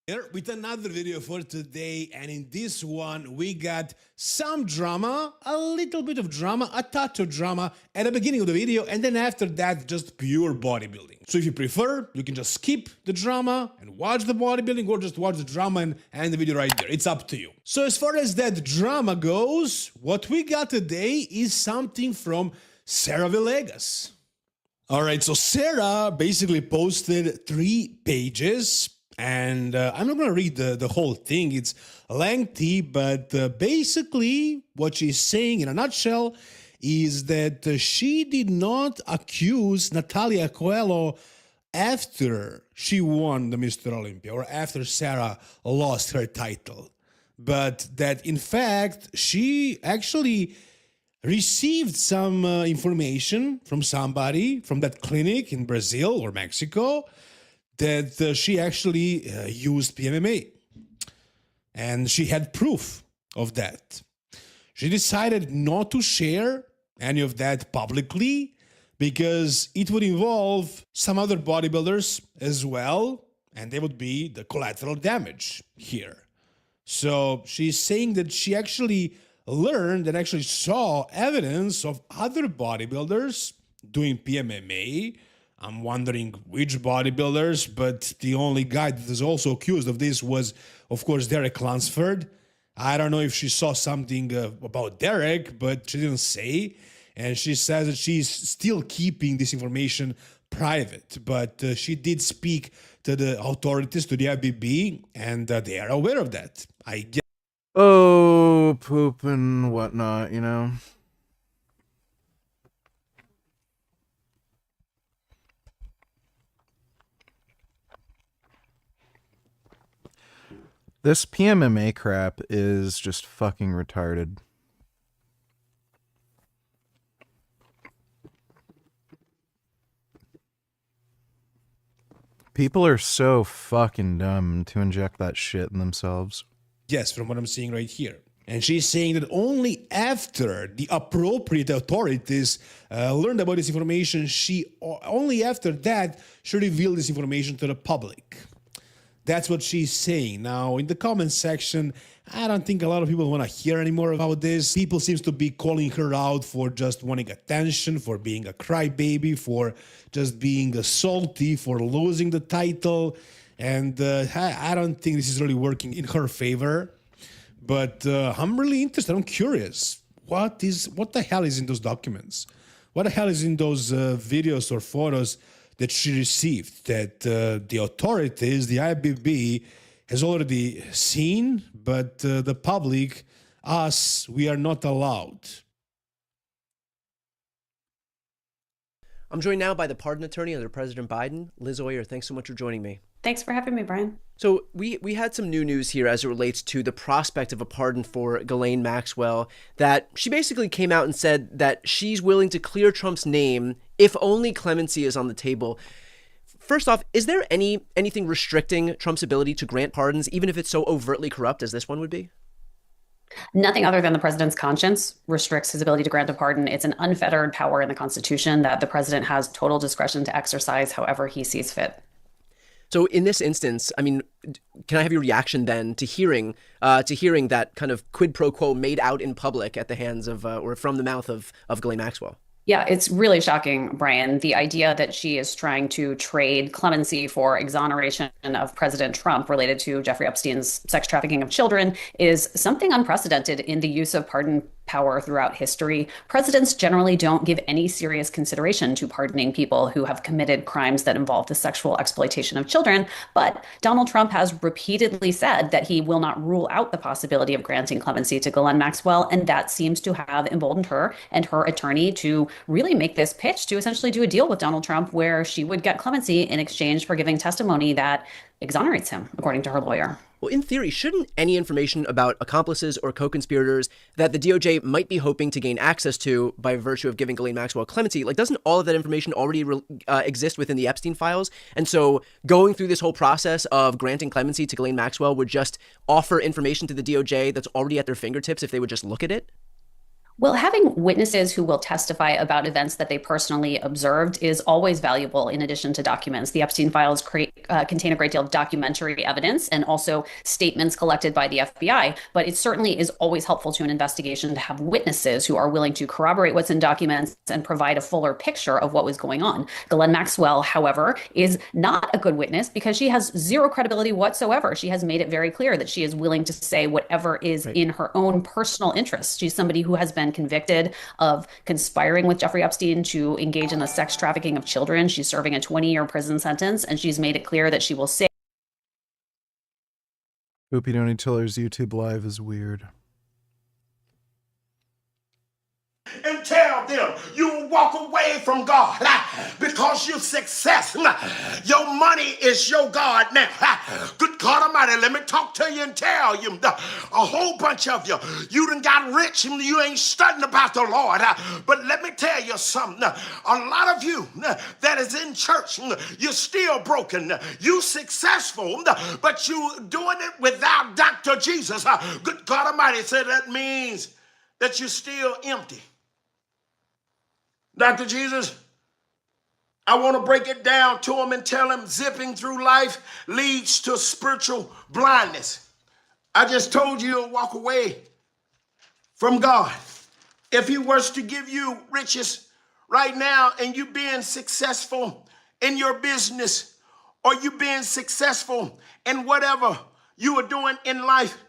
Here with another video for today, and in this one we got some drama, a little bit of drama, a touch of drama at the beginning of the video, and then after that just pure bodybuilding. So if you prefer, you can just skip the drama and watch the bodybuilding, or just watch the drama and end the video right there. It's up to you. So as far as that drama goes, what we got today is something from Sarah Villegas. Alright, so Sarah basically posted 3 pages. And I'm not going to read the whole thing, it's lengthy, but basically what she's saying in a nutshell is that she did not accuse Natalia Coelho after she won the Mr. Olympia or after Sarah lost her title, but that in fact she actually received some information from somebody from that clinic in Brazil or Mexico that she actually used PMMA, and she had proof of that. She decided not to share any of that publicly because it would involve some other bodybuilders as well, and they would be the collateral damage here. So she's saying that she actually learned and actually saw evidence of other bodybuilders doing PMMA. I'm wondering which bodybuilders, but the only guy that is also accused of this was, of course, Derek Lunsford. I don't know if she saw something about Derek, but she didn't say. And she says that she's still keeping this information private. But she did speak to the authorities, to the IBB, and they are aware of that. I guess. Oh, poop and whatnot, you know. This PMMA crap is just fucking retarded. People are so fucking dumb to inject that shit in themselves. Yes, from what I'm seeing right here. And she's saying that only after the appropriate authorities learned about this information, only after that, she revealed this information to the public. That's what she's saying. Now, in the comment section, I don't think a lot of people want to hear anymore about this. People seem to be calling her out for just wanting attention, for being a crybaby, for just being salty, for losing the title. And I don't think this is really working in her favor. But I'm really interested. I'm curious. What the hell is in those documents? What the hell is in those videos or photos that she received, that the authorities, the IBB, has already seen, but the public, us, we are not allowed? I'm joined now by the pardon attorney under President Biden, Liz Oyer. Thanks so much for joining me. Thanks for having me, Brian. So we had some new news here as it relates to the prospect of a pardon for Ghislaine Maxwell, that she basically came out and said that she's willing to clear Trump's name if only clemency is on the table. First off, is there anything restricting Trump's ability to grant pardons, even if it's so overtly corrupt as this one would be? Nothing other than the president's conscience restricts his ability to grant a pardon. It's an unfettered power in the Constitution that the president has total discretion to exercise however he sees fit. So in this instance, I mean, can I have your reaction then to hearing that kind of quid pro quo made out in public at the hands of or from the mouth of Ghislaine Maxwell? Yeah, it's really shocking, Brian. The idea that she is trying to trade clemency for exoneration of President Trump related to Jeffrey Epstein's sex trafficking of children is something unprecedented in the use of pardon power throughout history. Presidents generally don't give any serious consideration to pardoning people who have committed crimes that involve the sexual exploitation of children. But Donald Trump has repeatedly said that he will not rule out the possibility of granting clemency to Ghislaine Maxwell, and that seems to have emboldened her and her attorney to really make this pitch to essentially do a deal with Donald Trump where she would get clemency in exchange for giving testimony that exonerates him, according to her lawyer. Well, in theory, shouldn't any information about accomplices or co-conspirators that the DOJ might be hoping to gain access to by virtue of giving Ghislaine Maxwell clemency, like, doesn't all of that information already exist within the Epstein files? And so going through this whole process of granting clemency to Ghislaine Maxwell would just offer information to the DOJ that's already at their fingertips if they would just look at it? Well, having witnesses who will testify about events that they personally observed is always valuable in addition to documents. The Epstein files contain a great deal of documentary evidence and also statements collected by the FBI. But it certainly is always helpful to an investigation to have witnesses who are willing to corroborate what's in documents and provide a fuller picture of what was going on. Ghislaine Maxwell, however, is not a good witness because she has zero credibility whatsoever. She has made it very clear that she is willing to say whatever is in her own personal interests. She's somebody who has been convicted of conspiring with Jeffrey Epstein to engage in the sex trafficking of children. She's serving a 20-year prison sentence, and she's made it clear that she will say. Hoopy Donny Tiller's YouTube live is weird. And tell them you will walk away from God because you're success. Your money is your God now. Good God Almighty, let me talk to you and tell you, a whole bunch of you, you done got rich and you ain't studying about the Lord. But let me tell you something. A lot of you that is in church, you're still broken. You successful, but you doing it without Dr. Jesus. Good God Almighty said that means that you're still empty. Dr. Jesus, I want to break it down to him and tell him zipping through life leads to spiritual blindness. I just told you to walk away from God. If he was to give you riches right now and you being successful in your business or you being successful in whatever you are doing in life,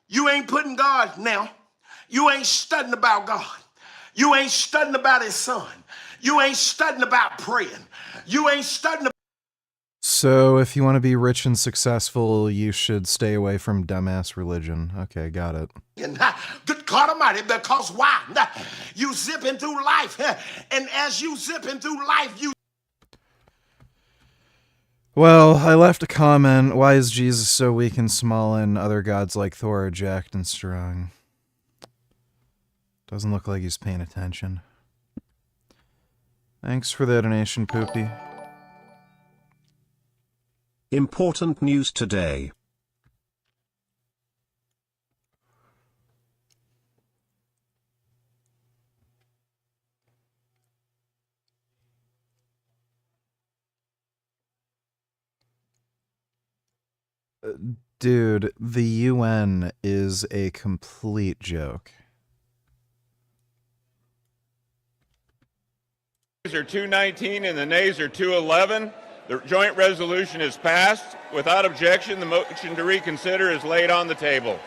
you ain't putting God now. You ain't studying about God. You ain't studying about his son. You ain't studying about praying. You ain't studying about... So if you want to be rich and successful, you should stay away from dumbass religion. Okay, got it. Good God Almighty, because why? You zipping through life, and as you zipping through life, you... Well, I left a comment. Why is Jesus so weak and small and other gods like Thor are jacked and strong? Doesn't look like he's paying attention. Thanks for the donation, Poopy. Important news today. Dude, the UN is a complete joke. Are 219 and the nays are 211. The joint resolution is passed. Without objection, the motion to reconsider is laid on the table.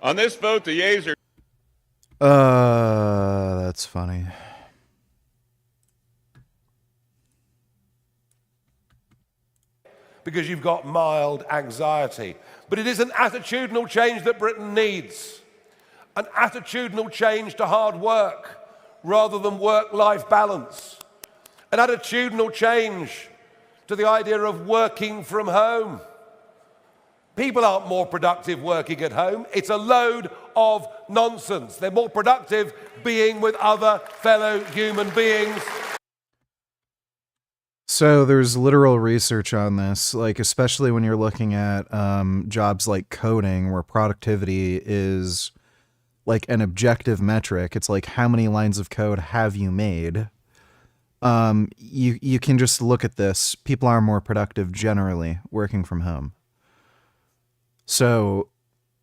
On this vote, the yeas are... That's funny. Because you've got mild anxiety. But it is an attitudinal change that Britain needs. An attitudinal change to hard work rather than work-life balance. An attitudinal change to the idea of working from home. People aren't more productive working at home. It's a load of nonsense. They're more productive being with other fellow human beings. So there's literal research on this, like especially when you're looking at jobs like coding, where productivity is like an objective metric. It's like, how many lines of code have you made? You can just look at this. People are more productive generally working from home. So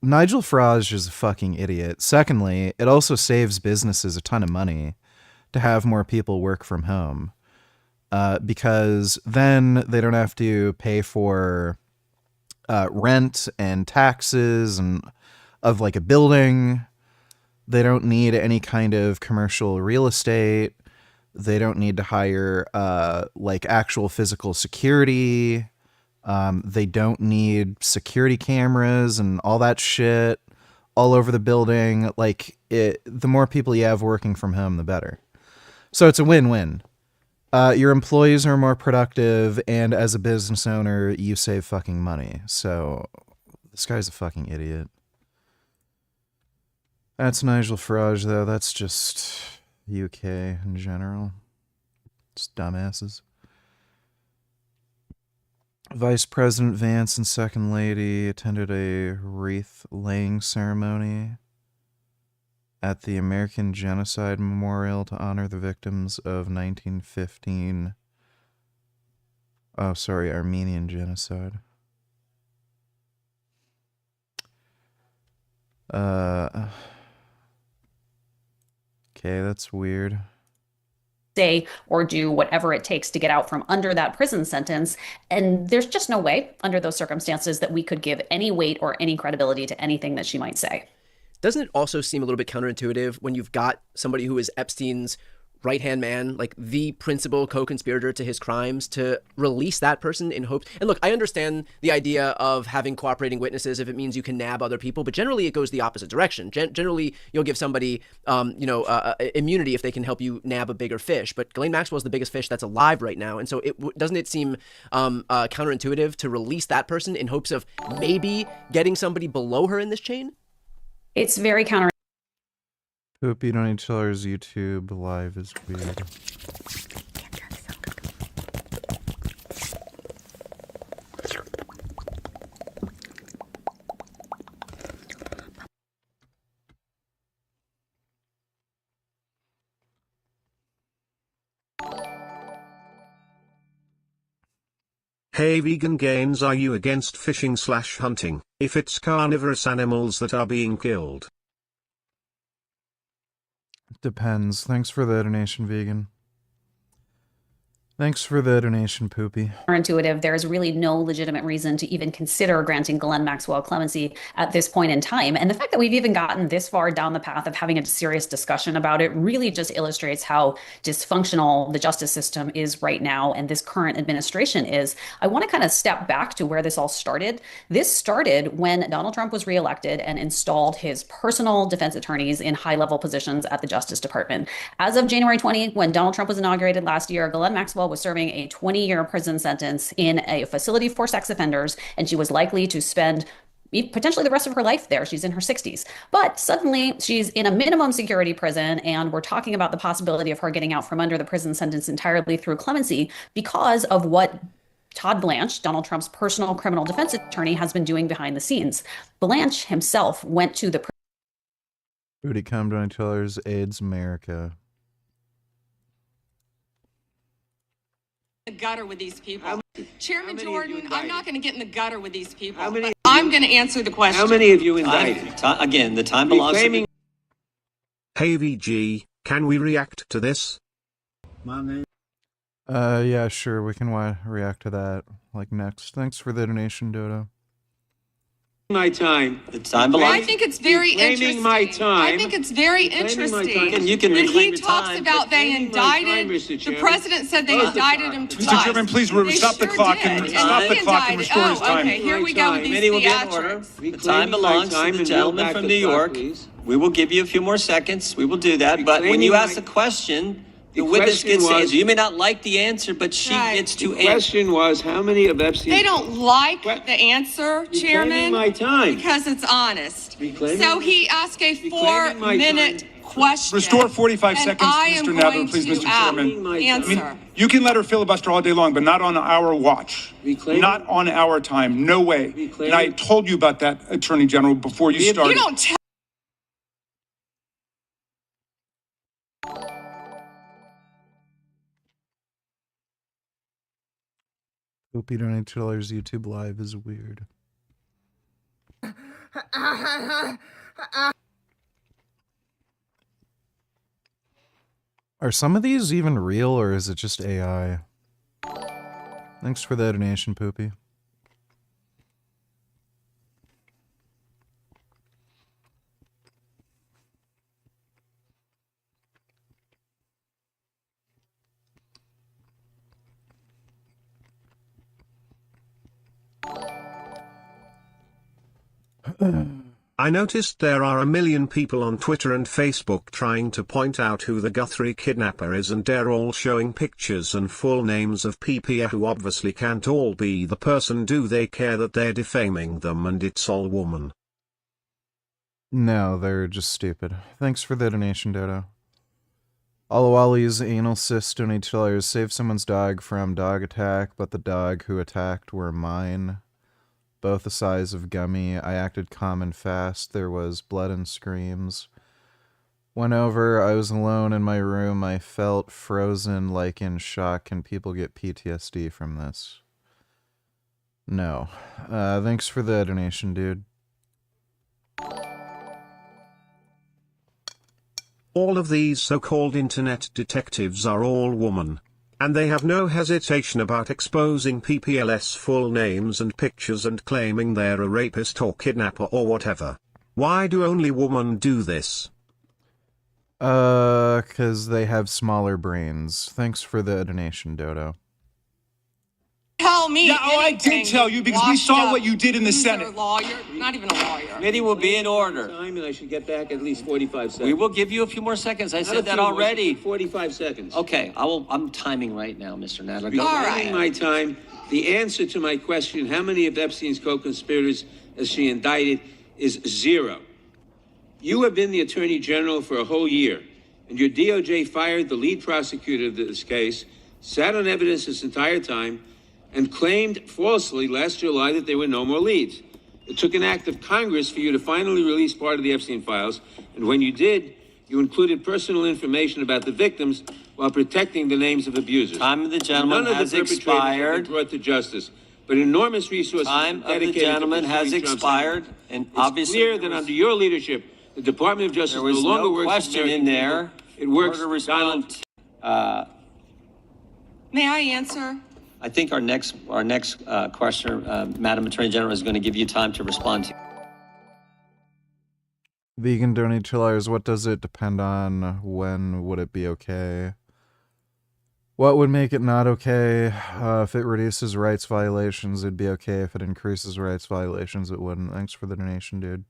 Nigel Farage is a fucking idiot. Secondly, it also saves businesses a ton of money to have more people work from home, because then they don't have to pay for rent and taxes and of like a building. They don't need any kind of commercial real estate. They don't need to hire like actual physical security. They don't need security cameras and all that shit all over the building. Like, the more people you have working from home, the better. So it's a win-win. Your employees are more productive, and as a business owner, you save fucking money. So this guy's a fucking idiot. That's Nigel Farage, though. That's just UK in general. It's dumbasses. Vice President Vance and Second Lady attended a wreath-laying ceremony at the American Genocide Memorial to honor the victims of 1915. Oh, sorry, Armenian genocide. Okay, that's weird. Say or do whatever it takes to get out from under that prison sentence. And there's just no way, under those circumstances, that we could give any weight or any credibility to anything that she might say. Doesn't it also seem a little bit counterintuitive when you've got somebody who is Epstein's right-hand man, like the principal co-conspirator to his crimes, to release that person in hopes? And look, I understand the idea of having cooperating witnesses if it means you can nab other people, but generally it goes the opposite direction. Generally, you'll give somebody, immunity if they can help you nab a bigger fish. But Ghislaine Maxwell is the biggest fish that's alive right now, and so doesn't it seem counterintuitive to release that person in hopes of maybe getting somebody below her in this chain? It's very counter. Hope you don't need to tell her his YouTube live is weird. Hey vegan gains, are you against fishing/hunting, if it's carnivorous animals that are being killed? Depends. Thanks for the donation, vegan. Thanks for the donation, Poopy. Intuitive. There is really no legitimate reason to even consider granting Ghislaine Maxwell clemency at this point in time. And the fact that we've even gotten this far down the path of having a serious discussion about it really just illustrates how dysfunctional the justice system is right now and this current administration is. I want to kind of step back to where this all started. This started when Donald Trump was reelected and installed his personal defense attorneys in high-level positions at the Justice Department. As of January 20, when Donald Trump was inaugurated last year, Ghislaine Maxwell was serving a 20-year prison sentence in a facility for sex offenders, and she was likely to spend potentially the rest of her life there. She's in her 60s. But suddenly she's in a minimum security prison, and we're talking about the possibility of her getting out from under the prison sentence entirely through clemency because of what Todd Blanche, Donald Trump's personal criminal defense attorney, has been doing behind the scenes. Blanche himself went to the Booty come $20, AIDS America. The gutter with these people. Chairman Jordan, I'm not going to get in the gutter with these people. But I'm going to answer the question. How many of you indicted? Again, the time belongs to me. Hey VG, can we react to this? Yeah, sure. We can react to that like next. Thanks for the donation, Dodo. My time. The time belongs. I think it's very interesting. My time. I think it's very interesting. And you can when he your talks time. about they indicted, the president said they indicted him twice. Mr. Chairman, please stop the clock and stop the clock and restore his time. Okay, here we go with these theatrics. The time belongs to the gentleman from New York. We will give you a few more seconds. We will do that. But when you ask the question, the witness gets to answer. You may not like the answer, but she gets to answer. The question was, how many of Epstein... They don't like the answer, Chairman, my time. because it's honest. So he asked a 4-minute question. Restore 45 seconds, Mr. Nadler, please, Mr. Chairman. Answer. You can let her filibuster all day long, but not on our watch. Not on our time. No way. And I told you about that, Attorney General, before you started. You don't tell... Hope you don't $8 YouTube live is weird. Are some of these even real, or is it just AI? Thanks for the donation, Poopy. I noticed there are a million people on Twitter and Facebook trying to point out who the Guthrie kidnapper is, and they're all showing pictures and full names of people who obviously can't all be the person. Do they care that they're defaming them and it's all woman? No, they're just stupid. Thanks for the donation, Dodo. Alawali's anal cyst donated $2. Saved someone's dog from dog attack, but the dog who attacked were mine. Both the size of Gummy. I acted calm and fast. There was blood and screams. Went over. I was alone in my room. I felt frozen, like in shock. Can people get PTSD from this? No. Thanks for the donation, dude. All of these so-called internet detectives are all woman. And they have no hesitation about exposing PPL's full names and pictures and claiming they're a rapist or kidnapper or whatever. Why do only women do this? 'Cause they have smaller brains. Thanks for the donation, Dodo. Tell me. Yeah, oh, I did tell you because we saw what you did in the Who's Senate. your lawyer? Not even a lawyer. Committee will be in order. Time, and I should get back at least 45 seconds. We will give you a few more seconds. I said that already. 45 seconds. Okay, I'm timing right now, Mr. Nadler. All Go. right. My time. The answer to my question, how many of Epstein's co-conspirators has she indicted, is 0. You have been the Attorney General for a whole year, and your DOJ fired the lead prosecutor of this case, sat on evidence this entire time, and claimed falsely last July that there were no more leads. It took an act of Congress for you to finally release part of the Epstein files, and when you did, you included personal information about the victims while protecting the names of abusers. Time of the gentleman None of has the perpetrators expired. have been brought to justice, but enormous resources Time of the dedicated to gentleman has pursuing Trump's expired, enemies. and It's obviously clear that under your leadership, the Department of Justice there no was longer no works for question American in there. people. It works Order for Donald. May I answer? I think our next questioner, Madam Attorney General, is going to give you time to respond to. Vegan donate $2. What does it depend on? When would it be okay? What would make it not okay? If it reduces rights violations, it'd be okay. If it increases rights violations, it wouldn't. Thanks for the donation, dude.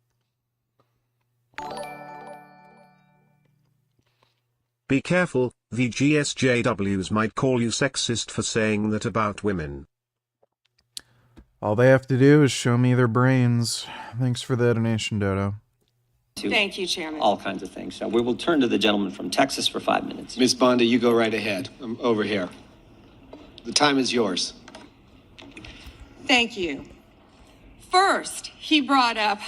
Be careful, the GSJWs might call you sexist for saying that about women. All they have to do is show me their brains. Thanks for the donation, Dodo. Thank you, Chairman. All kinds of things. So we will turn to the gentleman from Texas for 5 minutes. Ms. Bonda, you go right ahead. I'm over here. The time is yours. Thank you. First, he brought up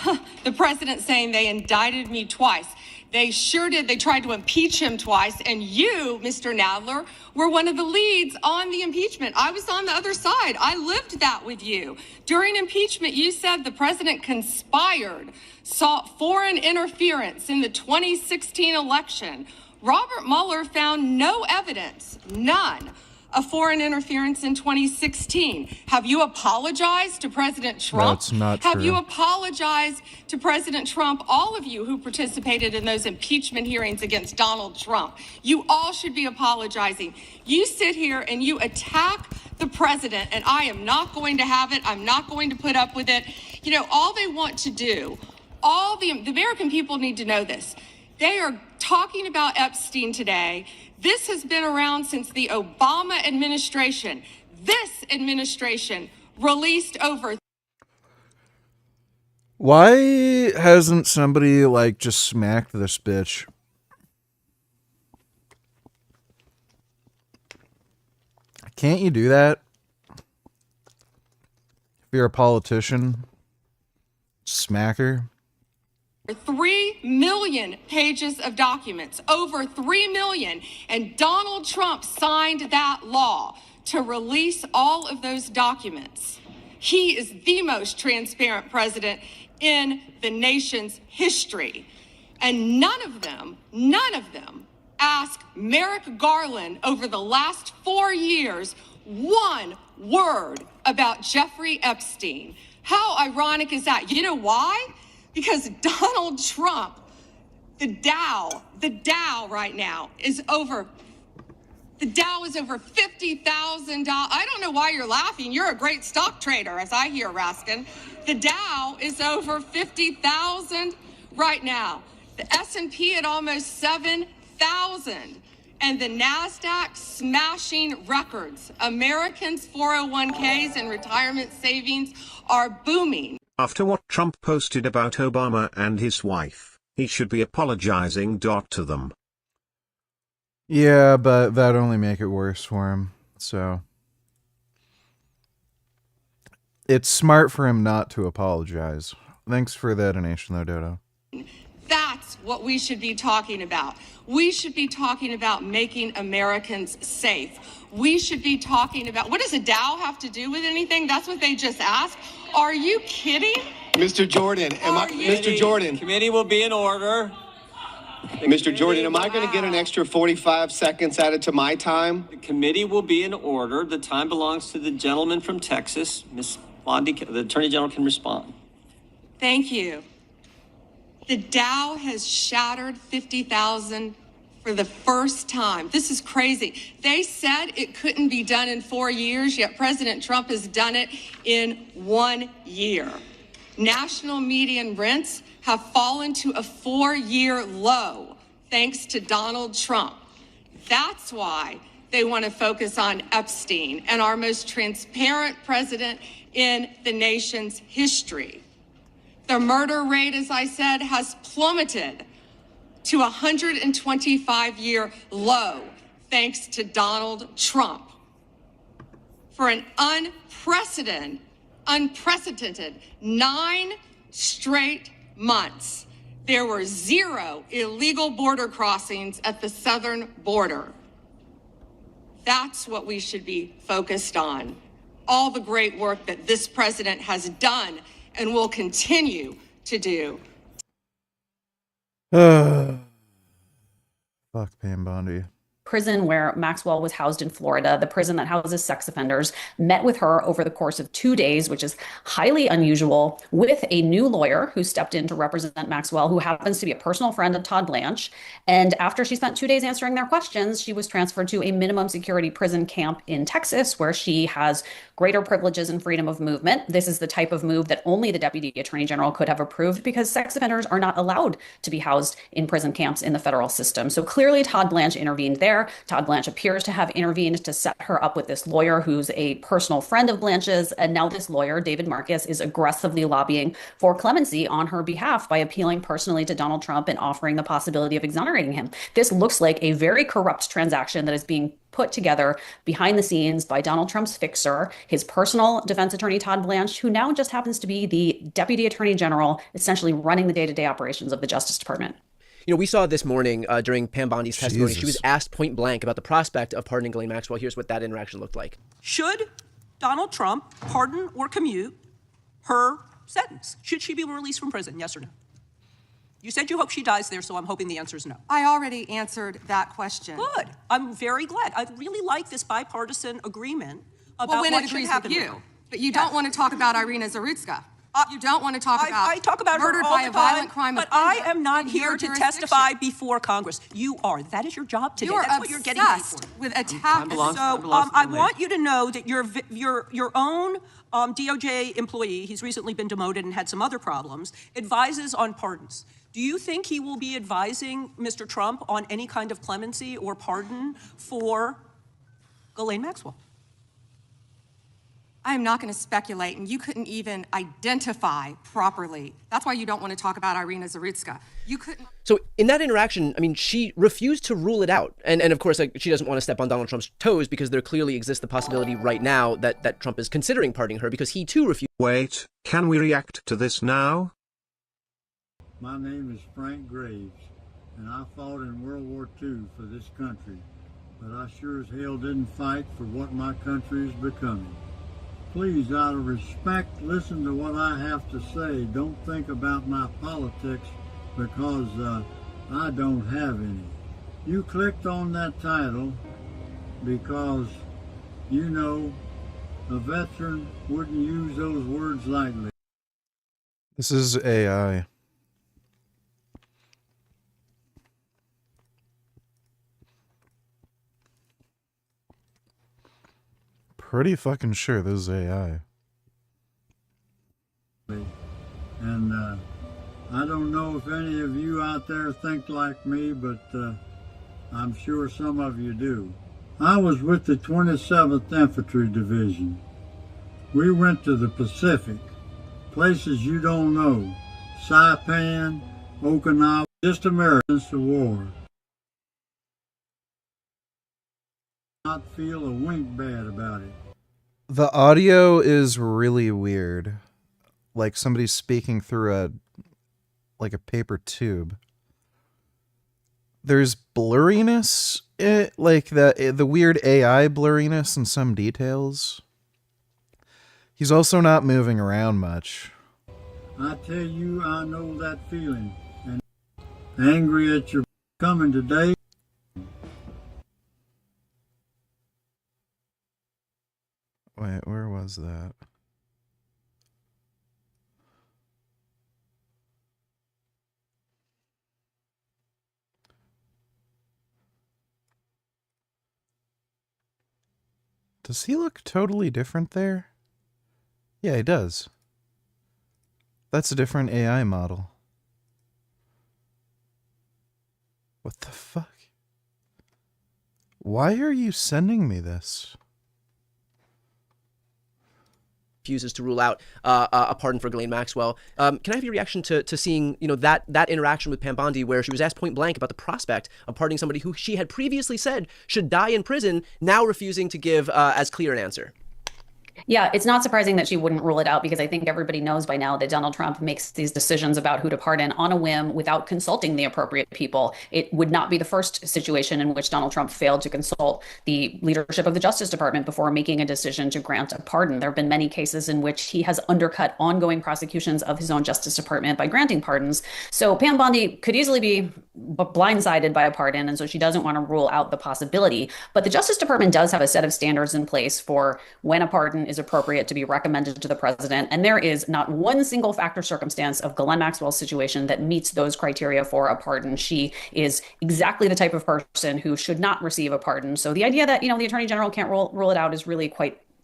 the president saying they indicted me twice. They sure did. They tried to impeach him twice. And you, Mr. Nadler, were one of the leads on the impeachment. I was on the other side. I lived that with you. During impeachment, you said the president conspired, sought foreign interference in the 2016 election. Robert Mueller found no evidence, none, of foreign interference in 2016. Have you apologized to President Trump? That's not Have true. you apologized to President Trump, all of you who participated in those impeachment hearings against Donald Trump? You all should be apologizing. You sit here and you attack the president, and I am not going to have it. I'm not going to put up with it. You know, all they want to do, all the American people need to know this. They are talking about Epstein today. This has been around since the Obama administration. This administration released over. Why hasn't somebody, like, just smacked this bitch? Can't you do that? If you're a politician, smack her. 3 million pages of documents, over 3 million. And Donald Trump signed that law to release all of those documents. He is the most transparent president in the nation's history. And none of them asked Merrick Garland over the last 4 years one word about Jeffrey Epstein. How ironic is that? You know why? Because Donald Trump, the Dow right now is over $50,000. I don't know why you're laughing. You're a great stock trader, as I hear, Raskin. The Dow is over 50,000 right now. The S&P at almost 7,000. And the NASDAQ smashing records. Americans' 401ks and retirement savings are booming. After what Trump posted about Obama and his wife, he should be apologizing to them. Yeah, but that'd only make it worse for him. So it's smart for him not to apologize. Thanks for the donation, though, Dodo. That's what we should be talking about. We should be talking about making Americans safe. We should be talking about, what does a Dow have to do with anything? That's what they just asked. Are you kidding? Mr. Jordan, Mr. Jordan. Committee will be in order. Mr. Jordan, am I going to get an extra 45 seconds added to my time? The committee will be in order. The time belongs to the gentleman from Texas. Ms. Bondi, the Attorney General can respond. Thank you. The Dow has shattered 50,000 for the first time. This is crazy. They said it couldn't be done in 4 years, yet President Trump has done it in 1 year. National median rents have fallen to a 4-year low thanks to Donald Trump. That's why they want to focus on Epstein and our most transparent president in the nation's history. The murder rate, as I said, has plummeted to a 125-year low thanks to Donald Trump. For an unprecedented 9 straight months, there were 0 illegal border crossings at the southern border. That's what we should be focused on. All the great work that this president has done and will continue to do. Fuck Pam Bondi. Prison where Maxwell was housed in Florida, the prison that houses sex offenders, met with her over the course of 2 days, which is highly unusual, with a new lawyer who stepped in to represent Maxwell, who happens to be a personal friend of Todd Blanche. And after she spent 2 days answering their questions, she was transferred to a minimum security prison camp in Texas, where she has greater privileges and freedom of movement. This is the type of move that only the Deputy Attorney General could have approved, because sex offenders are not allowed to be housed in prison camps in the federal system. So clearly Todd Blanche intervened there. Todd Blanche appears to have intervened to set her up with this lawyer who's a personal friend of Blanche's. And now this lawyer, David Marcus, is aggressively lobbying for clemency on her behalf by appealing personally to Donald Trump and offering the possibility of exonerating him. This looks like a very corrupt transaction that is being put together behind the scenes by Donald Trump's fixer, his personal defense attorney, Todd Blanche, who now just happens to be the Deputy Attorney General, essentially running the day-to-day operations of the Justice Department. You know, we saw this morning during Pam Bondi's testimony. Jesus. She was asked point blank about the prospect of pardoning Ghislaine Maxwell. Here's what that interaction looked like. Should Donald Trump pardon or commute her sentence? Should she be released from prison? Yes or no? You said you hope she dies there, so I'm hoping the answer is no. I already answered that question. Good. I'm very glad. I really like this bipartisan agreement about what should happen with her. But you don't want to talk about Irina Zarutska. You don't want to talk about I talk about murdered her all by the a time, violent crime but offender I am not in here your to jurisdiction. testify before Congress. You are. That is your job today. You are That's what you're getting paid for. obsessed with attacking. So I want you to know that your own DOJ employee, he's recently been demoted and had some other problems, advises on pardons. Do you think he will be advising Mr. Trump on any kind of clemency or pardon for Ghislaine Maxwell? I am not going to speculate, and you couldn't even identify properly. That's why you don't want to talk about Irina Zarutska. You couldn't. So in that interaction, I mean, she refused to rule it out. And of course, like, she doesn't want to step on Donald Trump's toes, because there clearly exists the possibility right now that Trump is considering pardoning her, because he too refused. Wait, can we react to this now? My name is Frank Graves, and I fought in World War II for this country, but I sure as hell didn't fight for what my country is becoming. please, out of respect, listen to what I have to say. Don't think about my politics because I don't have any. You clicked on that title because you know a veteran wouldn't use those words lightly. This is AI. Pretty fucking sure this is AI. And I don't know if any of you out there think like me, but I'm sure some of you do. I was with the 27th Infantry Division. We went to the Pacific, places you don't know, Saipan, Okinawa, just Americans to war. Not feel a wink bad about it. The audio is really weird. Like somebody's speaking through a paper tube. There's blurriness, like the weird AI blurriness in some details. He's also not moving around much. I tell you, I know that feeling. And angry at your coming today. Wait, where was that? Does he look totally different there? Yeah, he does. That's a different AI model. What the fuck? Why are you sending me this? Refuses to rule out a pardon for Ghislaine Maxwell. Can I have your reaction to seeing that interaction with Pam Bondi, where she was asked point blank about the prospect of pardoning somebody who she had previously said should die in prison, now refusing to give as clear an answer? Yeah, it's not surprising that she wouldn't rule it out because I think everybody knows by now that Donald Trump makes these decisions about who to pardon on a whim without consulting the appropriate people. It would not be the first situation in which Donald Trump failed to consult the leadership of the Justice Department before making a decision to grant a pardon. There have been many cases in which he has undercut ongoing prosecutions of his own Justice Department by granting pardons. So Pam Bondi could easily be blindsided by a pardon, and so she doesn't want to rule out the possibility. But the Justice Department does have a set of standards in place for when a pardon is appropriate to be recommended to the president. And there is not one single fact or circumstance of Ghislaine Maxwell's situation that meets those criteria for a pardon. She is exactly the type of person who should not receive a pardon. So the idea that, the Attorney General can't rule it out is really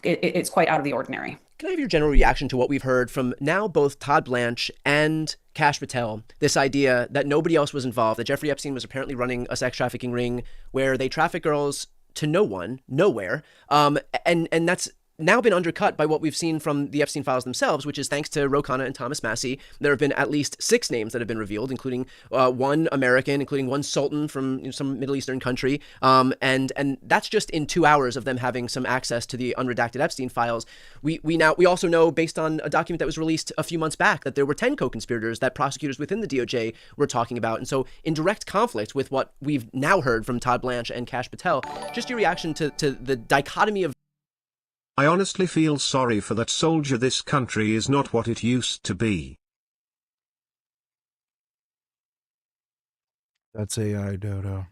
it's quite out of the ordinary. Can I have your general reaction to what we've heard from now both Todd Blanche and Kash Patel, this idea that nobody else was involved, that Jeffrey Epstein was apparently running a sex trafficking ring where they traffic girls to no one, nowhere, and that's now been undercut by what we've seen from the Epstein files themselves, which is thanks to Ro Khanna and Thomas Massie. There have been at least 6 names that have been revealed, including one American, including one sultan from some Middle Eastern country. And that's just in 2 hours of them having some access to the unredacted Epstein files. We also know, based on a document that was released a few months back, that there were 10 co-conspirators that prosecutors within the DOJ were talking about. And so in direct conflict with what we've now heard from Todd Blanche and Kash Patel, just your reaction to the dichotomy of... I honestly feel sorry for that soldier. This country is not what it used to be. That's AI, Dodo.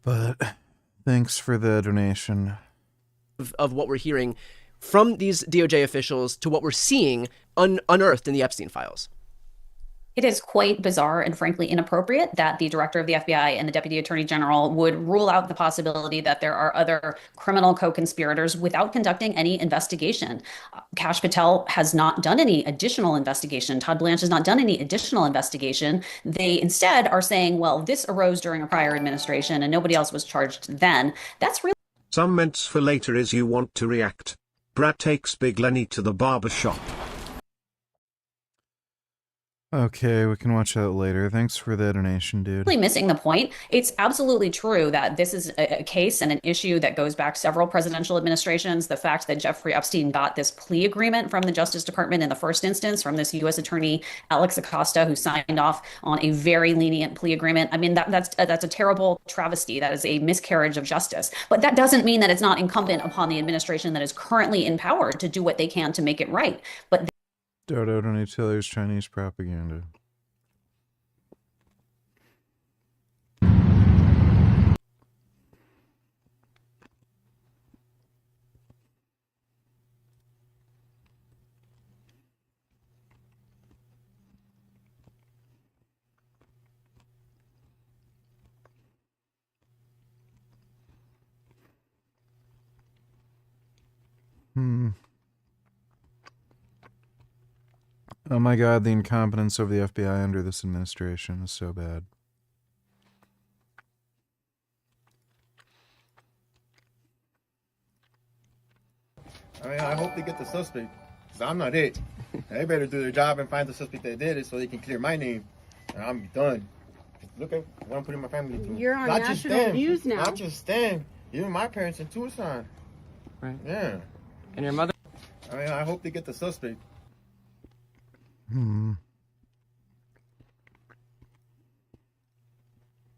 But thanks for the donation. Of what we're hearing from these DOJ officials to what we're seeing unearthed in the Epstein files. It is quite bizarre and frankly inappropriate that the director of the FBI and the deputy attorney general would rule out the possibility that there are other criminal co-conspirators without conducting any investigation. Kash Patel has not done any additional investigation. Todd Blanche has not done any additional investigation. They instead are saying, well, this arose during a prior administration and nobody else was charged then. That's really... Some ments for later is you want to react. Brad takes Big Lenny to the barber shop. Okay, we can watch that later. Thanks for the donation, dude. Missing the point. It's absolutely true that this is a case and an issue that goes back several presidential administrations. The fact that Jeffrey Epstein got this plea agreement from the Justice Department in the first instance from this U.S. attorney, Alex Acosta, who signed off on a very lenient plea agreement. I mean, that's a terrible travesty. That is a miscarriage of justice. But that doesn't mean that it's not incumbent upon the administration that is currently in power to do what they can to make it right. But Dodo donates Hillary's Chinese propaganda. Oh my god, the incompetence of the FBI under this administration is so bad. I mean, I hope they get the suspect, because I'm not it. They better do their job and find the suspect that did it so they can clear my name. And I'm done. Look at what I'm putting my family through. You're on not national just them, news now. Not just them. Even my parents in Tucson. Right. Yeah. And your mother? I mean, I hope they get the suspect.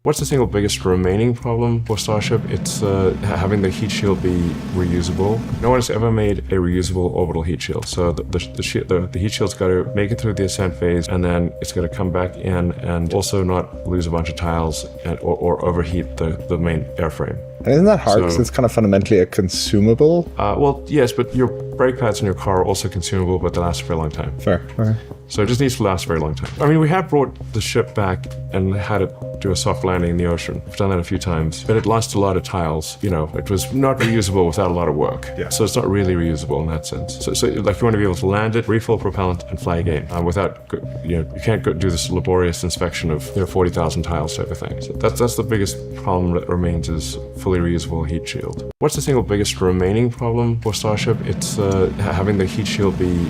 What's the single biggest remaining problem for Starship? It's having the heat shield be reusable. No one has ever made a reusable orbital heat shield. So the heat shield's got to make it through the ascent phase, and then it's got to come back in and also not lose a bunch of tiles or overheat the main airframe. And isn't that hard because it's kind of fundamentally a consumable? Well, yes, but your brake pads in your car are also consumable, but they last for a long time. Fair. Okay. So it just needs to last a very long time. I mean, we have brought the ship back and had it do a soft landing in the ocean. We've done that a few times, but it lost a lot of tiles. You know, it was not reusable without a lot of work. Yeah. So it's not really reusable in that sense. So like, you want to be able to land it, refill propellant, and fly again without, you can't go do this laborious inspection of 40,000 tiles type of thing. So that's the biggest problem that remains is fully reusable heat shield. What's the single biggest remaining problem for Starship? It's having the heat shield be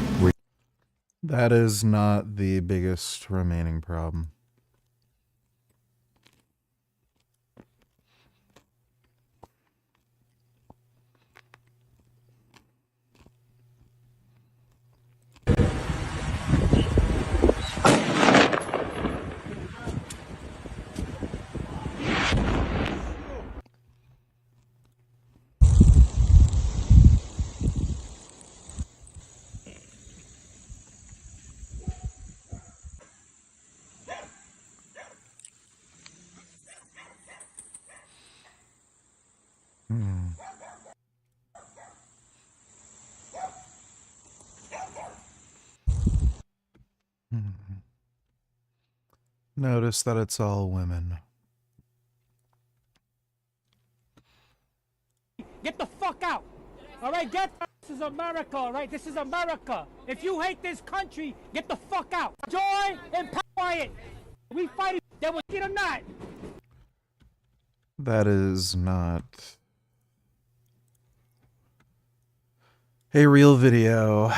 That is not the biggest remaining problem. Notice that it's all women. Get the fuck out! All right, this is America, all right? This is America. If you hate this country, get the fuck out. Joy and quiet. We fight, they will get or not. That is not a real video.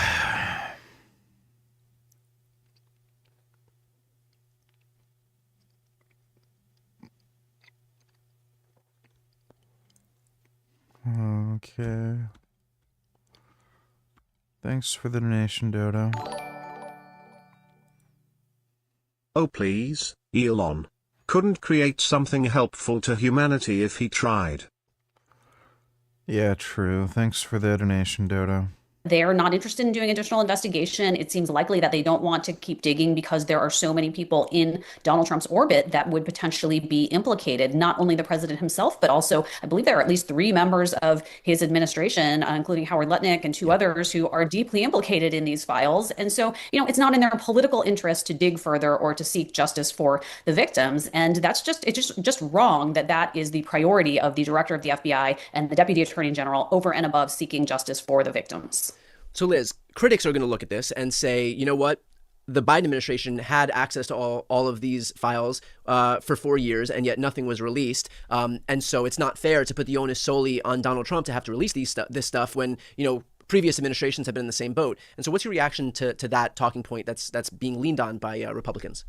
Okay. Thanks for the donation, Dodo. Oh please, Elon. Couldn't create something helpful to humanity if he tried. Yeah, true. Thanks for the donation, Dodo. They're not interested in doing additional investigation. It seems likely that they don't want to keep digging because there are so many people in Donald Trump's orbit that would potentially be implicated, not only the president himself, but also I believe there are at least 3 members of his administration, including Howard Lutnick and 2 others who are deeply implicated in these files. And so, it's not in their political interest to dig further or to seek justice for the victims. And that's just wrong that is the priority of the director of the FBI and the deputy attorney general over and above seeking justice for the victims. So Liz, critics are going to look at this and say, you know what? The Biden administration had access to all of these files for 4 years, and yet nothing was released. And so it's not fair to put the onus solely on Donald Trump to have to release this stuff when, previous administrations have been in the same boat. And so what's your reaction to that talking point that's being leaned on by Republicans?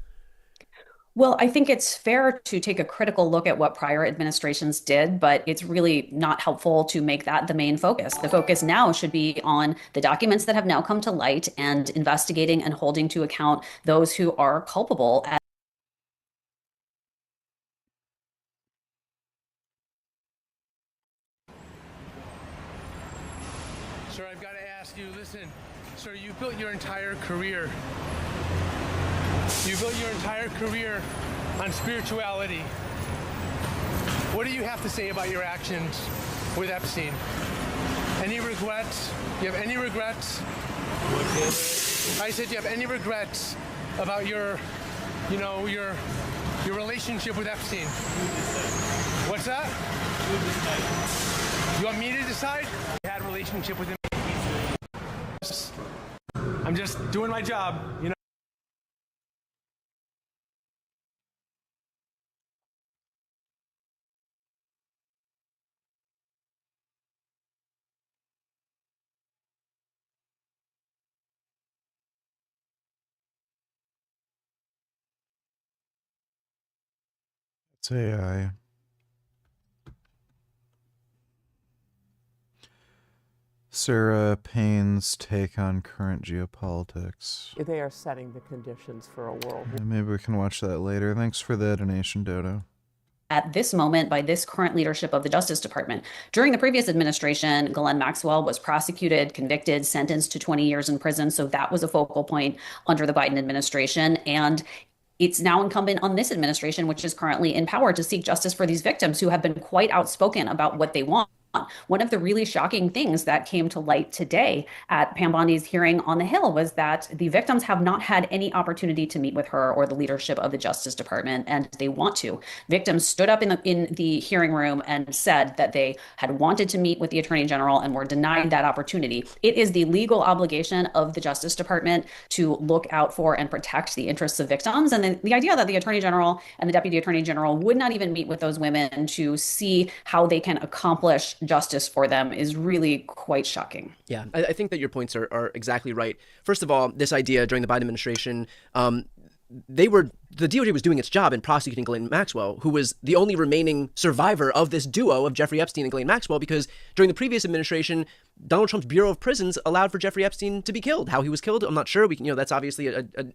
Well, I think it's fair to take a critical look at what prior administrations did, but it's really not helpful to make that the main focus. The focus now should be on the documents that have now come to light and investigating and holding to account those who are culpable. Sir, I've got to ask you, listen, sir, you built your entire career. You built your entire career on spirituality. What do you have to say about your actions with Epstein? Any regrets? You have any regrets? I said, do you have any regrets about your relationship with Epstein? What's that? You want me to decide? I had a relationship with him. I'm just doing my job, you know. It's AI. Sarah Payne's take on current geopolitics. They are setting the conditions for a world. Maybe we can watch that later. Thanks for the donation, Dodo. At this moment by this current leadership of the Justice Department. During the previous administration, Ghislaine Maxwell was prosecuted, convicted, sentenced to 20 years in prison. So that was a focal point under the Biden administration. And it's now incumbent on this administration, which is currently in power, to seek justice for these victims who have been quite outspoken about what they want. One of the really shocking things that came to light today at Pam Bondi's hearing on the Hill was that the victims have not had any opportunity to meet with her or the leadership of the Justice Department, and they want to. Victims stood up in the hearing room and said that they had wanted to meet with the Attorney General and were denied that opportunity. It is the legal obligation of the Justice Department to look out for and protect the interests of victims. And the idea that the Attorney General and the Deputy Attorney General would not even meet with those women to see how they can accomplish justice for them is really quite shocking. Yeah, I think that your points are exactly right. First of all, this idea during the Biden administration, the DOJ was doing its job in prosecuting Ghislaine Maxwell, who was the only remaining survivor of this duo of Jeffrey Epstein and Ghislaine Maxwell, because during the previous administration, Donald Trump's Bureau of Prisons allowed for Jeffrey Epstein to be killed. How he was killed, I'm not sure. That's obviously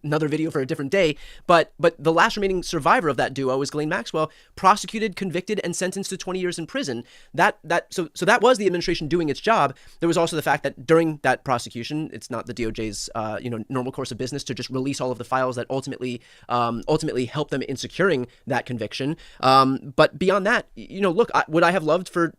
another video for a different day. But the last remaining survivor of that duo is Ghislaine Maxwell, prosecuted, convicted, and sentenced to 20 years in prison. So that was the administration doing its job. There was also the fact that during that prosecution, it's not the DOJ's normal course of business to just release all of the files that ultimately help them in securing that conviction. But beyond that, look, would I have loved for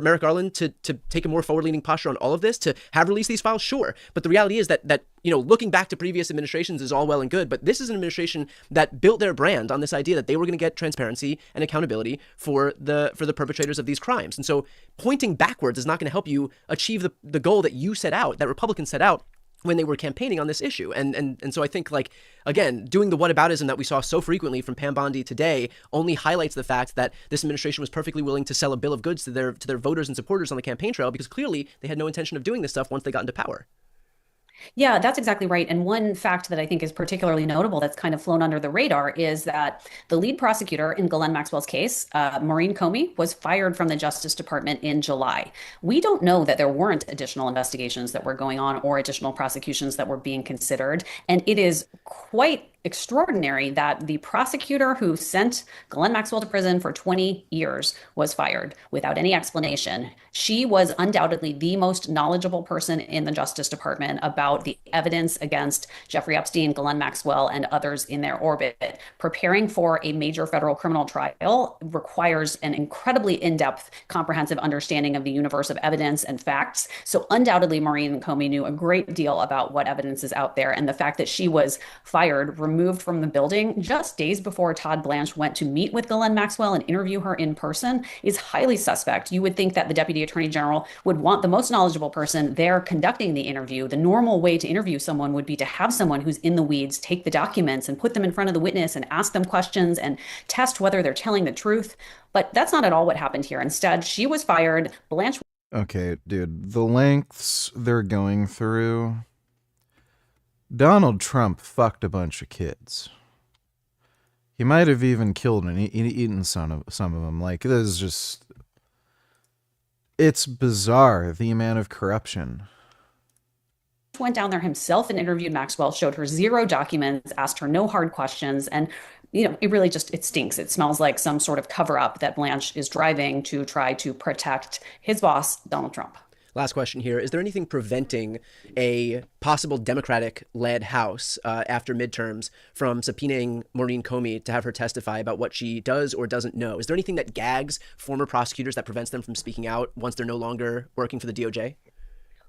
Merrick Garland to take a more forward-leaning posture on all of this, to have released these files? Sure. But the reality is that looking back to previous administrations is all well and good, but this is an administration that built their brand on this idea that they were going to get transparency and accountability for the perpetrators of these crimes. And so pointing backwards is not going to help you achieve the goal that you set out, that Republicans set out when they were campaigning on this issue. And so I think, again, doing the whataboutism that we saw so frequently from Pam Bondi today only highlights the fact that this administration was perfectly willing to sell a bill of goods to their voters and supporters on the campaign trail, because clearly they had no intention of doing this stuff once they got into power. Yeah, that's exactly right. And one fact that I think is particularly notable that's kind of flown under the radar is that the lead prosecutor in Ghislaine Maxwell's case, Maureen Comey, was fired from the Justice Department in July. We don't know that there weren't additional investigations that were going on or additional prosecutions that were being considered. And it is quite extraordinary that the prosecutor who sent Ghislaine Maxwell to prison for 20 years was fired without any explanation. She was undoubtedly the most knowledgeable person in the Justice Department about the evidence against Jeffrey Epstein, Ghislaine Maxwell, and others in their orbit. Preparing for a major federal criminal trial requires an incredibly in-depth, comprehensive understanding of the universe of evidence and facts. So undoubtedly, Maureen Comey knew a great deal about what evidence is out there. And the fact that she was fired, removed from the building just days before Todd Blanche went to meet with Ghislaine Maxwell and interview her in person is highly suspect. You would think that the Deputy Attorney General would want the most knowledgeable person there conducting the interview. The normal way to interview someone would be to have someone who's in the weeds take the documents and put them in front of the witness and ask them questions and test whether they're telling the truth. But that's not at all what happened here. Instead, she was fired. Blanche Okay, dude, the lengths they're going through. Donald Trump fucked a bunch of kids. He might have even killed and eaten some of them. Like, this is just... It's bizarre, the amount of corruption. Went down there himself and interviewed Maxwell, showed her 0 documents, asked her no hard questions, and it really just, it stinks. It smells like some sort of cover-up that Blanche is driving to try to protect his boss, Donald Trump. Last question here. Is there anything preventing a possible Democratic-led House after midterms from subpoenaing Maureen Comey to have her testify about what she does or doesn't know? Is there anything that gags former prosecutors, that prevents them from speaking out once they're no longer working for the DOJ?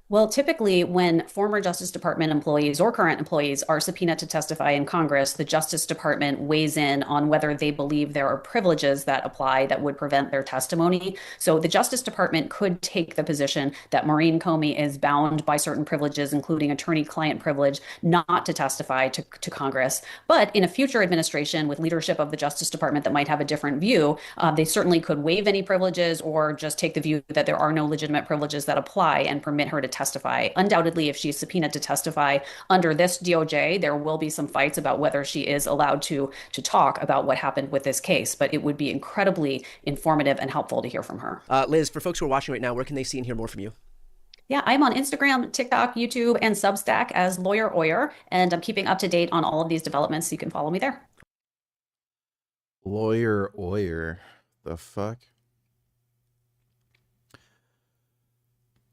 Well, typically when former Justice Department employees or current employees are subpoenaed to testify in Congress, the Justice Department weighs in on whether they believe there are privileges that apply that would prevent their testimony. So the Justice Department could take the position that Maureen Comey is bound by certain privileges, including attorney-client privilege, not to testify to Congress. But in a future administration with leadership of the Justice Department that might have a different view, they certainly could waive any privileges or just take the view that there are no legitimate privileges that apply and permit her to testify. Undoubtedly, if she's subpoenaed to testify under this DOJ, there will be some fights about whether she is allowed to talk about what happened with this case, but it would be incredibly informative and helpful to hear from her. Liz, for folks who are watching right now, where can they see and hear more from you? Yeah, I'm on Instagram, TikTok, YouTube, and Substack as Lawyer Oyer, and I'm keeping up to date on all of these developments, so you can follow me there. Lawyer Oyer. The fuck?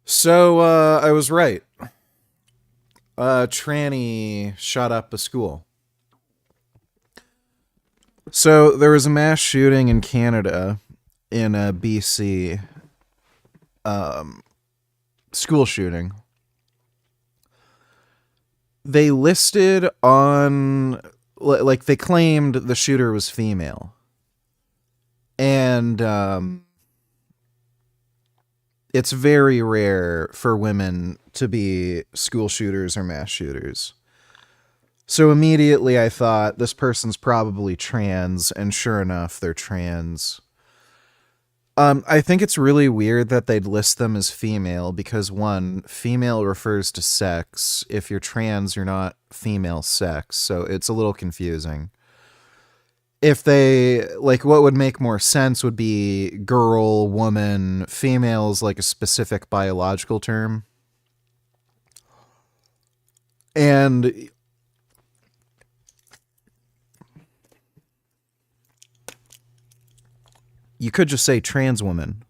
So, I was right. Tranny shot up a school. So, there was a mass shooting in Canada, in BC. School shooting. They listed on... Like, they claimed the shooter was female. And, it's very rare for women to be school shooters or mass shooters. So immediately I thought, this person's probably trans, and sure enough, they're trans. I think it's really weird that they'd list them as female, because one, female refers to sex. If you're trans, you're not female sex, so it's a little confusing. If they, like, what would make more sense would be girl, woman, female is like a specific biological term. And you could just say trans woman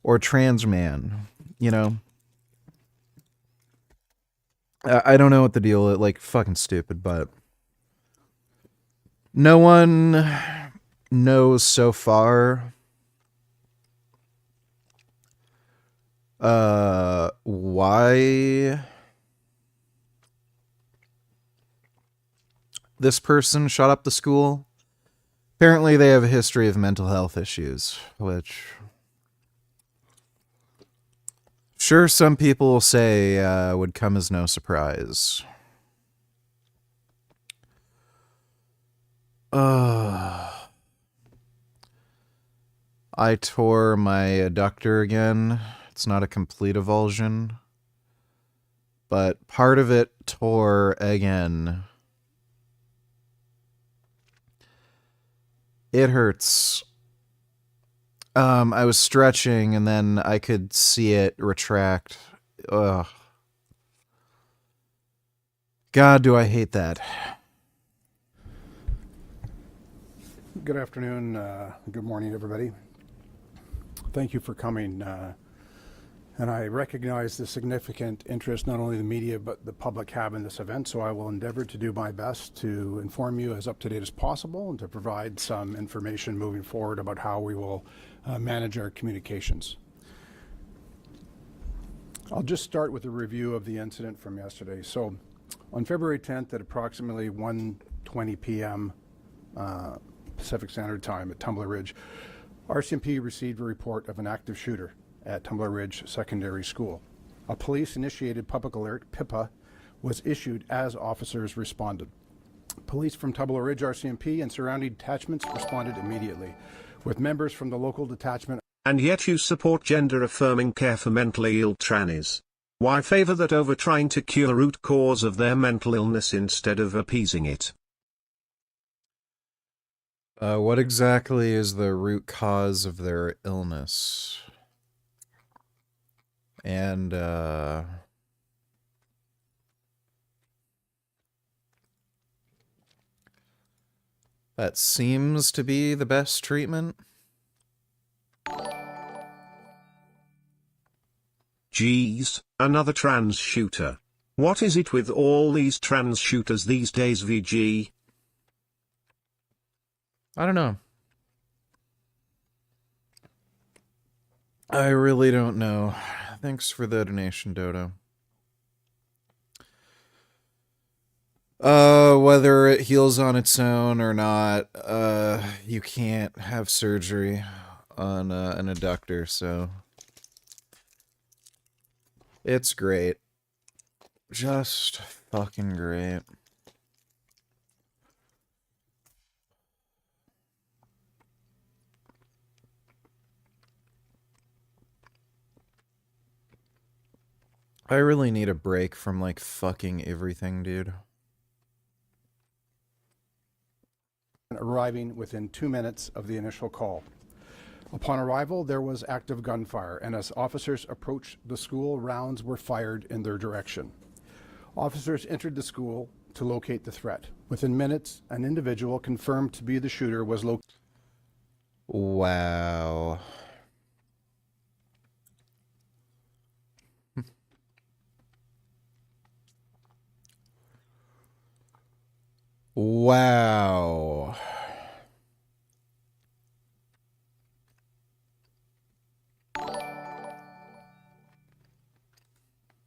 or trans man, you know? I don't know what the deal is, like, fucking stupid, but no one knows so far why this person shot up the school. Apparently they have a history of mental health issues, which sure some people will say would come as no surprise. I tore my adductor again. It's not a complete avulsion, but part of it tore again. It hurts. I was stretching and then I could see it retract. Ugh. God, do I hate that. Good afternoon, good morning, everybody. Thank you for coming. And I recognize the significant interest not only the media but the public have in this event, so I will endeavor to do my best to inform you as up to date as possible and to provide some information moving forward about how we will manage our communications. I'll just start with a review of the incident from yesterday. So on February 10th at approximately 1:20 p.m. Pacific Standard Time at Tumbler Ridge, RCMP received a report of an active shooter at Tumbler Ridge Secondary School. A police-initiated public alert, PIPA, was issued as officers responded. Police from Tumbler Ridge RCMP and surrounding detachments responded immediately, with members from the local detachment And yet you support gender-affirming care for mentally ill trannies. Why favor that over trying to cure the root cause of their mental illness instead of appeasing it? What exactly is the root cause of their illness? And, that seems to be the best treatment. Geez, another trans shooter. What is it with all these trans shooters these days, VG? I don't know. I really don't know. Thanks for the donation, Dodo. Whether it heals on its own or not, you can't have surgery on an adductor, so it's great. Just fucking great. I really need a break from, like, fucking everything, dude. Arriving within 2 minutes of the initial call. Upon arrival, there was active gunfire, and as officers approached the school, rounds were fired in their direction. Officers entered the school to locate the threat. Within minutes, an individual confirmed to be the shooter was located. Wow. Wow.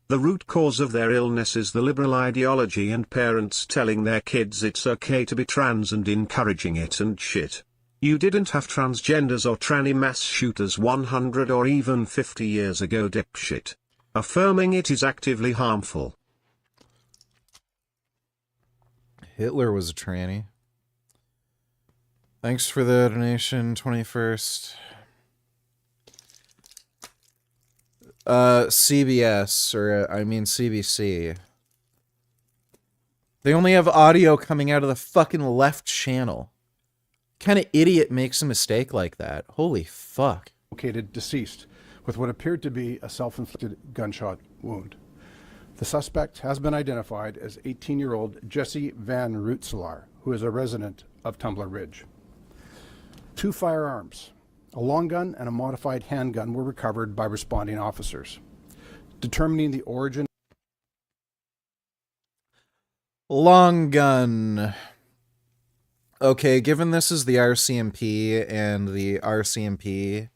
The root cause of their illness is the liberal ideology and parents telling their kids it's okay to be trans and encouraging it and shit. You didn't have transgenders or tranny mass shooters 100 or even 50 years ago, dipshit. Affirming it is actively harmful. Hitler was a tranny. Thanks for the donation, 21st. CBS, or I mean CBC. They only have audio coming out of the fucking left channel. What kind of idiot makes a mistake like that? Holy fuck. Located deceased with what appeared to be a self-inflicted gunshot wound. The suspect has been identified as 18-year-old Jesse Van Rootselaar, who is a resident of Tumbler Ridge. 2 firearms, a long gun and a modified handgun, were recovered by responding officers. Determining the origin. Long gun. Okay, given this is the RCMP and the RCMP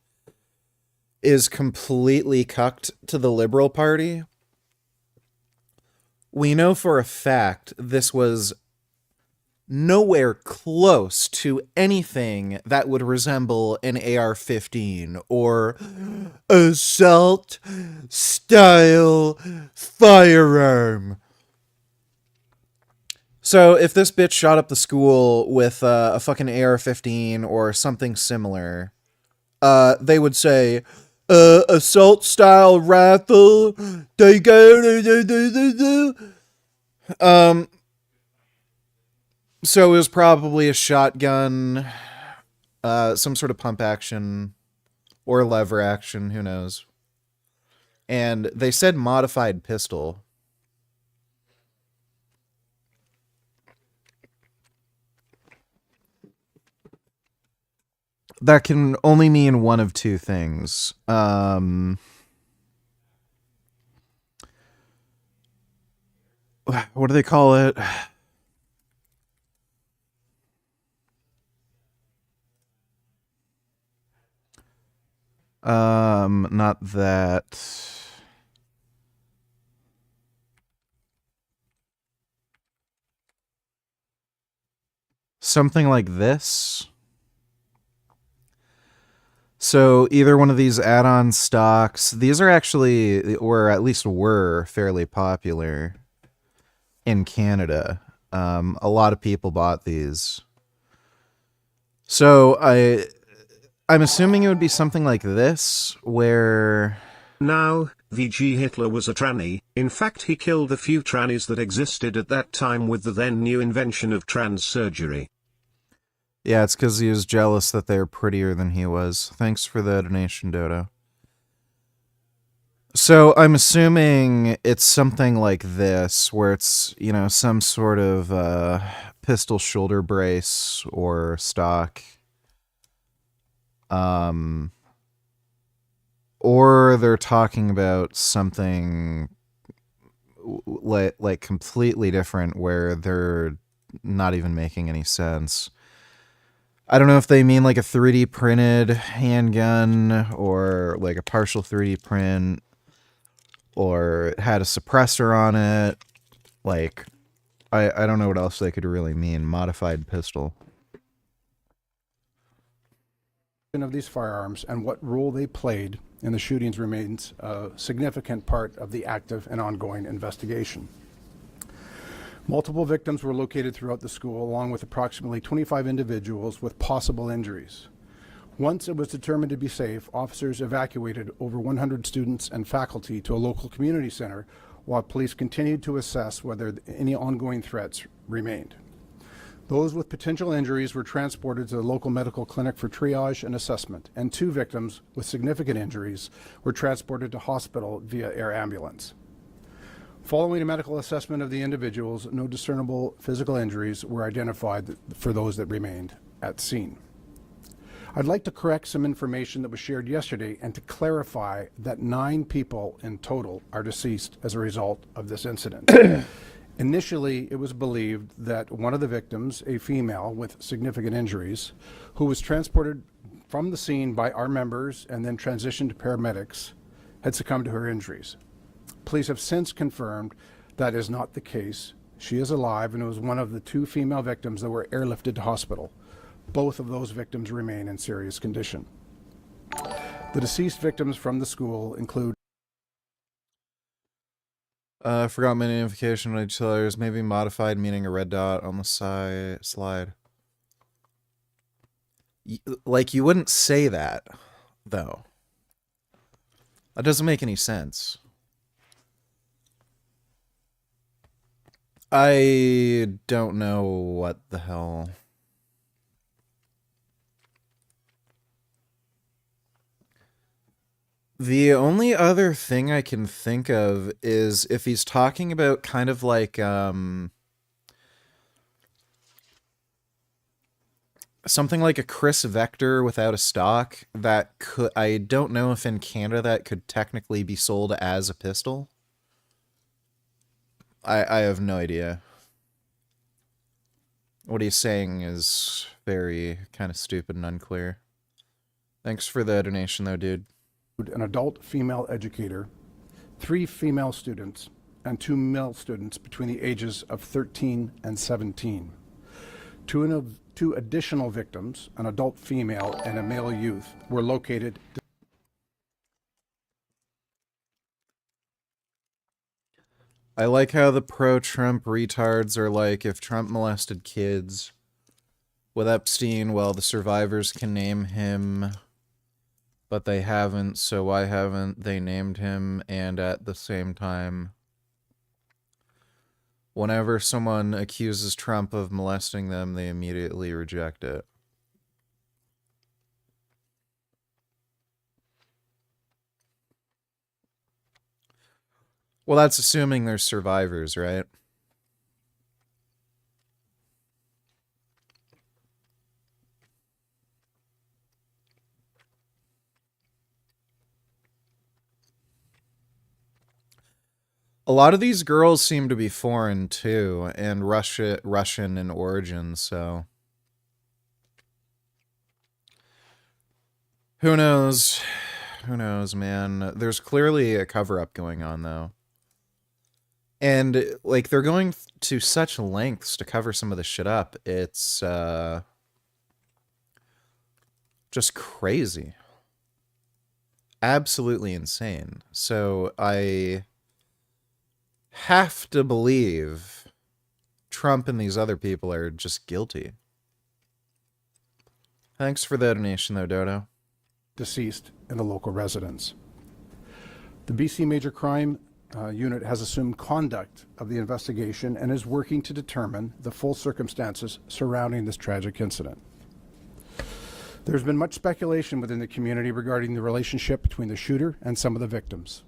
is completely cucked to the Liberal Party, we know for a fact this was nowhere close to anything that would resemble an AR-15 or assault-style firearm. So if this bitch shot up the school with a fucking AR-15 or something similar, they would say, assault-style rifle, they go, so it was probably a shotgun, some sort of pump action, or lever action, who knows. And they said modified pistol. That can only mean one of two things. What do they call it? Not that. Something like this. So either one of these add-on stocks, these are actually, or at least were, fairly popular in Canada. A lot of people bought these. So I'm assuming it would be something like this, where... Now, VG Hitler was a tranny. In fact, he killed the few trannies that existed at that time with the then new invention of trans surgery. Yeah, it's because he was jealous that they were prettier than he was. Thanks for the donation, Dodo. So I'm assuming it's something like this, where it's, you know, some sort of pistol shoulder brace or stock. Or they're talking about something like completely different, where they're not even making any sense. I don't know if they mean like a 3D printed handgun or like a partial 3D print, or it had a suppressor on it. Like, I don't know what else they could really mean. Modified pistol. Of these firearms and what role they played in the shootings remains a significant part of the active and ongoing investigation. Multiple victims were located throughout the school, along with approximately 25 individuals with possible injuries. Once it was determined to be safe, officers evacuated over 100 students and faculty to a local community center, while police continued to assess whether any ongoing threats remained. Those with potential injuries were transported to the local medical clinic for triage and assessment, and 2 victims with significant injuries were transported to hospital via air ambulance. Following a medical assessment of the individuals, no discernible physical injuries were identified for those that remained at scene. I'd like to correct some information that was shared yesterday and to clarify that 9 people in total are deceased as a result of this incident. Initially, it was believed that one of the victims, a female with significant injuries, who was transported from the scene by our members and then transitioned to paramedics, had succumbed to her injuries. Police have since confirmed that is not the case. She is alive and was one of the 2 female victims that were airlifted to hospital. Both of those victims remain in serious condition. The deceased victims from the school include Forgot my notification when I tell there's maybe modified, meaning a red dot on the slide. Like, you wouldn't say that, though. That doesn't make any sense. I don't know what the hell. The only other thing I can think of is if he's talking about kind of like something like a Chris Vector without a stock that could, I don't know if in Canada that could technically be sold as a pistol. I have no idea. What he's saying is very kind of stupid and unclear. Thanks for the donation though, dude. An adult female educator, 3 female students, and 2 male students between the ages of 13 and 17. 2 additional victims, an adult female and a male youth, were located. I like how the pro-Trump retards are like, if Trump molested kids with Epstein, well, the survivors can name him, but they haven't, so why haven't they named him? And at the same time, whenever someone accuses Trump of molesting them, they immediately reject it. Well, that's assuming they're survivors, right? A lot of these girls seem to be foreign too, and Russian in origin, so who knows? Who knows, man? There's clearly a cover-up going on, though. And, like, they're going to such lengths to cover some of this shit up. It's, just crazy. Absolutely insane. So, I have to believe Trump and these other people are just guilty. Thanks for the donation, though, Dodo. deceased in the local residence. The BC Major Crime Unit has assumed conduct of the investigation and is working to determine the full circumstances surrounding this tragic incident. There's been much speculation within the community regarding the relationship between the shooter and some of the victims.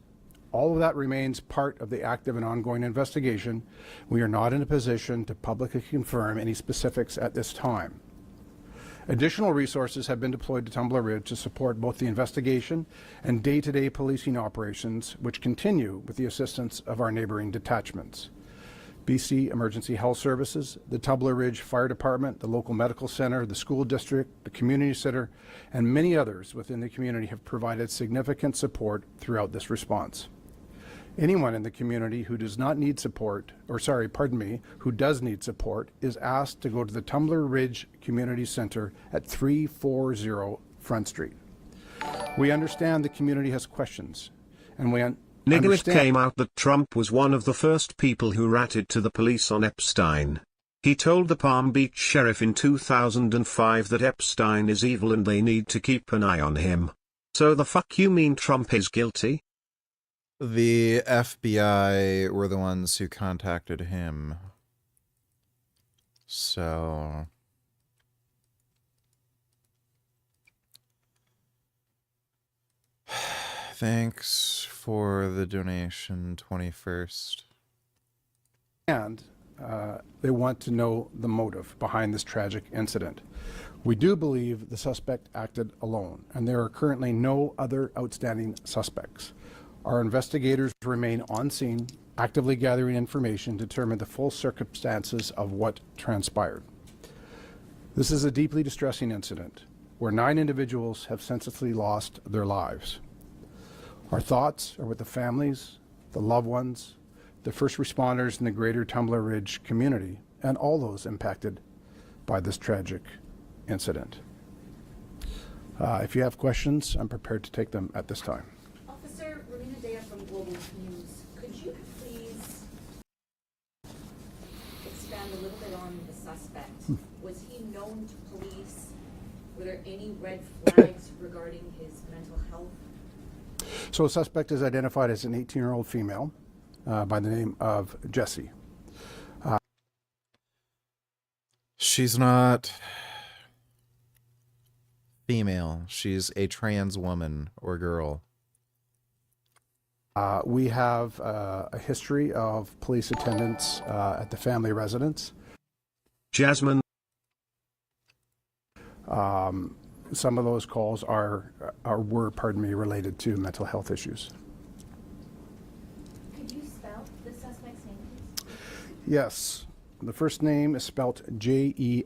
All of that remains part of the active and ongoing investigation. We are not in a position to publicly confirm any specifics at this time. Additional resources have been deployed to Tumbler Ridge to support both the investigation and day-to-day policing operations, which continue with the assistance of our neighboring detachments. BC Emergency Health Services, the Tumbler Ridge Fire Department, the local medical center, the school district, the community center, and many others within the community have provided significant support throughout this response. Anyone in the community who does not need support, who does need support, is asked to go to the Tumbler Ridge Community Center at 340 Front Street. We understand the community has questions, and we It came out that Trump was one of the first people who ratted to the police on Epstein. He told the Palm Beach sheriff in 2005 that Epstein is evil and they need to keep an eye on him. So the fuck you mean Trump is guilty? The FBI were the ones who contacted him. So... Thanks for the donation, 21st. And they want to know the motive behind this tragic incident. We do believe the suspect acted alone, and there are currently no other outstanding suspects. Our investigators remain on scene, actively gathering information to determine the full circumstances of what transpired. This is a deeply distressing incident where 9 individuals have senselessly lost their lives. Our thoughts are with the families, the loved ones, the first responders in the greater Tumbler Ridge community, and all those impacted by this tragic incident. If you have questions, I'm prepared to take them at this time. Officer Romina Dea from Global News, could you please expand a little bit on the suspect? Was he known to police? Were there any red flags regarding his mental health? So a suspect is identified as an 18-year-old female by the name of Jessie. She's not female. She's a trans woman or girl. We have a history of police attendance at the family residence. Jasmine. Some of those calls were related to mental health issues. Could you spell the suspect's name, please? Yes. The first name is spelled Jesse.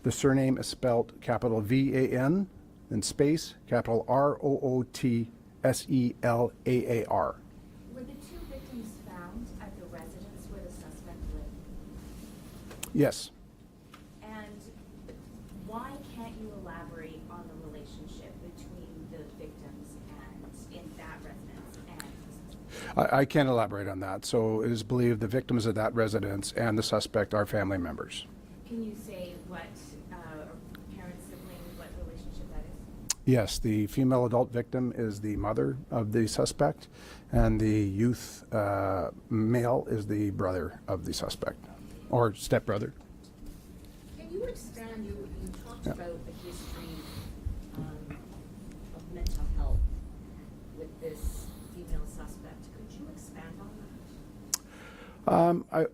The surname is spelled capital VAN, then space, capital ROOTSELAAR. Were the 2 victims found at the residence where the suspect lived? Yes. And why can't you elaborate on the relationship between the victims and in that residence and the suspect? I can't elaborate on that. So it is believed the victims of that residence and the suspect are family members. Can you say what parent, sibling, what relationship that is? Yes, the female adult victim is the mother of the suspect, and the youth male is the brother of the suspect, or stepbrother. Can you expand? You talked about the history of mental health with this female suspect. Could you expand on that?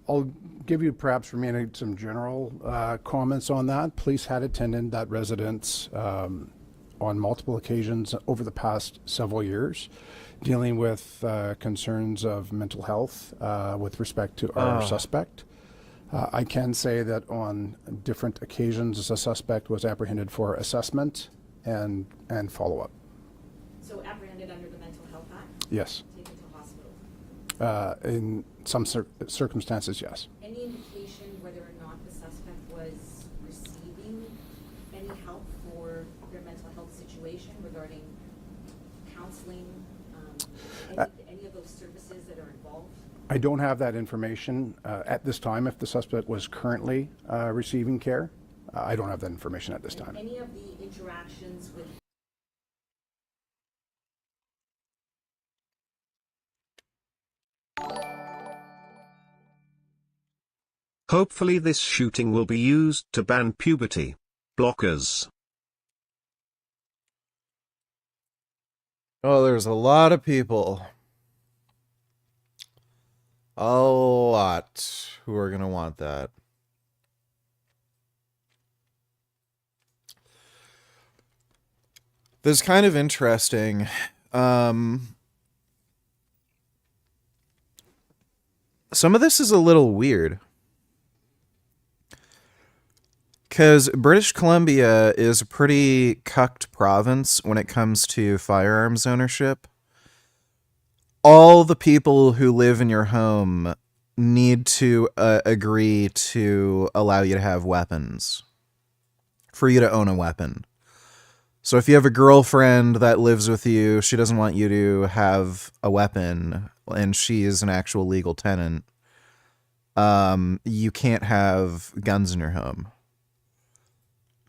I'll give you perhaps remaining some general comments on that. Police had attended that residence on multiple occasions over the past several years, dealing with concerns of mental health with respect to our suspect. I can say that on different occasions, the suspect was apprehended for assessment and follow-up. So apprehended under the Mental Health Act? Yes. Taken to hospital? In some circumstances, yes. Any indication whether or not the suspect was receiving any help for their mental health situation regarding counseling, any of those services that are involved? I don't have that information at this time. If the suspect was currently receiving care, I don't have that information at this time. Any of the interactions with Hopefully this shooting will be used to ban puberty blockers. Oh, there's a lot of people. A lot who are going to want that. This is kind of interesting. Some of this is a little weird. Because British Columbia is a pretty cucked province when it comes to firearms ownership. All the people who live in your home need to agree to allow you to have weapons. For you to own a weapon. So if you have a girlfriend that lives with you, she doesn't want you to have a weapon, and she is an actual legal tenant, you can't have guns in your home.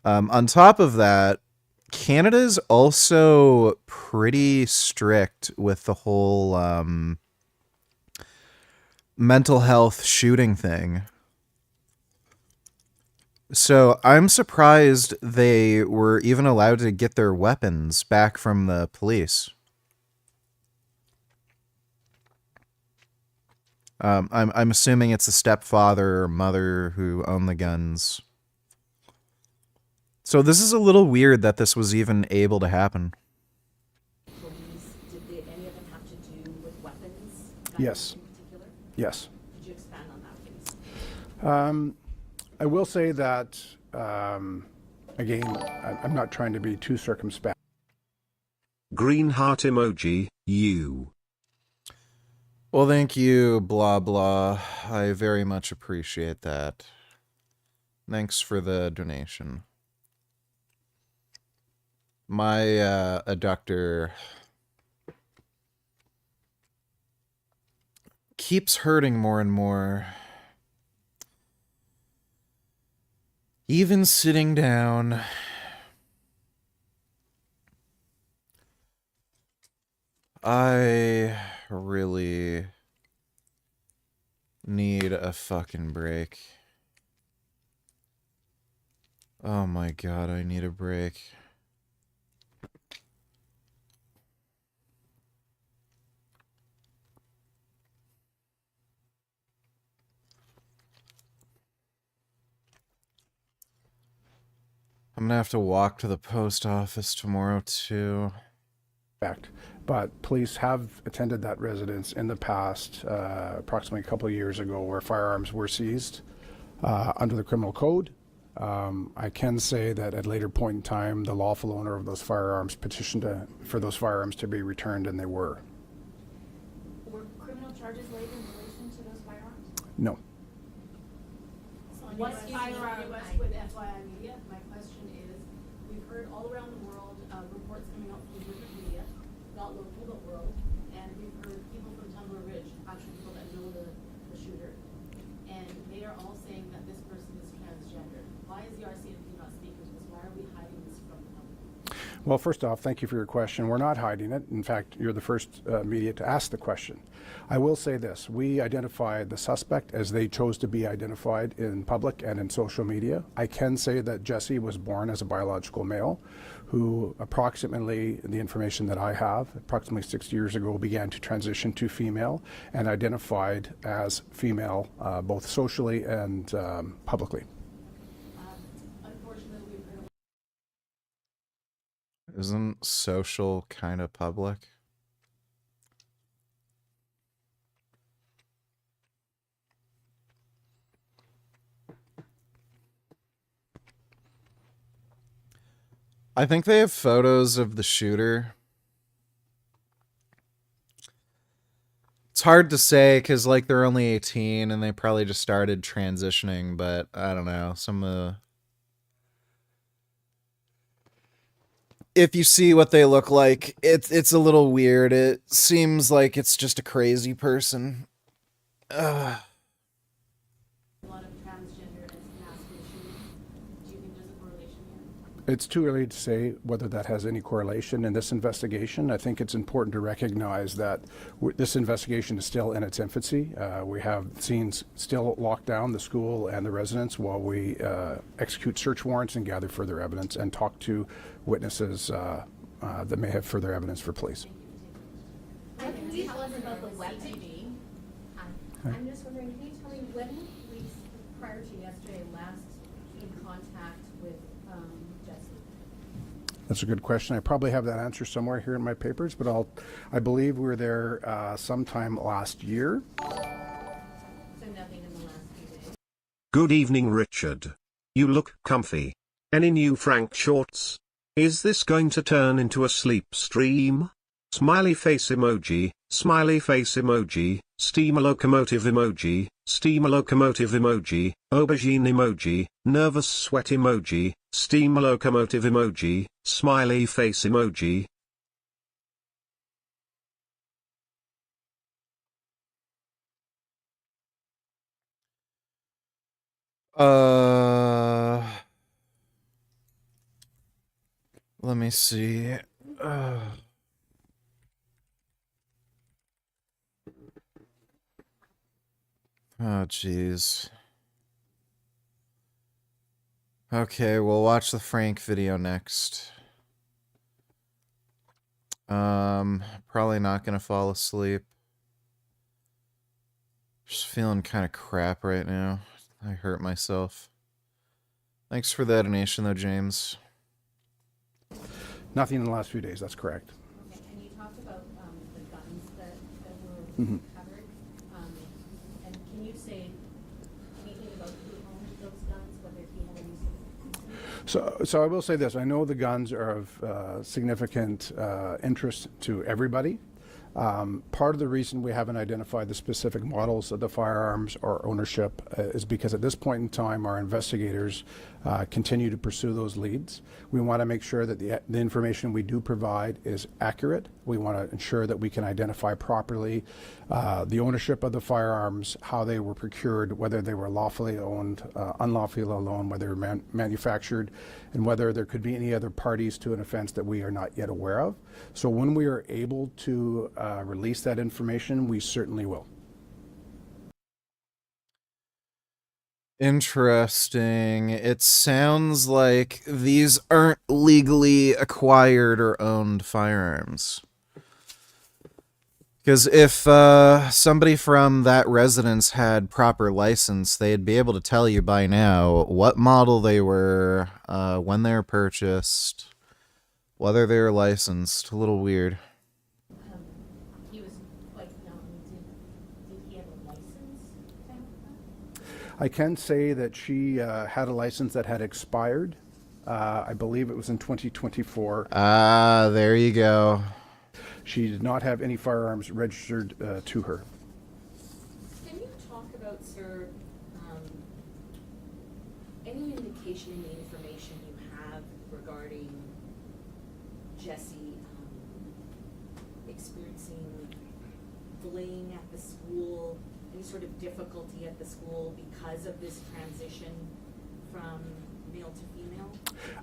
On top of that, Canada's also pretty strict with the whole mental health shooting thing. So I'm surprised they were even allowed to get their weapons back from the police. I'm assuming it's a stepfather or mother who own the guns. So this is a little weird that this was even able to happen. police. Did any of them have to do with weapons? Yes. In particular? Yes. Could you expand on that, please? I will say that, again, I'm not trying to be too circumspect. Green heart emoji, you. Well, thank you, blah, blah. I very much appreciate that. Thanks for the donation. My adductor keeps hurting more and more. Even sitting down. I really need a fucking break. Oh my god, I need a break. I'm gonna have to walk to the post office tomorrow, too. Fact. But police have attended that residence in the past, approximately a couple of years ago, where firearms were seized under the criminal code. I can say that at a later point in time, the lawful owner of those firearms petitioned for those firearms to be returned, and they were. Were criminal charges laid in relation to those firearms? No. What firearm US with FYI media? My question is, we've heard all around the world reports coming out from different media, not local but world, and we've heard people from Tumbler Ridge, actually people that know the shooter, and they are all saying that this person is transgender. Why is the RCMP not speaking to this? Why are we hiding this from the public? Well, first off, thank you for your question. We're not hiding it. In fact, you're the first media to ask the question. I will say this. We identified the suspect as they chose to be identified in public and in social media. I can say that Jesse was born as a biological male who approximately, the information that I have, approximately 6 years ago began to transition to female and identified as female both socially and publicly. Isn't social kind of public? I think they have photos of the shooter. It's hard to say because, like, they're only 18 and they probably just started transitioning, but I don't know. If you see what they look like, it's a little weird. It seems like it's just a crazy person. Ugh. A lot of transgender and masculine shootings. Do you think there's a correlation here? It's too early to say whether that has any correlation in this investigation. I think it's important to recognize that this investigation is still in its infancy. We have scenes still lock down the school and the residents while we execute search warrants and gather further evidence and talk to witnesses that may have further evidence for police. Can you tell us about the web TV? I'm just wondering, can you tell me when police, prior to yesterday, last in contact with Jesse? That's a good question. I probably have that answer somewhere here in my papers, but I believe we were there sometime last year. So nothing in the last few days? Good evening, Richard. You look comfy. Any new Frank shorts? Is this going to turn into a sleep stream? Smiley face emoji, steamer locomotive emoji, aubergine emoji, nervous sweat emoji, steamer locomotive emoji, smiley face emoji. Let me see. Oh, jeez. Okay, we'll watch the Frank video next. Probably not gonna fall asleep. Just feeling kind of crap right now. I hurt myself. Thanks for the donation, though, James. Nothing in the last few days, that's correct. Okay, and you talked about the guns that were Mhm. recovered. And can you say anything about who owned those guns, whether he had any sort of... So I will say this. I know the guns are of significant interest to everybody. Part of the reason we haven't identified the specific models of the firearms or ownership is because at this point in time, our investigators continue to pursue those leads. We want to make sure that the information we do provide is accurate. We want to ensure that we can identify properly the ownership of the firearms, how they were procured, whether they were lawfully owned, unlawfully owned, whether they were manufactured, and whether there could be any other parties to an offense that we are not yet aware of. So when we are able to release that information, we certainly will. Interesting. It sounds like these aren't legally acquired or owned firearms. Because if somebody from that residence had proper license, they'd be able to tell you by now what model they were, when they were purchased, whether they were licensed. A little weird. He was quite young. Did he have a license to have that? I can say that she had a license that had expired. I believe it was in 2024. Ah, there you go. She did not have any firearms registered to her. Can you talk about, sir, any indication in the information you have regarding Jesse experiencing bullying at the school, any sort of difficulty at the school because of this transition from male to female?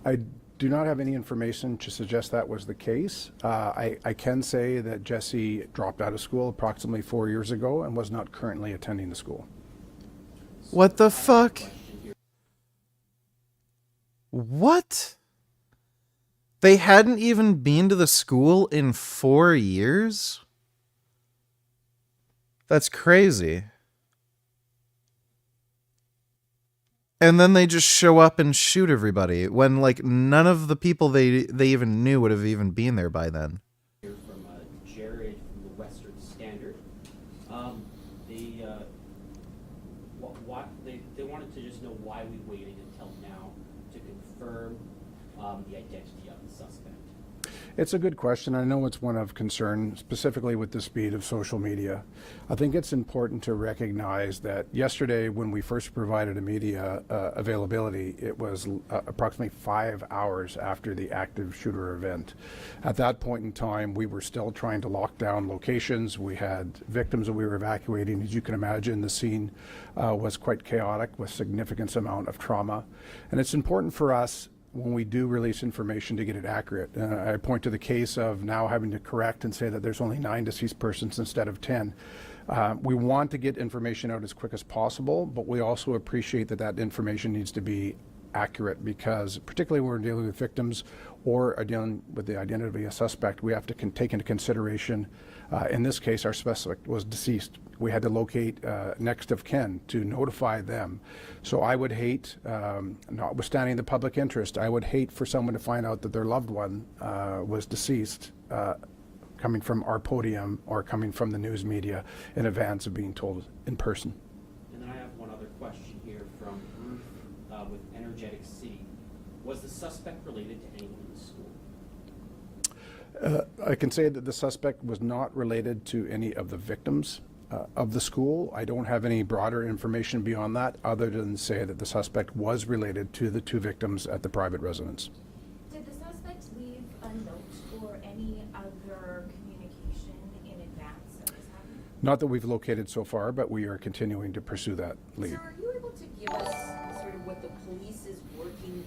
I do not have any information to suggest that was the case. I can say that Jesse dropped out of school approximately 4 years ago and was not currently attending the school. What the fuck? What? They hadn't even been to the school in 4 years? That's crazy. And then they just show up and shoot everybody when, like, none of the people they even knew would have even been there by then. From Jared from the Western Standard. They wanted to just know why we waited until now to confirm the identity of the suspect. It's a good question. I know it's one of concern, specifically with the speed of social media. I think it's important to recognize that yesterday, when we first provided a media availability, it was approximately 5 hours after the active shooter event. At that point in time, we were still trying to lock down locations. We had victims that we were evacuating. As you can imagine, the scene was quite chaotic with significant amount of trauma. And it's important for us when we do release information to get it accurate. I point to the case of now having to correct and say that there's only 9 deceased persons instead of 10. We want to get information out as quick as possible, but we also appreciate that that information needs to be accurate, because particularly when we're dealing with victims or are dealing with the identity of a suspect, we have to take into consideration, in this case, our suspect was deceased. We had to locate next of kin to notify them. So I would hate, notwithstanding the public interest, I would hate for someone to find out that their loved one was deceased coming from our podium or coming from the news media in advance of being told in person. And then I have one other question here from Ruth with Energetic City. Was the suspect related to anyone in the school? I can say that the suspect was not related to any of the victims of the school. I don't have any broader information beyond that, other than say that the suspect was related to the 2 victims at the private residence. Did the suspect leave a note or any other communication in advance of this happening? Not that we've located so far, but we are continuing to pursue that lead. Sir, are you able to give us sort of what the police is working?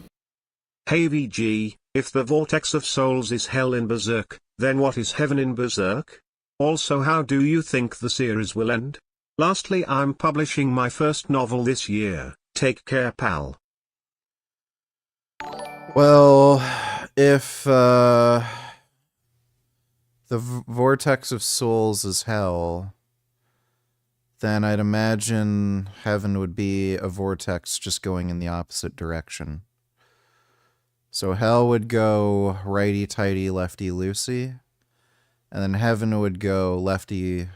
Hey VG, if the vortex of souls is hell in Berserk, then what is heaven in Berserk? Also, how do you think the series will end? Lastly, I'm publishing my first novel this year. Take care, pal. Well, if the vortex of souls is hell, then I'd imagine heaven would be a vortex just going in the opposite direction. So hell would go righty-tighty, lefty-loosey, and then heaven would go lefty...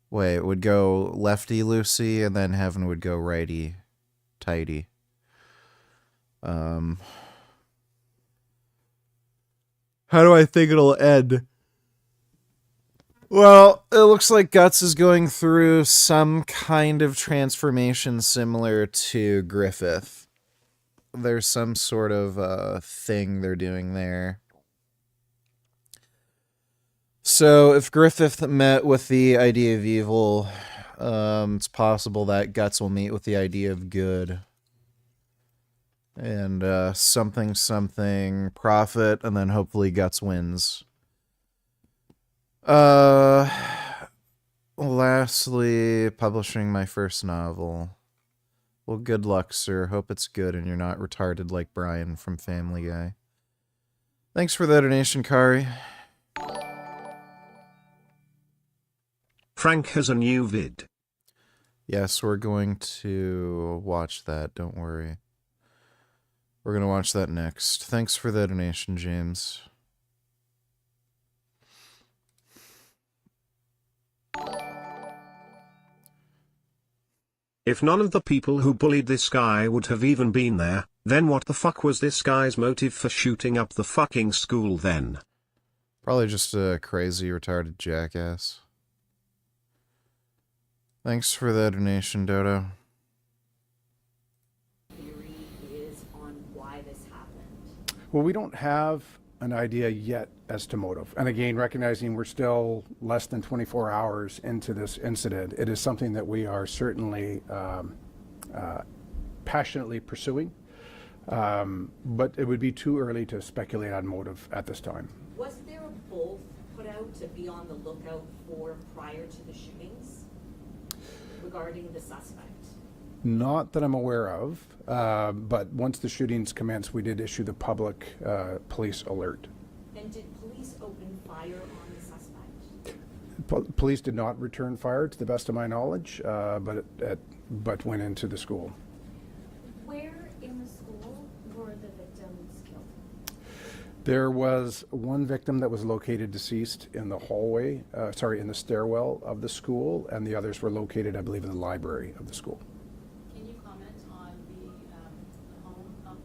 Wait, it would go lefty-loosey, and then heaven would go righty-tighty. How do I think it'll end? Well, it looks like Guts is going through some kind of transformation similar to Griffith. There's some sort of thing they're doing there. So if Griffith met with the idea of evil, it's possible that Guts will meet with the idea of good. And something profit, and then hopefully Guts wins. Lastly, publishing my first novel. Well, good luck, sir. Hope it's good and you're not retarded like Brian from Family Guy. Thanks for the donation, Kari. Frank has a new vid. Yes, we're going to watch that. Don't worry. We're going to watch that next. Thanks for the donation, James. If none of the people who bullied this guy would have even been there, then what the fuck was this guy's motive for shooting up the fucking school then? Probably just a crazy, retarded jackass. Thanks for the donation, Dodo. Theory is on why this happened. Well, we don't have an idea yet as to motive. And again, recognizing we're still less than 24 hours into this incident, it is something that we are certainly passionately pursuing. But it would be too early to speculate on motive at this time. Was there a bolt put out to be on the lookout for prior to the shootings regarding the suspect? Not that I'm aware of, but once the shootings commenced, we did issue the public police alert. And did police open fire on the suspect? Police did not return fire, to the best of my knowledge, but went into the school. Where in the school were the victims killed? There was one victim that was located deceased in the hallway, in the stairwell of the school, and the others were located, I believe, in the library of the school. Can you comment on the home of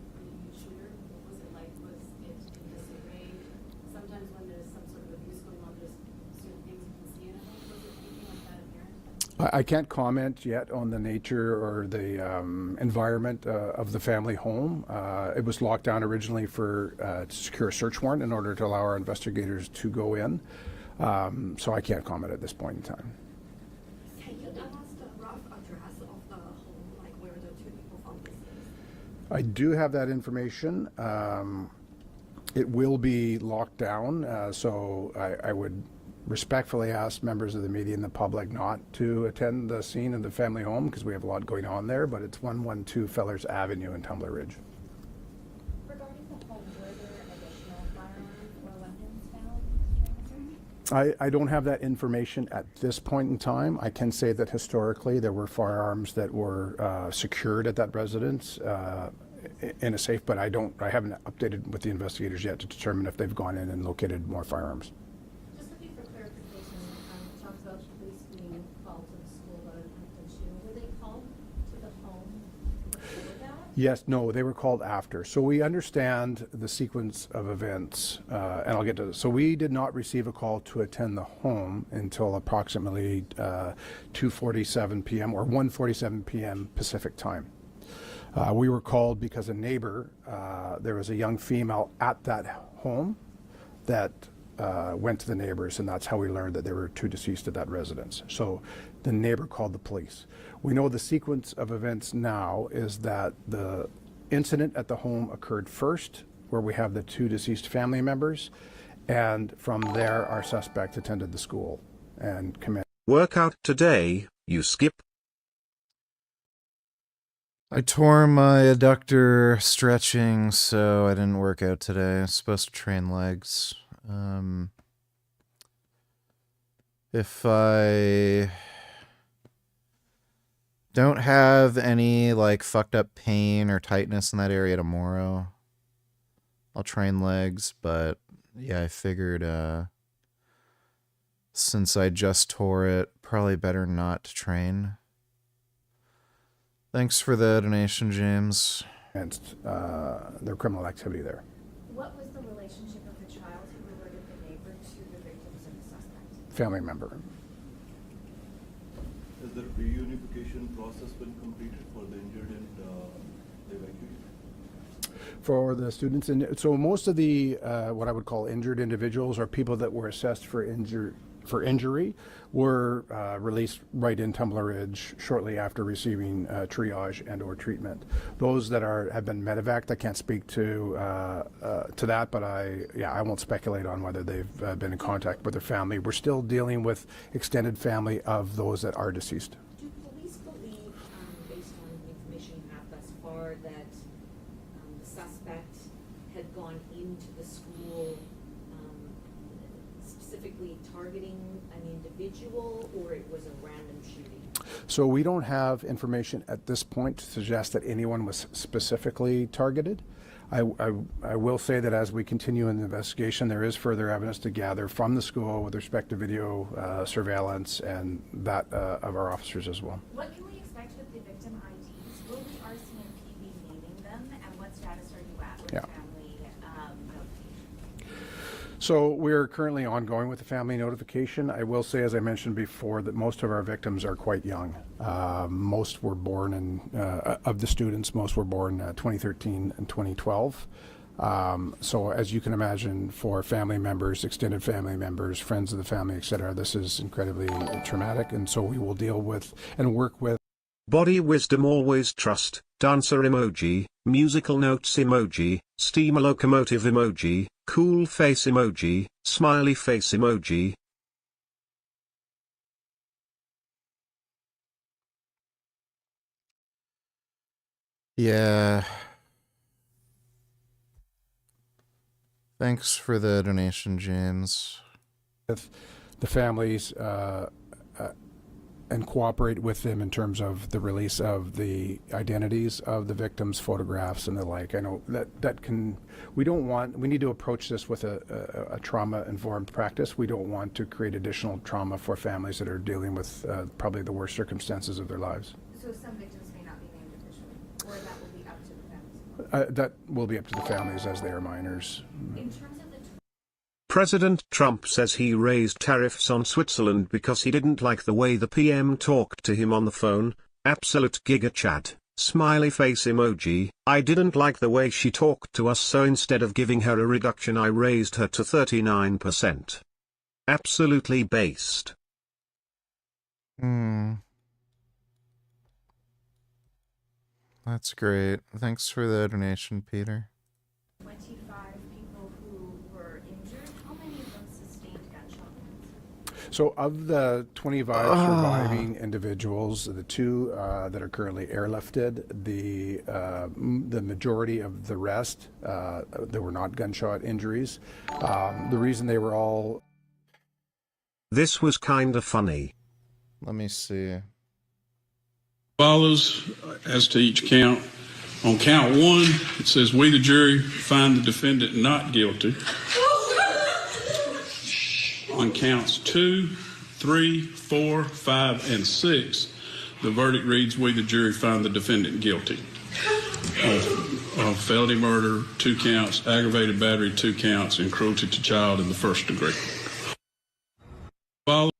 the shooter? What was it like? Was it in disarray? Sometimes when there's some sort of abuse going on, there's certain things you can see in a home. Was it anything like that apparent? I can't comment yet on the nature or the environment of the family home. It was locked down originally to secure a search warrant in order to allow our investigators to go in. So I can't comment at this point in time. Can you tell us the rough address of the home, like where the two people found this is? I do have that information. It will be locked down, so I would respectfully ask members of the media and the public not to attend the scene of the family home because we have a lot going on there, but it's 112 Fellers Avenue in Tumbler Ridge. Regarding the home, were there additional firearms or weapons found, Mr. Officer? I don't have that information at this point in time. I can say that historically there were firearms that were secured at that residence in a safe, but I haven't updated with the investigators yet to determine if they've gone in and located more firearms. Just looking for clarification, you talked about police being called to the school about an attempted shooting. Were they called to the home before that? Yes, no, they were called after. So we understand the sequence of events, and I'll get to this. So we did not receive a call to attend the home until approximately 2:47 p.m. or 1:47 p.m. Pacific time. We were called because a neighbor, there was a young female at that home that went to the neighbors, and that's how we learned that there were 2 deceased at that residence. So the neighbor called the police. We know the sequence of events now is that the incident at the home occurred first, where we have the 2 deceased family members, and from there our suspect attended the school and commenced. Workout today, you skip. I tore my adductor stretching, so I didn't work out today. I was supposed to train legs. If I don't have any like fucked up pain or tightness in that area tomorrow, I'll train legs, but yeah, I figured since I just tore it, probably better not to train. Thanks for the donation, James. Against their criminal activity there. What was the relationship of the child who alerted the neighbor to the victims and the suspect? Family member. Has the reunification process been completed for the injured and the evacuees? For the students, and so most of the what I would call injured individuals are people that were assessed for injury were released right in Tumbler Ridge shortly after receiving triage and or treatment. Those that have been medevaced, I can't speak to that, but I won't speculate on whether they've been in contact with their family. We're still dealing with extended family of those that are deceased. Do police believe, based on the information you have thus far, that the suspect had gone into the school specifically targeting an individual, or it was a random shooting? So we don't have information at this point to suggest that anyone was specifically targeted. I will say that as we continue in the investigation, there is further evidence to gather from the school with respect to video surveillance and that of our officers as well. What can we expect with the victim IDs? Will the RCMP be naming them, and what status are you at with family notification? So we're currently ongoing with the family notification. I will say, as I mentioned before, that most of our victims are quite young. Most were born of the students, most were born 2013 and 2012. So as you can imagine, for family members, extended family members, friends of the family, etc., this is incredibly traumatic, and so we will deal with and work with. Body wisdom always trust, dancer emoji, musical notes emoji, steamer locomotive emoji, cool face emoji, smiley face emoji. Yeah. Thanks for the donation, James. With the families and cooperate with them in terms of the release of the identities of the victims, photographs, and the like. I know we need to approach this with a trauma-informed practice. We don't want to create additional trauma for families that are dealing with probably the worst circumstances of their lives. So some victims may not be named officially, or that will be up to the families? That will be up to the families as they are minors. In terms of the President Trump says he raised tariffs on Switzerland because he didn't like the way the PM talked to him on the phone. Absolute giga chat. Smiley face emoji. I didn't like the way she talked to us, so instead of giving her a reduction, I raised her to 39%. Absolutely based. That's great. Thanks for the donation, Peter. 25 people who were injured. How many of them sustained gunshot wounds? So of the 25 surviving individuals, the two that are currently airlifted, the majority of the rest, there were not gunshot injuries. The reason they were all... This was kinda funny. Let me see. Follows as to each count. On count one, it says, "We, the jury, find the defendant not guilty." On counts 2, 3, 4, 5, and 6, the verdict reads, "We, the jury, find the defendant guilty." Of felony murder, 2 counts, aggravated battery, 2 counts, and cruelty to child in the first degree. Follow.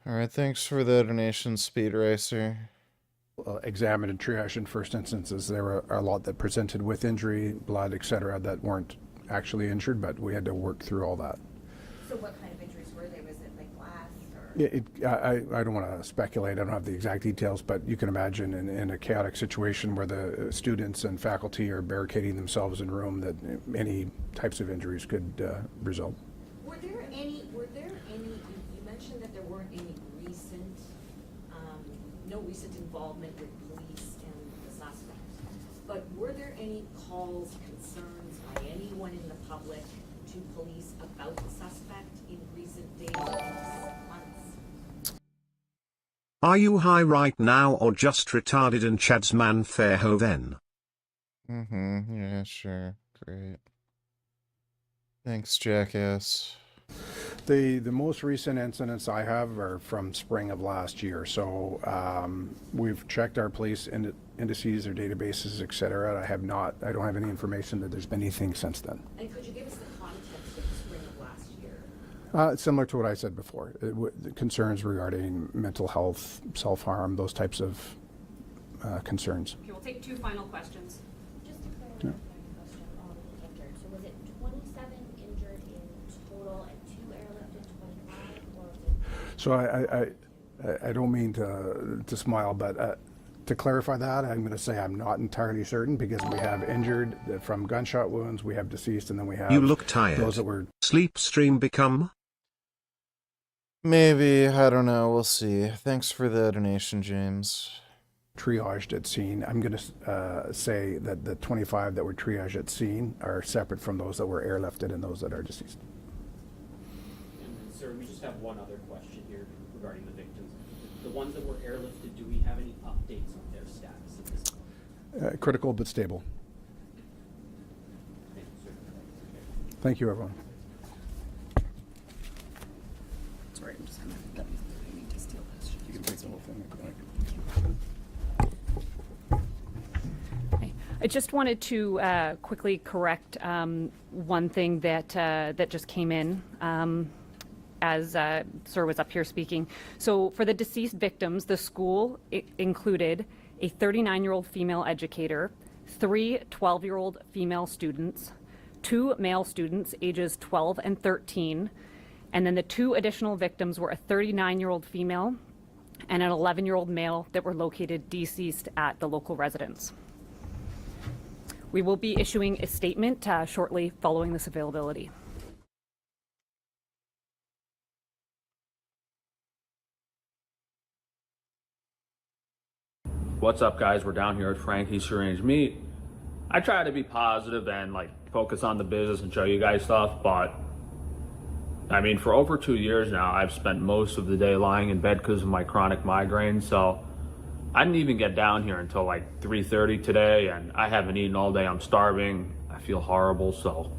All right, thanks for the donation, Speed Racer. Examined and triaged in first instances. There were a lot that presented with injury, blood, etc., that weren't actually injured, but we had to work through all that. So what kind of injuries were they? Was it like glass or? I don't want to speculate. I don't have the exact details, but you can imagine in a chaotic situation where the students and faculty are barricading themselves in a room that any types of injuries could result. Were there any, you mentioned that there weren't any recent, no recent involvement with police and the suspect, but were there any calls, concerns by anyone in the public to police about the suspect in recent days, months? Are you high right now or just retarded and Chad's man Fairho then? Yeah, sure. Great. Thanks, jackass. The most recent incidents I have are from spring of last year. So we've checked our police indices, their databases, etc. I don't have any information that there's been anything since then. And could you give us the context of the spring of last year? Similar to what I said before, the concerns regarding mental health, self-harm, those types of concerns. Okay, we'll take 2 final questions. Just to clarify the question on the injured. So was it 27 injured in total and 2 airlifted, 25, or was it? So I don't mean to smile, but to clarify that, I'm going to say I'm not entirely certain because we have injured from gunshot wounds, we have deceased, and then we have You look tired. those that were... Sleep stream become? Maybe, I don't know, we'll see. Thanks for the donation, James. triaged at scene. I'm going to say that the 25 that were triaged at scene are separate from those that were airlifted and those that are deceased. And sir, we just have one other question here regarding the victims. The ones that were airlifted, do we have any updates on their status at this point? Critical but stable. Thank you, sir. Thank you, everyone. Sorry, I'm just gonna I need to steal this. You can take the whole thing. I just wanted to quickly correct one thing that just came in as Sir was up here speaking. So for the deceased victims, the school included a 39-year-old female educator, 3 12-year-old female students, 2 male students ages 12 and 13, and then the 2 additional victims were a 39-year-old female and an 11-year-old male that were located deceased at the local residence. We will be issuing a statement shortly following this availability. What's up, guys? We're down here at Frankie's Syringe Meat. I try to be positive and focus on the business and show you guys stuff, but I mean, for over 2 years now, I've spent most of the day lying in bed because of my chronic migraine. So I didn't even get down here until 3:30 today, and I haven't eaten all day. I'm starving. I feel horrible. So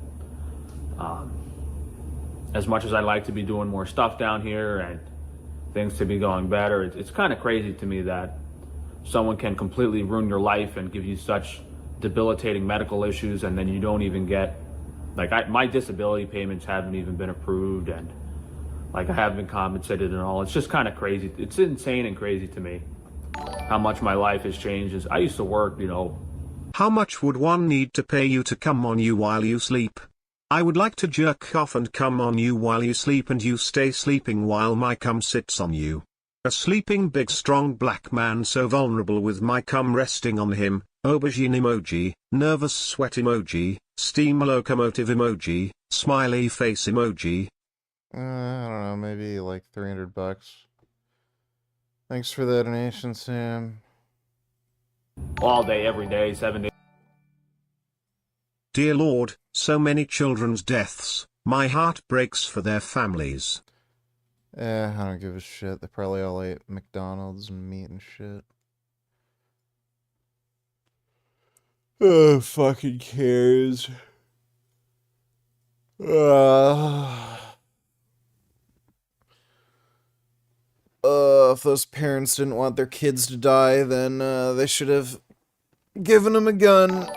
as much as I'd like to be doing more stuff down here and things to be going better, it's kind of crazy to me that someone can completely ruin your life and give you such debilitating medical issues, and then you don't even get, my disability payments haven't even been approved, and I haven't been compensated and all. It's just kind of crazy. It's insane and crazy to me how much my life has changed. I used to work, How much would one need to pay you to come on you while you sleep? I would like to jerk off and come on you while you sleep and you stay sleeping while my cum sits on you. A sleeping big strong black man so vulnerable with my cum resting on him. Aubergine emoji, nervous sweat emoji, steam locomotive emoji, smiley face emoji. I don't know, maybe like $300. Thanks for the donation, Sam. All day, every day, 7 days. Dear Lord, so many children's deaths. My heart breaks for their families. I don't give a shit. They probably all ate McDonald's and meat and shit. Fucking cares. If those parents didn't want their kids to die, then they should have given them a gun.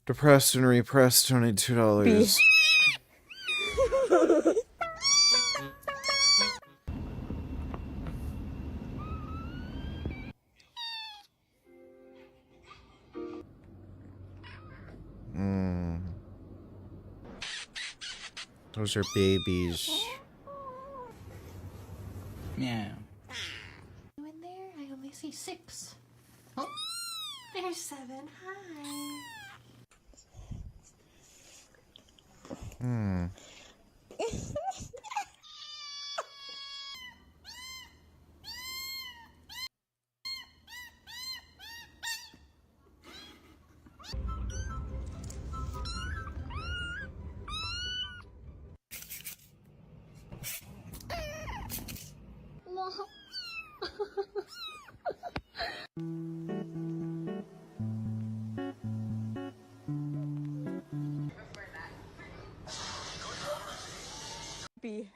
Depressed and repressed, only $2. Those are babies. Yeah. In there, I only see 6. Oh, there's 7. Hi. B.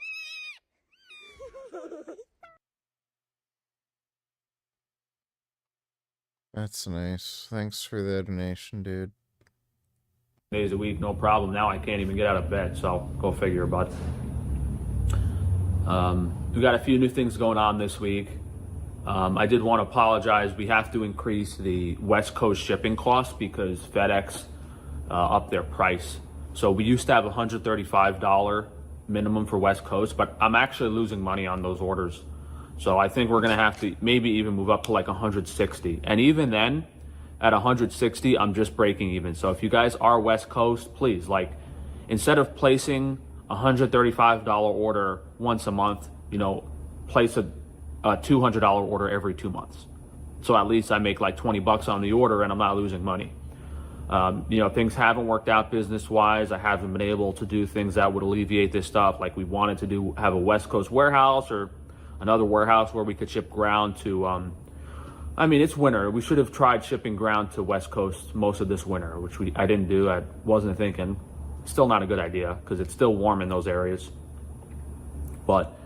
That's nice. Thanks for the donation, dude. Days a week, no problem. Now I can't even get out of bed, so go figure, bud. We got a few new things going on this week. I did want to apologize. We have to increase the West Coast shipping cost because FedEx upped their price. So we used to have $135 minimum for West Coast, but I'm actually losing money on those orders. So I think we're going to have to maybe even move up to like 160. And even then, at 160, I'm just breaking even. So if you guys are West Coast, please, like, instead of placing a $135 order once a month, you know, place a $200 order every 2 months. So at least I make like $20 on the order and I'm not losing money. You know, things haven't worked out business-wise. I haven't been able to do things that would alleviate this stuff. Like we wanted to have a West Coast warehouse or another warehouse where we could ship ground to, I mean, it's winter. We should have tried shipping ground to West Coast most of this winter, which I didn't do. I wasn't thinking. Still not a good idea because it's still warm in those areas. But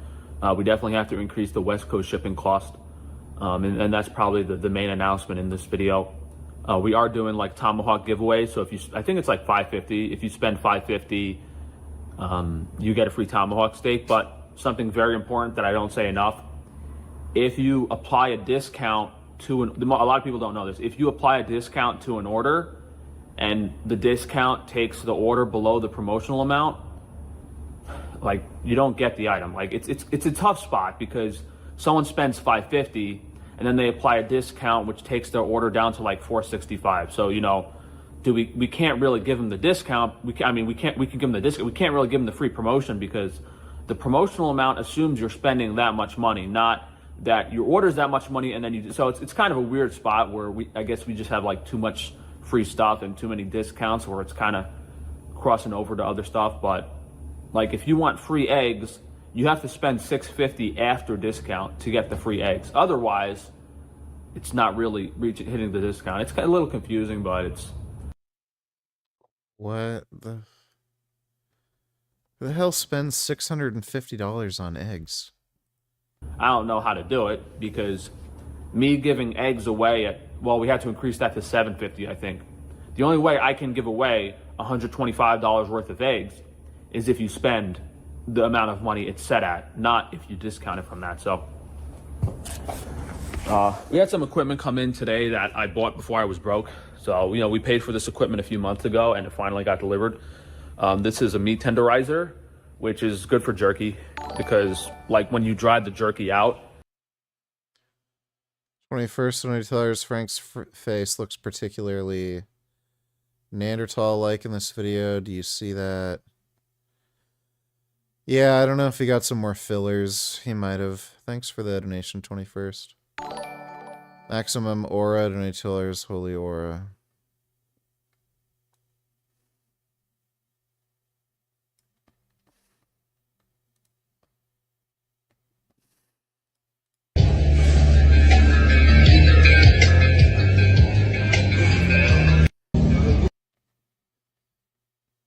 we definitely have to increase the West Coast shipping cost. And that's probably the main announcement in this video. We are doing like tomahawk giveaways. So if you, I think it's like $5.50. If you spend $5.50, you get a free tomahawk steak. But something very important that I don't say enough, if you apply a discount to a lot of people don't know this. If you apply a discount to an order and the discount takes the order below the promotional amount, like you don't get the item. Like it's a tough spot because someone spends $5.50 and then they apply a discount which takes their order down to like $4.65. So, you know, we can't really give them the discount. We can give them the discount. We can't really give them the free promotion because the promotional amount assumes you're spending that much money, not that your order's that much money and then you. So it's kind of a weird spot where I guess we just have like too much free stuff and too many discounts where it's kind of crossing over to other stuff. But like if you want free eggs, you have to spend $6.50 after discount to get the free eggs. Otherwise, it's not really hitting the discount. It's kind of a little confusing, but it's. What the? Who the hell spends $650 on eggs? I don't know how to do it because me giving eggs away we had to increase that to $7.50, I think. The only way I can give away $125 worth of eggs is if you spend the amount of money it's set at, not if you discount it from that. So We had some equipment come in today that I bought before I was broke. So, we paid for this equipment a few months ago and it finally got delivered. This is a meat tenderizer, which is good for jerky because like when you dry the jerky out. 21st Nutellers, Frank's face looks particularly Neanderthal-like in this video. Do you see that? Yeah, I don't know if he got some more fillers. He might have. Thanks for the donation, 21st. Maximum Aura, Donatillers, Holy Aura.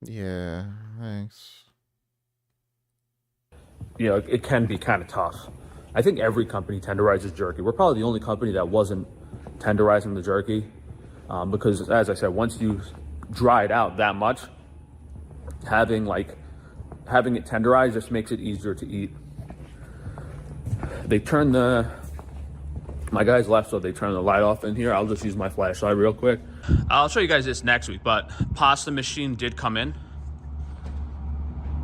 Yeah, thanks. It can be kind of tough. I think every company tenderizes jerky. We're probably the only company that wasn't tenderizing the jerky because, as I said, once you dry it out that much, having it tenderized just makes it easier to eat. They turned my guys left, so they turned the light off in here. I'll just use my flashlight real quick. I'll show you guys this next week, but pasta machine did come in.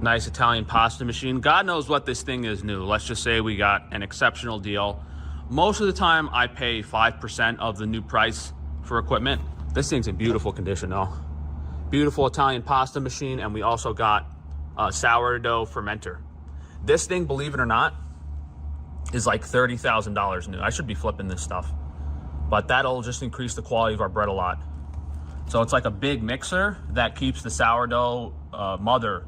Nice Italian pasta machine. God knows what this thing is new. Let's just say we got an exceptional deal. Most of the time I pay 5% of the new price for equipment. This thing's in beautiful condition though. Beautiful Italian pasta machine, and we also got a sourdough fermenter. This thing, believe it or not, is like $30,000 new. I should be flipping this stuff, but that'll just increase the quality of our bread a lot. So it's like a big mixer that keeps the sourdough mother,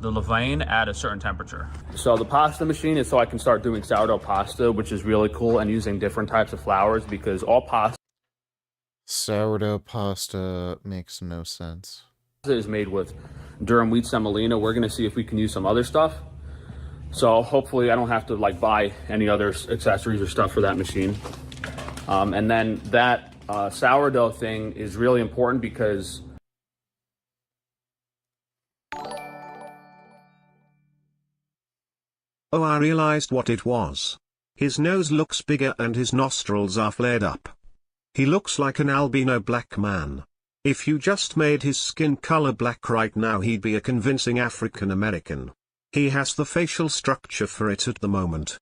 the levain, at a certain temperature. So the pasta machine is so I can start doing sourdough pasta, which is really cool, and using different types of flours because all pasta Sourdough pasta makes no sense. is made with durum wheat semolina. We're gonna see if we can use some other stuff. So hopefully I don't have to buy any other accessories or stuff for that machine. And then that sourdough thing is really important because Oh, I realized what it was. His nose looks bigger and his nostrils are flared up. He looks like an albino black man. If you just made his skin color black right now, he'd be a convincing African American. He has the facial structure for it at the moment.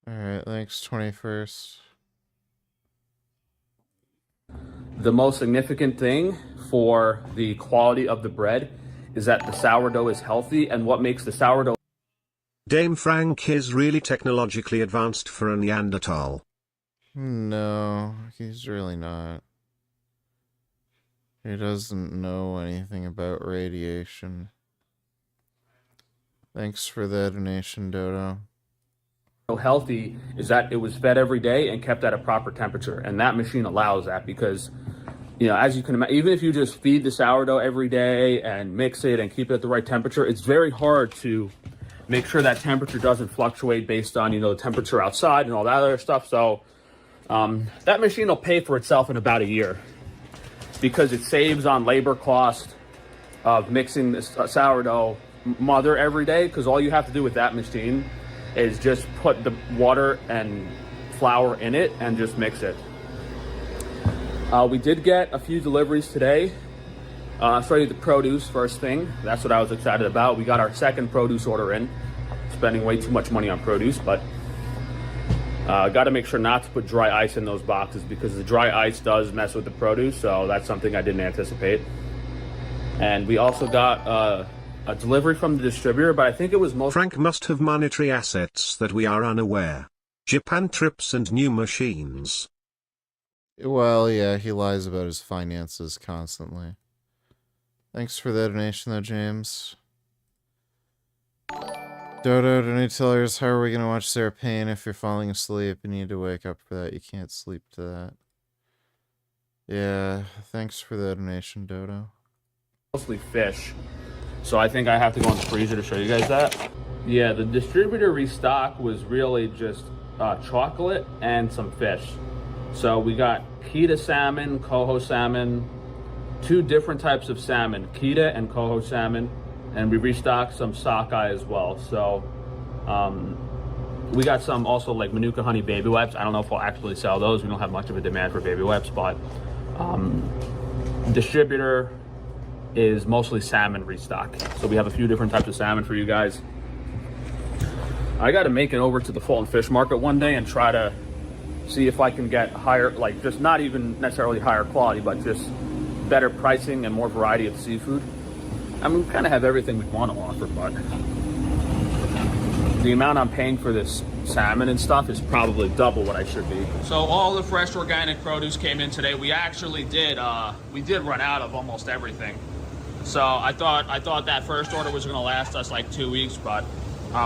Alright, thanks, 21st. the most significant thing for the quality of the bread is that the sourdough is healthy, and what makes the sourdough Dame Frank is really technologically advanced for a Neanderthal. No, he's really not. He doesn't know anything about radiation. Thanks for the donation, Dodo. healthy is that it was fed every day and kept at a proper temperature, and that machine allows that because, you know, as you can imagine, even if you just feed the sourdough every day and mix it and keep it at the right temperature, it's very hard to make sure that temperature doesn't fluctuate based on, you know, the temperature outside and all that other stuff. So that machine will pay for itself in about a year because it saves on labor cost of mixing this sourdough mother every day, because all you have to do with that machine is just put the water and flour in it and just mix it. We did get a few deliveries today. I'll show you the produce first thing. That's what I was excited about. We got our second produce order in. Spending way too much money on produce, but got to make sure not to put dry ice in those boxes because the dry ice does mess with the produce, so that's something I didn't anticipate. And we also got a delivery from the distributor, but I think it was most... Frank must have monetary assets that we are unaware. Japan trips and new machines. Well, yeah, he lies about his finances constantly. Thanks for the donation, though, James. Dodo, donatellers, how are we going to watch Sarah Payne if you're falling asleep? You need to wake up for that. You can't sleep to that. Yeah, thanks for the donation, Dodo. Mostly fish. So I think I have to go in the freezer to show you guys that. Yeah, the distributor restock was really just chocolate and some fish. So we got Kita salmon, coho salmon, two different types of salmon, Kita and coho salmon. and we restocked some sockeye as well. So we got some also like Manuka honey baby wipes. I don't know if we'll actually sell those. We don't have much of a demand for baby wipes, but distributor is mostly salmon restock. So we have a few different types of salmon for you guys. I got to make it over to the Fulton Fish Market one day and try to see if I can get higher, like just not even necessarily higher quality, but just better pricing and more variety of seafood. I mean, we kind of have everything we want to offer, but the amount I'm paying for this salmon and stuff is probably double what I should be. So all the fresh organic produce came in today. We actually did run out of almost everything. So I thought that first order was gonna last us like 2 weeks, but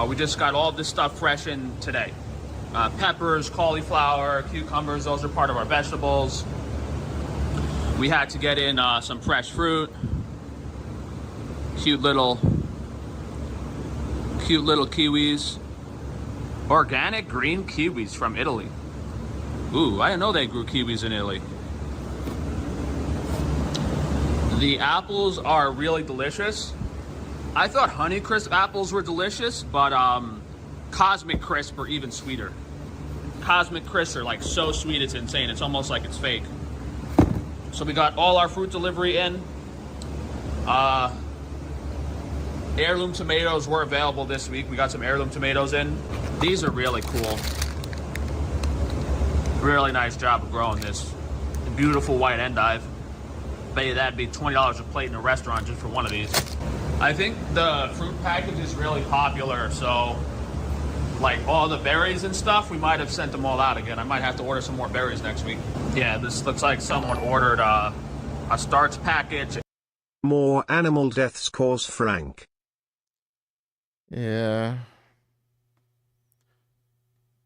we just got all this stuff fresh in today. Peppers, cauliflower, cucumbers, those are part of our vegetables. We had to get in some fresh fruit. Cute little kiwis. Organic green kiwis from Italy. Ooh, I didn't know they grew kiwis in Italy. The apples are really delicious. I thought Honeycrisp apples were delicious, but Cosmic Crisp are even sweeter. Cosmic Crisp are like so sweet, it's insane. It's almost like it's fake. So we got all our fruit delivery in. Heirloom tomatoes were available this week. We got some heirloom tomatoes in. These are really cool. Really nice job of growing this. Beautiful white endive. Bet you that'd be $20 a plate in a restaurant just for one of these. I think the fruit package is really popular, so like all the berries and stuff, we might have sent them all out again. I might have to order some more berries next week. Yeah, this looks like someone ordered a starch package. More animal deaths cause Frank. Yeah.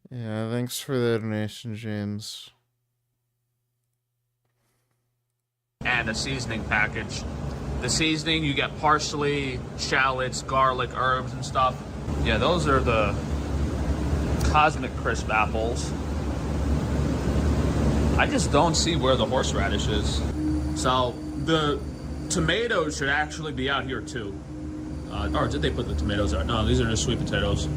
Yeah, thanks for the donation, James. And a seasoning package. The seasoning, you get parsley, shallots, garlic, herbs, and stuff. Yeah, those are the Cosmic Crisp apples. I just don't see where the horseradish is. So the tomatoes should actually be out here too. Or did they put the tomatoes out? No, these are just sweet potatoes.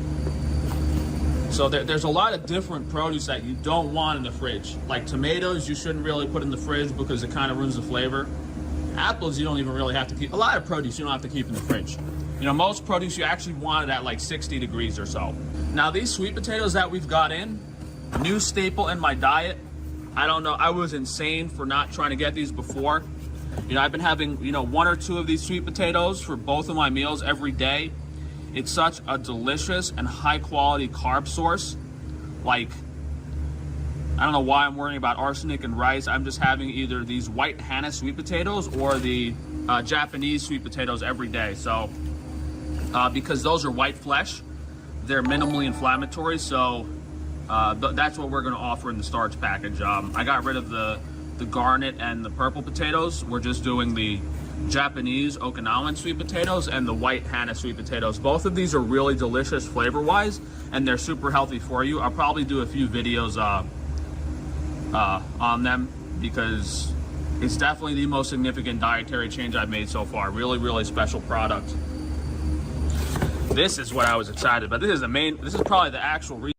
So there's a lot of different produce that you don't want in the fridge. Like tomatoes, you shouldn't really put in the fridge because it kind of ruins the flavor. Apples, you don't even really have to keep. A lot of produce you don't have to keep in the fridge. You know, most produce you actually want it at like 60 degrees or so. Now these sweet potatoes that we've got in, new staple in my diet. I don't know, I was insane for not trying to get these before. You know, I've been having, you know, 1 or 2 of these sweet potatoes for both of my meals every day. It's such a delicious and high quality carb source. Like, I don't know why I'm worrying about arsenic and rice. I'm just having either these white Hannah sweet potatoes or the Japanese sweet potatoes every day. So, because those are white flesh, they're minimally inflammatory. So that's what we're gonna offer in the starch package. I got rid of the garnet and the purple potatoes. We're just doing the Japanese Okinawan sweet potatoes and the white Hannah sweet potatoes. Both of these are really delicious flavor-wise, and they're super healthy for you. I'll probably do a few videos on them because it's definitely the most significant dietary change I've made so far. Really, really special product. This is what I was excited about. This is probably the actual reason.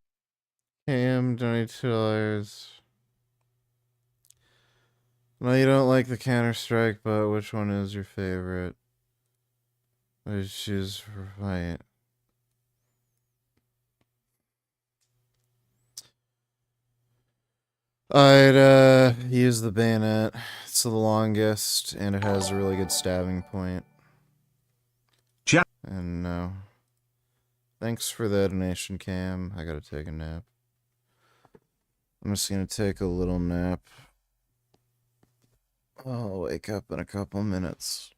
Cam, $22. No, you don't like the Counter-Strike, but which one is your favorite? I choose for fight. I'd use the bayonet. It's the longest, and it has a really good stabbing point. And no. Thanks for the donation, Cam. I gotta take a nap. I'm just gonna take a little nap. I'll wake up in a couple minutes.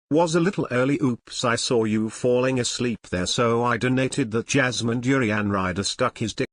Was a little early, oops, I saw you falling asleep there, so I donated the Jasmine Durian Rider stuck his dick.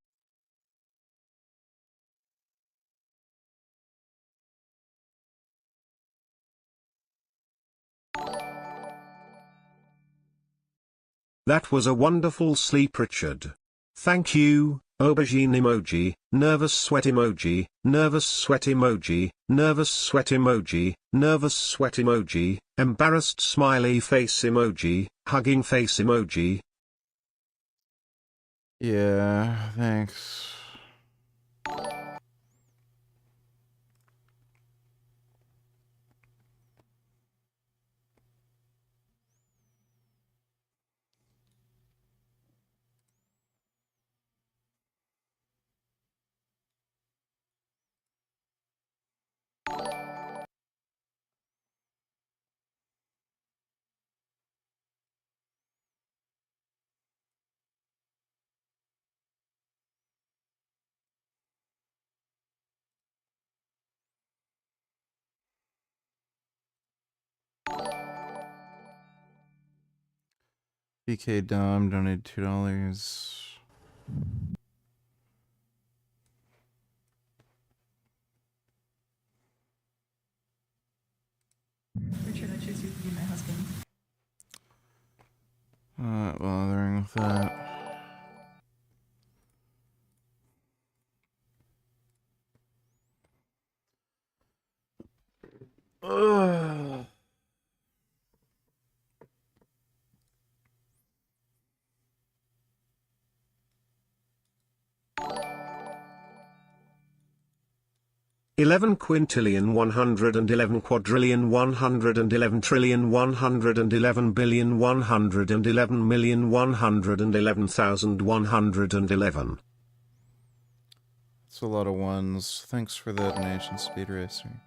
That was a wonderful sleep, Richard. Thank you. Aubergine emoji, nervous sweat emoji, nervous sweat emoji, nervous sweat emoji, nervous sweat emoji, embarrassed smiley face emoji, hugging face emoji. Yeah, thanks. BK Dom donated $2. Richard, I choose you to be my husband. Not bothering with that. Ugh. $11 quintillion $111 quadrillion $111 trillion $111 billion $111 million $111,111. That's a lot of ones. Thanks for the donation, Speed Racer.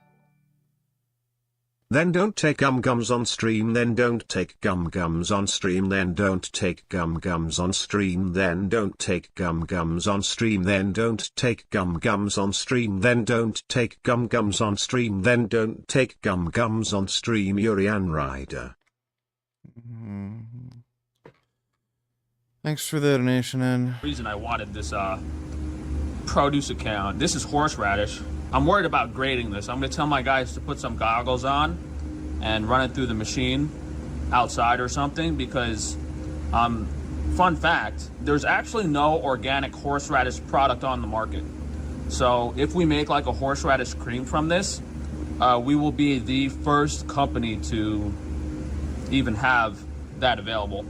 Then don't take gum-gums on stream, then don't take gum-gums on stream, then don't take gum-gums on stream, then don't take gum-gums on stream, then don't take gum-gums on stream, then don't take gum-gums on stream, then don't take gum-gums on stream, Urian Rider. Thanks for the donation, Ed. Reason I wanted this produce account. This is horseradish. I'm worried about grading this. I'm going to tell my guys to put some goggles on and run it through the machine outside or something because, fun fact, there's actually no organic horseradish product on the market. So if we make like a horseradish cream from this, we will be the first company to even have that available.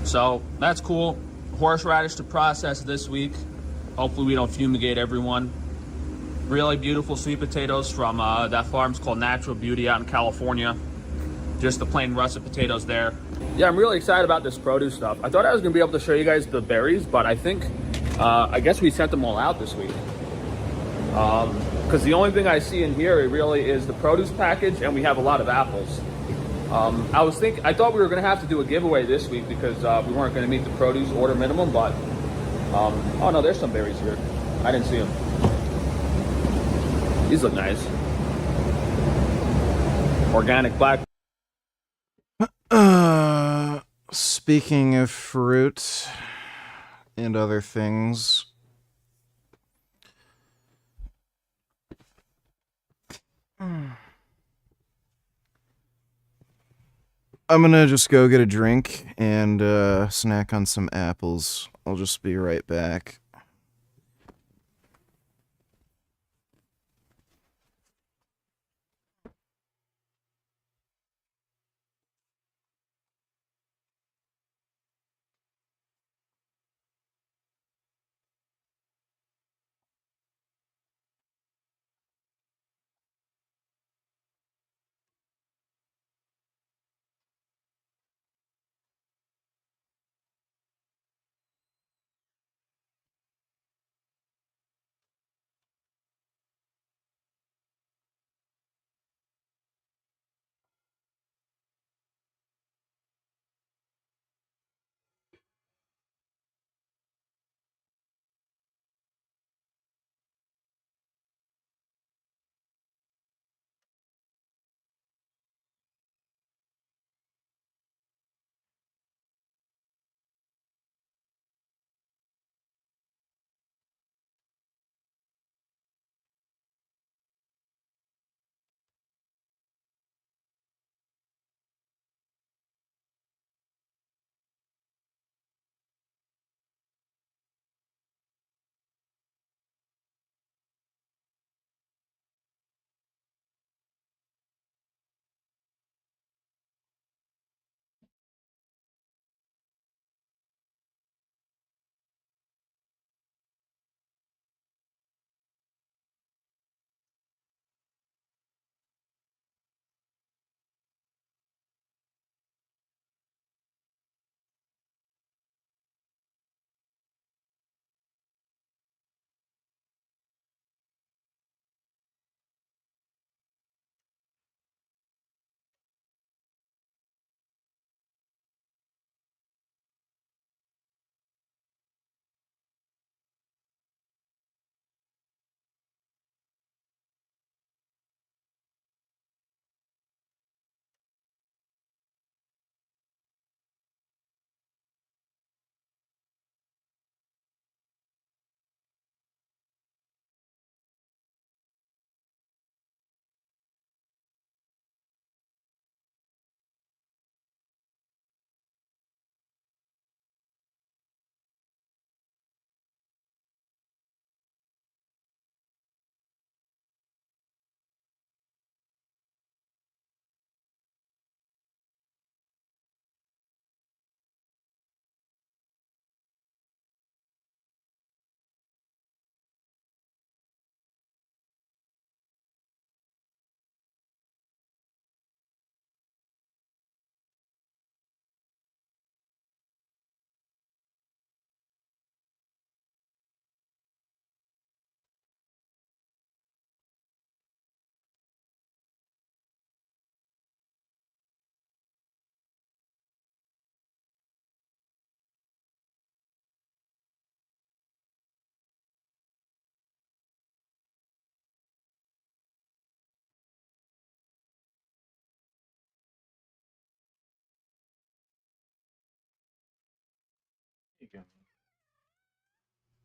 So that's cool. Horseradish to process this week. Hopefully we don't fumigate everyone. Really beautiful sweet potatoes from that farm's called Natural Beauty out in California. Just the plain russet potatoes there. Yeah, I'm really excited about this produce stuff. I thought I was gonna be able to show you guys the berries, but I think, I guess we sent them all out this week. Because the only thing I see in here really is the produce package, and we have a lot of apples. I thought we were gonna have to do a giveaway this week because we weren't gonna meet the produce order minimum, but, oh no, there's some berries here. I didn't see them. These look nice. Organic black. Speaking of fruit and other things, I'm gonna just go get a drink and snack on some apples. I'll just be right back.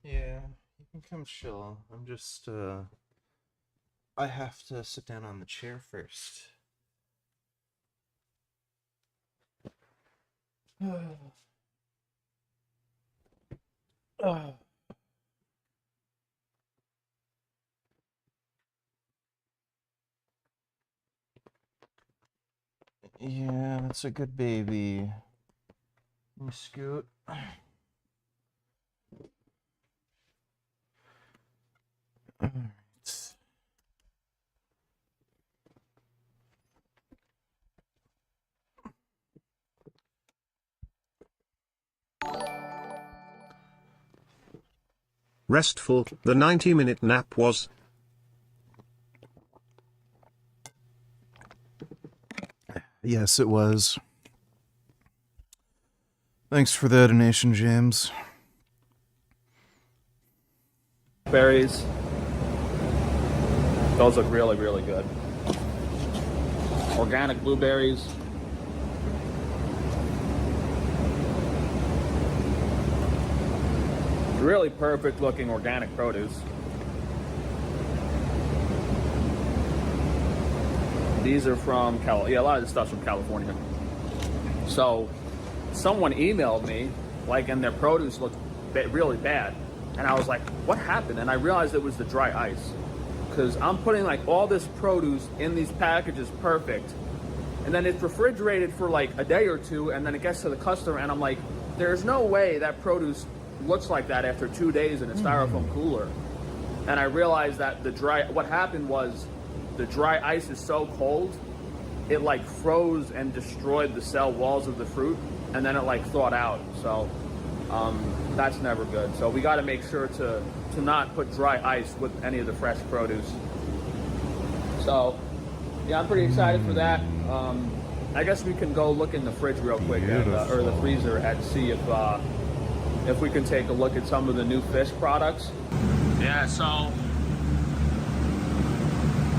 Yeah, you can come chill. I'm just, I have to sit down on the chair first. Yeah, that's a good baby. Let me scoot. Alright. Restful, the 90-minute nap was. Yes, it was. Thanks for the donation, James. Berries. Those look really, really good. Organic blueberries. Really perfect looking organic produce. These are from a lot of this stuff's from California. So someone emailed me, like, and their produce looked really bad. And I was like, what happened? And I realized it was the dry ice. Because I'm putting like all this produce in these packages perfect. And then it's refrigerated for like a day or two, and then it gets to the customer, and I'm like, there's no way that produce looks like that after 2 days in a styrofoam cooler. And I realized that what happened was the dry ice is so cold, it like froze and destroyed the cell walls of the fruit, and then it like thawed out. So that's never good. So we got to make sure to not put dry ice with any of the fresh produce. So yeah, I'm pretty excited for that. I guess we can go look in the fridge real quick, or the freezer, and see if we can take a look at some of the new fish products. Yeah, so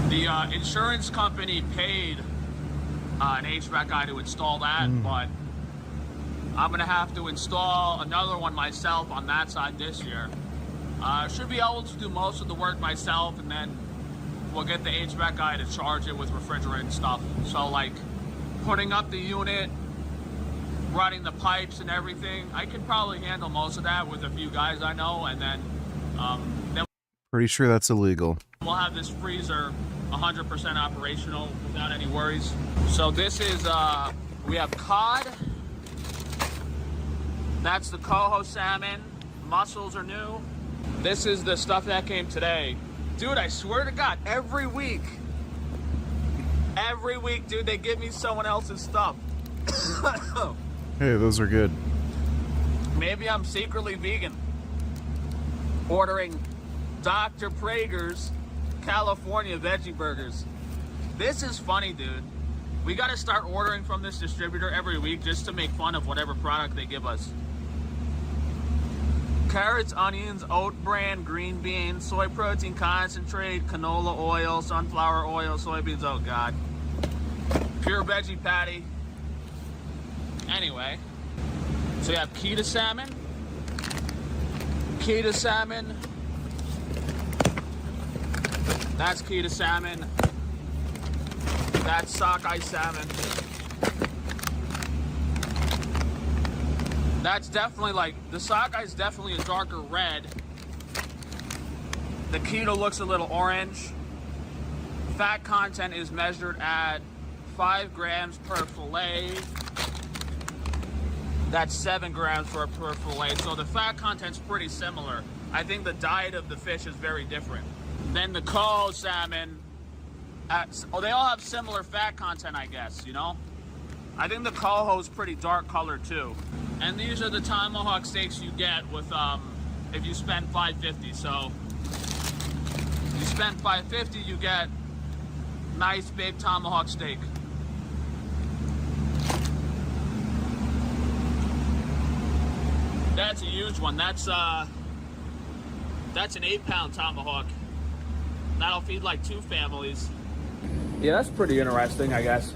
the insurance company paid an HVAC guy to install that, but I'm gonna have to install another one myself on that side this year. Should be able to do most of the work myself, and then we'll get the HVAC guy to charge it with refrigerant and stuff. So like putting up the unit, running the pipes and everything, I can probably handle most of that with a few guys I know, and then Pretty sure that's illegal. we'll have this freezer 100% operational without any worries. So this is, we have cod. That's the coho salmon. Mussels are new. This is the stuff that came today. Dude, I swear to God, every week, dude, they give me someone else's stuff. Hey, those are good. Maybe I'm secretly vegan. Ordering Dr. Prager's California veggie burgers. This is funny, dude. We gotta start ordering from this distributor every week just to make fun of whatever product they give us. Carrots, onions, oat bran, green beans, soy protein concentrate, canola oil, sunflower oil, soybeans, oh God. Pure veggie patty. Anyway, so you have Kita salmon. Kita salmon. That's Kita salmon. That's sockeye salmon. That's definitely like, the sockeye is definitely a darker red. The Kita looks a little orange. Fat content is measured at 5 grams per fillet. That's 7 grams per fillet. So the fat content's pretty similar. I think the diet of the fish is very different. Then the coho salmon, they all have similar fat content, I guess, you know? I think the coho's pretty dark colored too. And these are the tomahawk steaks you get with, if you spend $5.50. So you spend $5.50, you get nice big tomahawk steak. That's a huge one. That's an 8-pound tomahawk. That'll feed like 2 families. Yeah, that's pretty interesting, I guess.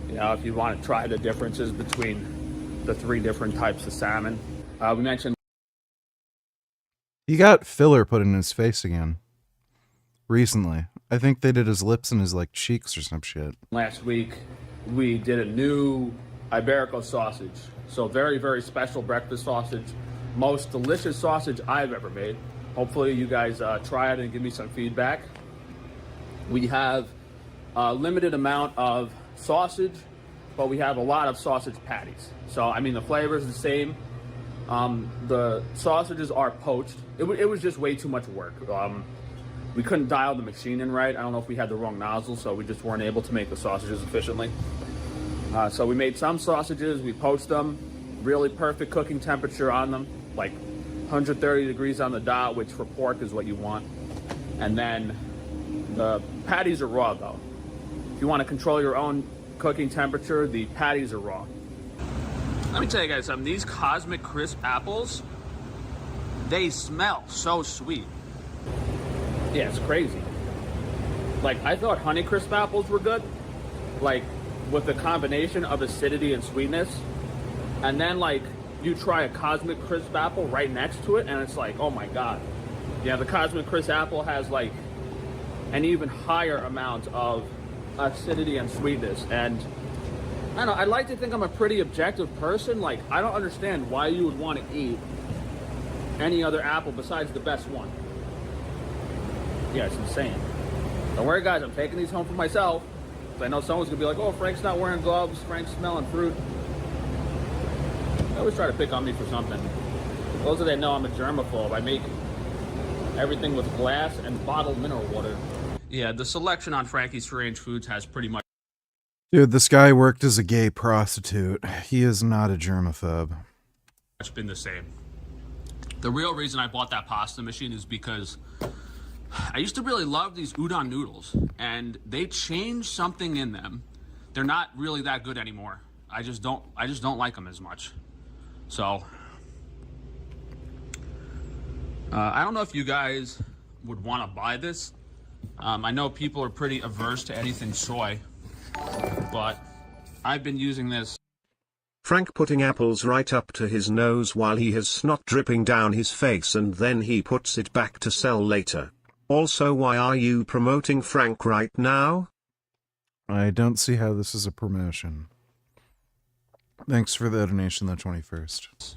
You know, if you want to try the differences between the 3 different types of salmon. We mentioned He got filler put in his face again. Recently. I think they did his lips and his like cheeks or some shit. Last week, we did a new Iberico sausage. So very, very special breakfast sausage. Most delicious sausage I've ever made. Hopefully you guys try it and give me some feedback. We have a limited amount of sausage, but we have a lot of sausage patties. So, I mean, the flavor is the same. The sausages are poached. It was just way too much work. We couldn't dial the machine in right. I don't know if we had the wrong nozzle, so we just weren't able to make the sausages efficiently. So we made some sausages, we poached them, really perfect cooking temperature on them, like 130 degrees on the dot, which for pork is what you want. And then the patties are raw though. If you want to control your own cooking temperature, the patties are raw. Let me tell you guys something, these Cosmic Crisp apples, they smell so sweet. Yeah, it's crazy. Like, I thought Honeycrisp apples were good, like, with the combination of acidity and sweetness. And then, like, you try a Cosmic Crisp apple right next to it, and it's like, oh my god. Yeah, the Cosmic Crisp apple has, like, an even higher amount of acidity and sweetness. And, I don't know, I like to think I'm a pretty objective person. Like, I don't understand why you would want to eat any other apple besides the best one. Yeah, it's insane. Don't worry, guys, I'm taking these home for myself. I know someone's gonna be like, oh, Frank's not wearing gloves, Frank's smelling fruit. They always try to pick on me for something. Those that know I'm a germaphobe. I make everything with glass and bottled mineral water. Yeah, the selection on Frankie's Strange Foods has pretty much... Dude, this guy worked as a gay prostitute. He is not a germaphobe. It's been the same. The real reason I bought that pasta machine is because I used to really love these udon noodles, and they changed something in them. They're not really that good anymore. I just don't like them as much. So I don't know if you guys would want to buy this. I know people are pretty averse to anything soy, but I've been using this. Frank putting apples right up to his nose while he has snot dripping down his face, and then he puts it back to sell later. Also, why are you promoting Frank right now? I don't see how this is a promotion. Thanks for the donation, the 21st.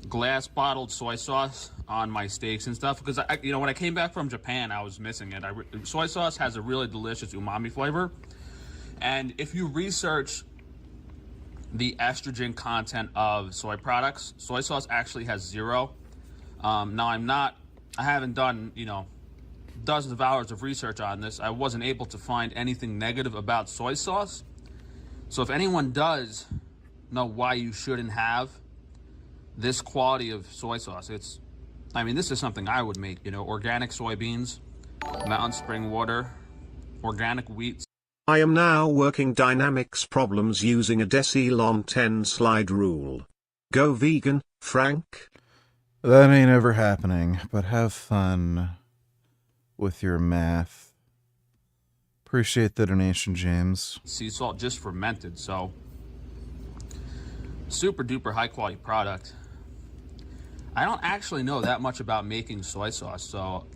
Glass bottled soy sauce on my steaks and stuff, because when I came back from Japan, I was missing it. Soy sauce has a really delicious umami flavor, and if you research the estrogen content of soy products, soy sauce actually has 0. Now I haven't done dozens of hours of research on this. I wasn't able to find anything negative about soy sauce. So if anyone does know why you shouldn't have this quality of soy sauce, this is something I would make, organic soybeans, mountain spring water, organic wheat. I am now working dynamics problems using a Decilon 10 slide rule. Go vegan, Frank. That ain't ever happening, but have fun with your math. Appreciate the donation, James. Sea salt just fermented, so super duper high quality product. I don't actually know that much about making soy sauce, so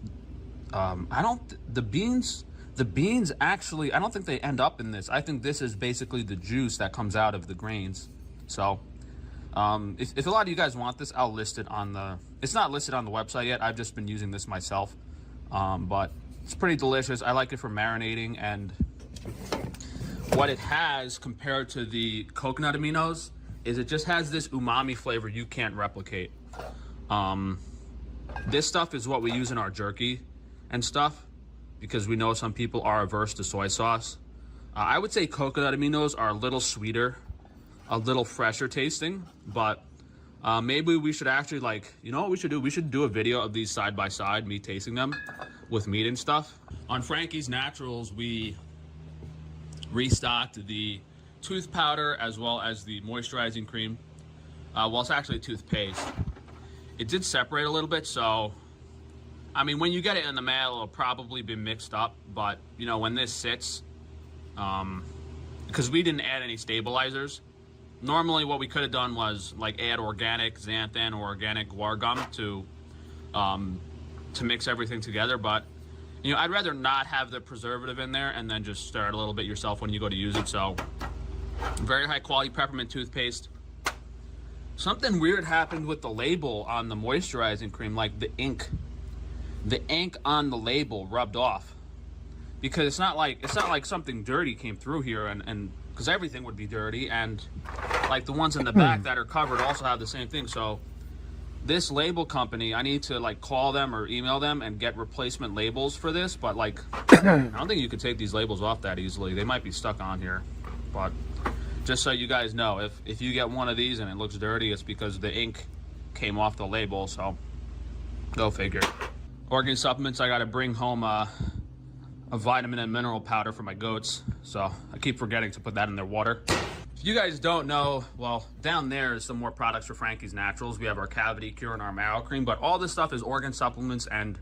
the beans actually, I don't think they end up in this. I think this is basically the juice that comes out of the grains. So if a lot of you guys want this, I'll list it on it's not listed on the website yet. I've just been using this myself. But it's pretty delicious. I like it for marinating, and what it has compared to the coconut aminos is it just has this umami flavor you can't replicate. This stuff is what we use in our jerky and stuff, because we know some people are averse to soy sauce. I would say coconut aminos are a little sweeter, a little fresher tasting, but maybe we should actually, what we should do? We should do a video of these side by side, me tasting them with meat and stuff. On Frankie's Naturals, we restocked the tooth powder as well as the moisturizing cream. It's actually toothpaste. It did separate a little bit, so when you get it in the mail, it'll probably be mixed up, but when this sits, because we didn't add any stabilizers. Normally what we could have done was add organic xanthan or organic guar gum to to mix everything together. But you know, I'd rather not have the preservative in there and then just stir it a little bit yourself when you go to use it. So very high quality peppermint toothpaste. Something weird happened with the label on the moisturizing cream, like the ink on the label rubbed off, because it's not like something dirty came through here, and because everything would be dirty, and like the ones in the back that are covered also have the same thing. So this label company, I need to like call them or email them and get replacement labels for this, but like I don't think you could take these labels off that easily. They might be stuck on here, but just so you guys know, if you get one of these and it looks dirty, it's because the ink came off the label. So go figure. Organ supplements, I gotta bring home a vitamin and mineral powder for my goats, so I keep forgetting to put that in their water. If you guys don't know, well, down there is some more products for Frankie's Naturals. We have our cavity cure and our marrow cream, but all this stuff is organ supplements. And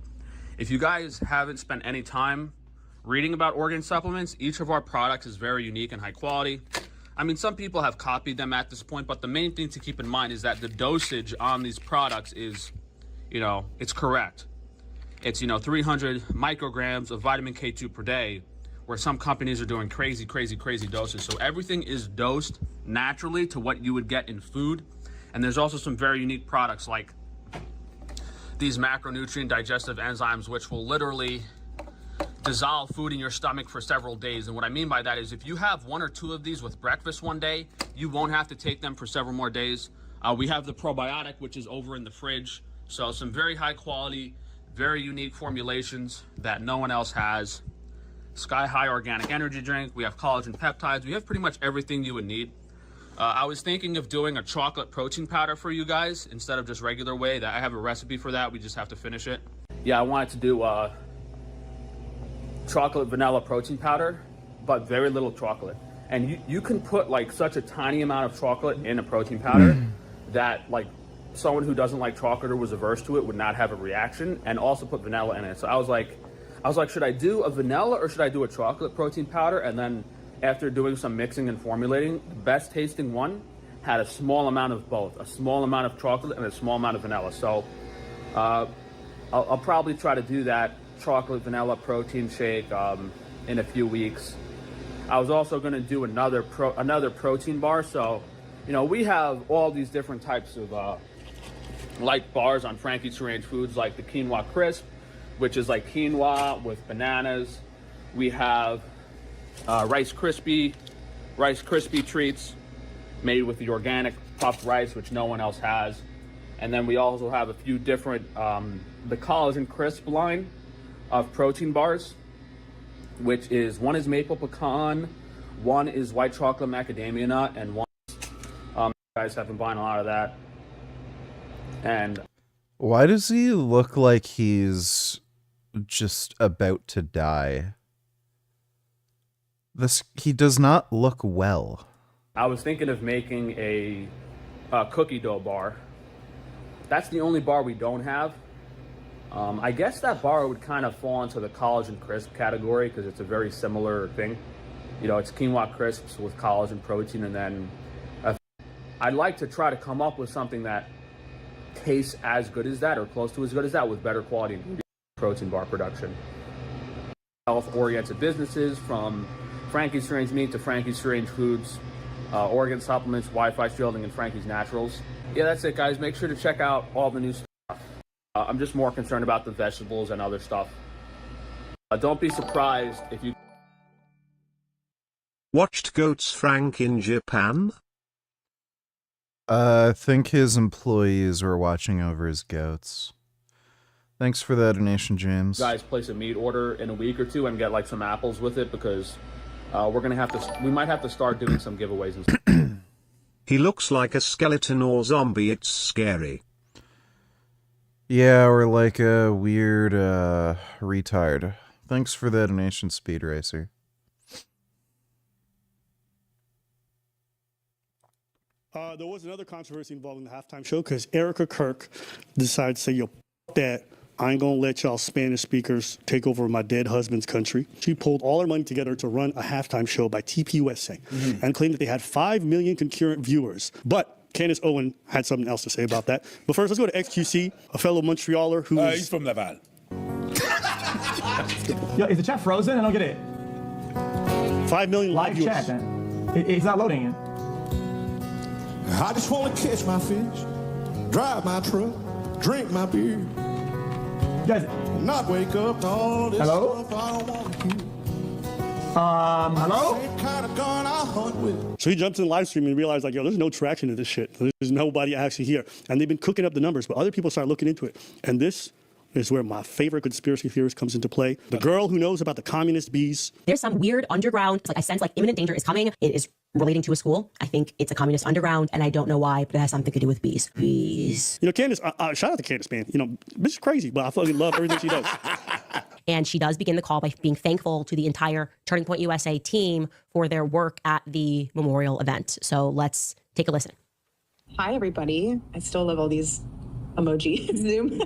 if you guys haven't spent any time reading about organ supplements, each of our products is very unique and high quality. I mean, some people have copied them at this point, but the main thing to keep in mind is that the dosage on these products is, you know, it's correct. It's, you know, 300 micrograms of vitamin K2 per day, where some companies are doing crazy doses. So everything is dosed naturally to what you would get in food. And there's also some very unique products like these macronutrient digestive enzymes, which will literally dissolve food in your stomach for several days. And what I mean by that is if you have one or two of these with breakfast one day, you won't have to take them for several more days. We have the probiotic, which is over in the fridge. So some very high quality, very unique formulations that no one else has. Sky High Organic Energy Drink. We have collagen peptides. We have pretty much everything you would need. I was thinking of doing a chocolate protein powder for you guys instead of just regular whey. That I have a recipe for that. We just have to finish it. Yeah, I wanted to do chocolate vanilla protein powder, but very little chocolate. And you can put like such a tiny amount of chocolate in a protein powder that like someone who doesn't like chocolate or was averse to it would not have a reaction, and also put vanilla in it. So I was like, should I do a vanilla or should I do a chocolate protein powder? And then after doing some mixing and formulating, the best tasting one had a small amount of both, a small amount of chocolate and a small amount of vanilla. So I'll probably try to do that chocolate vanilla protein shake in a few weeks. I was also going to do another protein bar. So, you know, we have all these different types of light bars on Frankie's Range Foods, like the Quinoa Crisp, which is like quinoa with bananas. We have Rice Krispie treats made with the organic puffed rice, which no one else has. And then we also have a few different, the Collagen Crisp line of protein bars, which is, one is maple pecan, one is white chocolate macadamia nut, and one guys have been buying a lot of that. And why does he look like he's just about to die? He does not look well. I was thinking of making a cookie dough bar. That's the only bar we don't have. I guess that bar would kind of fall into the collagen crisp category because it's a very similar thing. You know, it's quinoa crisps with collagen protein, and then I'd like to try to come up with something that tastes as good as that or close to as good as that with better quality protein bar production. Health-oriented businesses, from Frankie's Strange Meat to Frankie's Strange Foods, organ supplements, Wi-Fi shielding, and Frankie's Naturals. Yeah, that's it, guys. Make sure to check out all the new stuff. I'm just more concerned about the vegetables and other stuff. Don't be surprised if you watched Goats Frank in Japan? I think his employees were watching over his goats. Thanks for that donation, James. guys place a meat order in a week or two and get like some apples with it, because we might have to start doing some giveaways and stuff. He looks like a skeleton or zombie. It's scary. Yeah, or like a weird retard. Thanks for the donation, Speed Racer. There was another controversy involving the halftime show because Erica Kirk decided to say, yo, that I ain't gonna let y'all Spanish speakers take over my dead husband's country. She pulled all her money together to run a halftime show by TPUSA and claimed that they had 5 million concurrent viewers. But Candace Owen had something else to say about that. But first, let's go to XQC, a fellow Montrealer who He's from Laval. Yo, is the chat frozen? I don't get it. 5 million live viewers. Chat, man. It's not loading in. I just want to catch my fish, drive my truck, drink my beer. Guys, not wake up to all this hello? stuff I don't want to hear. Hello? Same kind of gun I hunt with. So he jumps in the live stream and realized, like, yo, there's no traction to this shit. There's nobody actually here. And they've been cooking up the numbers, but other people start looking into it. And this is where my favorite conspiracy theorist comes into play. The girl who knows about the communist bees. There's some weird underground, I sense like imminent danger is coming. It is relating to a school. I think it's a communist underground, and I don't know why, but it has something to do with bees. Bees. You know, Candace, shout out to Candace, man. You know, bitch is crazy, but I fucking love everything she does. And she does begin the call by being thankful to the entire Turning Point USA team for their work at the memorial event. So let's take a listen. Hi, everybody. I still love all these emoji Zoom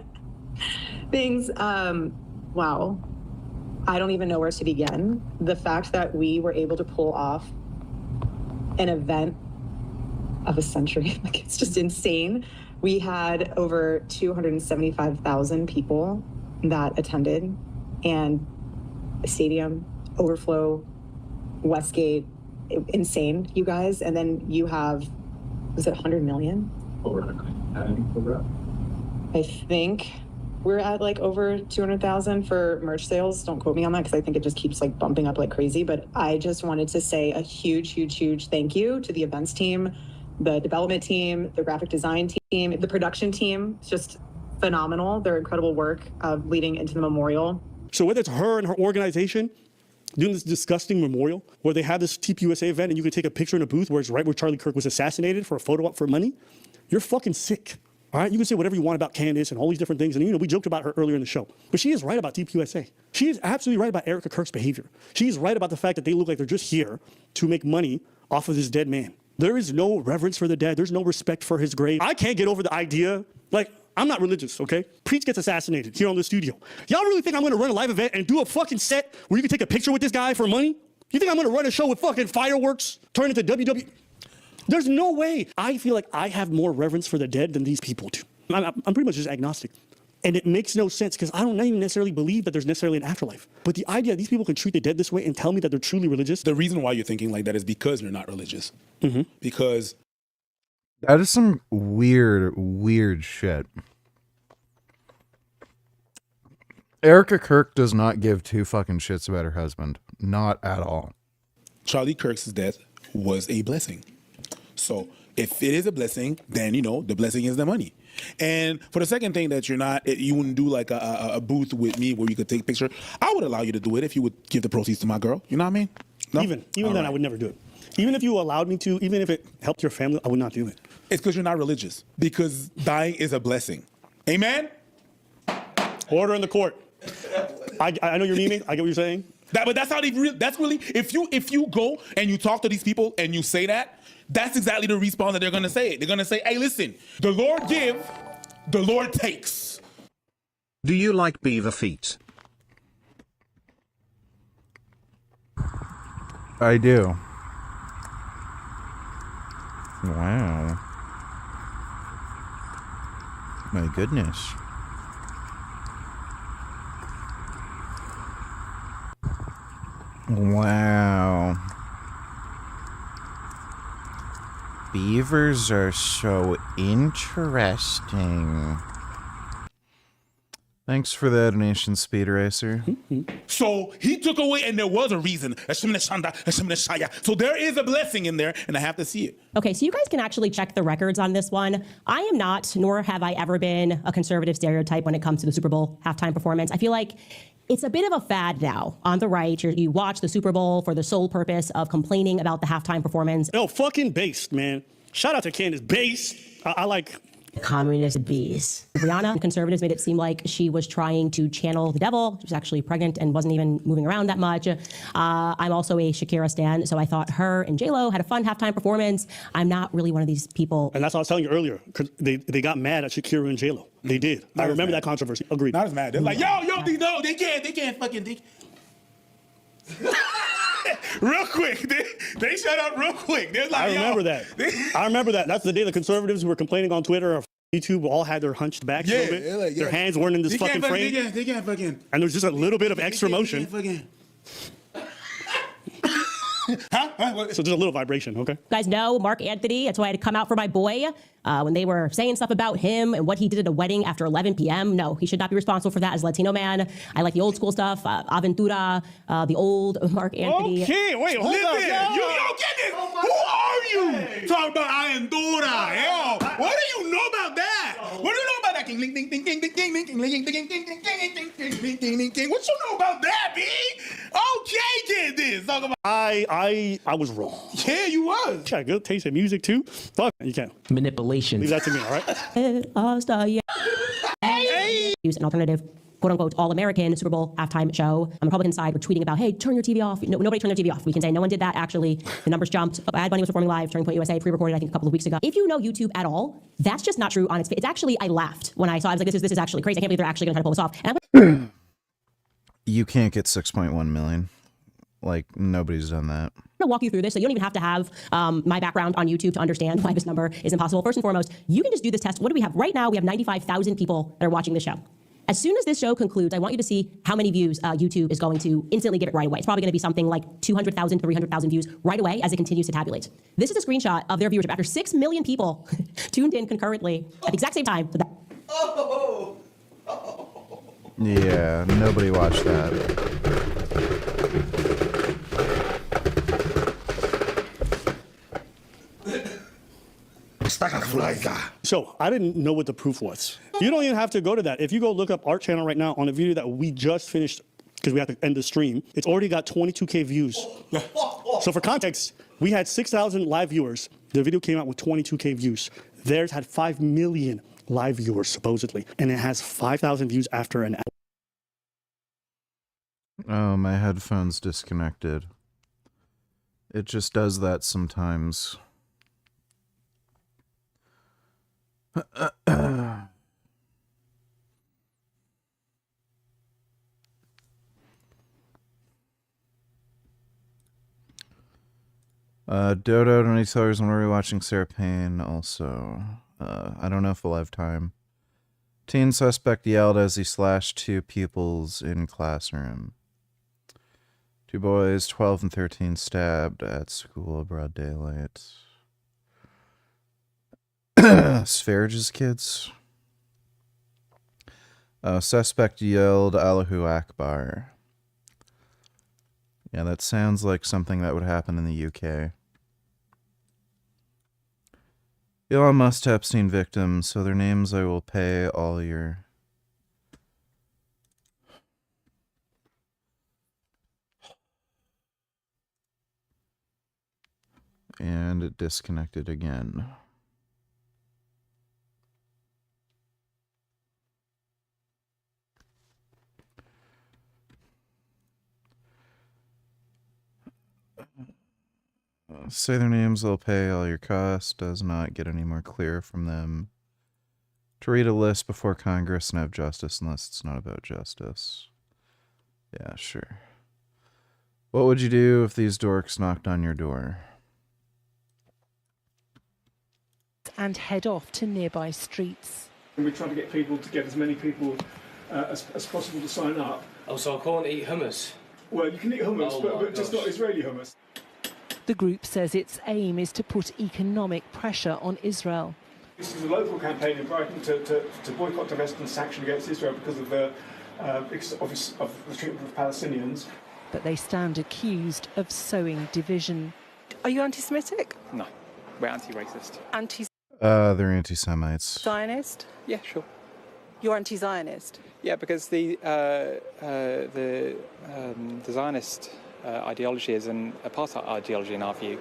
things. Wow. I don't even know where to begin. The fact that we were able to pull off an event of a century, like, it's just insane. We had over 275,000 people that attended, and stadium, overflow, Westgate, insane, you guys. And then you have, was it 100 million? I think we're at like over 200,000 for merch sales. Don't quote me on that because I think it just keeps like bumping up like crazy. But I just wanted to say a huge, huge, huge thank you to the events team, the development team, the graphic design team, the production team. It's just phenomenal. Their incredible work leading into the memorial. So whether it's her and her organization doing this disgusting memorial where they have this TPUSA event and you can take a picture in a booth where it's right where Charlie Kirk was assassinated for a photo op for money, you're fucking sick. All right, you can say whatever you want about Candace and all these different things. And, you know, we joked about her earlier in the show. But she is right about TPUSA. She is absolutely right about Erica Kirk's behavior. She's right about the fact that they look like they're just here to make money off of this dead man. There is no reverence for the dead. There's no respect for his grave. I can't get over the idea, like, I'm not religious, okay? Preach gets assassinated here on the studio. Y'all really think I'm gonna run a live event and do a fucking set where you can take a picture with this guy for money? You think I'm gonna run a show with fucking fireworks, turn into WWE? There's no way. I feel like I have more reverence for the dead than these people do. I'm pretty much just agnostic. And it makes no sense because I don't even necessarily believe that there's necessarily an afterlife. But the idea that these people can treat the dead this way and tell me that they're truly religious. The reason why you're thinking like that is because you're not religious. Mm-hmm. Because that is some weird shit. Erica Kirk does not give two fucking shits about her husband. Not at all. Charlie Kirk's death was a blessing. So if it is a blessing, then, you know, the blessing is the money. And for the second thing that you wouldn't do like a booth with me where you could take a picture, I would allow you to do it if you would give the proceeds to my girl. You know what I mean? No? Even then, right. I would never do it. Even if you allowed me to, even if it helped your family, I would not do it. It's because you're not religious. Because dying is a blessing. Amen? Order in the court. I know you're memeing. I get what you're saying. But that's how that's really, if you go and you talk to these people and you say that, that's exactly the response that they're going to say. They're going to say, hey, listen, the Lord give, the Lord takes. Do you like beaver feet? I do. Wow. My goodness. Wow. Beavers are so interesting. Thanks for the donation, Speed Racer. So he took away, and there was a reason. So there is a blessing in there, and I have to see it. Okay, so you guys can actually check the records on this one. I am not, nor have I ever been, a conservative stereotype when it comes to the Super Bowl halftime performance. I feel like it's a bit of a fad now. On the right, you watch the Super Bowl for the sole purpose of complaining about the halftime performance. No, fucking based, man. Shout out to Candace. Based. I like communist bees. Rihanna, conservatives made it seem like she was trying to channel the devil. She was actually pregnant and wasn't even moving around that much. I'm also a Shakira stan, so I thought her and J-Lo had a fun halftime performance. I'm not really one of these people. And that's what I was telling you earlier, because they got mad at Shakira and J-Lo. They did. I remember that controversy. Agreed. Not as mad. They're like, yo, they can't fucking. real quick. They shut up real quick. They're like, I remember yo. that. I remember that. That's the day the conservatives who were complaining on Twitter or YouTube all had their hunched backs a little bit. they're like, Their hands weren't in this fucking frame. They can't fucking. And there was just a little bit of extra motion. So just a little vibration, okay? You guys know Mark Anthony. That's why I had to come out for my boy when they were saying stuff about him and what he did at a wedding after 11 p.m. No, he should not be responsible for that as a Latino man. I like the old school stuff, Aventura, the old Mark Anthony. Okay, wait, hold Listen, on. you don't get this. Who are you? Talking about Aventura. Yo, what do you know about that? What do you know about that? What you know about that, B? Okay, did this. Talk about. I was wrong. Yeah, you was. You got good taste in music too. Fuck, you can't. Manipulation. Leave that to me, all right? Use an alternative, quote unquote, all American Super Bowl halftime show. On the Republican side, we're tweeting about, hey, turn your TV off. No, nobody turned their TV off. We can say no one did that. Actually, the numbers jumped. Bad Bunny was performing live. Turning Point USA pre-recorded, I think, a couple of weeks ago. If you know YouTube at all, that's just not true on its face. It's actually, I laughed when I saw. I was like, this is actually crazy. I can't believe they're actually going to try to pull this off. And I'm You can't get 6.1 million. Like, nobody's done that. going to walk you through this, so you don't even have to have my background on YouTube to understand why this number is impossible. First and foremost, you can just do this test. What do we have? Right now, we have 95,000 people that are watching the show. As soon as this show concludes, I want you to see how many views YouTube is going to instantly give it right away. It's probably going to be something like 200,000, 300,000 views right away as it continues to tabulate. This is a screenshot of their viewership after 6 million people tuned in concurrently at the exact same time. Yeah, nobody watched that. So I didn't know what the proof was. You don't even have to go to that. If you go look up our channel right now on a video that we just finished, because we have to end the stream, it's already got 22K views. So for context, we had 6,000 live viewers. The video came out with 22K views. Theirs had 5 million live viewers, supposedly. And it has 5,000 views after an hour. Oh, my headphone's disconnected. It just does that sometimes. Dodo, $20 when we're watching Sarah Payne also. I don't know if we'll have time. Teen suspect yelled as he slashed 2 pupils in classroom. 2 boys, 12 and 13, stabbed at school broad daylight. Sverge's kids. Suspect yelled Allahu Akbar. Yeah, that sounds like something that would happen in the UK. Elon Musk Epstein victims, so their names I will pay all your... And it disconnected again. Say their names, they'll pay all your costs. Does not get any more clear from them. To read a list before Congress and have justice unless it's not about justice. Yeah, sure. What would you do if these dorks knocked on your door? And head off to nearby streets. And we're trying to get people to get as many people as possible to sign up. Oh, so I can't eat hummus? Well, you can eat hummus, but just not Israeli hummus. The group says its aim is to put economic pressure on Israel. This is a local campaign in Brighton to boycott, divest and sanction against Israel because of the treatment of Palestinians. But they stand accused of sowing division. Are you anti-Semitic? No, we're anti-racist. They're anti-Semites. Zionist? Yeah, sure. You're anti-Zionist? Yeah, because the Zionist ideology is an apartheid ideology in our view.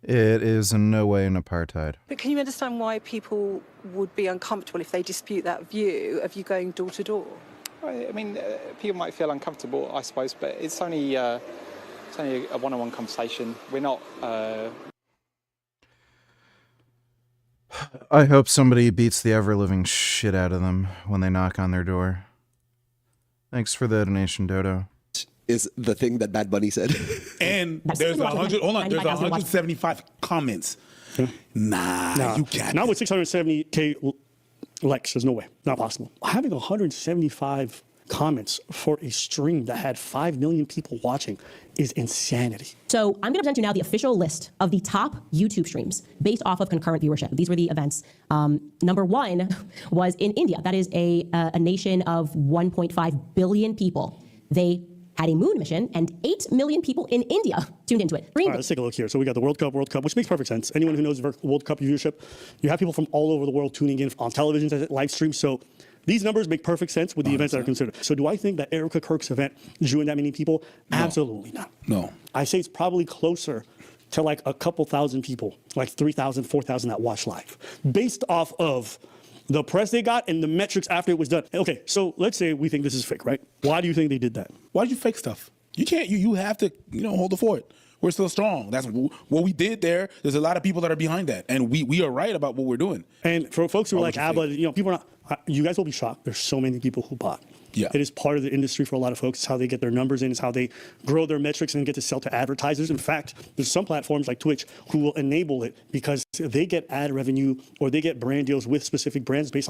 It is in no way an apartheid. But can you understand why people would be uncomfortable if they dispute that view of you going door to door? I mean, people might feel uncomfortable, I suppose, but it's only a one-on-one conversation. We're not... I hope somebody beats the ever-living shit out of them when they knock on their door. Thanks for the donation, Dodo. Is the thing that Bad Bunny said. and there's 100. Hold on, there's 175 comments. Nah, you can't. Not with 670K likes. There's no way. Not possible. Having 175 comments for a stream that had 5 million people watching is insanity. So I'm going to present you now the official list of the top YouTube streams based off of concurrent viewership. These were the events. Number one was in India. That is a nation of 1.5 billion people. They had a moon mission, and 8 million people in India tuned into it. All right, let's take a look here. So we got the World Cup, which makes perfect sense. Anyone who knows World Cup viewership, you have people from all over the world tuning in on television as it live streams. So these numbers make perfect sense with the events that are considered. So do I think that Erica Kirk's event drew in that many people? No. Absolutely not. No. I say it's probably closer to like a couple thousand people, like 3,000, 4,000 that watch live, based off of the press they got and the metrics after it was done. Okay, so let's say we think this is fake, right? Why do you think they did that? Why did you fake stuff? You can't. You have to. Hold the fort. We're still strong. That's what we did there. There's a lot of people that are behind that, and we are right about what we're doing. And for folks who are like ABBA, people are not. You guys will be shocked. There's so many people who bought. Yeah. It is part of the industry for a lot of folks. It's how they get their numbers in. It's how they grow their metrics and get to sell to advertisers. In fact, there's some platforms like Twitch who will enable it because they get ad revenue or they get brand deals with specific brands based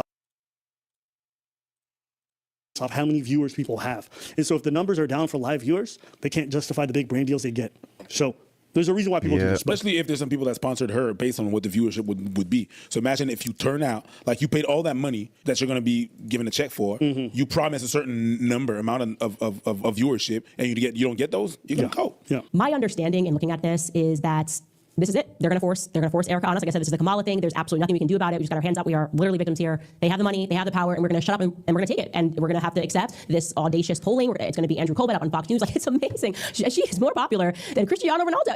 off how many viewers people have. And so if the numbers are down for live viewers, they can't justify the big brand deals they get. So there's a reason why people do this. Especially if there's some people that sponsored her based on what the viewership would be. So imagine if you turn out, like you paid all that money that you're going to be given a check for, you promise a certain amount of viewership, and you don't get those, you're going to go. Yeah. My understanding in looking at this is that this is it. They're going to force Erica on us. Like I said, this is the Kamala thing. There's absolutely nothing we can do about it. We just got our hands up. We are literally victims here. They have the money, they have the power, and we're going to shut up and we're going to take it. And we're going to have to accept this audacious polling. It's going to be Andrew Colbert up on Fox News. Like, it's amazing. She is more popular than Cristiano Ronaldo.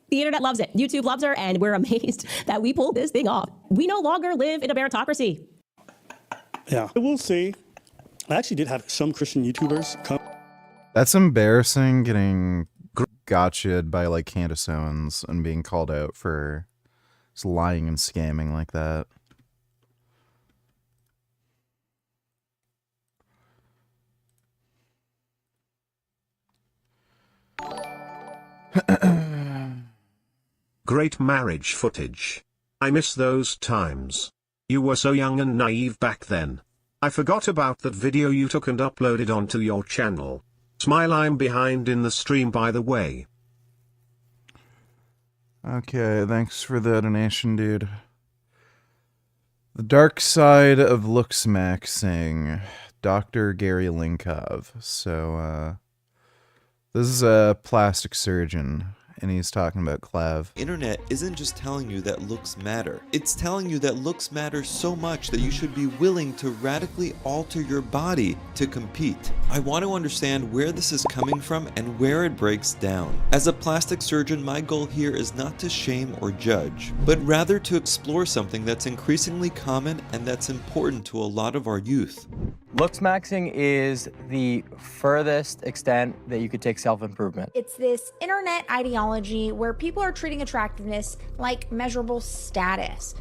The internet loves it. YouTube loves her, and we're amazed that we pulled this thing off. We no longer live in a meritocracy. Yeah. I will say, I actually did have some Christian YouTubers come. That's embarrassing, getting gotcha'd by like Candace Owens and being called out for just lying and scamming like that. Great marriage footage. I miss those times. You were so young and naive back then. I forgot about that video you took and uploaded onto your channel. Smile, I'm behind in the stream, by the way. Okay, thanks for the donation, dude. The dark side of looks maxing, Dr. Gary Linkov. So, this is a plastic surgeon, and he's talking about Clav. Internet isn't just telling you that looks matter. It's telling you that looks matter so much that you should be willing to radically alter your body to compete. I want to understand where this is coming from and where it breaks down. As a plastic surgeon, my goal here is not to shame or judge, but rather to explore something that's increasingly common and that's important to a lot of our youth. Looks maxing is the furthest extent that you could take self-improvement. It's this internet ideology where people are treating attractiveness like measurable status.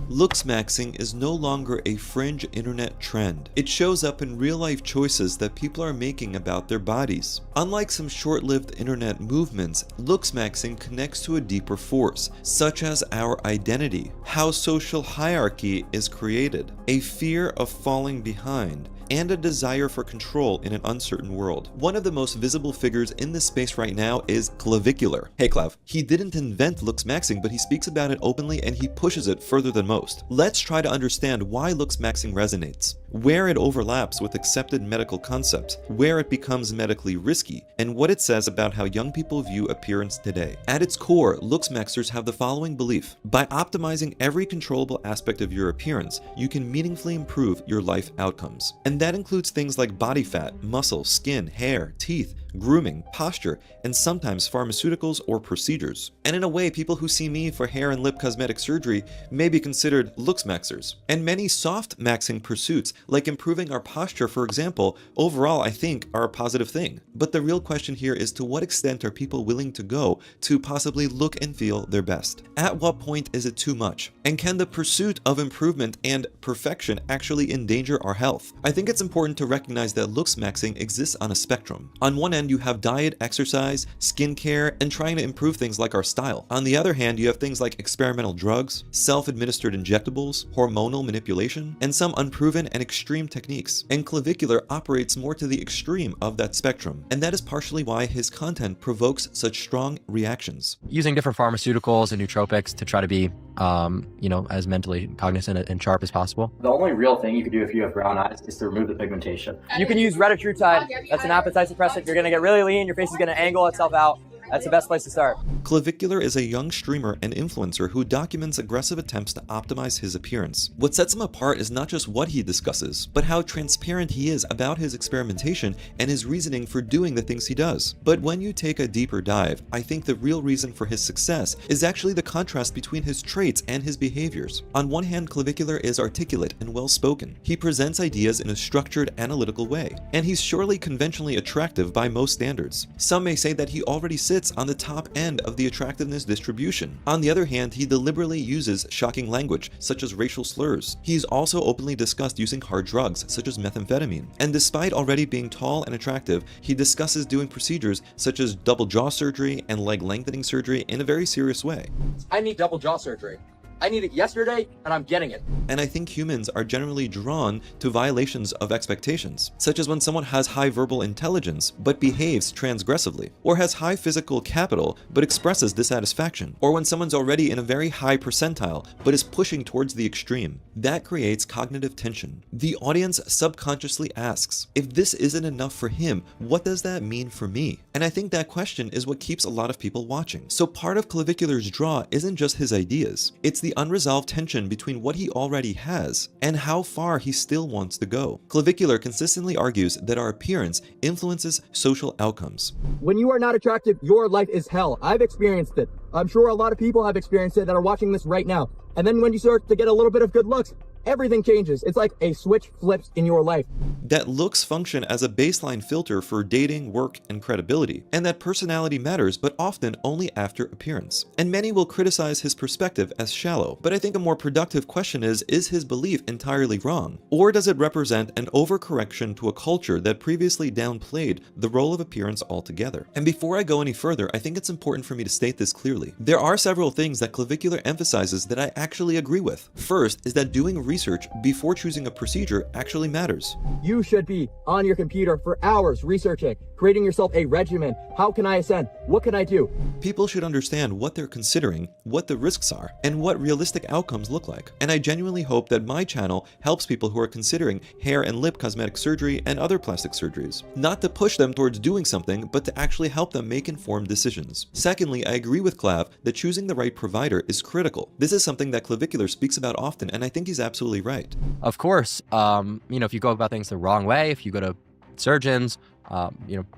Looks maxing is no longer a fringe internet trend. It shows up in real-life choices that people are making about their bodies. Unlike some short-lived internet movements, looks maxing connects to a deeper force, such as our identity, how social hierarchy is created, a fear of falling behind, and a desire for control in an uncertain world. One of the most visible figures in this space right now is Clavicular. Hey Clav, he didn't invent looks maxing, but he speaks about it openly and he pushes it further than most. Let's try to understand why looks maxing resonates, where it overlaps with accepted medical concepts, where it becomes medically risky, and what it says about how young people view appearance today. At its core, looks maxers have the following belief: by optimizing every controllable aspect of your appearance, you can meaningfully improve your life outcomes. And that includes things like body fat, muscle, skin, hair, teeth, grooming, posture, and sometimes pharmaceuticals or procedures. And in a way, people who see me for hair and lip cosmetic surgery may be considered looks maxers. And many soft maxing pursuits, like improving our posture for example, overall I think are a positive thing. But the real question here is, to what extent are people willing to go to possibly look and feel their best? At what point is it too much? And can the pursuit of improvement and perfection actually endanger our health? I think it's important to recognize that looks maxing exists on a spectrum. On one end, you have diet, exercise, skincare, and trying to improve things like our style. On the other hand, you have things like experimental drugs, self-administered injectables, hormonal manipulation, and some unproven and extreme techniques. And Clavicular operates more to the extreme of that spectrum, and that is partially why his content provokes such strong reactions. Using different pharmaceuticals and nootropics to try to be, as mentally cognizant and sharp as possible. The only real thing you can do if you have brown eyes is to remove the pigmentation. You can use retatrutide. That's an appetite suppressant. You're going to get really lean. Your face is going to angle itself out. That's the best place to start. Clavicular is a young streamer and influencer who documents aggressive attempts to optimize his appearance. What sets him apart is not just what he discusses, but how transparent he is about his experimentation and his reasoning for doing the things he does. But when you take a deeper dive, I think the real reason for his success is actually the contrast between his traits and his behaviors. On one hand, Clavicular is articulate and well-spoken. He presents ideas in a structured, analytical way, and he's surely conventionally attractive by most standards. Some may say that he already sits on the top end of the attractiveness distribution. On the other hand, he deliberately uses shocking language, such as racial slurs. He's also openly discussed using hard drugs, such as methamphetamine. And despite already being tall and attractive, he discusses doing procedures such as double jaw surgery and leg lengthening surgery in a very serious way. I need double jaw surgery. I need it yesterday, and I'm getting it. And I think humans are generally drawn to violations of expectations, such as when someone has high verbal intelligence but behaves transgressively, or has high physical capital but expresses dissatisfaction, or when someone's already in a very high percentile but is pushing towards the extreme. That creates cognitive tension. The audience subconsciously asks, if this isn't enough for him, what does that mean for me? And I think that question is what keeps a lot of people watching. So part of Clavicular's draw isn't just his ideas, it's the unresolved tension between what he already has and how far he still wants to go. Clavicular consistently argues that our appearance influences social outcomes. When you are not attractive, your life is hell. I've experienced it. I'm sure a lot of people have experienced it that are watching this right now. And then when you start to get a little bit of good looks, everything changes. It's like a switch flips in your life. That looks function as a baseline filter for dating, work, and credibility, and that personality matters, but often only after appearance. And many will criticize his perspective as shallow, but I think a more productive question is his belief entirely wrong? Or does it represent an overcorrection to a culture that previously downplayed the role of appearance altogether? And before I go any further, I think it's important for me to state this clearly. There are several things that Clavicular emphasizes that I actually agree with. First is that doing research before choosing a procedure actually matters. You should be on your computer for hours researching, creating yourself a regimen. How can I ascend? What can I do? People should understand what they're considering, what the risks are, and what realistic outcomes look like. And I genuinely hope that my channel helps people who are considering hair and lip cosmetic surgery and other plastic surgeries. Not to push them towards doing something, but to actually help them make informed decisions. Secondly, I agree with Clav that choosing the right provider is critical. This is something that Clavicular speaks about often, and I think he's absolutely right. Of course, if you go about things the wrong way, if you go to surgeons,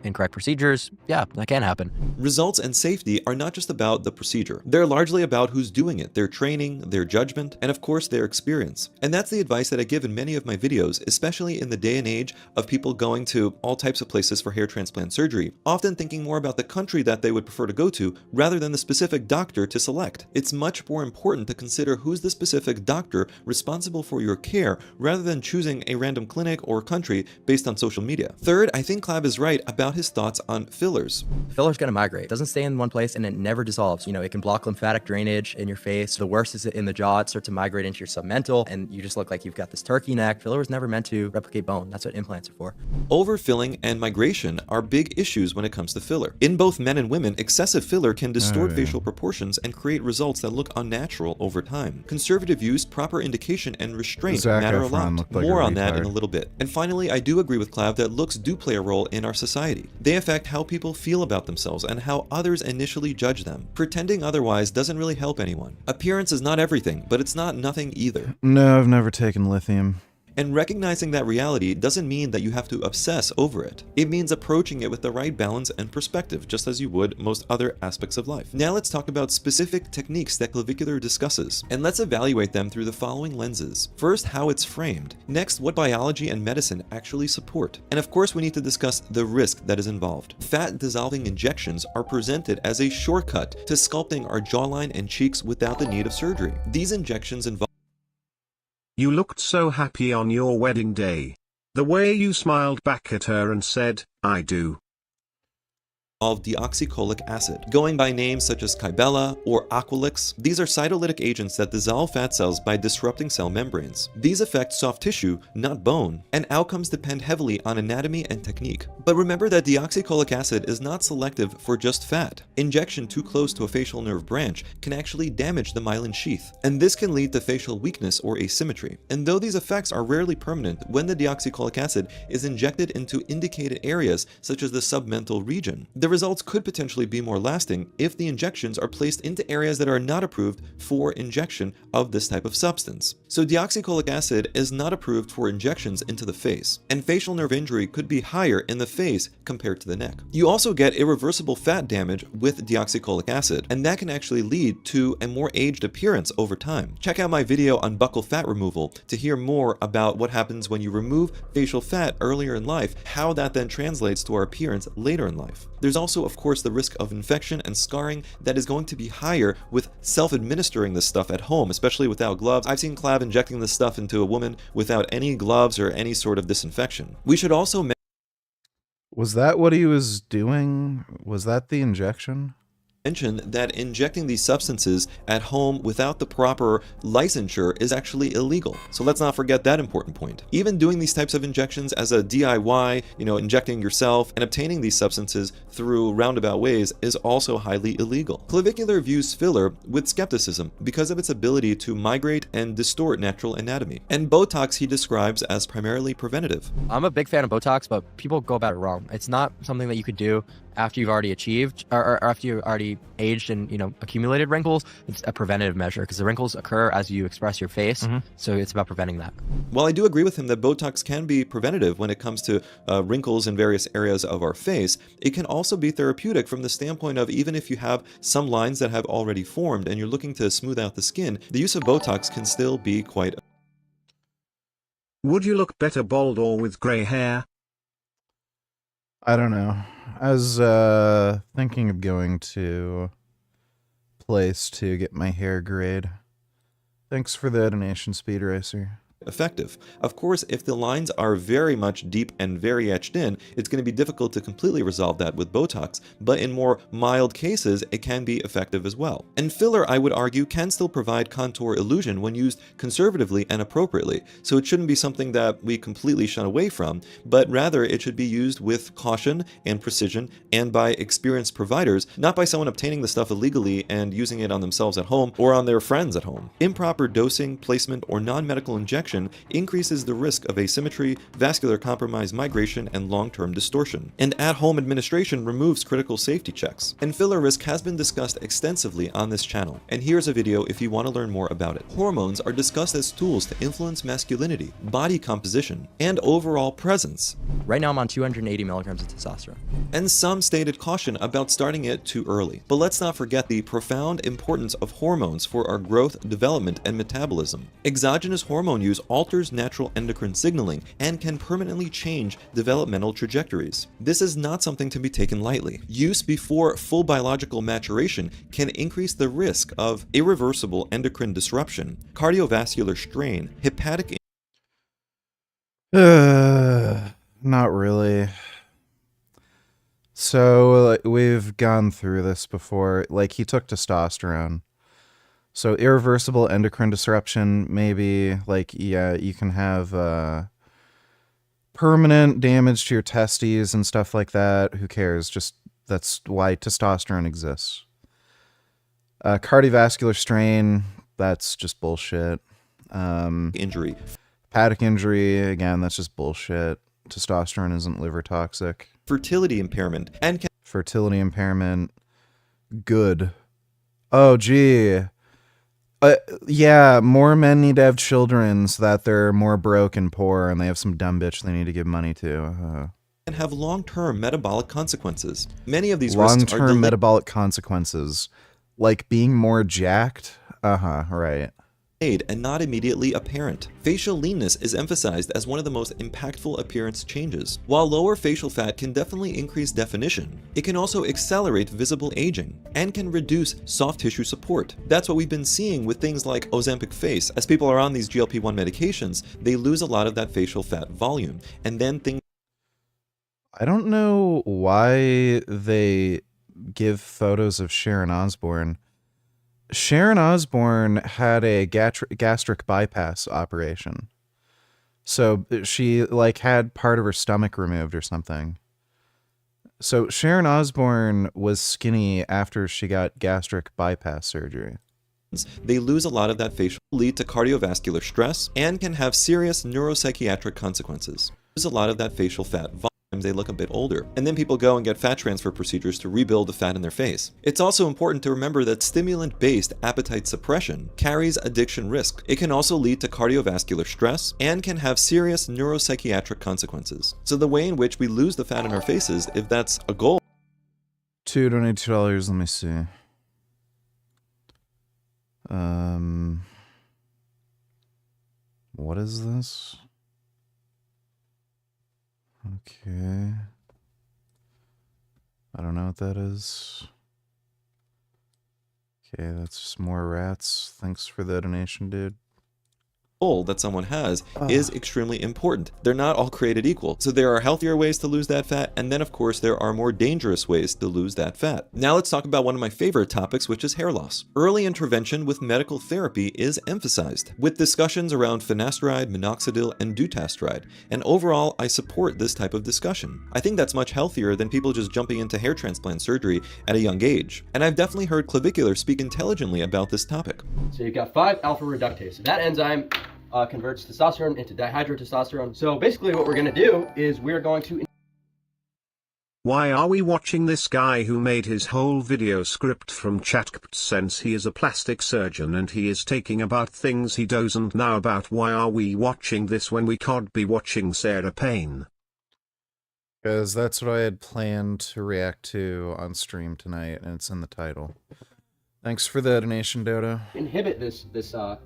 incorrect procedures, yeah, that can happen. Results and safety are not just about the procedure. They're largely about who's doing it, their training, their judgment, and of course their experience. And that's the advice that I give in many of my videos, especially in the day and age of people going to all types of places for hair transplant surgery, often thinking more about the country that they would prefer to go to rather than the specific doctor to select. It's much more important to consider who's the specific doctor responsible for your care rather than choosing a random clinic or country based on social media. Third, I think Clav is right about his thoughts on fillers. Filler's going to migrate. It doesn't stay in one place and it never dissolves. It can block lymphatic drainage in your face. The worst is in the jaw. It starts to migrate into your submental and you just look like you've got this turkey neck. Filler was never meant to replicate bone. That's what implants are for. Overfilling and migration are big issues when it comes to filler. In both men and women, excessive filler can distort facial proportions and create results that look unnatural over time. Conservative use, proper indication, and restraint matter a lot. More on that in a little bit. And finally, I do agree with Clav that looks do play a role in our society. They affect how people feel about themselves and how others initially judge them. Pretending otherwise doesn't really help anyone. Appearance is not everything, but it's not nothing either. No, I've never taken lithium. And recognizing that reality doesn't mean that you have to obsess over it. It means approaching it with the right balance and perspective, just as you would most other aspects of life. Now let's talk about specific techniques that Clavicular discusses, and let's evaluate them through the following lenses. First, how it's framed. Next, what biology and medicine actually support. And of course, we need to discuss the risk that is involved. Fat-dissolving injections are presented as a shortcut to sculpting our jawline and cheeks without the need of surgery. These injections involve You looked so happy on your wedding day. The way you smiled back at her and said, I do. deoxycholic acid, going by names such as Kybella or Aqualix. These are cytolytic agents that dissolve fat cells by disrupting cell membranes. These affect soft tissue, not bone, and outcomes depend heavily on anatomy and technique. But remember that deoxycholic acid is not selective for just fat. Injection too close to a facial nerve branch can actually damage the myelin sheath, and this can lead to facial weakness or asymmetry. And though these effects are rarely permanent when the deoxycholic acid is injected into indicated areas such as the submental region, the results could potentially be more lasting if the injections are placed into areas that are not approved for injection of this type of substance. So deoxycholic acid is not approved for injections into the face, and facial nerve injury could be higher in the face compared to the neck. You also get irreversible fat damage with deoxycholic acid, and that can actually lead to a more aged appearance over time. Check out my video on buccal fat removal to hear more about what happens when you remove facial fat earlier in life, how that then translates to our appearance later in life. There's also, of course, the risk of infection and scarring that is going to be higher with self-administering this stuff at home, especially without gloves. I've seen Clav injecting this stuff into a woman without any gloves or any sort of disinfection. We should also Was that what he was doing? Was that the injection? mention that injecting these substances at home without the proper licensure is actually illegal. So let's not forget that important point. Even doing these types of injections as a DIY, injecting yourself and obtaining these substances through roundabout ways is also highly illegal. Clavicular views filler with skepticism because of its ability to migrate and distort natural anatomy. And Botox he describes as primarily preventative. I'm a big fan of Botox, but people go about it wrong. It's not something that you could do after you've already achieved or after you've already aged and accumulated wrinkles. It's a preventative measure because the wrinkles occur as you express your face. So it's about preventing that. While I do agree with him that Botox can be preventative when it comes to wrinkles in various areas of our face, it can also be therapeutic from the standpoint of even if you have some lines that have already formed and you're looking to smooth out the skin, the use of Botox can still be quite. Would you look better bald or with gray hair? I don't know. I was thinking of going to a place to get my hair grayed. Thanks for the donation, Speed Racer. Effective. Of course, if the lines are very much deep and very etched in, it's going to be difficult to completely resolve that with Botox, but in more mild cases, it can be effective as well. And filler, I would argue, can still provide contour illusion when used conservatively and appropriately, so it shouldn't be something that we completely shun away from, but rather it should be used with caution and precision and by experienced providers, not by someone obtaining the stuff illegally and using it on themselves at home or on their friends at home. Improper dosing, placement, or non-medical injection increases the risk of asymmetry, vascular compromise, migration, and long-term distortion. And at-home administration removes critical safety checks. And filler risk has been discussed extensively on this channel, and here's a video if you want to learn more about it. Hormones are discussed as tools to influence masculinity, body composition, and overall presence. Right now I'm on 280 milligrams of testosterone. And some stated caution about starting it too early. But let's not forget the profound importance of hormones for our growth, development, and metabolism. Exogenous hormone use alters natural endocrine signaling and can permanently change developmental trajectories. This is not something to be taken lightly. Use before full biological maturation can increase the risk of irreversible endocrine disruption, cardiovascular strain, hepatic. Not really. So we've gone through this before. Like, he took testosterone. So irreversible endocrine disruption, maybe, like, yeah, you can have permanent damage to your testes and stuff like that. Who cares? Just, that's why testosterone exists. Cardiovascular strain, that's just bullshit. Injury. Hepatic injury, again, that's just bullshit. Testosterone isn't liver toxic. Fertility impairment. And fertility impairment, good. Oh, gee. Yeah, more men need to have children so that they're more broke and poor, and they have some dumb bitch they need to give money to. And have long-term metabolic consequences. Many of these risks are Long-term metabolic consequences, like being more jacked. Right. And not immediately apparent. Facial leanness is emphasized as one of the most impactful appearance changes. While lower facial fat can definitely increase definition, it can also accelerate visible aging and can reduce soft tissue support. That's what we've been seeing with things like Ozempic face. As people are on these GLP-1 medications, they lose a lot of that facial fat volume, and then things. I don't know why they give photos of Sharon Osbourne. Sharon Osbourne had a gastric bypass operation. So she like had part of her stomach removed or something. So Sharon Osbourne was skinny after she got gastric bypass surgery. They lose a lot of that facial, lead to cardiovascular stress, and can have serious neuropsychiatric consequences. Lose a lot of that facial fat volume. They look a bit older, and then people go and get fat transfer procedures to rebuild the fat in their face. It's also important to remember that stimulant-based appetite suppression carries addiction risk. It can also lead to cardiovascular stress and can have serious neuropsychiatric consequences. So the way in which we lose the fat in our faces, if that's a goal. $2, let me see. What is this? Okay. I don't know what that is. Okay, that's just more rats. Thanks for the donation, dude. Goal that someone has is extremely important. They're not all created equal. So there are healthier ways to lose that fat, and then of course there are more dangerous ways to lose that fat. Now let's talk about one of my favorite topics, which is hair loss. Early intervention with medical therapy is emphasized, with discussions around finasteride, minoxidil, and dutasteride. And overall, I support this type of discussion. I think that's much healthier than people just jumping into hair transplant surgery at a young age. And I've definitely heard Clavicular speak intelligently about this topic. So you've got 5-alpha reductase. That enzyme converts testosterone into dihydrotestosterone. So basically what we're going to do is we're going to... Why are we watching this guy who made his whole video script from ChatGPT since he is a plastic surgeon and he is taking about things he doesn't know about? Why are we watching this when we could be watching Sarah Payne? Because that's what I had planned to react to on stream tonight, and it's in the title. Thanks for the donation, Dodo. Inhibit this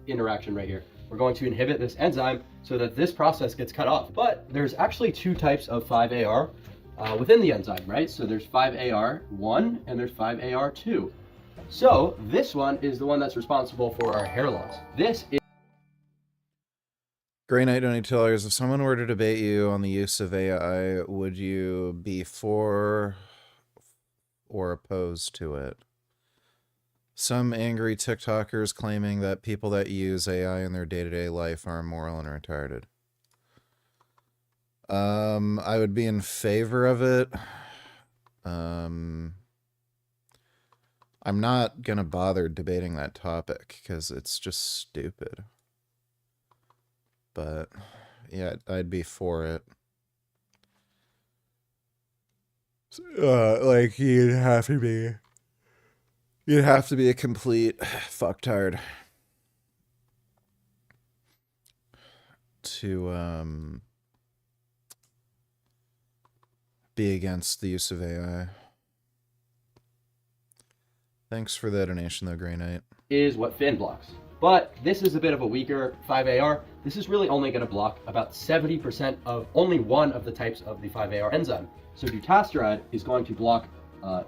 interaction right here. We're going to inhibit this enzyme so that this process gets cut off. But there's actually two types of 5-AR within the enzyme, right? So there's 5-AR1 and there's 5-AR2. So this one is the one that's responsible for our hair loss. This is... Grey Knight $22. If someone were to debate you on the use of AI, would you be for or opposed to it? Some angry TikTokers claiming that people that use AI in their day-to-day life are immoral and retarded. I would be in favor of it. I'm not gonna bother debating that topic because it's just stupid. But yeah, I'd be for it. Like you'd have to be a complete fucktard to be against the use of AI. Thanks for the donation though, Grey Knight. Is what Finn blocks. But this is a bit of a weaker 5-AR. This is really only going to block about 70% of only one of the types of the 5-AR enzyme. So dutasteride is going to block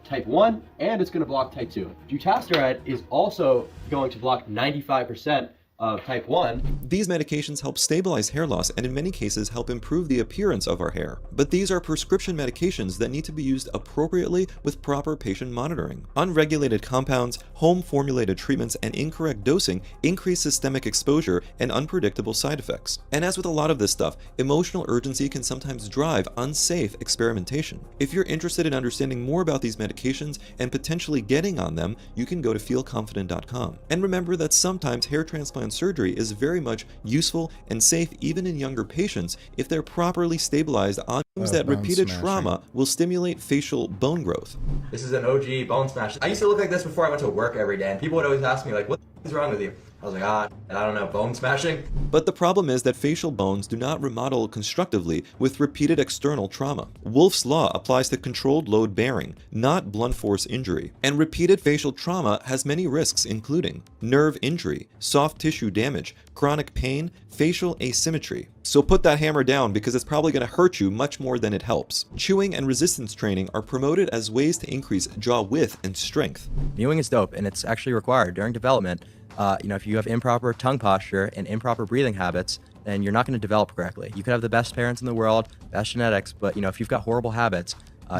type 1 and it's going to block type 2. Dutasteride is also going to block 95% of type 1. These medications help stabilize hair loss and in many cases help improve the appearance of our hair. But these are prescription medications that need to be used appropriately with proper patient monitoring. Unregulated compounds, home-formulated treatments, and incorrect dosing increase systemic exposure and unpredictable side effects. And as with a lot of this stuff, emotional urgency can sometimes drive unsafe experimentation. If you're interested in understanding more about these medications and potentially getting on them, you can go to feelconfident.com. And remember that sometimes hair transplant surgery is very much useful and safe even in younger patients if they're properly stabilized on that repeated trauma will stimulate facial bone growth. This is an OG bone smash. I used to look like this before I went to work every day, and people would always ask me like, what is wrong with you? I was like, I don't know, bone smashing? But the problem is that facial bones do not remodel constructively with repeated external trauma. Wolff's Law applies to controlled load bearing, not blunt force injury. And repeated facial trauma has many risks, including nerve injury, soft tissue damage, chronic pain, facial asymmetry. So put that hammer down because it's probably going to hurt you much more than it helps. Chewing and resistance training are promoted as ways to increase jaw width and strength. Mewing is dope, and it's actually required during development. If you have improper tongue posture and improper breathing habits, then you're not going to develop correctly. You could have the best parents in the world, best genetics, but if you've got horrible habits,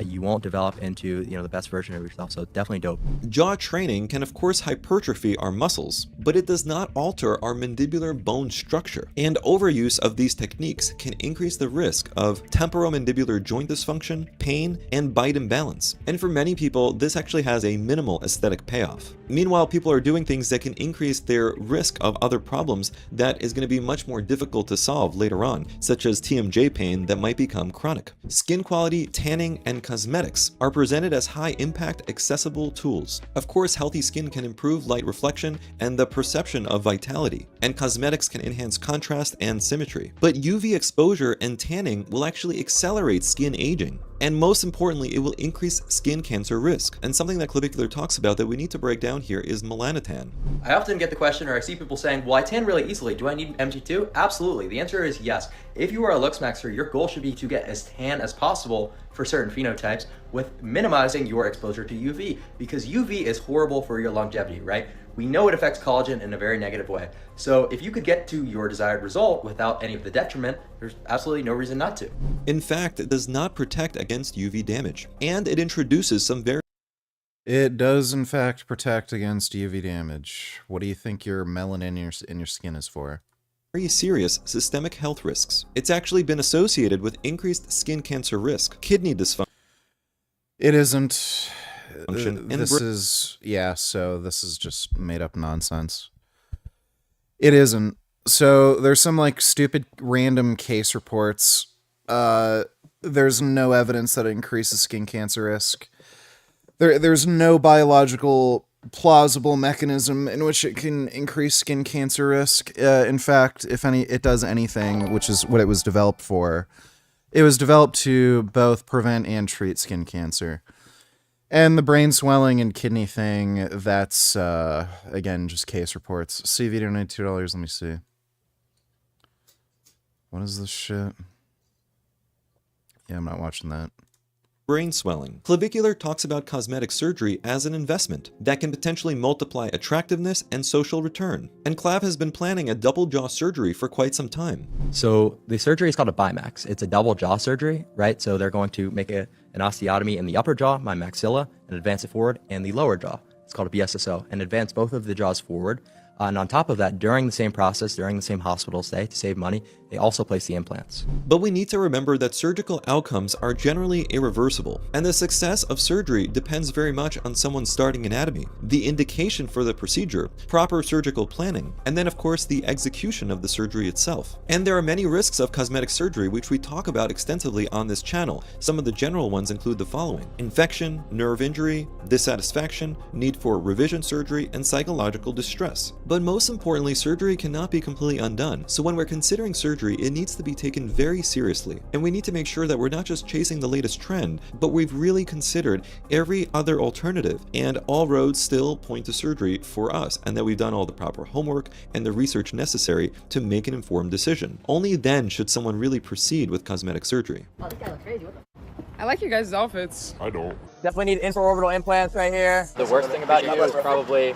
you won't develop into the best version of yourself. So definitely dope. Jaw training can of course hypertrophy our muscles, but it does not alter our mandibular bone structure. And overuse of these techniques can increase the risk of temporomandibular joint dysfunction, pain, and bite imbalance. And for many people, this actually has a minimal aesthetic payoff. Meanwhile, people are doing things that can increase their risk of other problems that is going to be much more difficult to solve later on, such as TMJ pain that might become chronic. Skin quality, tanning, and cosmetics are presented as high-impact, accessible tools. Of course, healthy skin can improve light reflection and the perception of vitality, and cosmetics can enhance contrast and symmetry. But UV exposure and tanning will actually accelerate skin aging. And most importantly, it will increase skin cancer risk. And something that Clavicular talks about that we need to break down here is melanotan. I often get the question, or I see people saying, well, I tan really easily. Do I need MG2? Absolutely. The answer is yes. If you are a looks maxer, your goal should be to get as tan as possible for certain phenotypes with minimizing your exposure to UV, because UV is horrible for your longevity, right? We know it affects collagen in a very negative way. So if you could get to your desired result without any of the detriment, there's absolutely no reason not to. In fact, it does not protect against UV damage, and it introduces some very... It does, in fact, protect against UV damage. What do you think your melanin in your skin is for? Very serious systemic health risks. It's actually been associated with increased skin cancer risk, kidney dysfunction. It isn't. This is just made up nonsense. It isn't. So there's some stupid random case reports. There's no evidence that it increases skin cancer risk. There's no biological plausible mechanism in which it can increase skin cancer risk. In fact, if it does anything, which is what it was developed for, it was developed to both prevent and treat skin cancer. And the brain swelling and kidney thing, that's, again, just case reports. See video $92, let me see. What is this shit? Yeah, I'm not watching that. Brain swelling. Clavicular talks about cosmetic surgery as an investment that can potentially multiply attractiveness and social return. And Clav has been planning a double jaw surgery for quite some time. So the surgery is called a Bimax. It's a double jaw surgery, right? So they're going to make an osteotomy in the upper jaw, my maxilla, and advance it forward, and the lower jaw. It's called a BSSO, and advance both of the jaws forward. And on top of that, during the same process, during the same hospital stay, to save money, they also place the implants. But we need to remember that surgical outcomes are generally irreversible, and the success of surgery depends very much on someone's starting anatomy, the indication for the procedure, proper surgical planning, and then of course the execution of the surgery itself. And there are many risks of cosmetic surgery which we talk about extensively on this channel. Some of the general ones include the following: infection, nerve injury, dissatisfaction, need for revision surgery, and psychological distress. But most importantly, surgery cannot be completely undone. So when we're considering surgery, it needs to be taken very seriously. And we need to make sure that we're not just chasing the latest trend, but we've really considered every other alternative, and all roads still point to surgery for us, and that we've done all the proper homework and the research necessary to make an informed decision. Only then should someone really proceed with cosmetic surgery. Oh, this guy looks crazy. I like your guys' outfits. I don't. Definitely need infraorbital implants right here. The worst thing about you is probably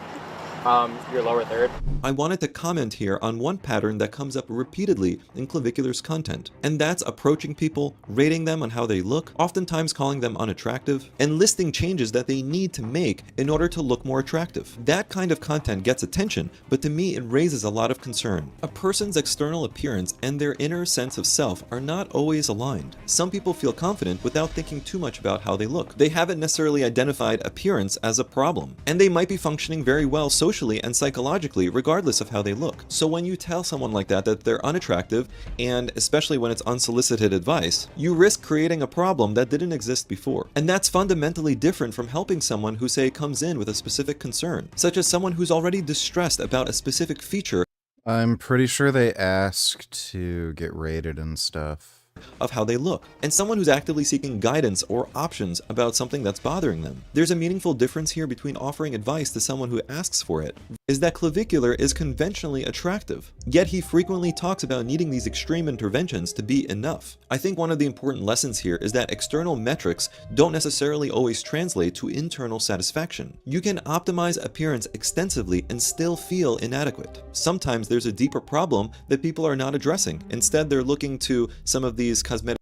your lower third. I wanted to comment here on one pattern that comes up repeatedly in Clavicular's content, and that's approaching people, rating them on how they look, oftentimes calling them unattractive, and listing changes that they need to make in order to look more attractive. That kind of content gets attention, but to me it raises a lot of concern. A person's external appearance and their inner sense of self are not always aligned. Some people feel confident without thinking too much about how they look. They haven't necessarily identified appearance as a problem, and they might be functioning very well socially, socially and psychologically regardless of how they look. So when you tell someone like that they're unattractive, and especially when it's unsolicited advice, you risk creating a problem that didn't exist before. And that's fundamentally different from helping someone who, say, comes in with a specific concern, such as someone who's already distressed about a specific feature. I'm pretty sure they ask to get rated and stuff. Of how they look, and someone who's actively seeking guidance or options about something that's bothering them. There's a meaningful difference here between offering advice to someone who asks for it, is that Clavicular is conventionally attractive, yet he frequently talks about needing these extreme interventions to be enough. I think one of the important lessons here is that external metrics don't necessarily always translate to internal satisfaction. You can optimize appearance extensively and still feel inadequate. Sometimes there's a deeper problem that people are not addressing. Instead, they're looking to some of these cosmetic.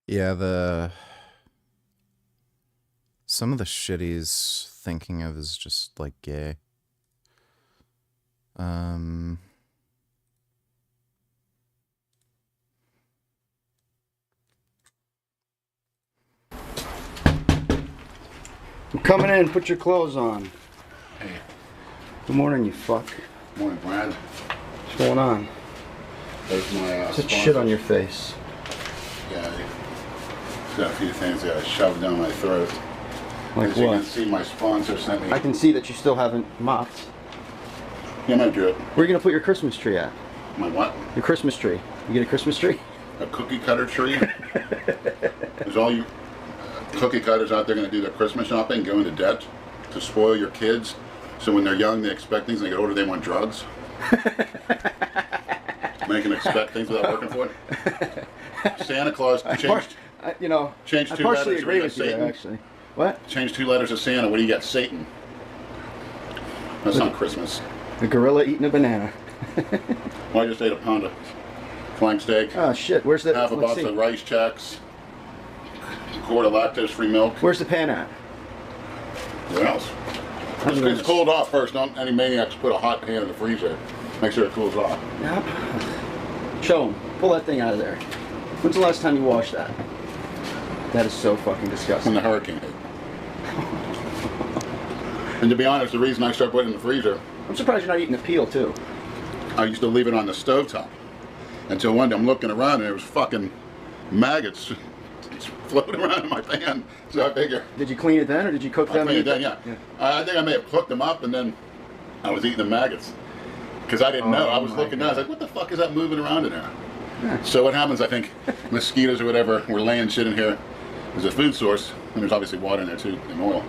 Yeah, some of the shit he's thinking of is just like gay. I'm coming in, put your clothes on. Hey. Good morning, you fuck. Morning, Brad. What's going on? There's my Put shit on your face. Yeah, I've got a few things that I shoved down my throat. Like As what? you can see, my sponsor sent me. I can see that you still haven't mopped. Yeah, I might do it. Where are you gonna put your Christmas tree at? My what? Your Christmas tree. You get a Christmas tree? A cookie cutter tree? There's all you cookie cutters out there going to do their Christmas shopping, go into debt to spoil your kids. So when they're young, they expect things. When they get older, they want drugs. Make them expect things without working for it. Santa Claus changed. I Changed 2 partially letters. agree What do you with get, you Satan? there, actually. What? Change 2 letters of Santa. What do you get? Satan. That's not Christmas. A gorilla eating a banana. Well, I just ate a pound of flank steak. Oh shit! Where's the? Half a let's box see. of rice checks. A quart of lactose-free milk. Where's the pan at? Where else? It's cooled off first. Don't any maniacs put a hot pan in the freezer. Make sure it cools off. Yep. Show him. Pull that thing out of there. When's the last time you washed that? That is so fucking disgusting. When the hurricane hit. And to be honest, the reason I started putting it in the freezer. I'm surprised you're not eating the peel too. I used to leave it on the stovetop. Until one day I'm looking around and there was fucking maggots floating around in my pan. So I figure. Did you clean it then, or did you cook them? I cleaned it then, yeah. I think I may have cooked them up and then I was eating the maggots. Because I didn't know. I was looking down. I was like, what the fuck is that moving around in there? Yeah. So what happens, I think, mosquitoes or whatever were laying shit in here. There's a food source, and there's obviously water in there too, and oil.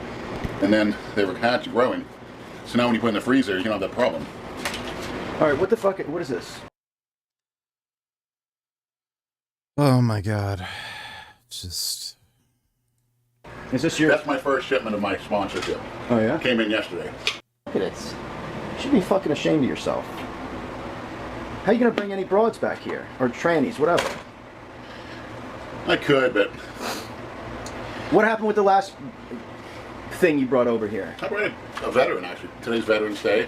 And then they were hatching, growing. So now when you put it in the freezer, you don't have that problem. All right, what the fuck? What is this? Oh my god. Just. Is this your? That's my first shipment of my sponsorship. Oh yeah? Came in yesterday. Look at this. You should be fucking ashamed of yourself. How you gonna bring any broads back here? Or trannies, whatever? I could, but... What happened with the last thing you brought over here? I brought a veteran, actually. Today's Veterans Day.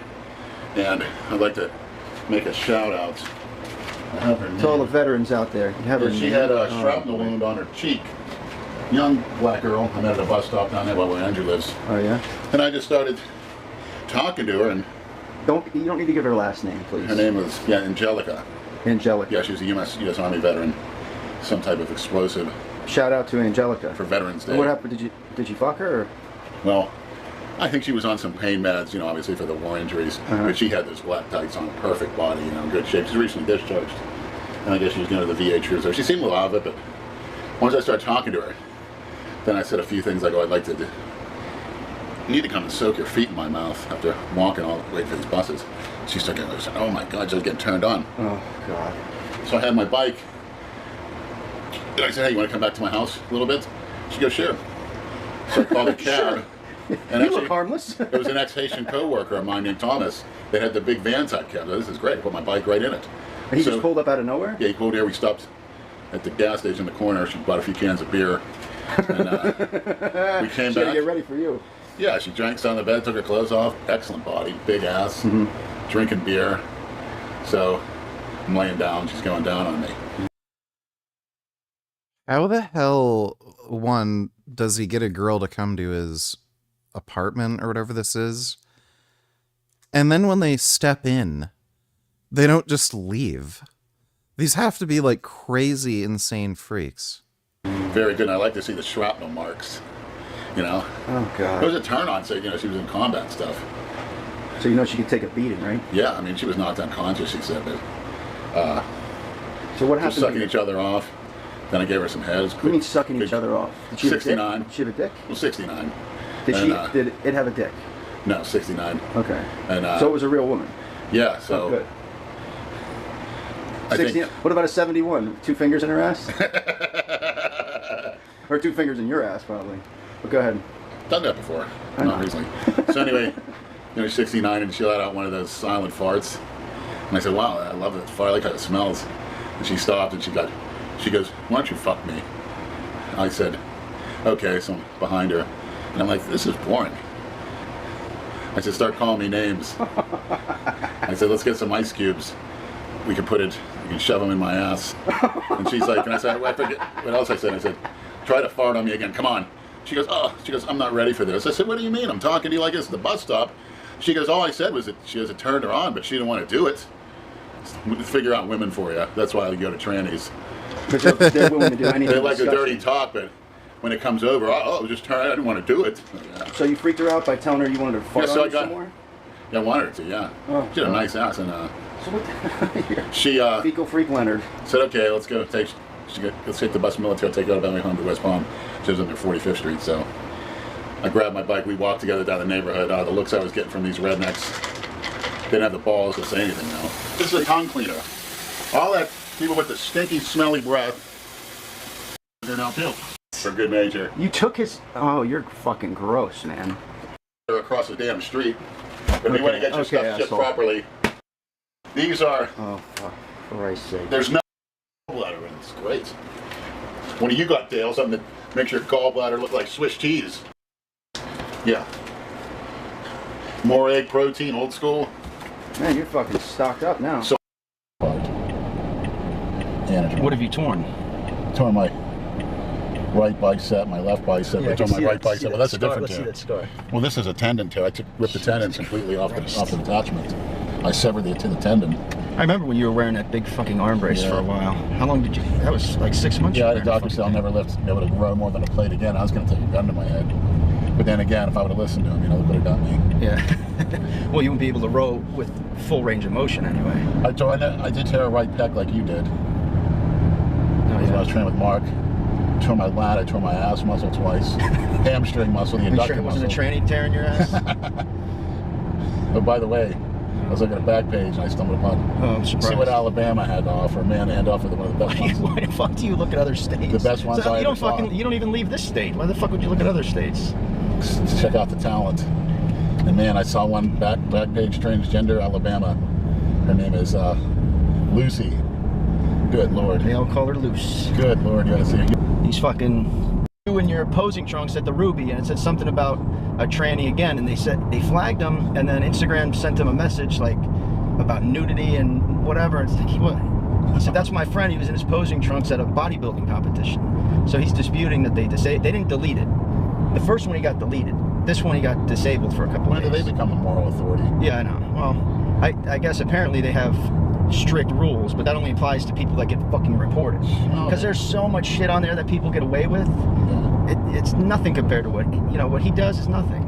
And I'd like to make a shout out. I have her To all the veterans out there. You have her she name? had a Oh, shrapnel boy. wound on her cheek. Young black girl. I met at a bus stop down there by where Andrew lives. Oh yeah? And I just started talking to her, and you don't need to give her last name, please. her name was Angelica. Angelica. Yeah, she was a U.S. Army veteran, some type of explosive. Shout out to Angelica. For Veterans Day. And what happened? Did you fuck her? Or? Well, I think she was on some pain meds, obviously for the war injuries. But she had those black tights on, perfect body, in good shape. She's recently discharged. And I guess she was going to the VA cruiser. She seemed a lot of it, but once I started talking to her, then I said a few things like, oh, I'd like to do. You need to come and soak your feet in my mouth after walking all the way for these buses. She started getting, oh my God, just getting turned on. Oh, God. So I had my bike. And I said, hey, you want to come back to my house a little bit? She goes, sure. So I called a cab. And You look harmless. It was an ex-Haitian co-worker of mine named Thomas that had the big van type cab. This is great. I put my bike right in it. And he just pulled up out of nowhere? Yeah, he pulled here. We stopped at the gas station in the corner. She bought a few cans of beer. And we came She had to back. get ready for you. Yeah, she drank on the bed, took her clothes off. Excellent body, big ass, drinking beer. So I'm laying down. She's going down on me. How the hell, one, does he get a girl to come to his apartment or whatever this is? And then when they step in, they don't just leave. These have to be like crazy, insane freaks. Very good. And I like to see the shrapnel marks. You know? Oh, God. It was a turn on, so, you know, she was in combat stuff. So you know she could take a beating, right? Yeah, I mean, she was knocked unconscious, she said, but... so what happened? Sucking each other off. Then I gave her some heads. What do you mean sucking each other off? Did she have a dick? 69. Did she have a dick? Well, 69. Did it have a dick? No, 69. Okay. And so it was a real woman? Yeah, so... Oh, good. 69. What about a 71? 2 fingers in her ass? Or 2 fingers in your ass, probably. But go ahead. Done that before. Not recently. So anyway, you know, she's 69 and she let out one of those silent farts. And I said, wow, I love that fart. I like how it smells. And she stopped and she goes, why don't you fuck me? I said, okay, so I'm behind her. And I'm like, this is boring. I said, start calling me names. I said, let's get some ice cubes. We can shove them in my ass. And she's like, and I said, I forget what else I said. I said, try to fart on me again, come on. She goes, I'm not ready for this. I said, what do you mean? I'm talking to you like this at the bus stop. She goes, all I said was that it turned her on, but she didn't want to do it. Figure out women for you. That's why I go to trannies. But they're willing to do anything. They like a dirty talk, but when it comes over, just turn. I didn't want to do it. Yeah. So you freaked her out by telling her you wanted to fart on you somewhere? Yeah, I wanted her to. Yeah. Oh, she had a nice ass, and so what the she fecal freak Leonard said, "Okay, let's go. Let's take the bus military. I'll take her out of my home to West Palm." She was on 45th Street, so I grabbed my bike. We walked together down the neighborhood. The looks I was getting from these rednecks didn't have the balls to say anything. Now this is a tongue cleaner. All that people with the stinky, smelly breath, they're now built for good measure. You took his... Oh, you're fucking gross, man. They're across the damn street. But we want to get your stuff shipped properly. These are... Oh, fuck. For Christ's sake. There's no gallbladder in it. It's great. When you got, Dale, something that makes your gallbladder look like Swiss cheese. Yeah. More egg protein, old school. Man, you're fucking stocked up now. So what have you torn? Torn my right bicep, my left bicep. Yeah, I torn my right bicep. that Well, that's a scar. different Let's tear. see that scar. Well, this is a tendon tear. I ripped the tendon completely off the attachment. I severed the tendon. I remember when you were wearing that big fucking arm brace for a while. How long did you... That was like 6 months? Yeah, I had a doctor say I'll never be able to grow more than a plate again. I was going to take a gun to my head. But then again, if I would have listened to him, look what it got me. Yeah. Well, you wouldn't be able to row with full range of motion anyway. I did tear a right pec like you did. When I was training with Mark. I tore my lat, I tore my ass muscle twice. Hamstring muscle, the adductor muscle. Wasn't a tranny tearing your ass? Oh, by the way, I was looking at a back page and I stumbled upon. Oh, I'm surprised. See what Alabama had to offer. Man, they had to offer one of the best ones. Why the fuck do you look at other states? The best ones I ever saw. You don't even leave this state. Why the fuck would you look at other states? To check out the talent. And man, I saw one back page, transgender Alabama. Her name is Lucy. Good Lord. They all call her Loose. Good Lord, you gotta see her. These fucking... in your posing trunks at the Ruby, and it said something about a tranny again, and they flagged him, and then Instagram sent him a message like about nudity and whatever. It's like, he said, that's my friend. He was in his posing trunks at a bodybuilding competition. So he's disputing that they didn't delete it. The first one he got deleted. This one he got disabled for a couple of days. When do they become a moral authority? Yeah, I know. Well, I guess apparently they have strict rules, but that only applies to people that get fucking reported. Because there's so much shit on there that people get away with. It's nothing compared to what he does is nothing.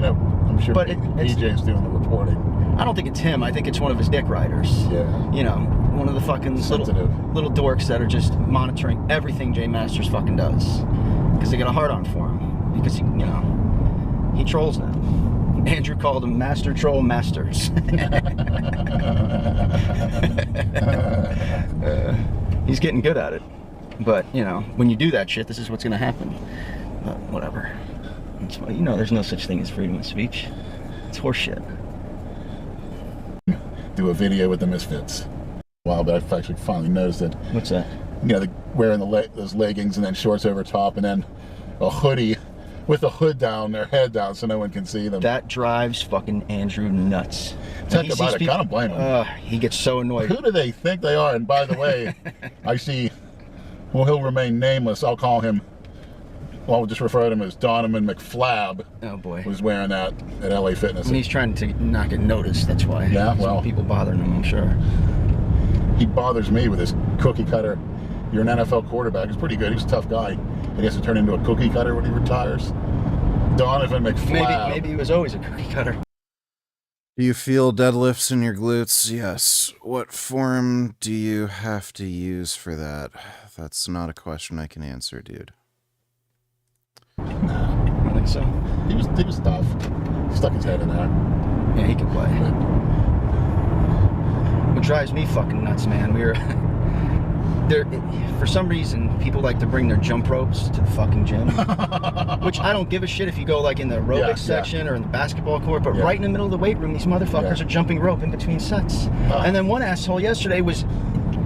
I'm sure PJ's doing the reporting. I don't think it's him. I think it's one of his dick riders. Yeah. One of the fucking little dorks that are just monitoring everything Jay Masters fucking does. Because they get a hard on for him. Because he trolls now. Andrew called him Master Troll Masters. He's getting good at it. But, when you do that shit, this is what's going to happen. But whatever. There's no such thing as freedom of speech. It's horseshit. Do a video with the Misfits. Wow, but I've actually finally noticed that. What's that? They're wearing those leggings and then shorts over top and then a hoodie with the hood down, their head down, so no one can see them. That drives fucking Andrew nuts. Talk about it, kind of blame him. He gets so annoyed. Who do they think they are? And by the way, I see, he'll remain nameless. I'll call him, well, we'll just refer to him as Donovan McFlab. Oh boy. Was wearing that at LA Fitness. And he's trying to not get noticed, that's why. Yeah, well. Some people bothering him, I'm sure. He bothers me with his cookie cutter. You're an NFL quarterback. He's pretty good. He's a tough guy. He has to turn into a cookie cutter when he retires. Donovan McFlab. Maybe he was always a cookie cutter. Do you feel deadlifts in your glutes? Yes. What form do you have to use for that? That's not a question I can answer, dude. No, I don't think so. He was tough. He stuck his head in there. Yeah, he can play. What drives me fucking nuts, man, for some reason, people like to bring their jump ropes to the fucking gym. Which I don't give a shit if you go like in the aerobics section or in the basketball court, but right in the middle of the weight room, these motherfuckers are jumping rope in between sets. And then one asshole yesterday was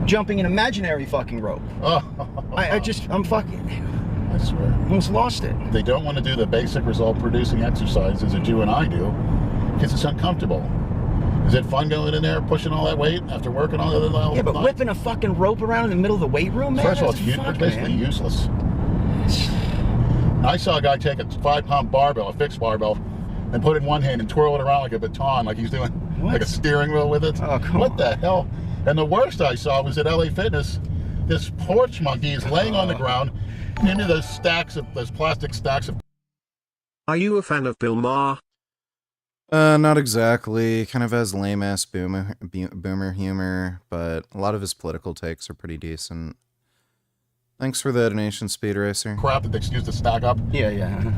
jumping an imaginary fucking rope. I'm fucking... I swear. Almost lost it. They don't want to do the basic result producing exercises that you and I do because it's uncomfortable. Is it fun going in there pushing all that weight after working all the night? Yeah, but whipping a fucking rope around in the middle of the weight room, man? First of all, it's basically useless. I saw a guy take a 5-pound barbell, a fixed barbell, and put it in one hand and twirl it around like a baton, like he's doing like a steering wheel with it. Oh, come What the hell? And the worst I saw was at LA Fitness. This porch monkey is laying on the ground into those plastic stacks of... Are you a fan of Bill Maher? Not exactly. Kind of has lame-ass boomer humor, but a lot of his political takes are pretty decent. Thanks for the donation, Speed Racer. Crap that they used to stack up. Yeah.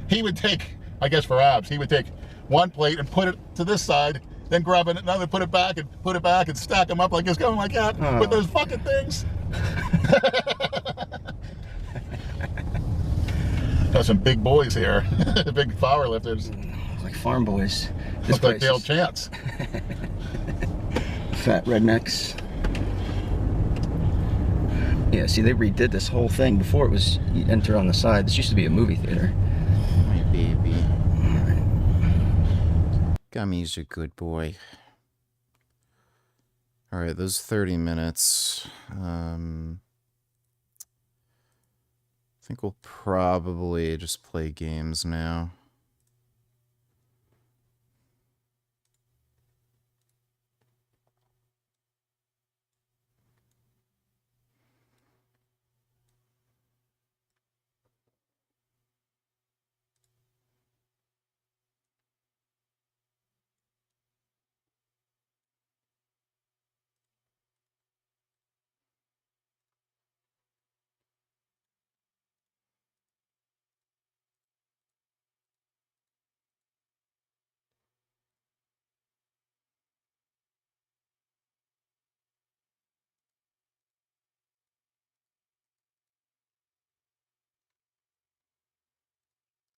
He would take, I guess for abs, he would take one plate and put it to this side, then grab another, put it back and stack them up like it's going like that with those fucking things. Got some big boys here, big power lifters. Like farm boys. Looks like Dale Chance. Fat rednecks. Yeah, see, they redid this whole thing. Before it was, you enter on the side. This used to be a movie theater. My baby. Gummy's a good boy. Alright, those 30 minutes. I think we'll probably just play games now.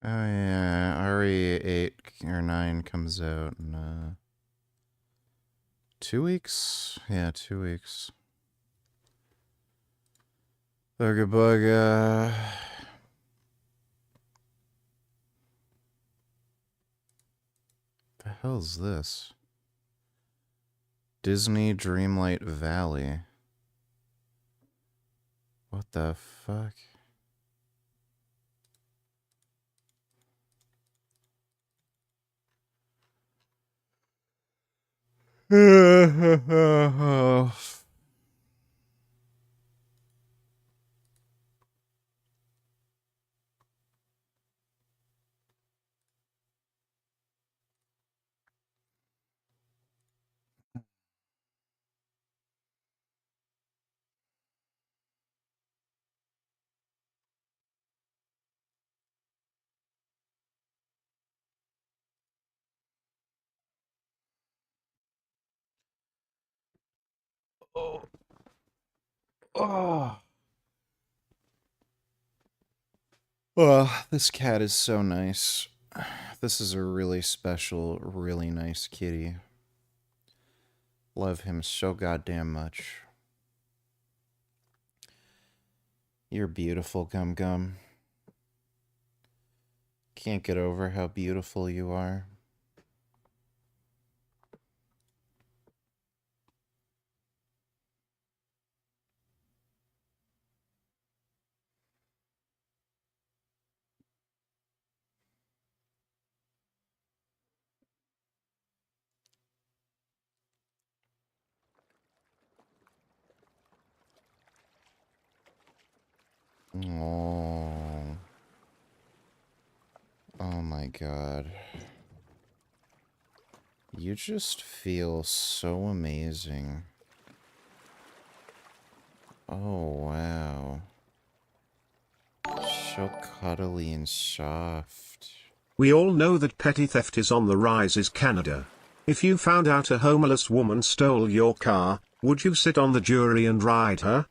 Oh yeah, RE8 or 9 comes out in 2 weeks? Yeah, 2 weeks. Bugga bugga. The hell's this? Disney Dreamlight Valley. What the fuck? Oh. Oh, this cat is so nice. This is a really special, really nice kitty. Love him so goddamn much. You're beautiful, Gum Gum. Can't get over how beautiful you are. Oh. Oh my god. You just feel so amazing. Oh, wow. So cuddly and soft. We all know that petty theft is on the rise in Canada. If you found out a homeless woman stole your car, would you sit on the jury and ride her?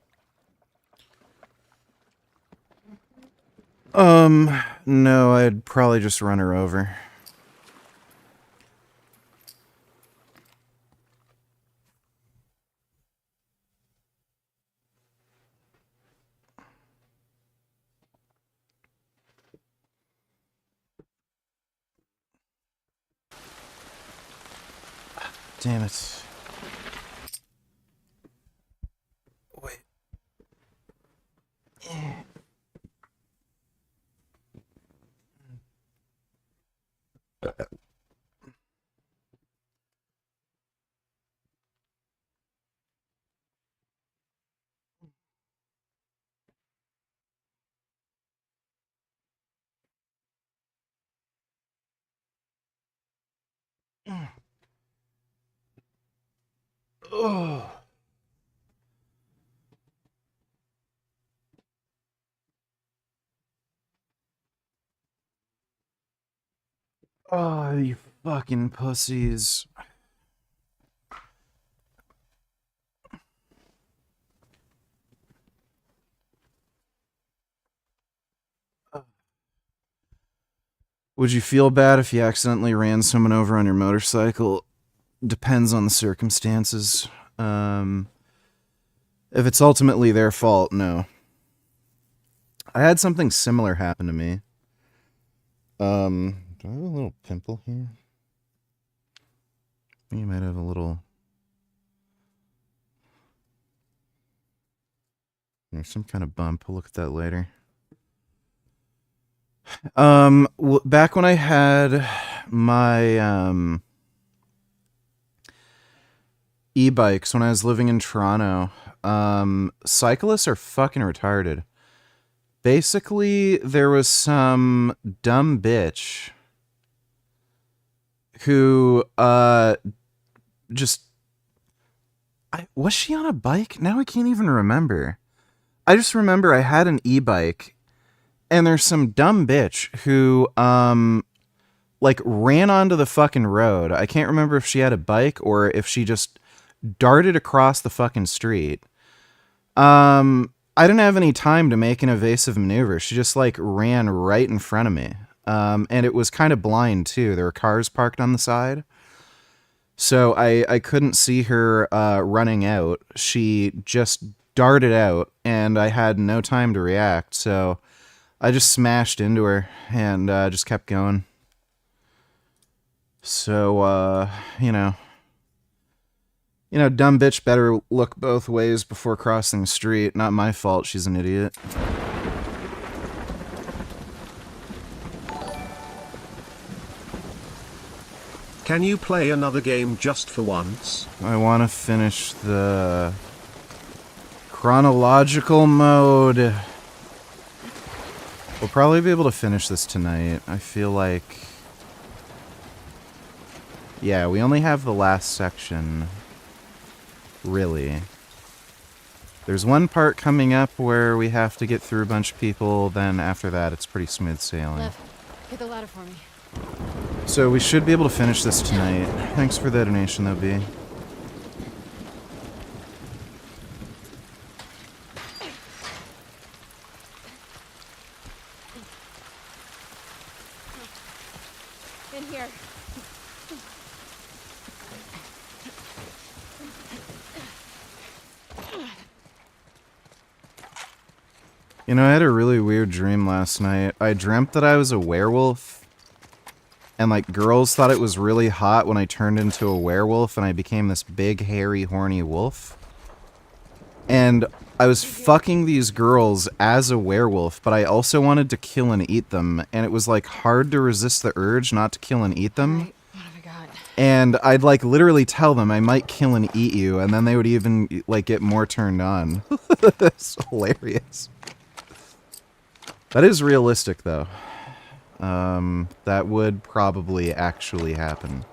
No, I'd probably just run her over. Damn it. Wait. Oh. Oh, you fucking pussies. Would you feel bad if you accidentally ran someone over on your motorcycle? Depends on the circumstances. If it's ultimately their fault, no. I had something similar happen to me. Do I have a little pimple here? I think you might have a little... There's some kind of bump. We'll look at that later. Back when I had my e-bikes when I was living in Toronto, cyclists are fucking retarded. Basically, there was some dumb bitch who just... was she on a bike? Now I can't even remember. I just remember I had an e-bike, and there's some dumb bitch who, like, ran onto the fucking road. I can't remember if she had a bike or if she just darted across the fucking street. I didn't have any time to make an evasive maneuver. She just, like, ran right in front of me. And it was kind of blind, too. There were cars parked on the side. So I couldn't see her running out. She just darted out, and I had no time to react, so I just smashed into her and just kept going. So, you know, dumb bitch better look both ways before crossing the street. Not my fault, she's an idiot. Can you play another game just for once? I want to finish the chronological mode. We'll probably be able to finish this tonight. I feel like... Yeah, we only have the last section. Really. There's one part coming up where we have to get through a bunch of people, then after that it's pretty smooth sailing. Lev, get the ladder for me. So we should be able to finish this tonight. Thanks for the donation though, B. In here. You know, I had a really weird dream last night. I dreamt that I was a werewolf, and like girls thought it was really hot when I turned into a werewolf and I became this big, hairy, horny wolf. And I was fucking these girls as a werewolf, but I also wanted to kill and eat them, and it was like hard to resist the urge not to kill and eat them. Right. What have I got? And I'd like literally tell them I might kill and eat you, and then they would even like get more turned on. It's hilarious. That is realistic, though. That would probably actually happen.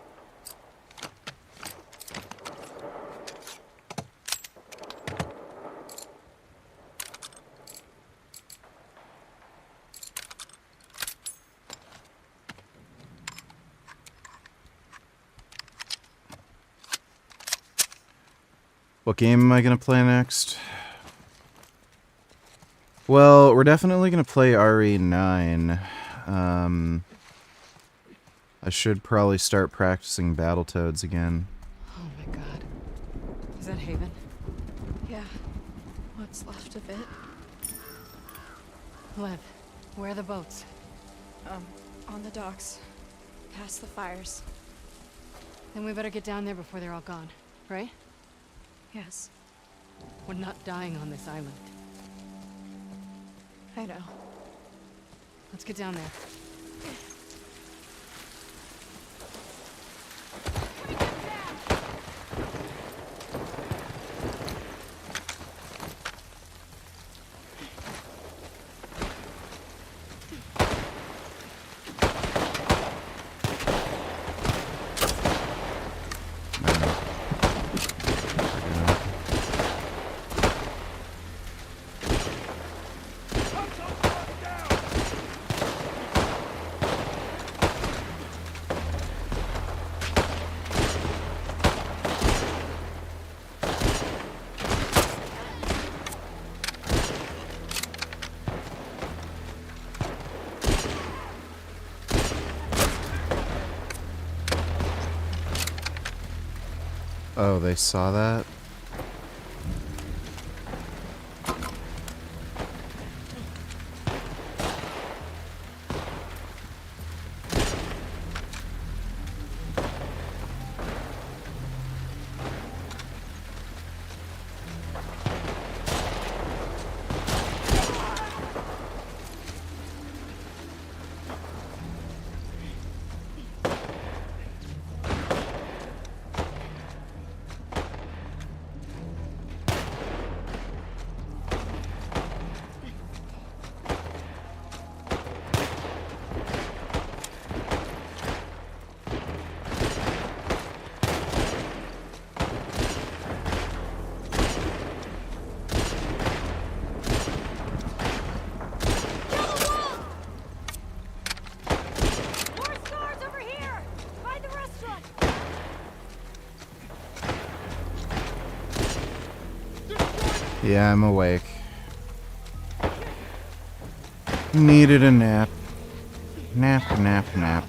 What game am I going to play next? Well, we're definitely going to play RE9. I should probably start practicing Battletoads again. Oh my god. Is that Haven? Yeah. What's left of it? Lev, where are the boats? On the docks. Past the fires. Then we better get down there before they're all gone, right? Yes. We're not dying on this island. I know. Let's get down there. Oh, they saw that? Yeah, I'm awake. Needed a nap. Nap, nap, nap.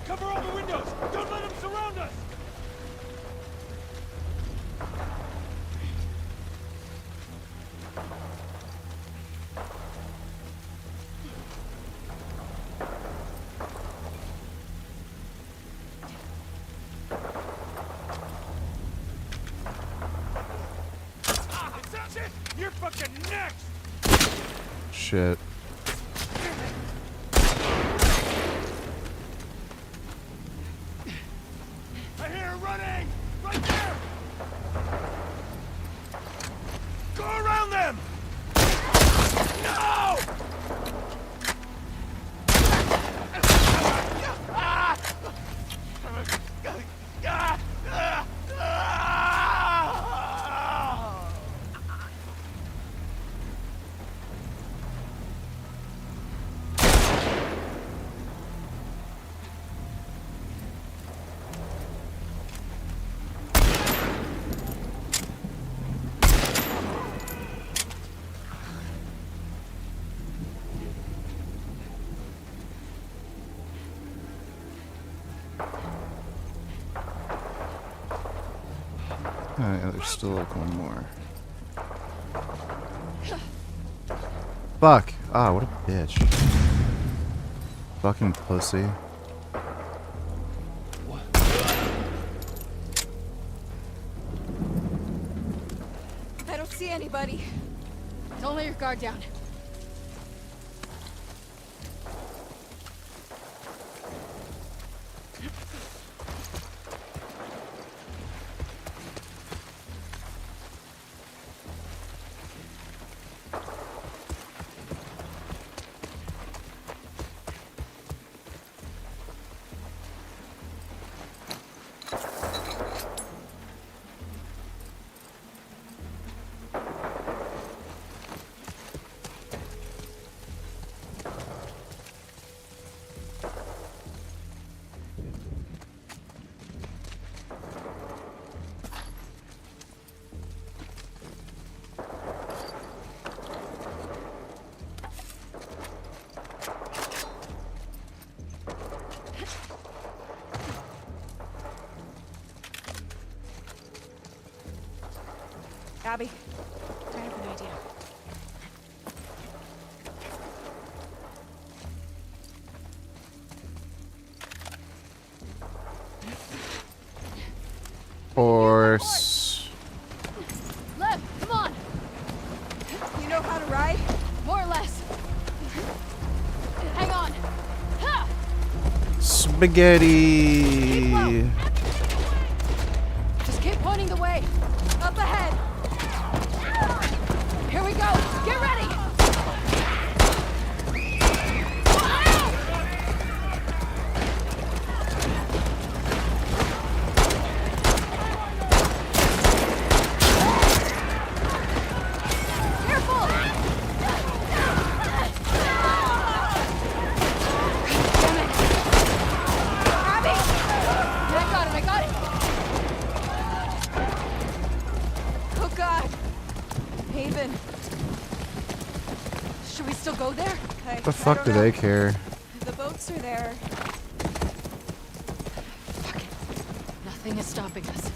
Cover all the windows! Don't let them surround us! That's it! You're fucking next! Shit. I hear her running! Right there! Go around them! No! Alright, there's still like one more. Fuck! Ah, what a bitch. Fucking pussy. see anybody. Don't let your guard down. Abby, I have an idea. Horse. Lev, come on! You know how to ride? More or less. Hang on. Ha! Spaghetti. Just keep pointing the way. Up ahead. Here we go. Get ready. Careful. Damn it. Abby. I got it. Oh God. Haven. Should we still go there? The fuck do they care? The boats are there. Fuck it. Nothing is stopping us.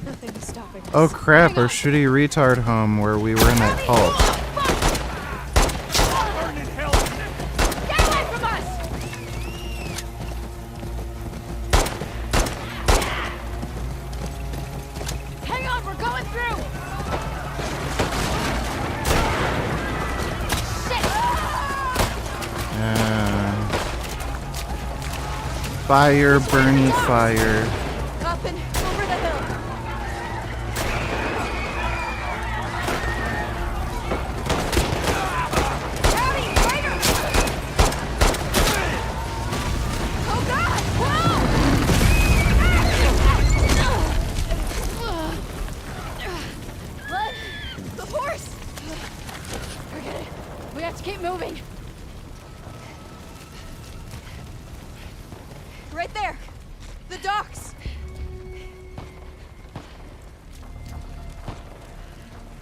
Nothing is stopping us. Oh crap, our shitty retard home where we were in that cult. Get away from us! Hang on, we're going through! Fire, Bernie, fire. Up and over the hill. Abby, fighter! Oh God! Whoa! Let the horse! Forget it. We have to keep moving. Right there! The docks!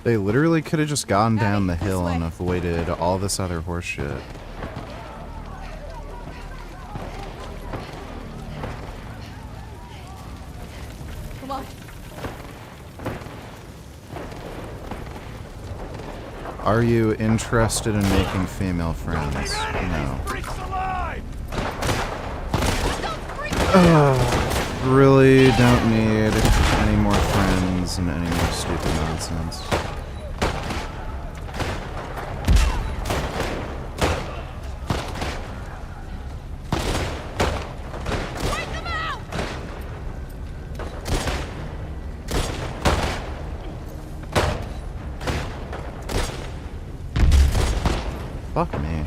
They literally could have just gone down the hill and avoided all this other horse shit. Come on. Are you interested in making female friends? No. Really don't need any more friends and any more stupid nonsense. Fuck me.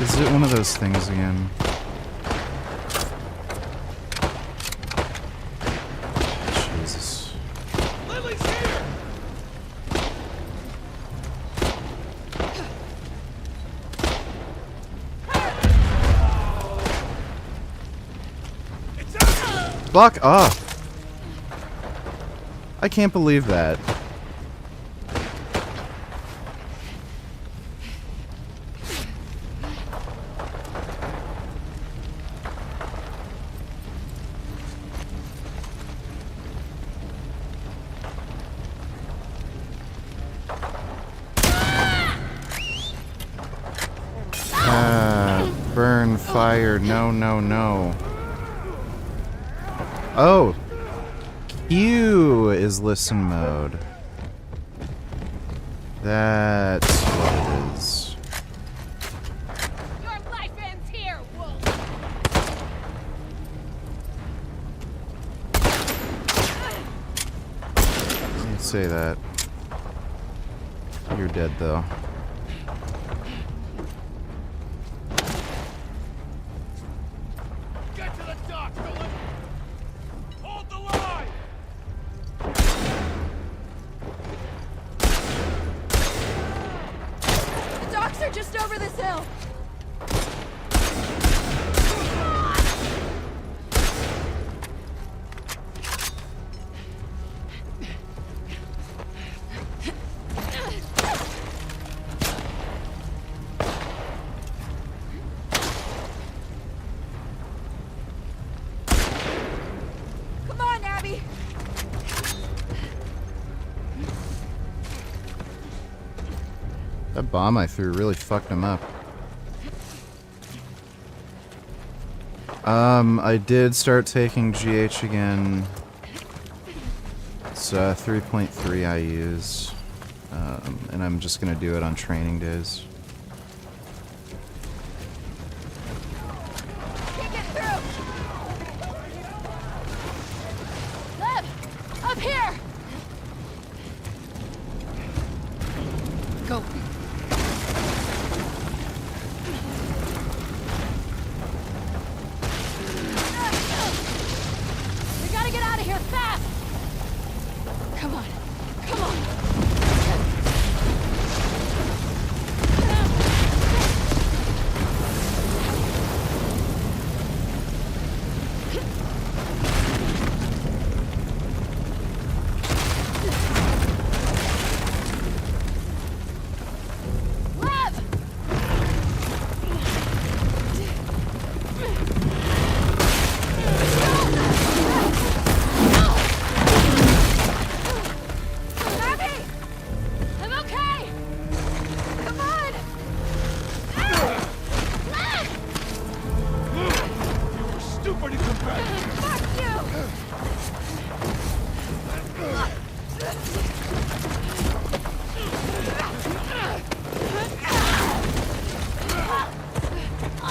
Is it one of those things again? Fuck off. I can't believe that. Burn, fire, no, no, no. Oh! Q is listen mode. That's what it is. Your life ends here, wolf. You'd say that. You're dead, though. Get to the dock, Philip! Hold the line! The docks are just over this hill. Come on, Abby. That bomb I threw really fucked him up. I did start taking GH again. It's 3.3 I use. And I'm just gonna do it on training days. Can't get through. Lev, up here. Go. We gotta get out of here fast. Come on. Come on. Lev! Abby! I'm okay! Come on! Lev! You're stupid to come back! Fuck you!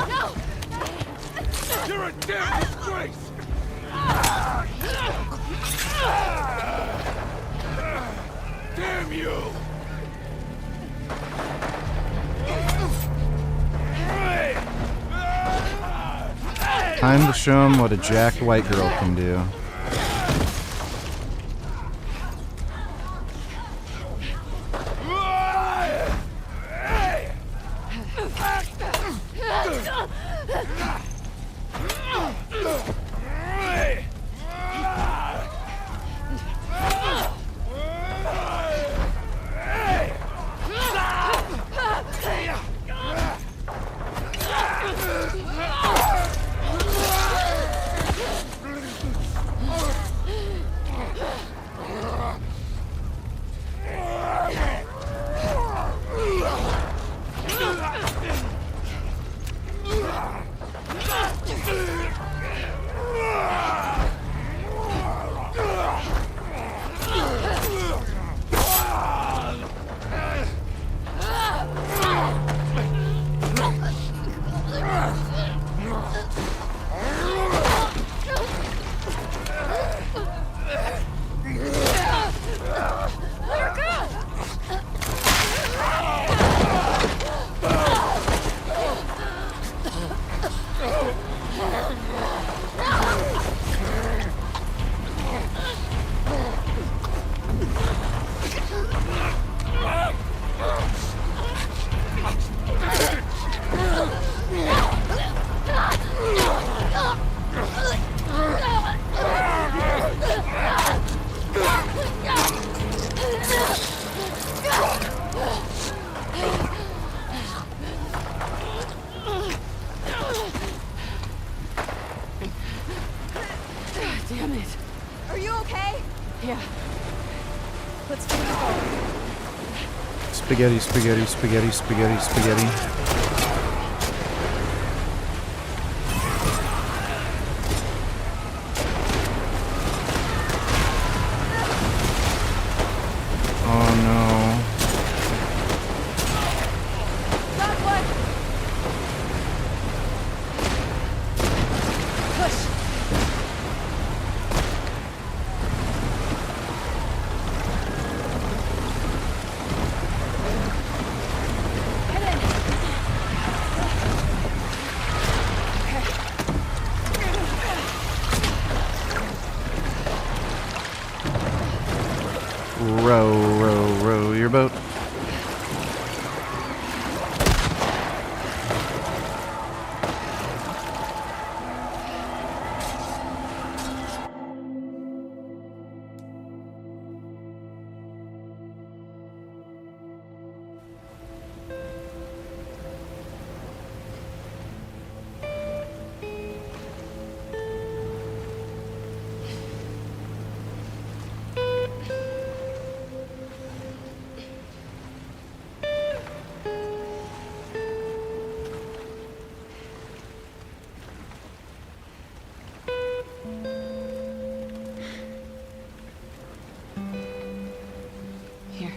No! You're a damn disgrace! Damn you! Time to show him what a jacked white girl can do. Spaghetti, spaghetti, spaghetti, spaghetti, spaghetti. Oh no. Push. Row your boat. Here.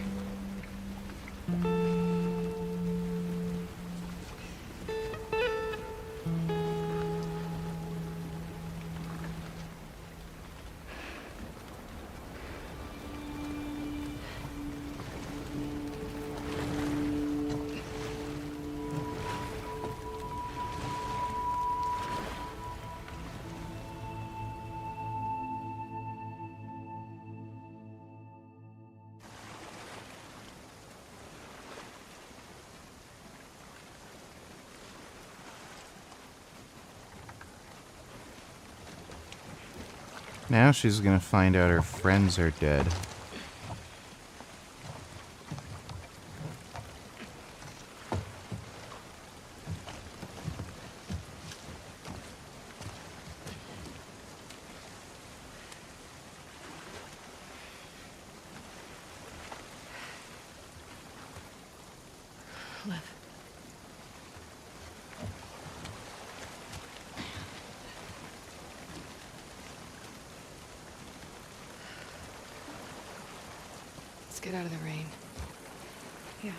Now she's gonna find out her friends are dead. Liv. Let's get out of the rain. Yeah.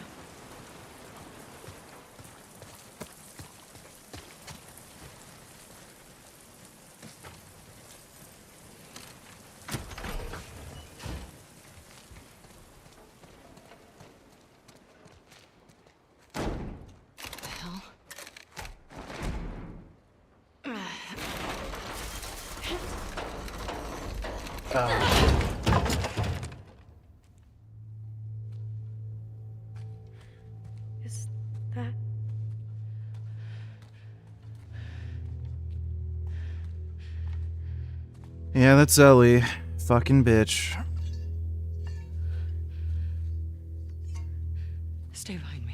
Is that... Yeah, that's Ellie. Fucking bitch. Stay behind me.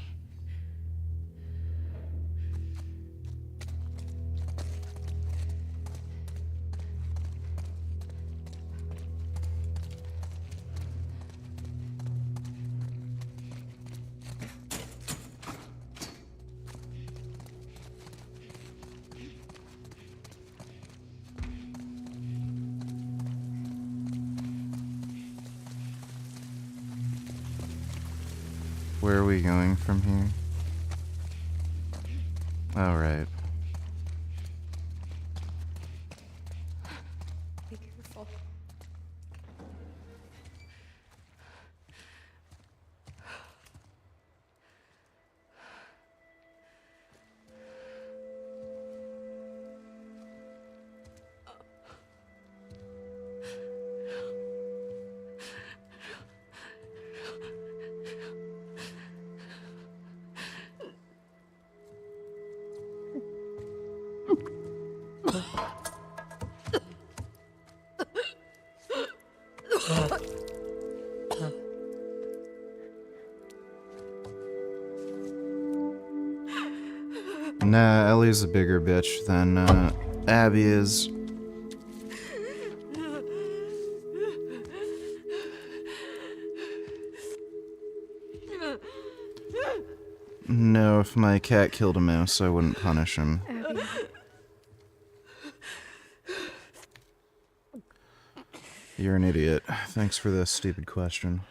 Where are we going from here? All right. Be careful. Nah, Ellie's a bigger bitch than Abby is. No, if my cat killed a mouse, I wouldn't punish him. Abby. You're an idiot. Thanks for this stupid question.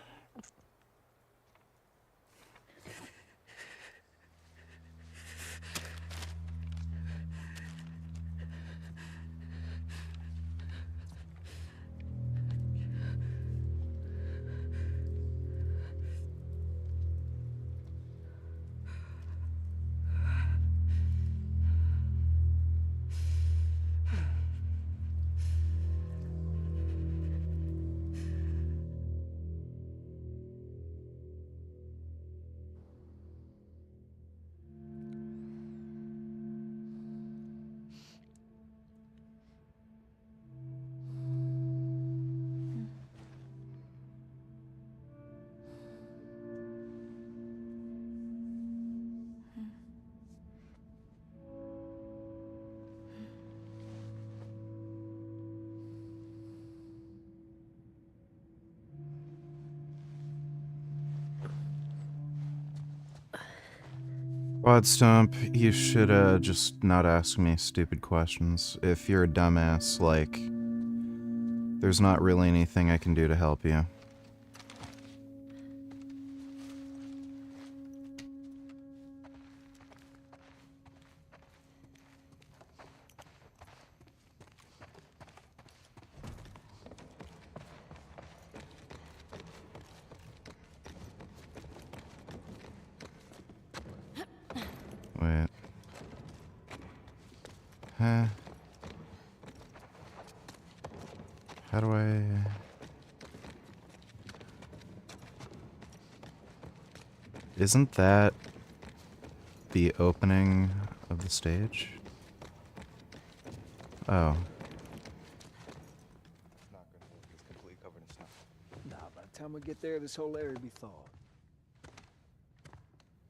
Quad Stomp, you should just not ask me stupid questions. If you're a dumbass, like, there's not really anything I can do to help you. Wait. Huh? How do I... Isn't that the opening of the stage? Oh. Nah, by the time we get there, this whole area will be thawed.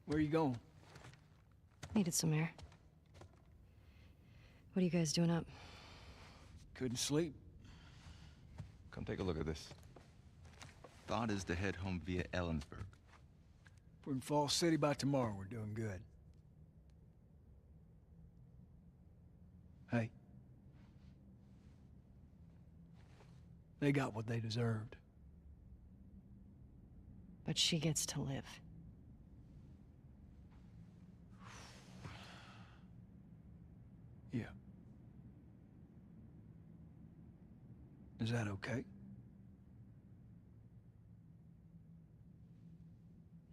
Where are you going? Needed some air. What are you guys doing up? Couldn't sleep. Come take a look at this. Thought is to head home via Ellensburg. If we're in Falls City by tomorrow, we're doing good. Hey. They got what they deserved. But she gets to live. Yeah. Is that okay?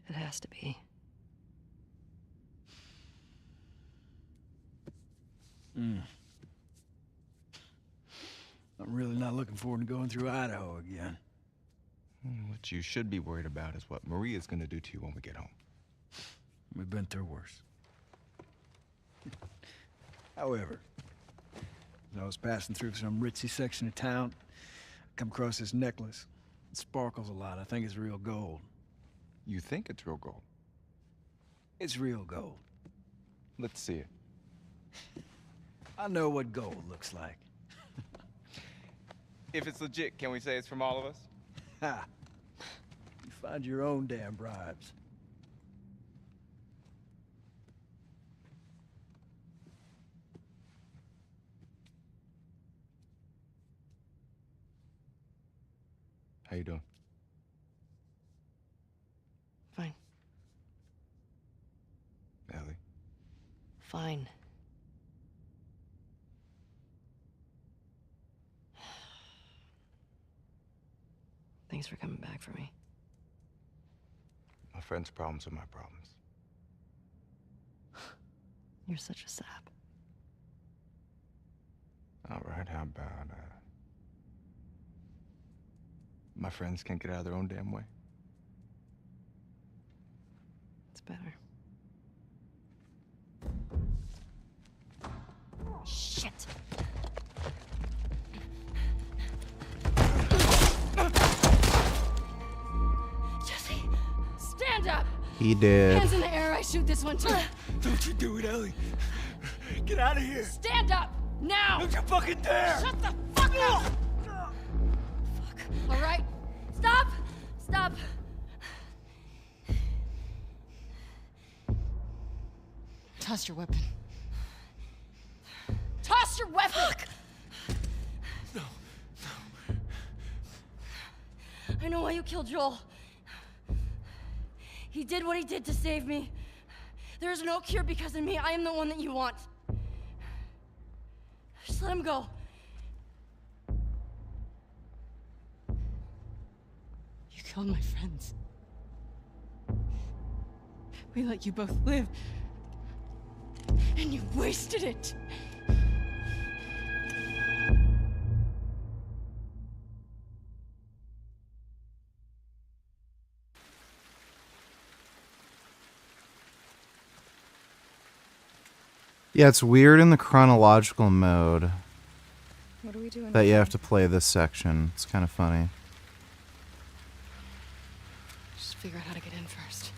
It has to be. I'm really not looking forward to going through Idaho again. What you should be worried about is what Maria's gonna do to you when we get home. We've been through worse. However, as I was passing through some ritzy section of town, I come across this necklace. It sparkles a lot. I think it's real gold. You think it's real gold? It's real gold. Let's see it. I know what gold looks like. If it's legit, can we say it's from all of us? Ha! You find your own damn bribes. How you doing? Fine. Ellie? Fine. Thanks for coming back for me. My friend's problems are my problems. You're such a sap. All right, how about, my friends can't get out of their own damn way? It's better. Shit. Jesse, stand up. He did. Hands in the air. I shoot this one too. Don't you do it, Ellie. Get out of here. Stand up now. Don't you fucking dare. Shut the fuck up. Fuck. All right. Stop. Stop. Toss your weapon. Toss your weapon! Fuck. No. I know why you killed Joel. He did what he did to save me. There is no cure because of me. I am the one that you want. Just let him go. You killed my friends. We let you both live. And you wasted it. Yeah, it's weird in the chronological mode What are we doing? that you have to play this section. It's kind of funny. Just figure out how to get in first.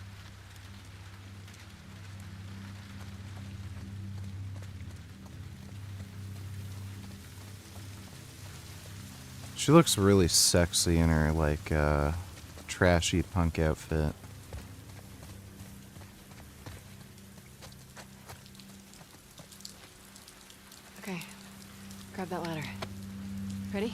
She looks really sexy in her, like, trashy punk outfit. Okay, grab that ladder. Ready?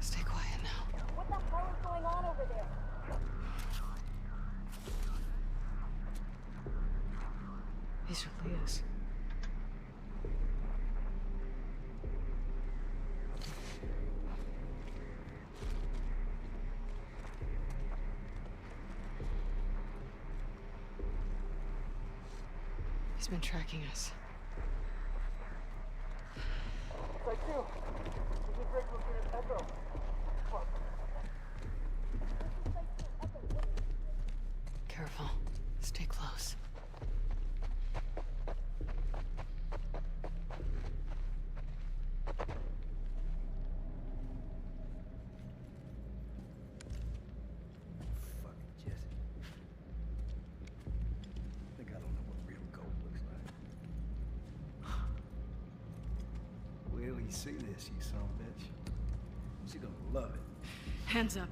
Stay quiet now. What the hell is going on over there? These are Leah's. He's been tracking us. Careful. Stay close. Think I don't know what real gold looks like. Well, you see this, you son of a bitch. She's gonna love it. Hands up.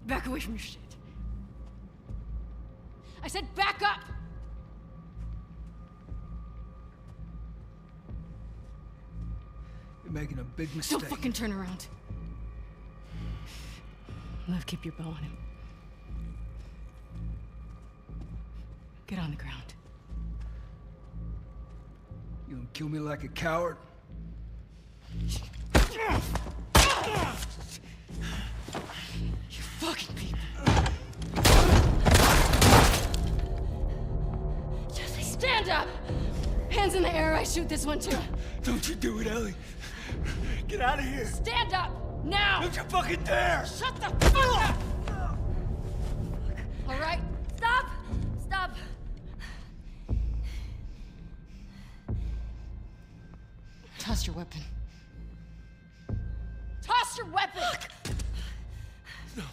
Back away from your shit. I said back up! You're making a big mistake. Don't fucking turn around. Liv, keep your bow on him. Get on the ground. You gonna kill me like a coward? You fucking people. Jesse, stand up! Hands in the air, I shoot this one too. Don't you do it, Ellie. Get out of here. Stand up! Now! Don't you fucking dare! Shut the fuck up! All right, stop! Stop! Toss your weapon. Toss your weapon! No.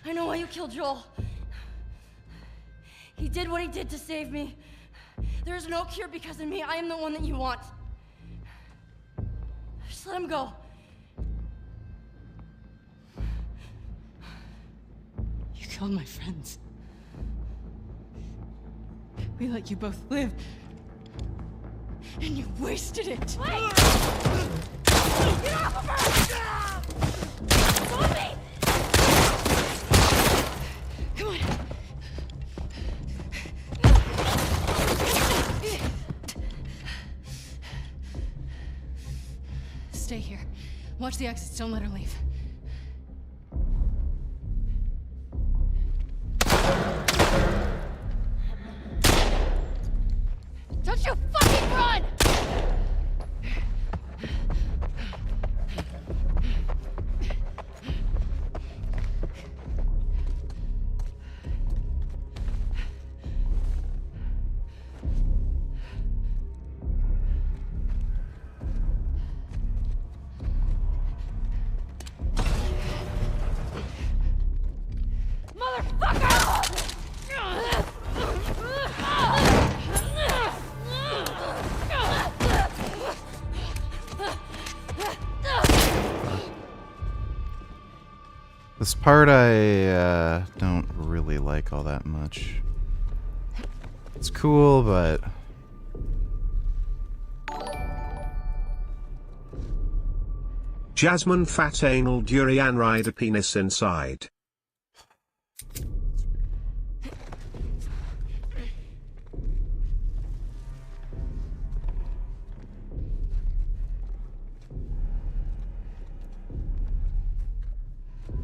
I know why you killed Joel. He did what he did to save me. There is no cure because of me. I am the one that you want. Just let him go. You killed my friends. We let you both live. And you wasted it. Wait! Get off of her! Follow me! Come on. Stay here. Watch the exits. Don't let her leave. Don't you fucking run! This part I don't really like all that much. It's cool, but... Jasmine fat anal durian rider penis inside.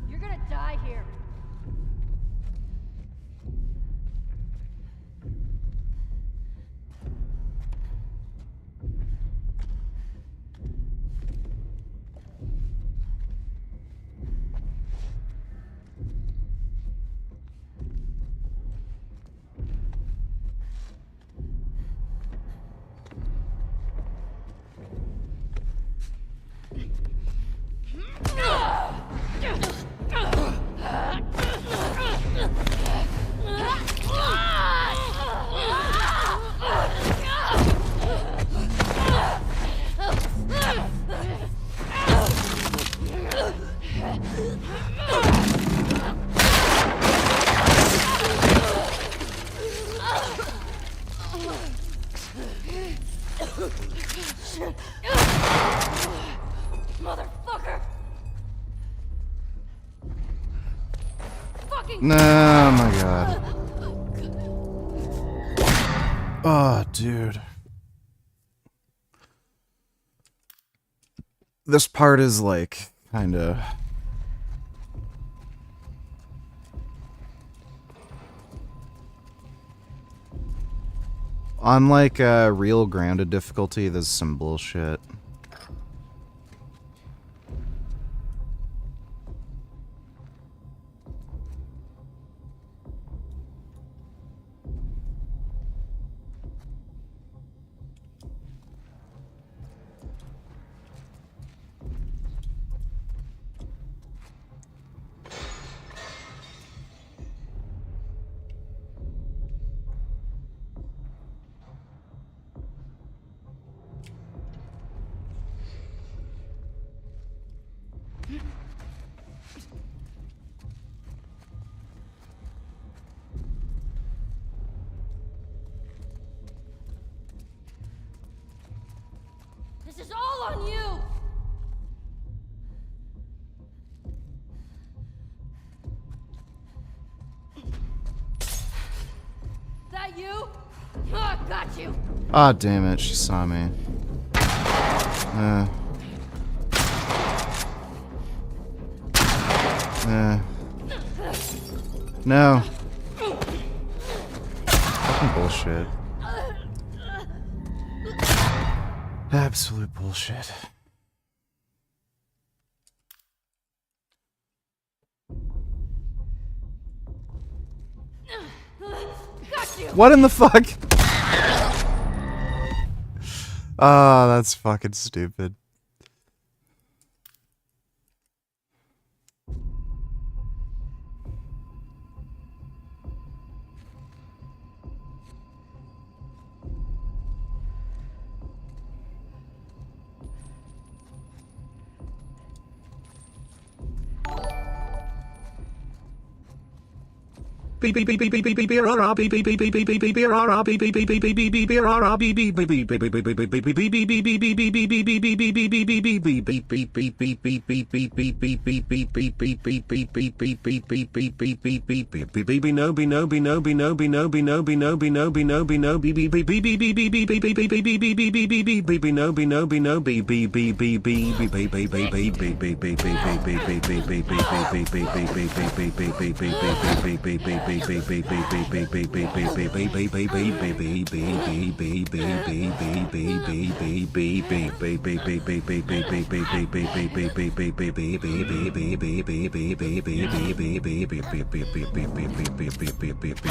You're gonna die here. Motherfucker! Fucking No, my god. Oh, dude. This part is like, kinda... On like a real grounded difficulty, there's some bullshit. This is all on you! That you? Oh, I got you! Ah, damn it, she saw me. No. Fucking bullshit. Absolute bullshit. What in the fuck? Oh, that's fucking stupid.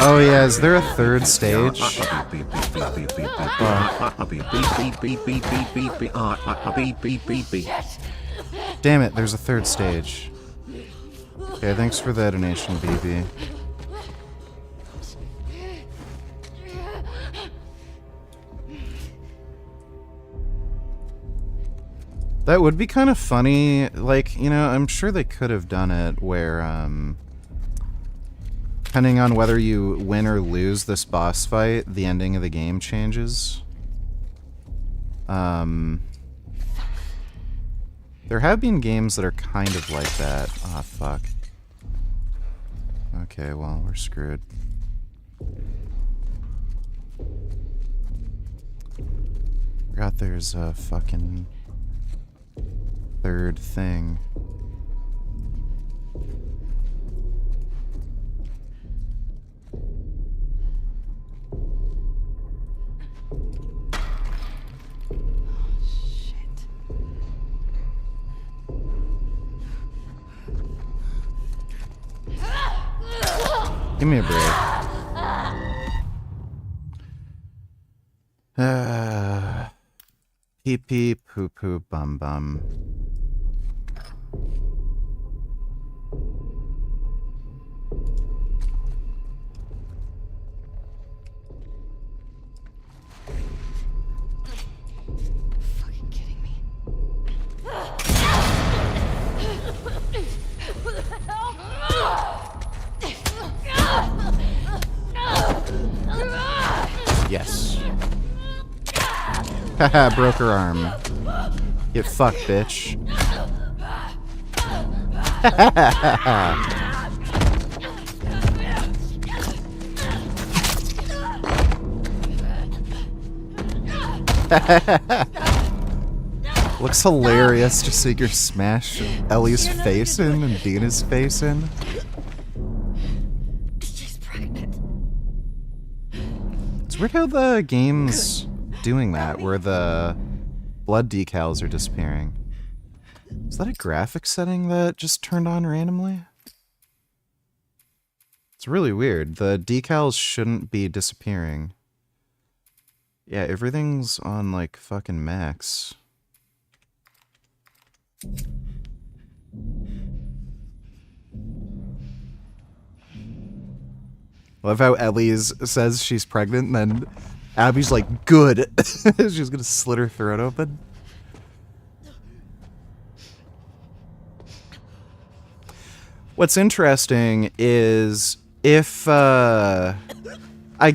Oh yeah, is there a third stage? Damn it, there's a third stage. Okay, thanks for the donation, BB. That would be kind of funny. Like, you know, I'm sure they could have done it where, depending on whether you win or lose this boss fight, the ending of the game changes. There have been games that are kind of like that. Ah, fuck. Okay, well, we're screwed. Forgot there's a fucking third thing. Give me a break. Pee pee poo poo bum bum. Fucking kidding me. What the hell? Yes. Haha, broke her arm. Get fucked, bitch. Looks hilarious just seeing her smash Ellie's face in and Dina's face in. She's pregnant. It's weird how the game's doing that, where the blood decals are disappearing. Is that a graphic setting that just turned on randomly? It's really weird. The decals shouldn't be disappearing. Yeah, everything's on like fucking max. Love how Ellie's says she's pregnant and then Abby's like, good. She's gonna slit her throat open. What's interesting is if, I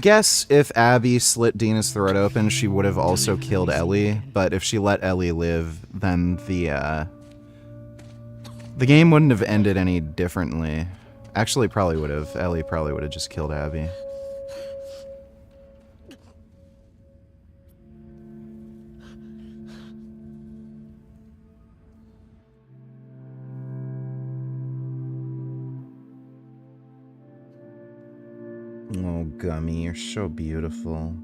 guess if Abby slit Dina's throat open, she would have also killed Ellie, but if she let Ellie live, then the game wouldn't have ended any differently. Actually, probably would have. Ellie probably would have just killed Abby. Oh, Gummy, you're so beautiful.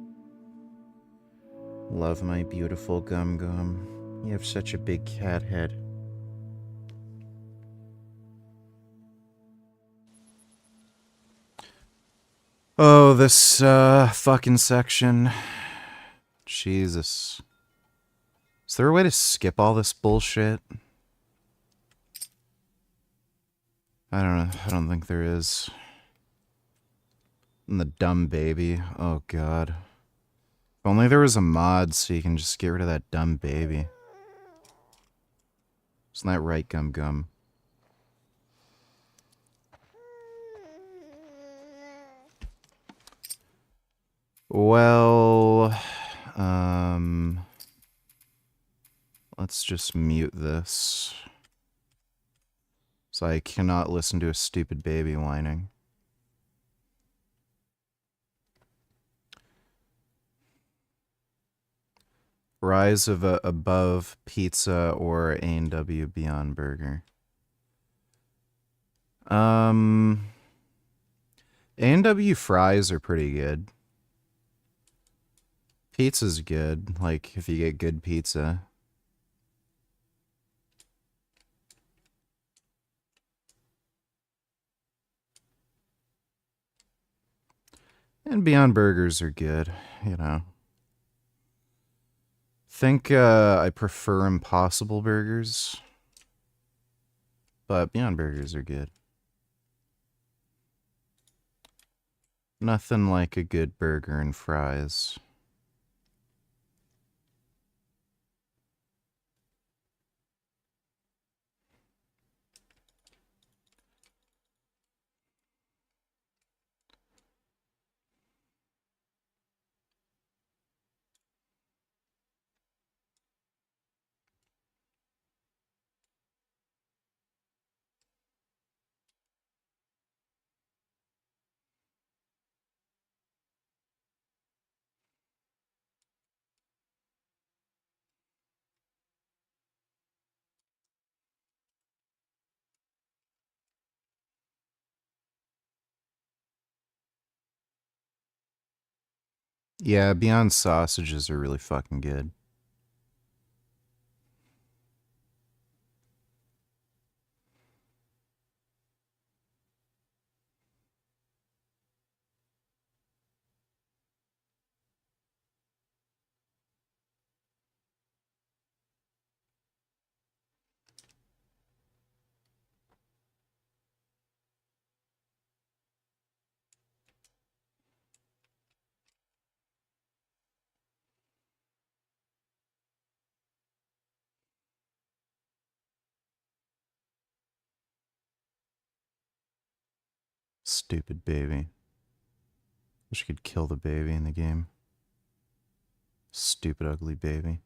Love my beautiful Gum Gum. You have such a big cat head. Oh, this fucking section. Jesus. Is there a way to skip all this bullshit? I don't know. I don't think there is. And the dumb baby. Oh, God. If only there was a mod so you can just get rid of that dumb baby. Isn't that right, Gum Gum? Well, let's just mute this. So I cannot listen to a stupid baby whining. Rise of Above Pizza or A&W Beyond Burger. A&W fries are pretty good. Pizza's good, like, if you get good pizza. And Beyond Burgers are good, you know. Think I prefer Impossible Burgers, but Beyond Burgers are good. Nothing like a good burger and fries. Yeah, Beyond sausages are really fucking good. Stupid baby. Wish I could kill the baby in the game. Stupid ugly baby.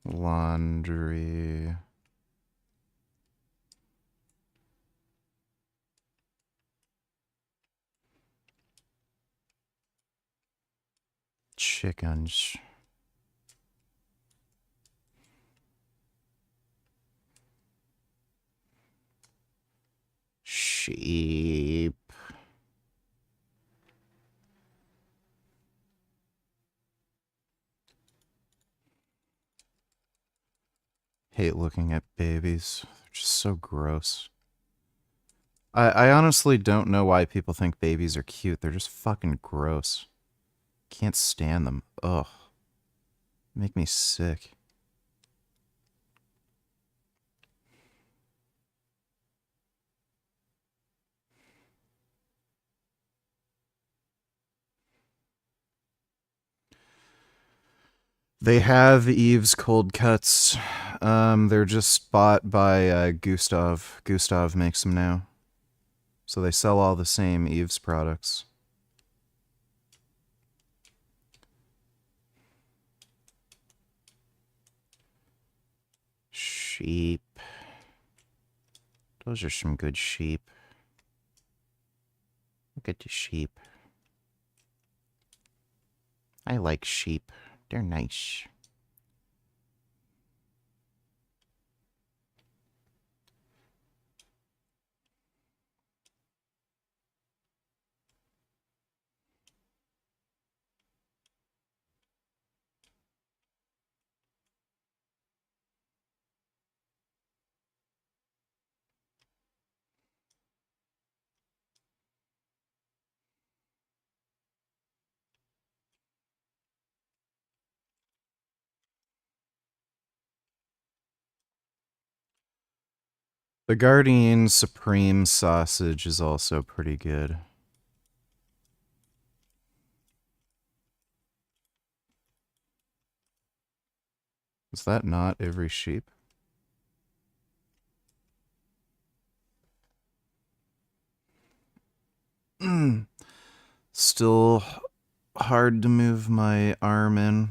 Laundry. Chickens. Sheep. Hate looking at babies. They're just so gross. I honestly don't know why people think babies are cute. They're just fucking gross. Can't stand them. Ugh. Make me sick. They have Eve's cold cuts. They're just bought by Gustav. Gustav makes them now. So they sell all the same Eve's products. Sheep. Those are some good sheep. Look at the sheep. I like sheep. They're nice. The Guardian Supreme sausage is also pretty good. Is that not every sheep? Still hard to move my arm in.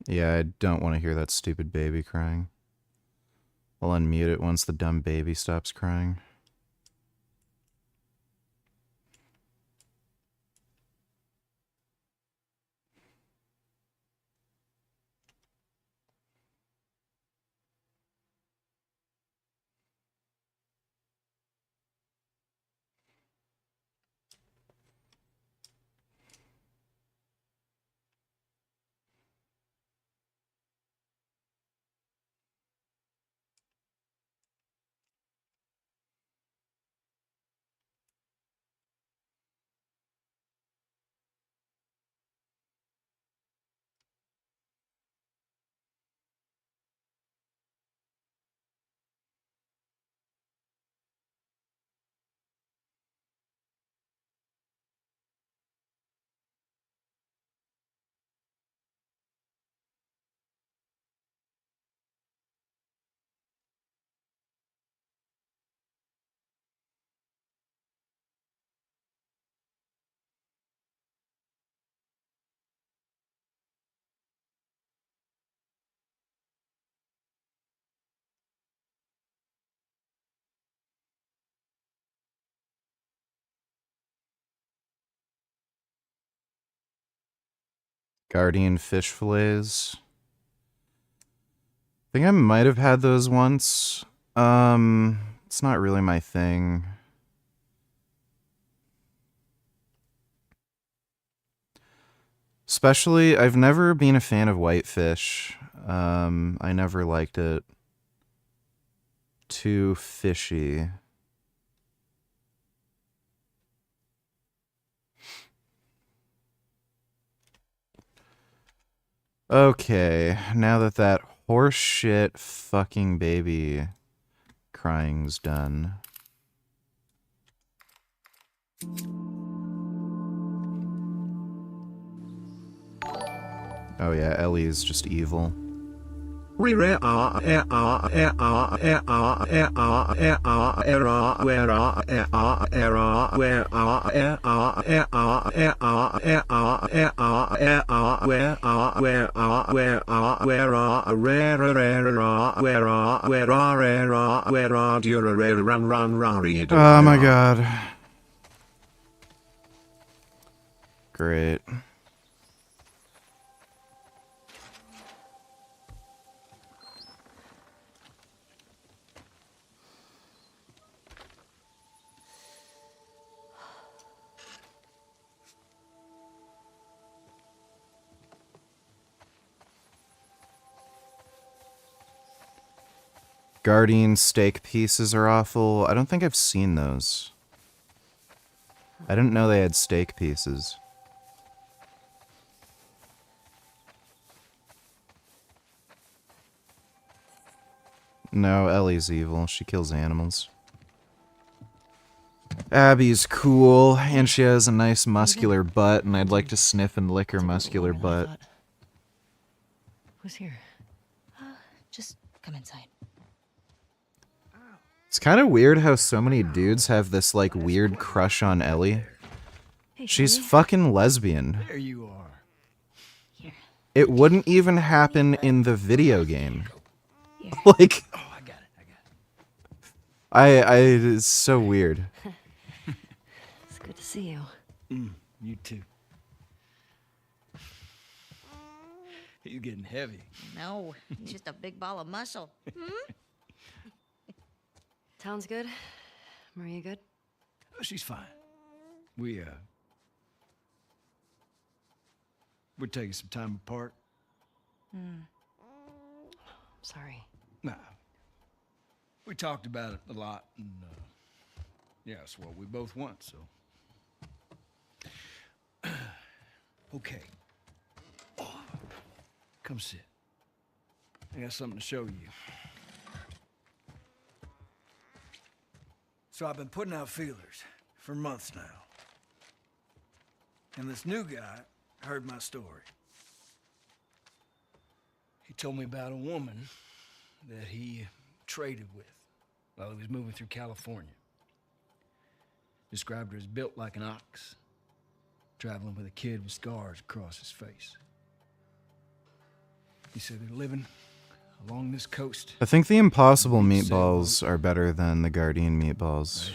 Yeah, I don't want to hear that stupid baby crying. I'll unmute it once the dumb baby stops crying. Guardian fish fillets. I think I might have had those once. It's not really my thing. Especially, I've never been a fan of whitefish. I never liked it. Too fishy. Okay, now that that horseshit fucking baby crying's done. Oh yeah, Ellie's just evil. Oh my god. Great. Guardian steak pieces are awful. I don't think I've seen those. I didn't know they had steak pieces. No, Ellie's evil. She kills animals. Abby's cool, and she has a nice muscular butt, and I'd like to sniff and lick her muscular butt. Who's here? Just come inside. It's kind of weird how so many dudes have this, like, weird crush on Ellie. She's fucking lesbian. There you are. It wouldn't even happen in the video game. Like, Oh, I got it. it's so weird. It's good to see you. You too. He's getting heavy. No, he's just a big ball of muscle. Town's good. Maria good? Oh, she's fine. We're taking some time apart. Sorry. Nah. We talked about it a lot, and yeah, it's what we both want, so. Okay. Oh, come sit. I got something to show you. So I've been putting out feelers for months now. And this new guy heard my story. He told me about a woman that he traded with while he was moving through California. Described her as built like an ox, traveling with a kid with scars across his face. He said they're living along this coast. I think the Impossible meatballs are better than the Guardian meatballs.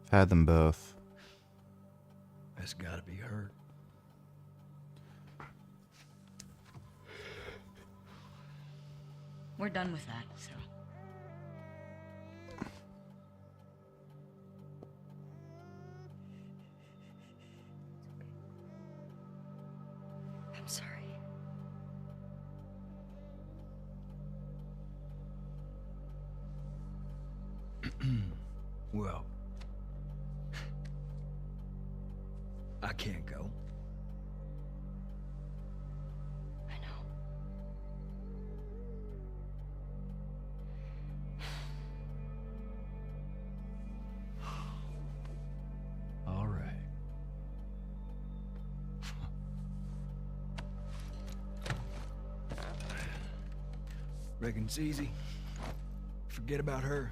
I've had them both. That's gotta be hurt. We're done with that, so. I'm sorry. Well, I can't go. I know. All right. Reckon it's easy. Forget about her.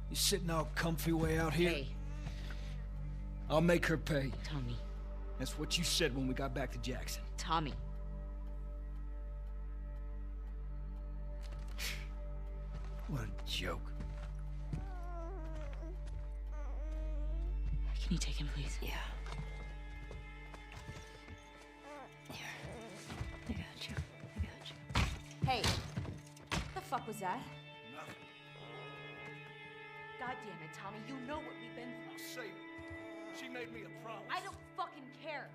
You sitting all comfy way out here? Hey. I'll make her pay. Tommy. That's what you said when we got back to Jackson. Tommy. What a joke. Can you take him, please? Yeah. Hey, what the fuck was that? Nothing. God damn it, Tommy, you know what we've been through. I'll save it. She made me a promise. I don't fucking care.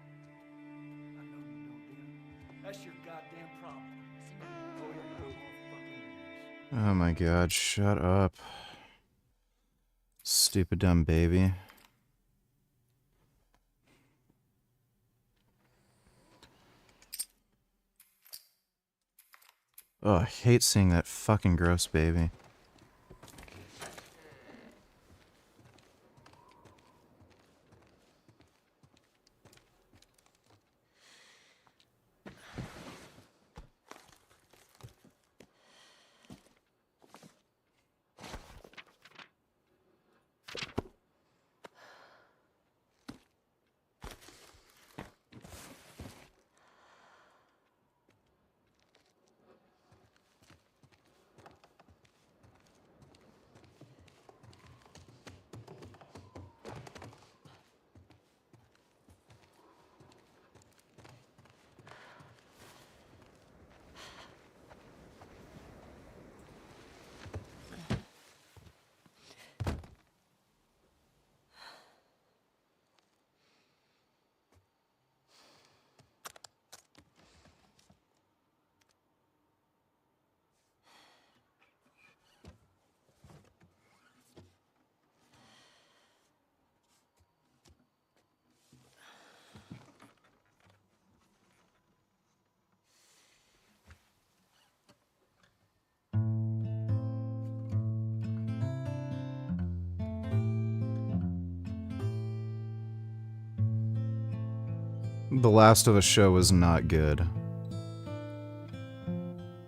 I know you don't, Dina. That's your goddamn problem. Oh, yeah, all fucking Oh my god, shut up. Stupid dumb baby. Oh, I hate seeing that fucking gross baby. The Last of Us show was not good.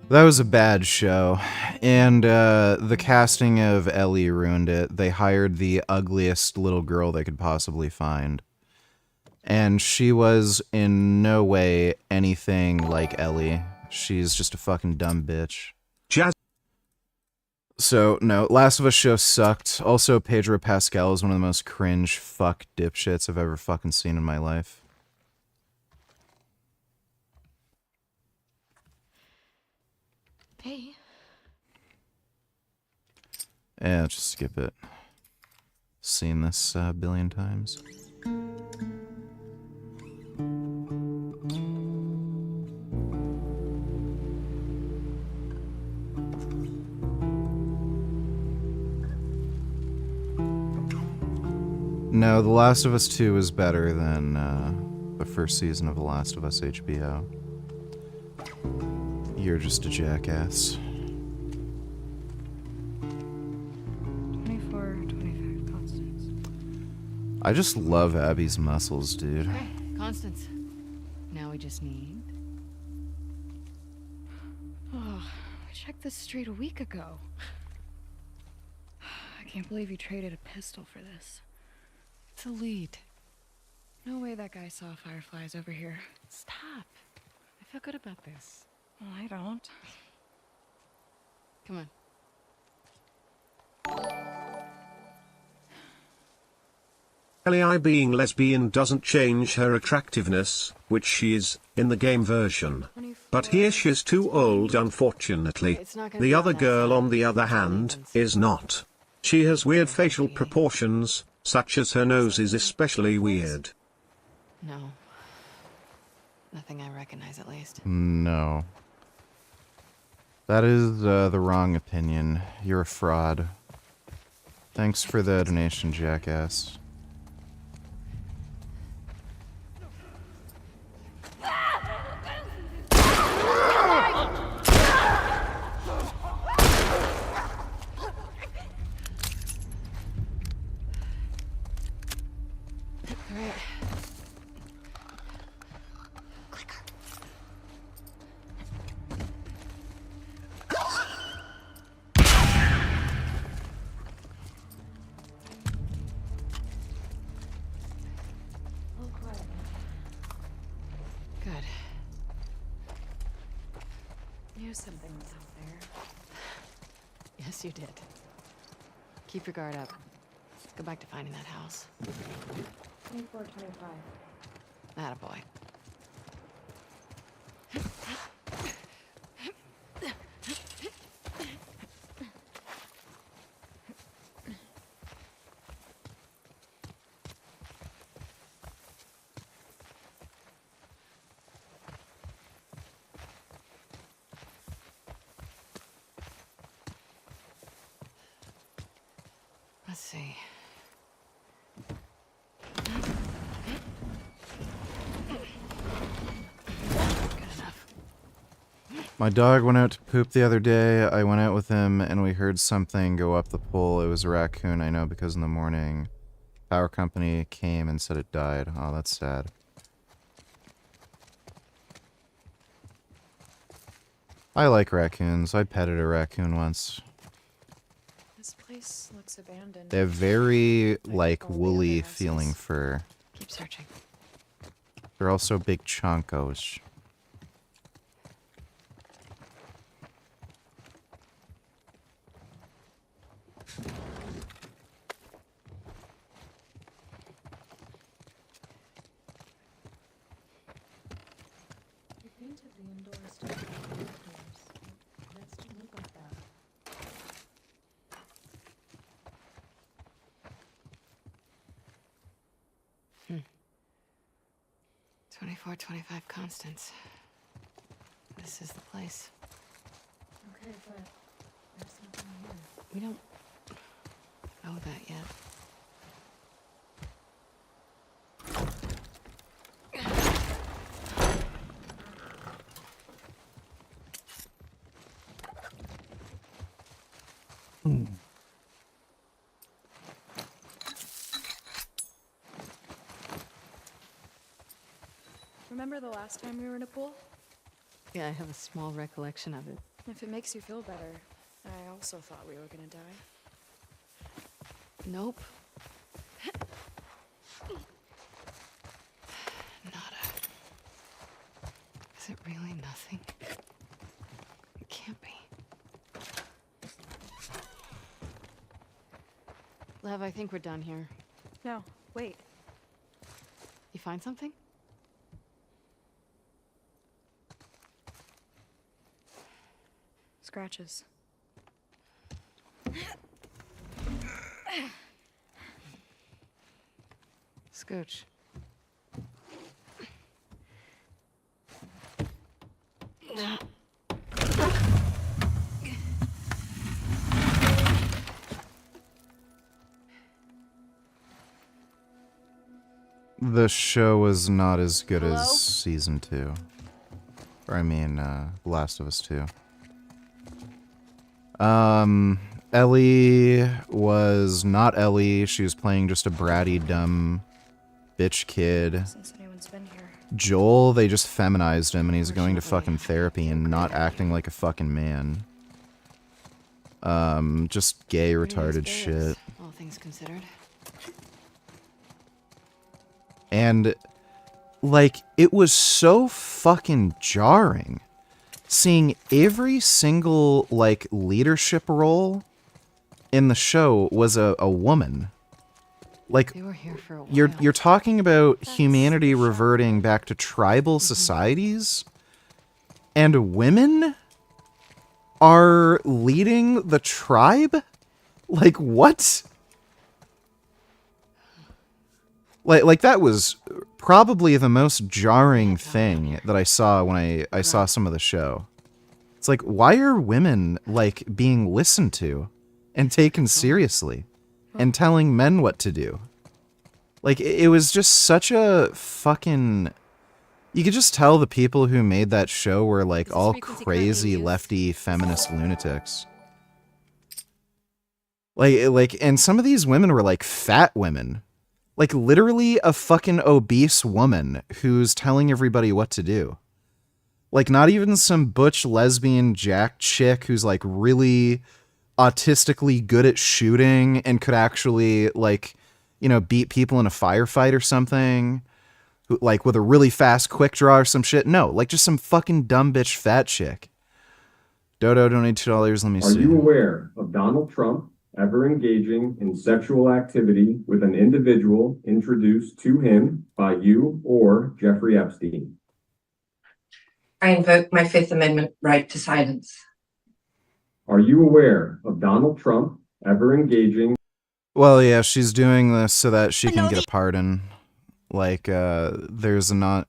That was a bad show, and the casting of Ellie ruined it. They hired the ugliest little girl they could possibly find. And she was in no way anything like Ellie. She's just a fucking dumb bitch. So, no, Last of Us show sucked. Also, Pedro Pascal is one of the most cringe fuck dipshits I've ever fucking seen in my life. Hey. Yeah, just skip it. Seen this a billion times. No, The Last of Us 2 is better than the first season of The Last of Us HBO. You're just a jackass. 24, 25, Constance. I just love Abby's muscles, dude. Okay, Constance. Now we just need... Oh, I checked this street a week ago. I can't believe you traded a pistol for this. It's a lead. No way that guy saw fireflies over here. Stop. I feel good about this. Well, I don't. Come on. Ellie being lesbian doesn't change her attractiveness, which she is, in the game version. But here she's too old, unfortunately. The other girl, on the other hand, is not. She has weird facial proportions, such as her nose is especially weird. No. Nothing I recognize, at least. No. That is the wrong opinion. You're a fraud. Thanks for the donation, jackass. Alright. Good. Knew something was out there. Yes, you did. Keep your guard up. Let's go back to finding that house. 24, 25. Attaboy. Let's see. My dog went out to poop the other day. I went out with him and we heard something go up the pole. It was a raccoon, I know, because in the morning, power company came and said it died. Oh, that's sad. I like raccoons. I petted a raccoon once. This place looks abandoned. They have very, like, woolly feeling fur. Keep searching. They're also big chonkos. Hmm. 24, 25 constants. This is the place. Okay, but there's something here. We don't know that yet. Remember the last time we were in a pool? Yeah, I have a small recollection of it. If it makes you feel better, I also thought we were gonna die. Nope. Nada. Is it really nothing? It can't be. Lev, I think we're done here. No, wait. You find something? Scratches. Scooch. The show was not as good Hello? as season 2. Or I mean, Last of Us 2. Ellie was not Ellie. She was playing just a bratty, dumb bitch kid. Since anyone's been here. Joel, they just feminized him and he's going to fucking therapy and not acting like a fucking man. Just gay, retarded shit. All things considered. And, like, it was so fucking jarring seeing every single, like, leadership role in the show was a woman. Like, They were here for a while. you're talking about humanity reverting back to tribal societies, and women are leading the tribe? Like, what? Like that was probably the most jarring thing that I saw when I saw some of the show. It's like, why are women, like, being listened to and taken seriously and telling men what to do? Like, it was just such a fucking... You could just tell the people who made that show were, like, all crazy lefty feminist lunatics. Like, and some of these women were, like, fat women. Like, literally a fucking obese woman who's telling everybody what to do. Like, not even some butch lesbian jack chick who's, like, really autistically good at shooting and could actually, like, you know, beat people in a firefight or something. Like, with a really fast quick draw or some shit. No, like, just some fucking dumb bitch fat chick. Dodo donated $2. Let me see. Are you aware of Donald Trump ever engaging in sexual activity with an individual introduced to him by you or Jeffrey Epstein? I invoke my Fifth Amendment right to silence. Are you aware of Donald Trump ever engaging? Well, yeah, she's doing this so that she can get a pardon. Like, there's a not...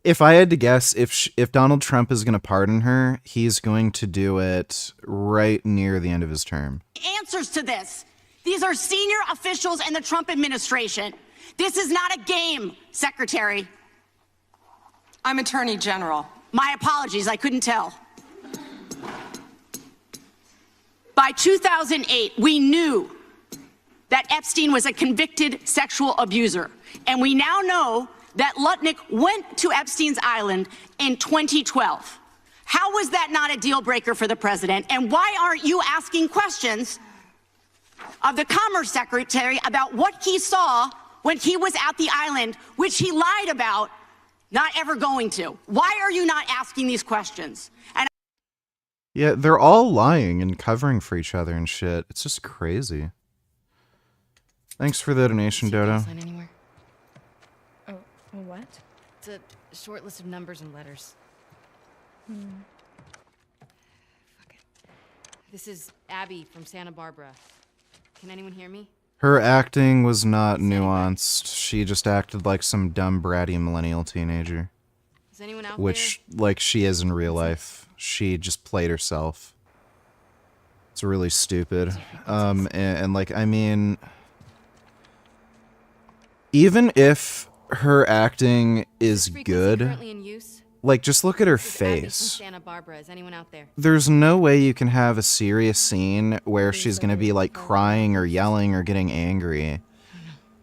If I had to guess, if Donald Trump is going to pardon her, he's going to do it right near the end of his term. Answers to this. These are senior officials in the Trump administration. This is not a game, Secretary. I'm Attorney General. My apologies, I couldn't tell. By 2008, we knew that Epstein was a convicted sexual abuser. And we now know that Lutnick went to Epstein's Island in 2012. How was that not a deal breaker for the president? And why aren't you asking questions of the Commerce Secretary about what he saw when he was at the island, which he lied about not ever going to? Why are you not asking these questions? And Yeah, they're all lying and covering for each other and shit. It's just crazy. Thanks for the donation, Dodo. Sign anywhere? Oh, what? It's a short list of numbers and letters. Fuck it. This is Abby from Santa Barbara. Can anyone hear me? Her acting was not nuanced. She just acted like some dumb, bratty millennial teenager. Is anyone out Which, like she is in real life. She just played herself. It's really stupid. And like, I mean... Even if her acting is good, like, just look at her face. Santa Barbara. Is anyone out there? There's no way you can have a serious scene where she's gonna be, like, crying or yelling or getting angry,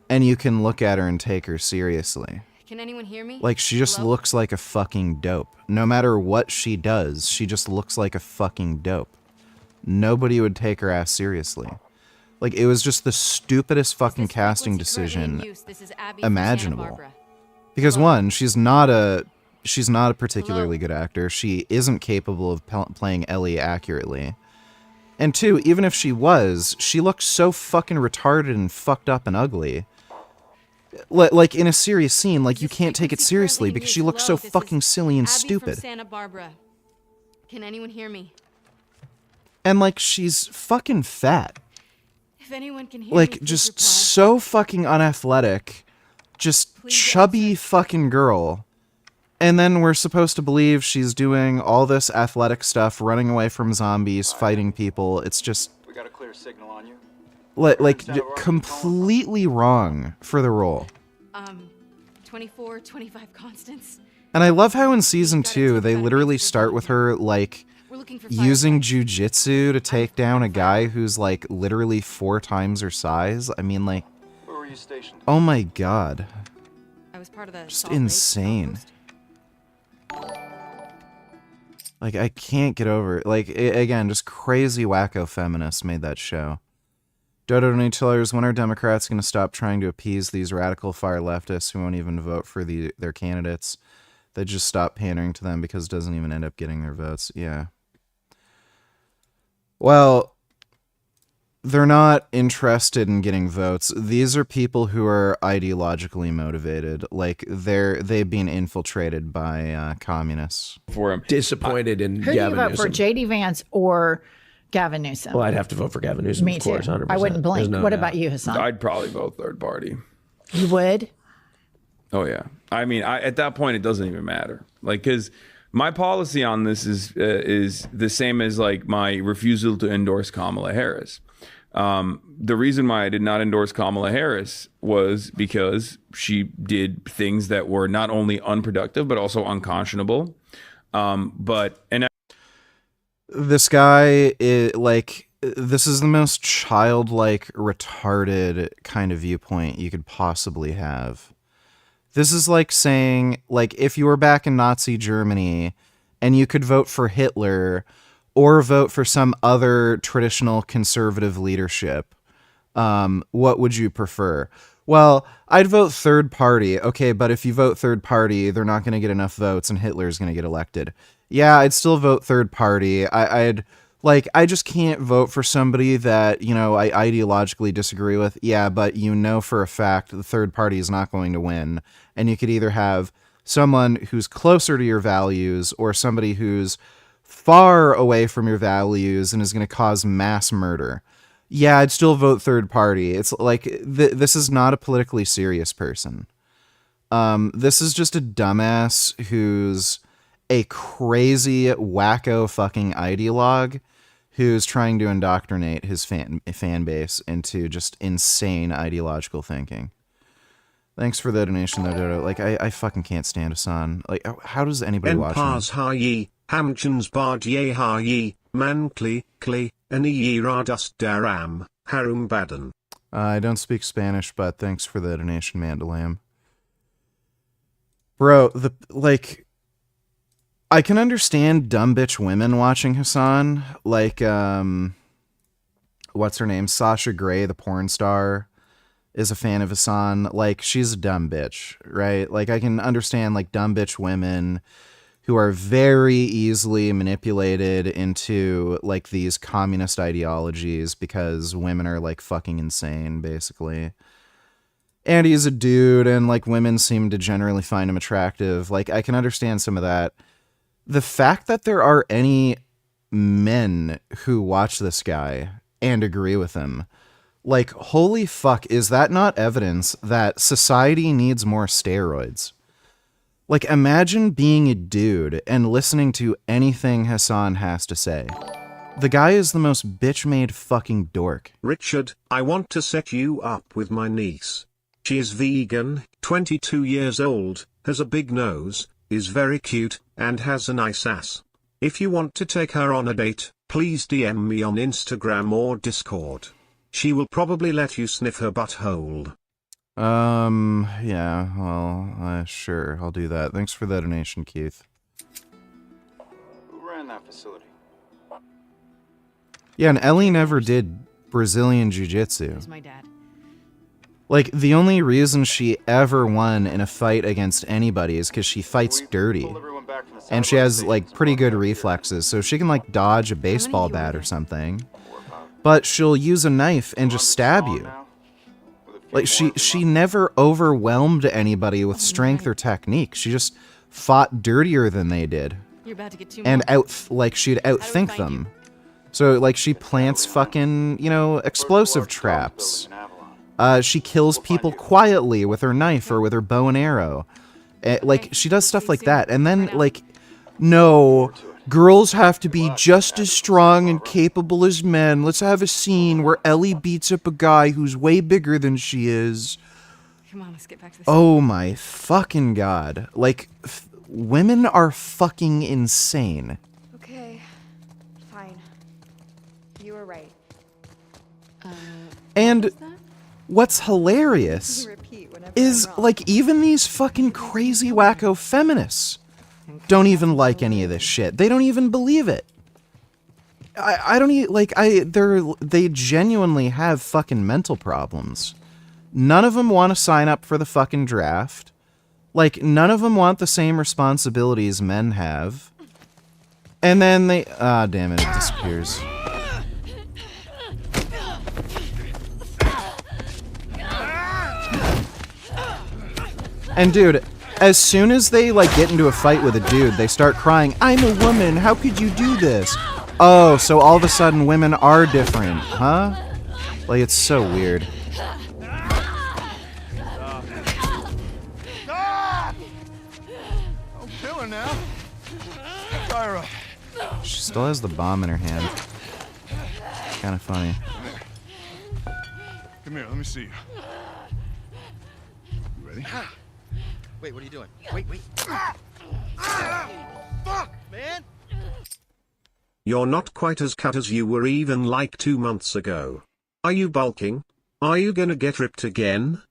and you can look at her and take her seriously. Can anyone hear me? Like, she just looks like a fucking dope. No matter what she does, she just looks like a fucking dope. Nobody would take her ass seriously. Like, it was just the stupidest fucking casting decision imaginable. Because one, she's not a particularly good actor. She isn't capable of playing Ellie accurately. And two, even if she was, she looks so fucking retarded and fucked up and ugly. Like, in a serious scene, like, you can't take it seriously because she looks so fucking silly and stupid. Santa Barbara. Can anyone hear me? And, like, she's fucking fat. If anyone can hear Like, me, just so fucking unathletic. Just chubby fucking girl. And then we're supposed to believe she's doing all this athletic stuff, running away from zombies, fighting people. It's just... We got a clear signal on you. Like completely wrong for the role. 24, 25 Constance. And I love how in season 2, they literally start with her, like, using jujitsu to take down a guy who's, like, literally 4 times her size. I mean, like, Where were you stationed? oh my god. I was part of the Just insane. Like, I can't get over it. Like, again, just crazy wacko feminists made that show. Dodo Donatillers, when are Democrats going to stop trying to appease these radical far leftists who won't even vote for their candidates? They just stop pandering to them because it doesn't even end up getting their votes. Yeah. Well, they're not interested in getting votes. These are people who are ideologically motivated. Like, they've been infiltrated by communists. For him, disappointed in Who Gavin do you vote Newsom. for, J.D. Vance or Gavin Newsom? Well, I'd have to vote for Gavin Newsom, Me of course, too. 100%. I wouldn't blink. There's no What doubt. about you, Hassan? I'd probably vote third party. You would? Oh yeah. I mean, at that point, it doesn't even matter. Like, because my policy on this is the same as like my refusal to endorse Kamala Harris. The reason why I did not endorse Kamala Harris was because she did things that were not only unproductive but also unconscionable. This guy is like, this is the most childlike, retarded kind of viewpoint you could possibly have. This is like saying, like, if you were back in Nazi Germany and you could vote for Hitler or vote for some other traditional conservative leadership, what would you prefer? Well, I'd vote third party. Okay, but if you vote third party, they're not going to get enough votes and Hitler's going to get elected. Yeah, I'd still vote third party. I just can't vote for somebody that, you know, I ideologically disagree with. Yeah, but you know for a fact the third party is not going to win. And you could either have someone who's closer to your values or somebody who's far away from your values and is going to cause mass murder. Yeah, I'd still vote third party. It's like, this is not a politically serious person. This is just a dumbass who's a crazy, wacko fucking ideologue who's trying to indoctrinate his fan base into just insane ideological thinking. Thanks for the donation, though, Dodo. Like, I fucking can't stand Hassan. Like, how does anybody watch him? Pars ha ye, Hamchans bard ye ha ye, man kli, ani ye radust daram, harum badan. I don't speak Spanish, but thanks for the donation, Mandalam. Bro, I can understand dumb bitch women watching Hassan. Like, what's her name? Sasha Grey, the porn star, is a fan of Hassan. Like, she's a dumb bitch, right? Like, I can understand, like, dumb bitch women who are very easily manipulated into, like, these communist ideologies because women are, like, fucking insane, basically. And he's a dude, and, like, women seem to generally find him attractive. Like, I can understand some of that. The fact that there are any men who watch this guy and agree with him, like, holy fuck, is that not evidence that society needs more steroids? Like, imagine being a dude and listening to anything Hassan has to say. The guy is the most bitch-made fucking dork. Richard, I want to set you up with my niece. She is vegan, 22 years old, has a big nose, is very cute, and has a nice ass. If you want to take her on a date, please DM me on Instagram or Discord. She will probably let you sniff her butthole. Yeah, well, sure, I'll do that. Thanks for the donation, Keith. Who ran that facility? Yeah, and Ellie never did Brazilian Jiu-Jitsu. It's my dad. Like, the only reason she ever won in a fight against anybody is because she fights dirty. And she has, like, pretty good reflexes, so she can, like, dodge a baseball bat or something. But she'll use a knife and just stab you. Like, she never overwhelmed anybody with strength or technique. She just fought dirtier than they did. You're about to get too And more. she'd outthink them. So, like, she plants fucking, you know, explosive traps. She kills people quietly with her knife or with her bow and arrow. Like, she does stuff like that. And then, like, no, girls have to be just as strong and capable as men. Let's have a scene where Ellie beats up a guy who's way bigger than she is. Come on, let's get back to this. Oh my fucking god. Like, women are fucking insane. Okay, fine. You were right. And what's hilarious is, like, even these fucking crazy wacko feminists don't even like any of this shit. They don't even believe it. I don't even, like, they genuinely have fucking mental problems. None of them want to sign up for the fucking draft. Like, none of them want the same responsibilities men have. And then they, damn it, it disappears. And dude, as soon as they, like, get into a fight with a dude, they start crying, "I'm a woman, how could you do this?" Oh, so all of a sudden women are different, huh? Like, it's so weird. Don't kill her now. Tyra. She still has the bomb in her hand. Kind of funny. Come here, let me see you. You ready? Wait, what are you doing? Wait. Fuck, man! You're not quite as cut as you were even like 2 months ago. Are you bulking? Are you gonna get ripped again?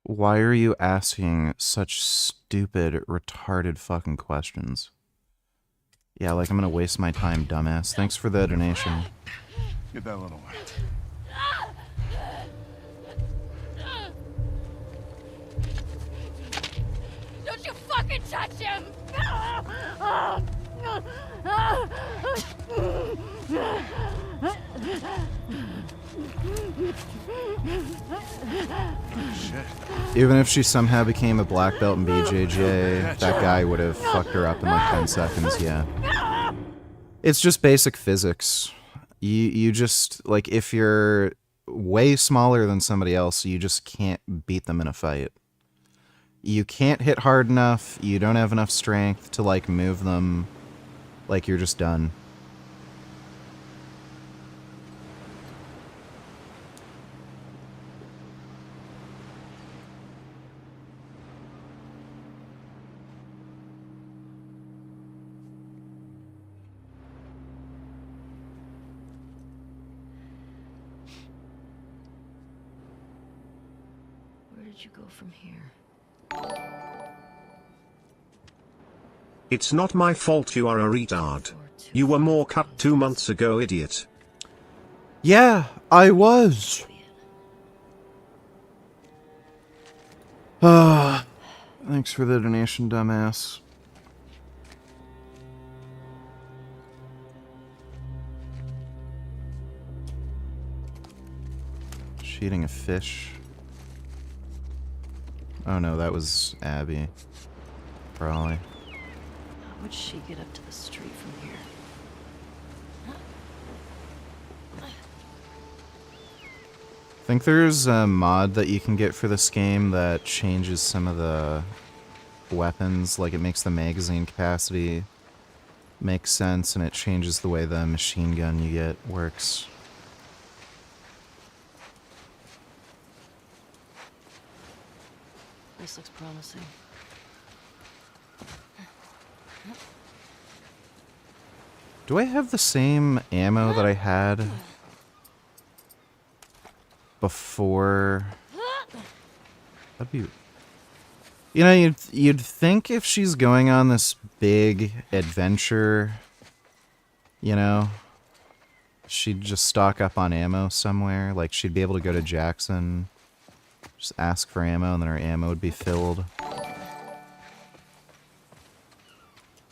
Why are you asking such stupid, retarded fucking questions? Yeah, like, I'm gonna waste my time, dumbass. Thanks for the donation. Get that little one. Don't you fucking touch him! Even if she somehow became a black belt in BJJ, that guy would have fucked her up in like 10 seconds, yeah. It's just basic physics. You just, like, if you're way smaller than somebody else, you just can't beat them in a fight. You can't hit hard enough, you don't have enough strength to, like, move them. Like, you're just done. did you go from here? It's not my fault you are a retard. You were more cut 2 months ago, idiot. Yeah, I was. Thanks for the donation, dumbass. Is she eating a fish? Oh no, that was Abby. Probably. How would she get up to the street from here? I think there's a mod that you can get for this game that changes some of the weapons, like it makes the magazine capacity make sense, and it changes the way the machine gun you get works. This looks promising. Do I have the same ammo that I had before? That'd be... You know, you'd think if she's going on this big adventure, you know, she'd just stock up on ammo somewhere. Like, she'd be able to go to Jackson, just ask for ammo, and then her ammo would be filled.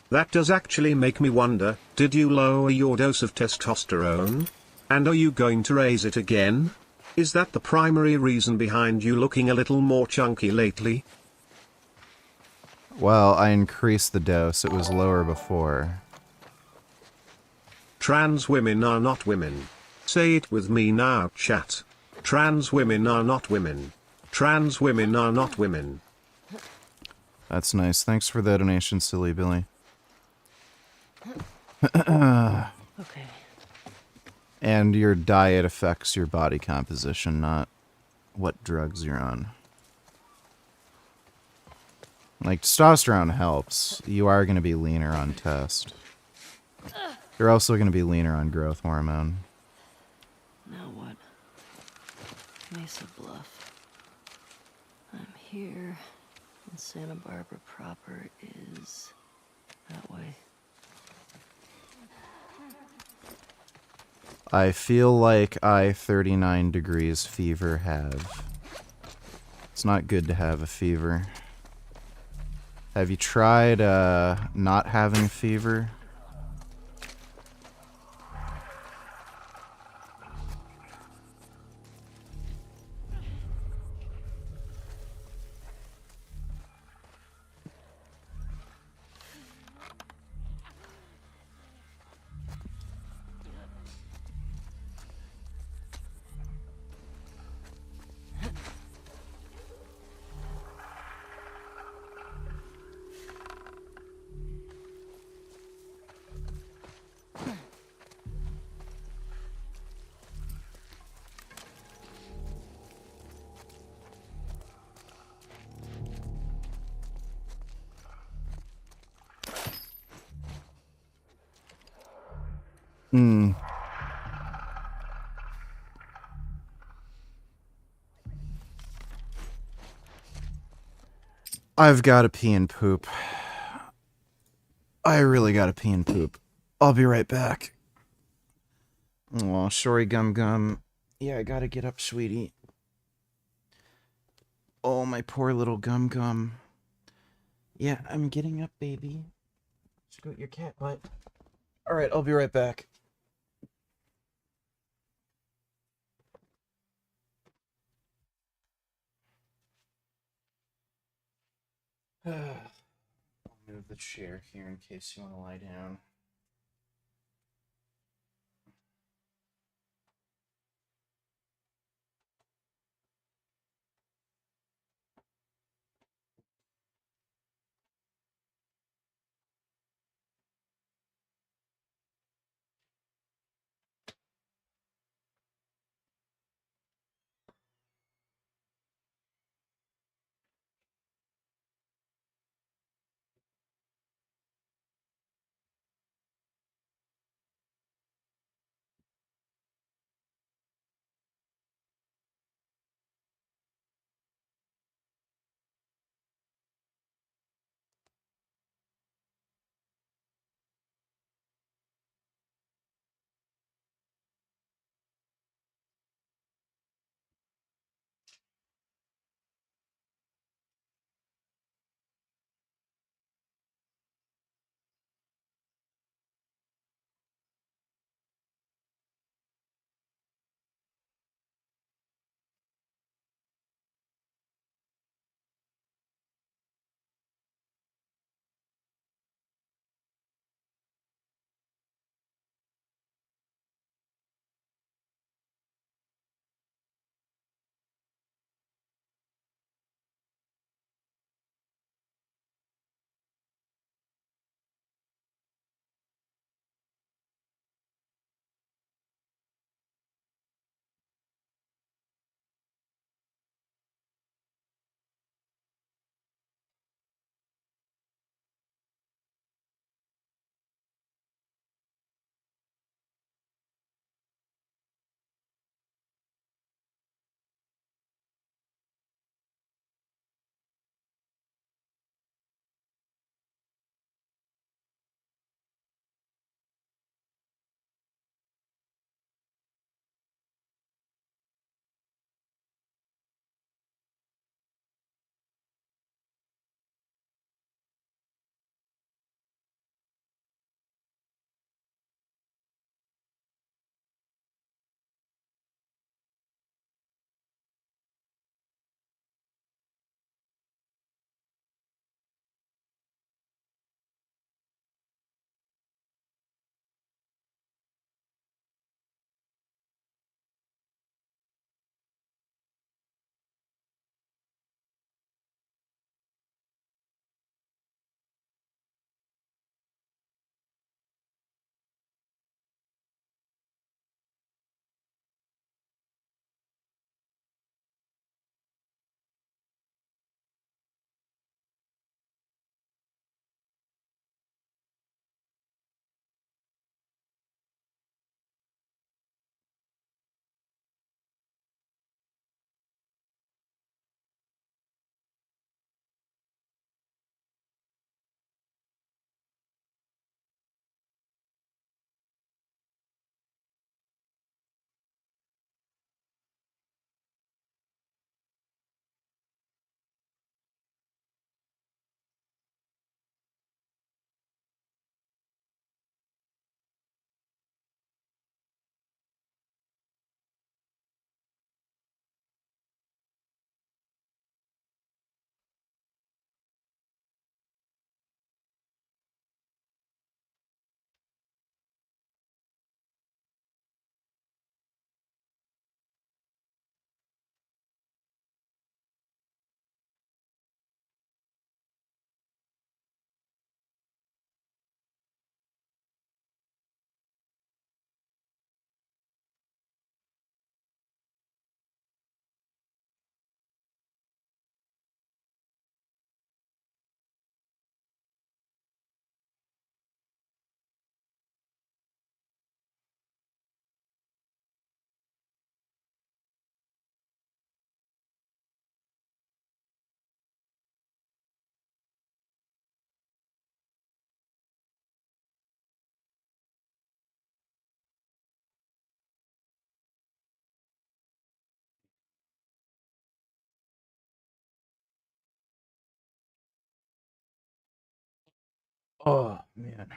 That does actually make me wonder, did you lower your dose of testosterone? And are you going to raise it again? Is that the primary reason behind you looking a little more chunky lately? Well, I increased the dose. It was lower before. Trans women are not women. Say it with me now, chat. Trans women are not women. Trans women are not women. That's nice. Thanks for the donation, Silly Billy. Okay. And your diet affects your body composition, not what drugs you're on. Like, testosterone helps. You are going to be leaner on test. You're also going to be leaner on growth hormone. Now what? Mesa Bluff. I'm here, and Santa Barbara proper is that way. I feel like I 39 degrees fever have. It's not good to have a fever. Have you tried not having a fever? Hmm. I've got to pee and poop. I really got to pee and poop. I'll be right back. Oh, sorry, Gum Gum. Yeah, I gotta get up, sweetie. Oh, my poor little Gum Gum. Yeah, I'm getting up, baby. Scoot your cat butt. Alright, I'll be right back. I'll move the chair here in case you want to lie down. Oh, man.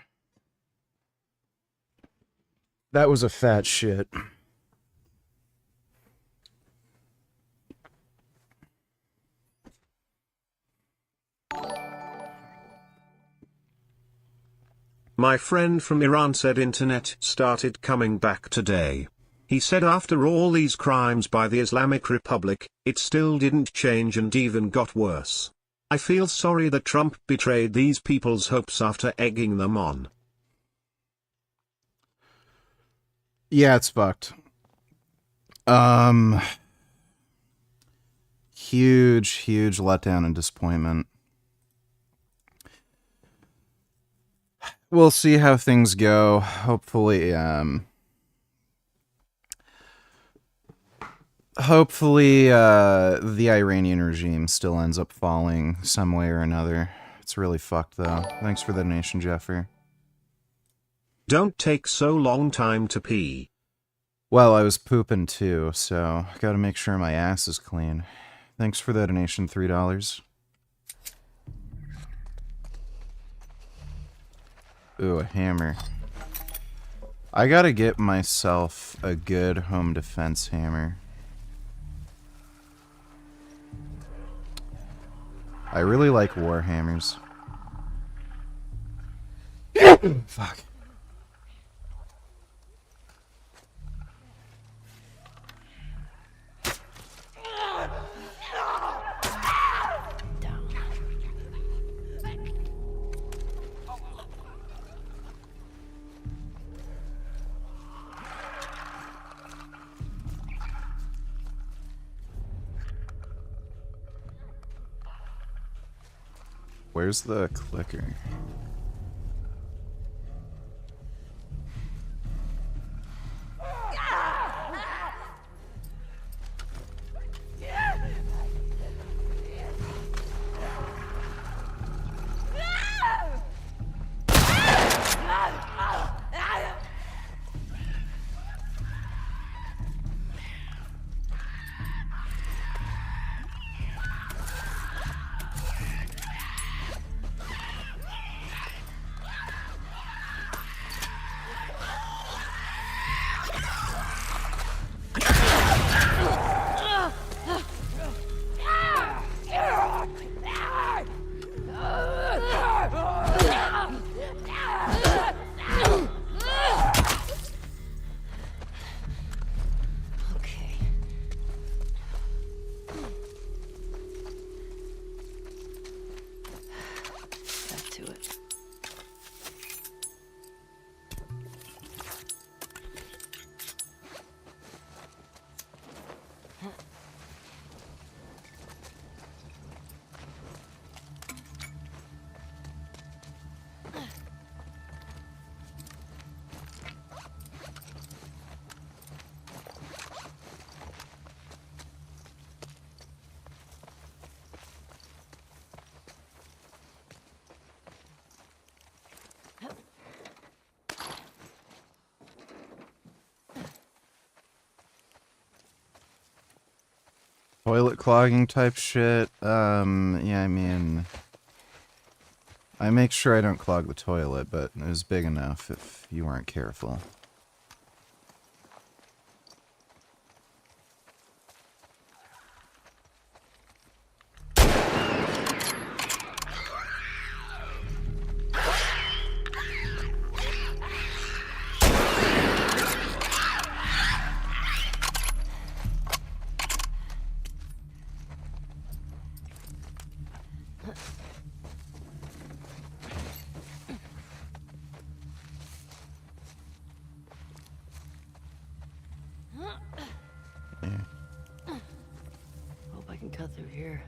That was a fat shit. My friend from Iran said internet started coming back today. He said after all these crimes by the Islamic Republic, it still didn't change and even got worse. I feel sorry that Trump betrayed these people's hopes after egging them on. Yeah, it's fucked. Huge letdown and disappointment. We'll see how things go. Hopefully, the Iranian regime still ends up falling some way or another. It's really fucked, though. Thanks for the donation, Jeffrey. Don't take so long time to pee. Well, I was pooping too, so I gotta make sure my ass is clean. Thanks for the donation, $3. Ooh, a hammer. I gotta get myself a good home defense hammer. I really like war hammers. Fuck. Where's the clicker? Toilet clogging type shit. Yeah, I mean, I make sure I don't clog the toilet, but it was big enough if you weren't careful. Hope I can cut through here.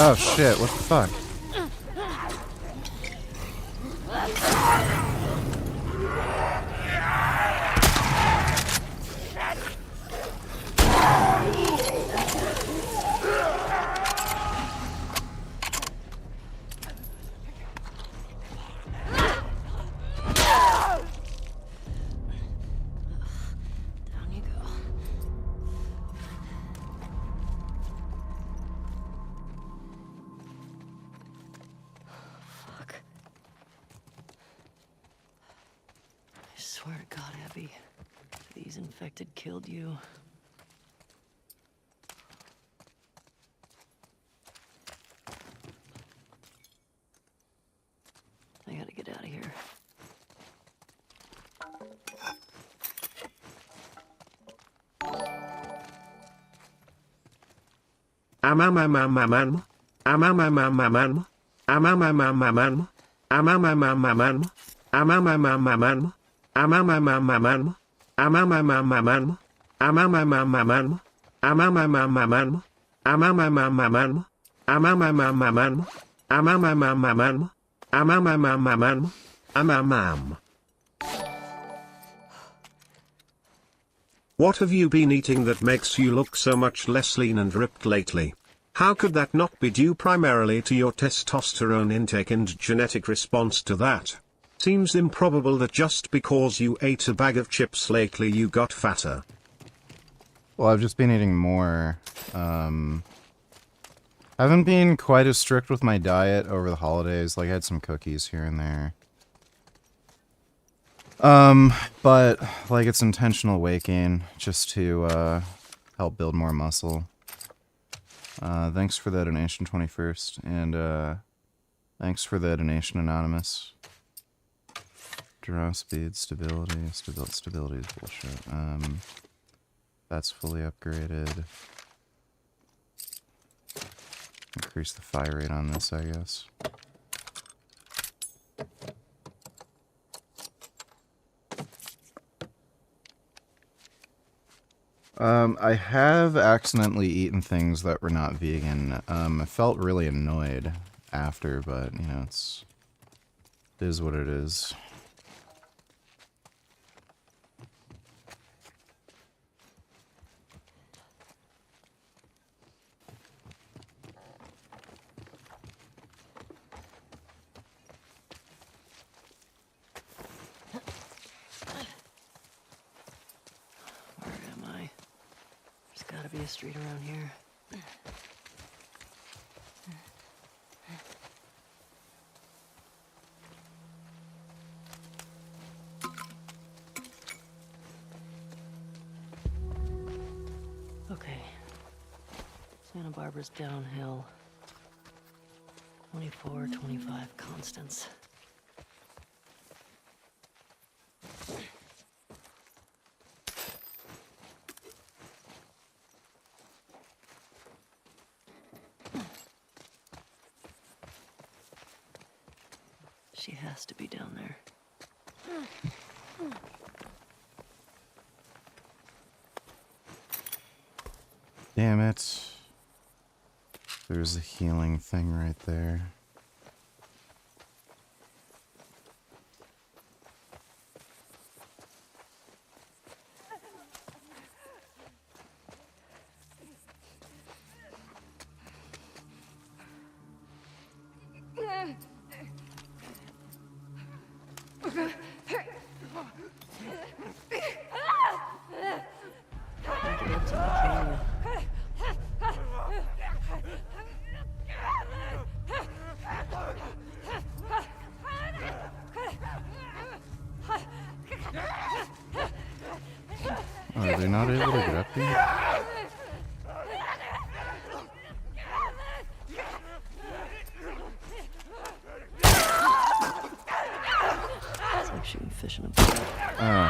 Oh shit, what the fuck? Down you go. Fuck. I swear to God, Abby, if these infected killed you. I gotta get out of here. What have you been eating that makes you look so much less lean and ripped lately? How could that not be due primarily to your testosterone intake and genetic response to that? Seems improbable that just because you ate a bag of chips lately you got fatter. Well, I've just been eating more. I haven't been quite as strict with my diet over the holidays. Like, I had some cookies here and there. But, like, it's intentional weight gain just to, help build more muscle. Thanks for the donation, 21st, and, thanks for the donation, Anonymous. Draw speed, stability is bullshit. That's fully upgraded. Increase the fire rate on this, I guess. I have accidentally eaten things that were not vegan. I felt really annoyed after, but, you know, it is what it is. Where am I? There's gotta be a street around here. Okay. Santa Barbara's downhill. 24, 25 constants. She has to be down there. Damn it. There's a healing thing right there. Are they not able to get up here? It's like shooting fish in a bowl. Oh.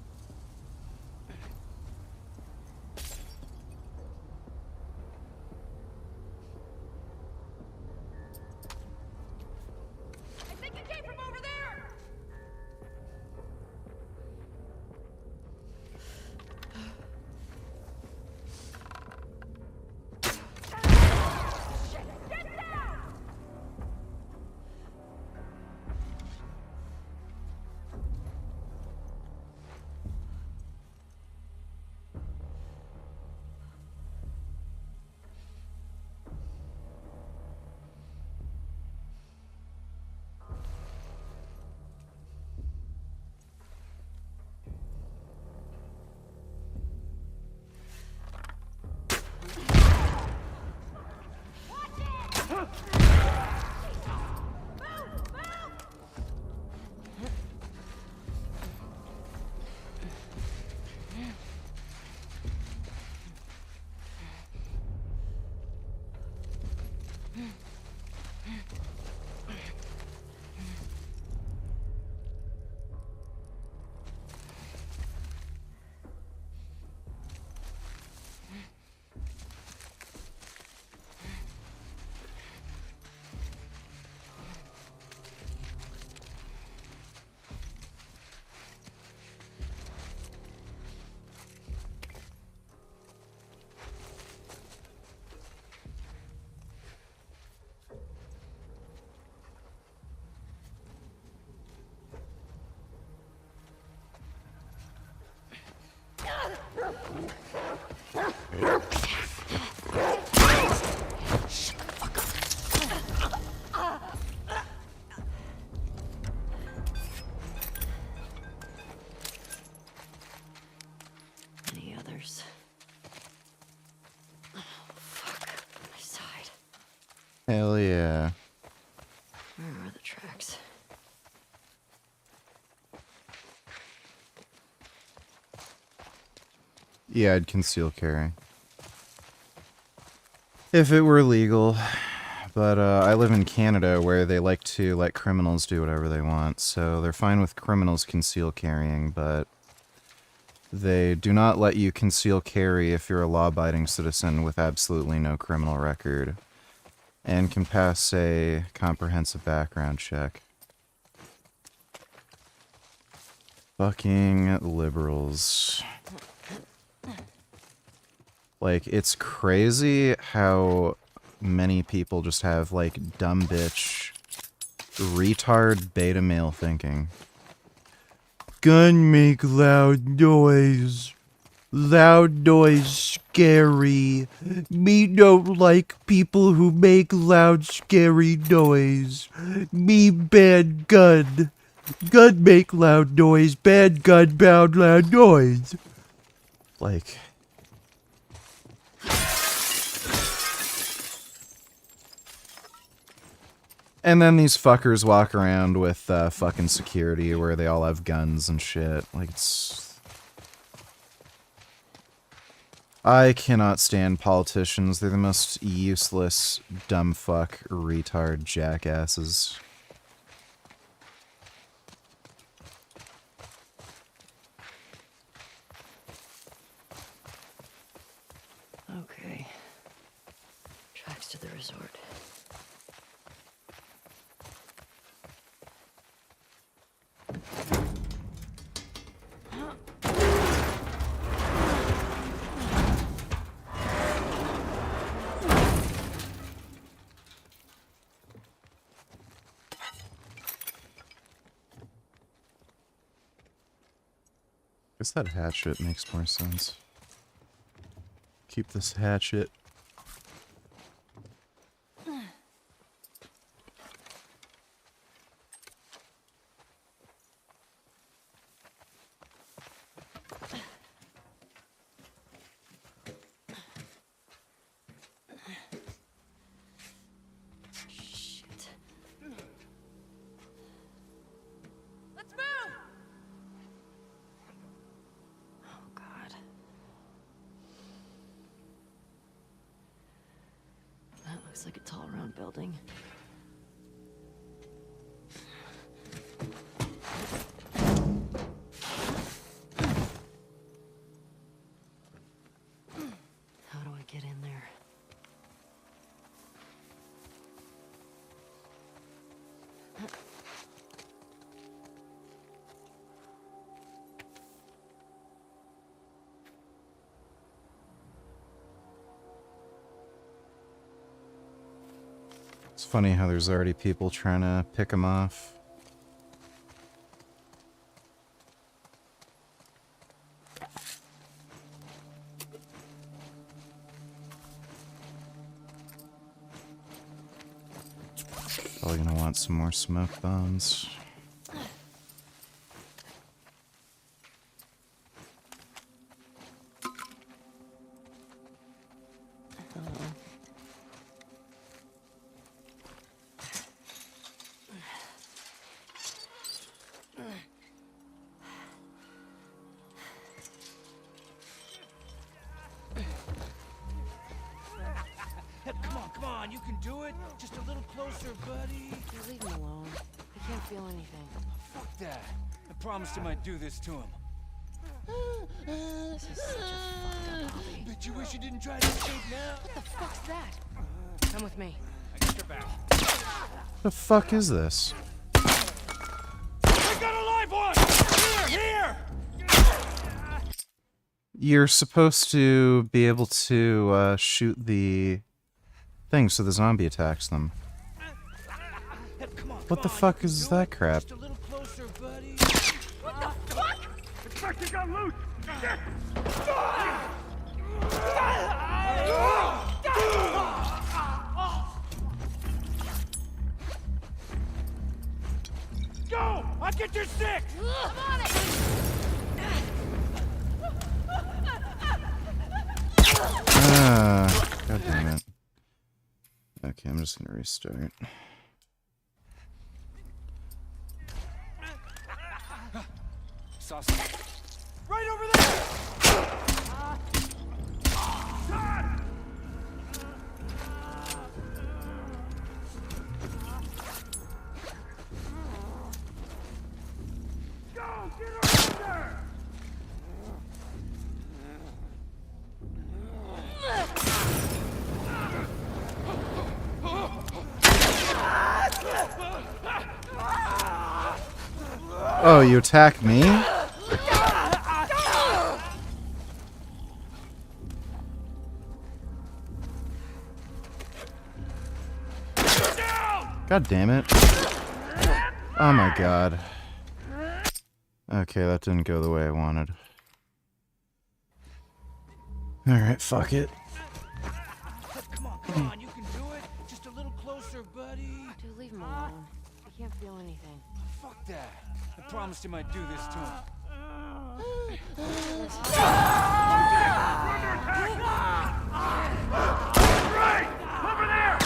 Hell yeah. Where are the tracks? Yeah, I'd conceal carry. If it were legal. But I live in Canada where they like to let criminals do whatever they want. So they're fine with criminals conceal carrying, but they do not let you conceal carry if you're a law-abiding citizen with absolutely no criminal record and can pass a comprehensive background check. Fucking liberals. Like, it's crazy how many people just have, like, dumb bitch, retard beta male thinking. Gun make loud noise. Loud noise scary. Me don't like people who make loud scary noise. Me bad gun. Gun make loud noise. Bad gun bound loud noise. Like... And then these fuckers walk around with fucking security where they all have guns and shit. Like, it's... I cannot stand politicians. They're the most useless, dumb fuck, retard jackasses. Okay. Tracks to the resort. Guess that hatchet makes more sense. Keep this hatchet. Let's move! Oh, God. That looks like a tall, round building. How do I get in there? It's funny how there's already people trying to pick him off. Probably gonna want some more smoke bombs. Come on, you can do it. Just a little closer, buddy. Leave him alone. I can't feel anything. Fuck that. I promised him I'd do this to him. This is such a fucked up hobby. Bet you wish you didn't try to escape now. What the fuck's that? Come with me. I got your back. The fuck is this? I got a live one! Here! You're supposed to be able to shoot the thing so the zombie attacks them. What the fuck is that crap? Just a little closer, buddy. What the fuck? Infected got loose! Go! I'll get your stick! I'm on it! Ah, god damn it. Okay. Okay, I'm just gonna restart. Saw something. Right over there! Go! Get her in there! Oh, you attack me? God damn it. Oh my god. Okay, that didn't go the way I wanted. Alright, fuck it. Come on, you can do it. Just a little closer, buddy. Dude, leave him alone. I can't feel anything. Fuck that. I promised him I'd do this to him. Right! Over there!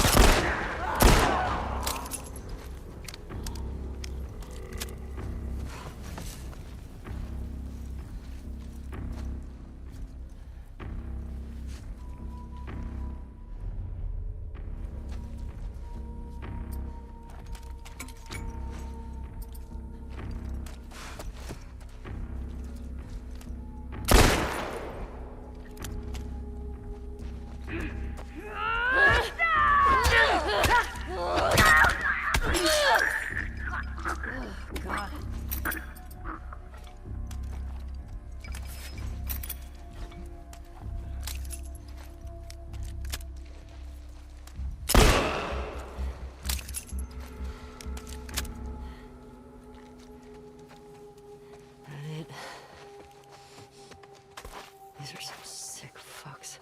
God. Right. These are some sick fucks.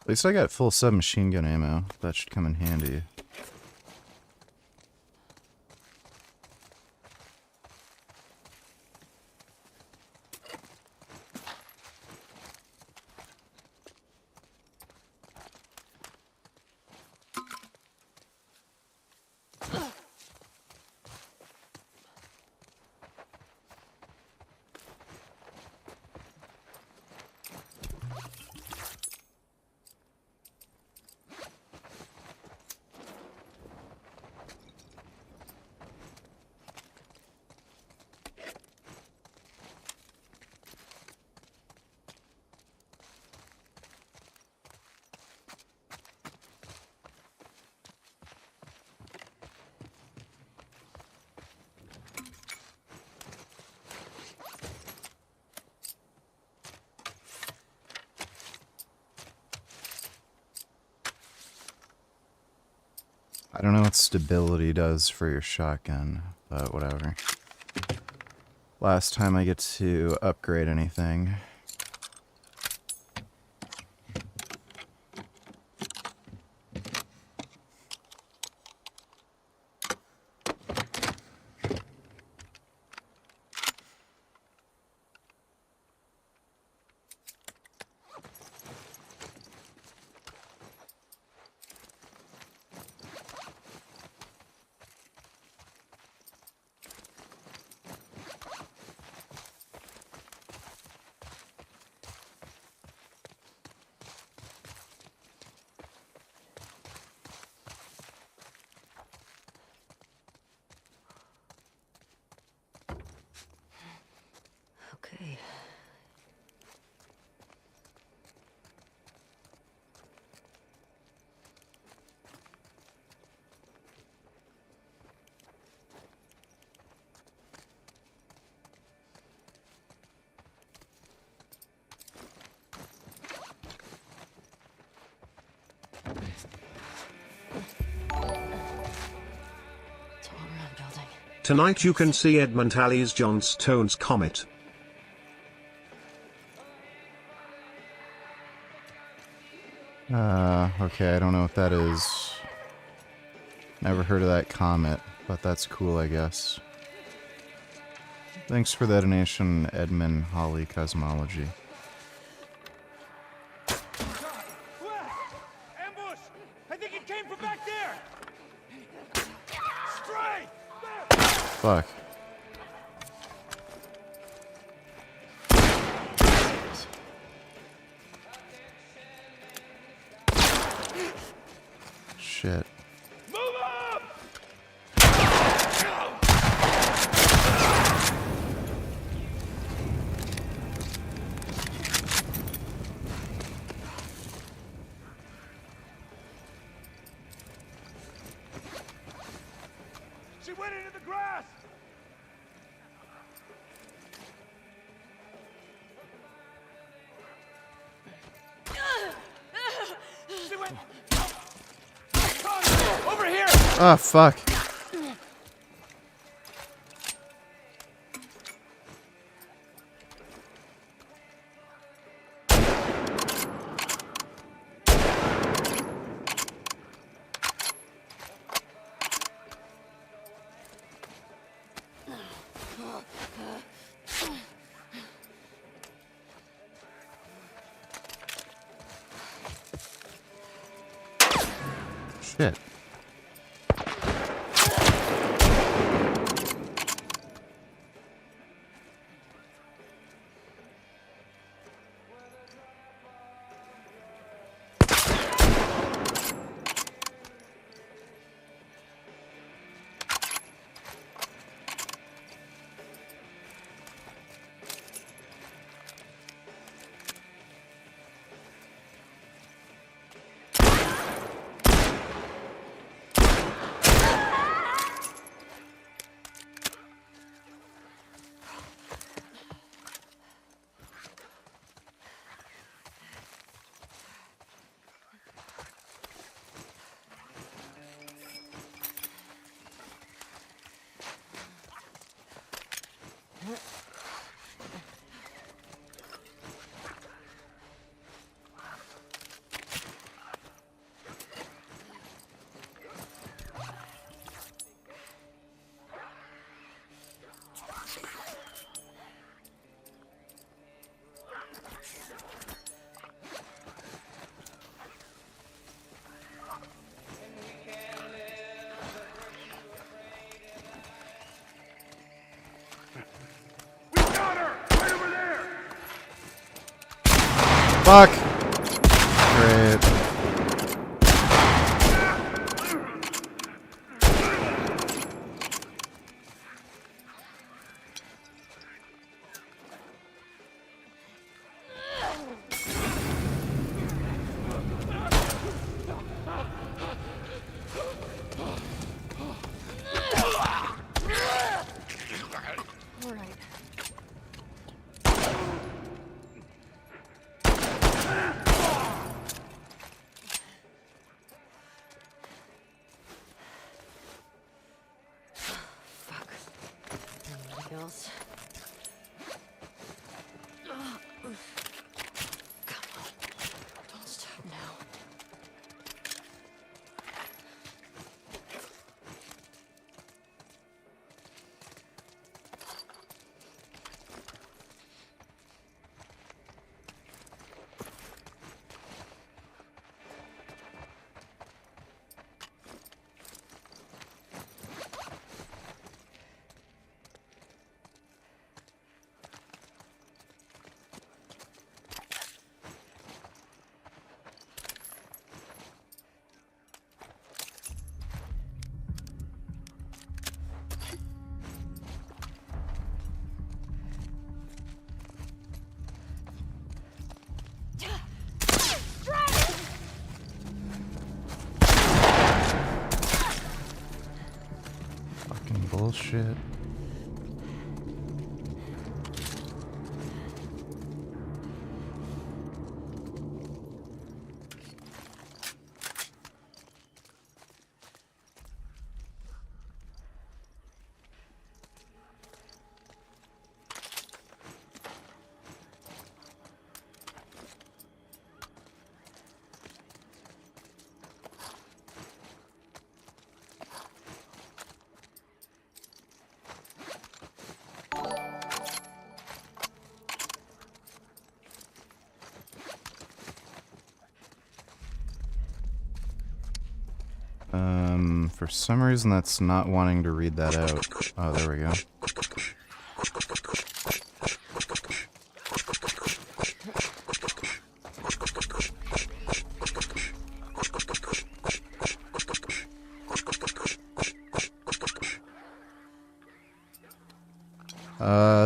At least I got full submachine gun ammo. That should come in handy. I don't know what stability does for your shotgun, but whatever. Last time I get to upgrade anything. Okay. Tonight you can see Edmund Halley's John Stone's Comet. Okay, I don't know what that is. Never heard of that comet, but that's cool, I guess. Thanks for the donation, Edmund Holly Cosmology. Ambush! I think it came from back there! Straight! Fuck. Shit. Move up! She went into the grass! She went... Over here! Ah, fuck. Shit. Fuck. Great. All right. Anything else? Come on. Don't stop now. Fucking bullshit. For some reason that's not wanting to read that out. Oh, there we go.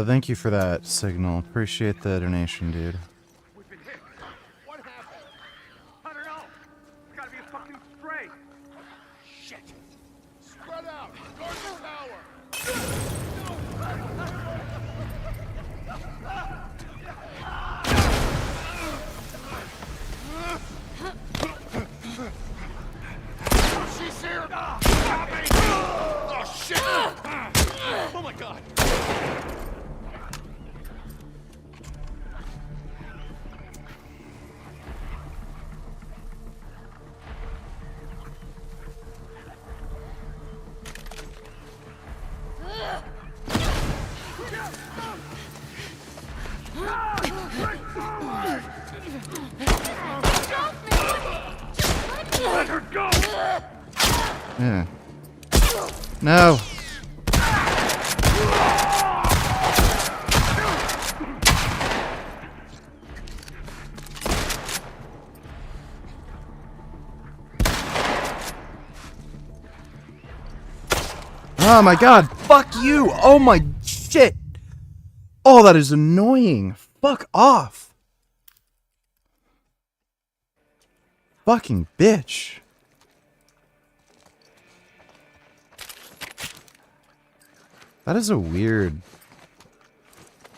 Thank you for that, Signal. Appreciate the donation, dude. We've been hit. What happened? I don't know. It's gotta be a fucking stray. Shit. Spread out! Guard the tower! She's here! Stop me! Oh, shit! Oh, my God! Let her go! Yeah. No! Oh my god, fuck you! Oh my shit! Oh, that is annoying! Fuck off! Fucking bitch! That is a weird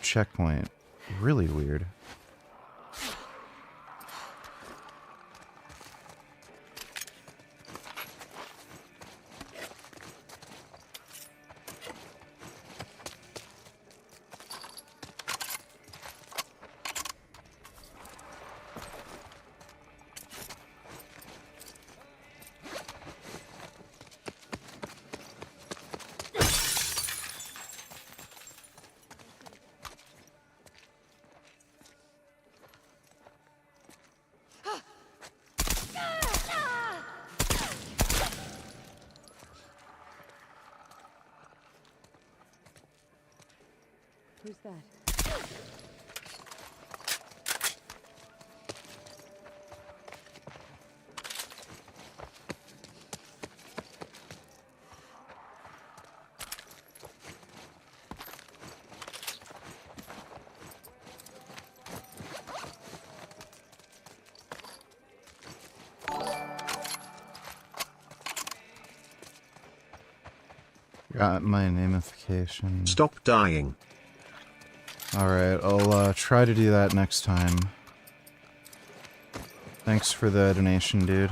checkpoint. Really weird. Who's that? Got my namification. Stop dying. Alright, I'll try to do that next time. Thanks for the donation, dude.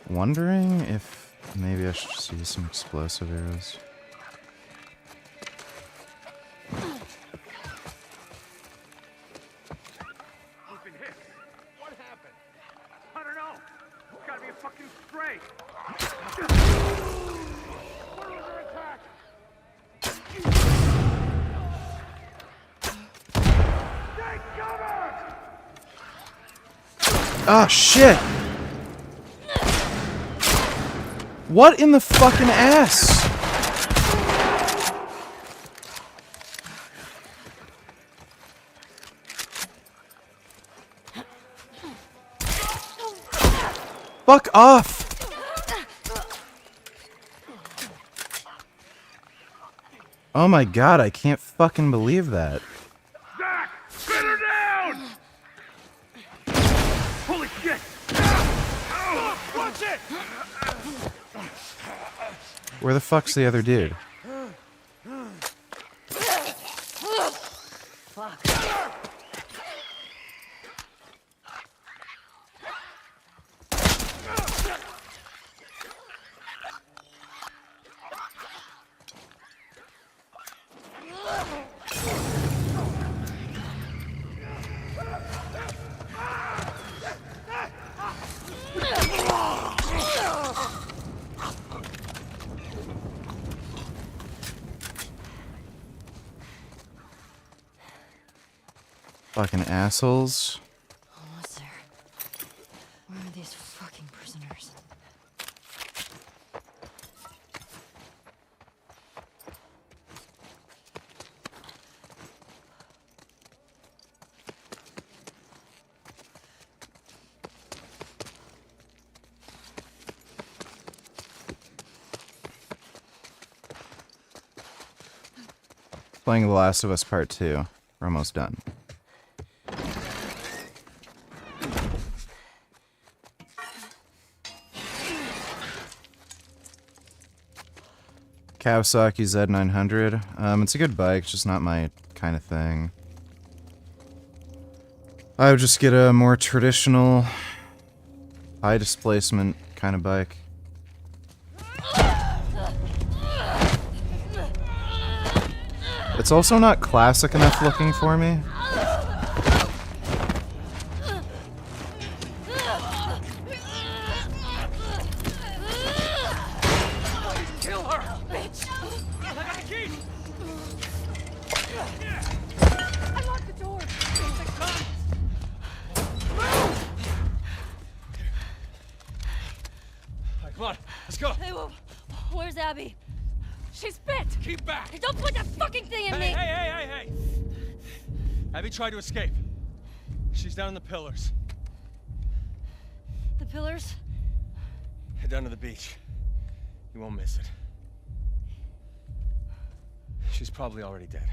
Wondering if maybe I should just use some explosive arrows. We've been hit. What happened? I don't know. It's gotta be a fucking stray. We're under attack. Take cover! Ah, shit! What in the fucking ass? Fuck off! Oh my god, I can't fucking believe that. Zach! Put her down! Holy shit! Watch it! Where the fuck's the other dude? Fuck. Fucking assholes. Almost there. Playing The Last of Us Part 2. We're almost done. Kawasaki Z900. It's a good bike, it's just not my kind of thing. I would just get a more traditional, high displacement kind of bike. It's also not classic enough looking for me. Kill her! Bitch! I got the key! Unlock the door! Alright, come on, let's go! Hey, where's Abby? She's bit! Keep back! Hey, don't put that fucking thing in me! Hey! Abby tried to escape. She's down in the pillars. The pillars? Head down to the beach. You won't miss it. She's probably already dead.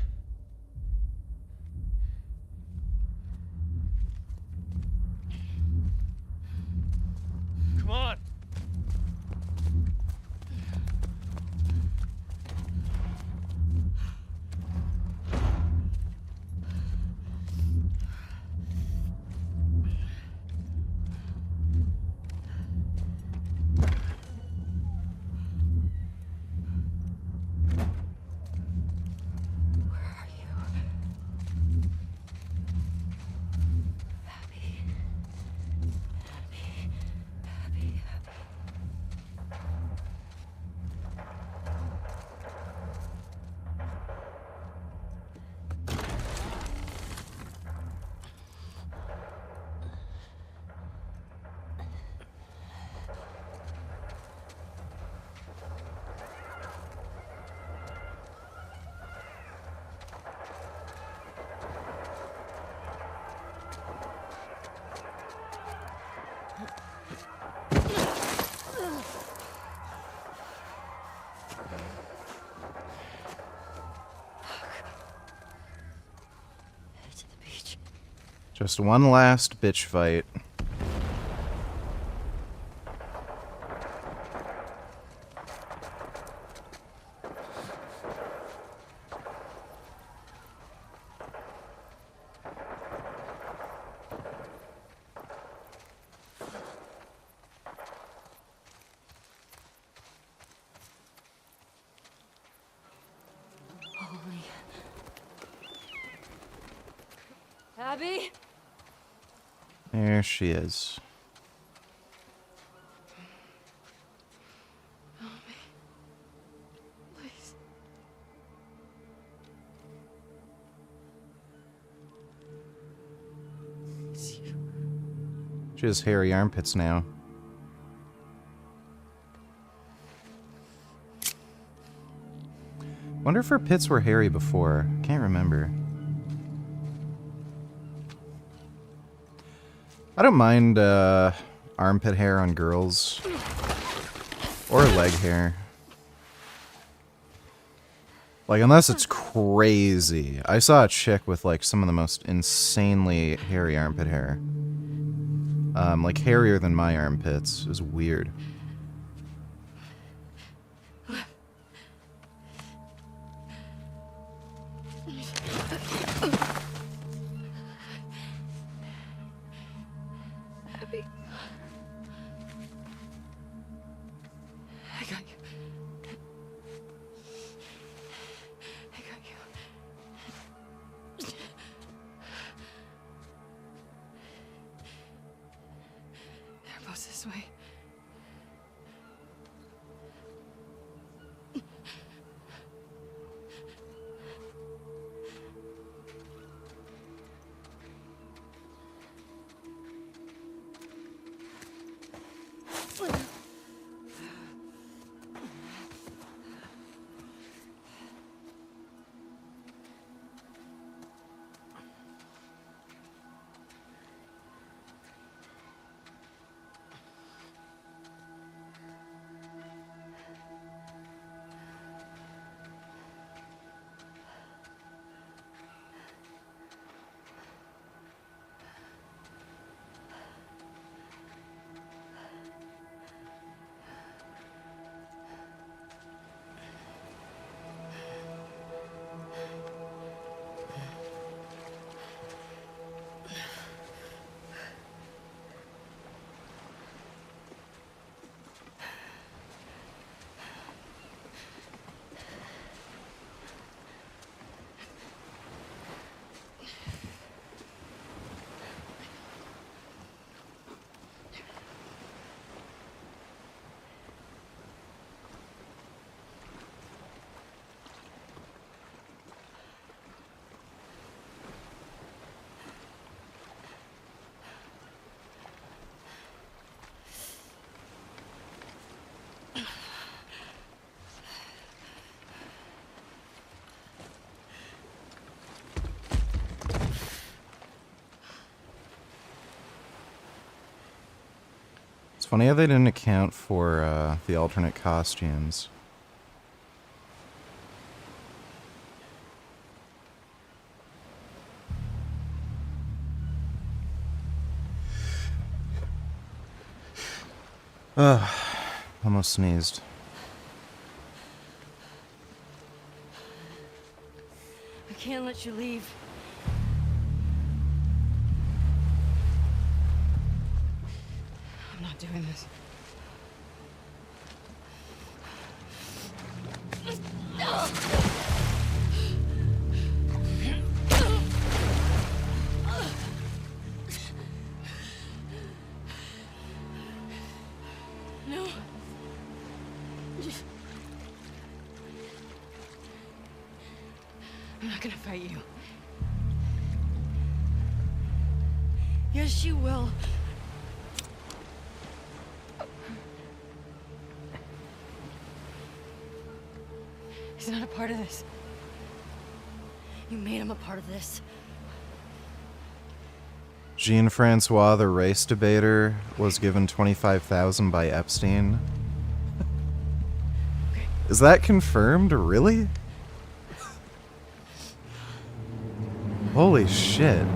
Come on! Just one last bitch fight. Holy. Abby? There she is. Help me. Please. It's you. She has hairy armpits now. Wonder if her pits were hairy before. Can't remember. I don't mind armpit hair on girls. Or leg hair. Like, unless it's crazy. I saw a chick with, like, some of the most insanely hairy armpit hair. Like, hairier than my armpits. It was weird. Abby. I got you. I got you. They're both this way. Funny how they didn't account for the alternate costumes. Ugh, almost sneezed. I can't let you leave. I'm not doing this. No. I'm not gonna fight you. Yes, you will. He's not a part of this. You made him a part of this. Jean-Francois, the race debater, was given $25,000 by Epstein. Is that confirmed? Really? Holy shit.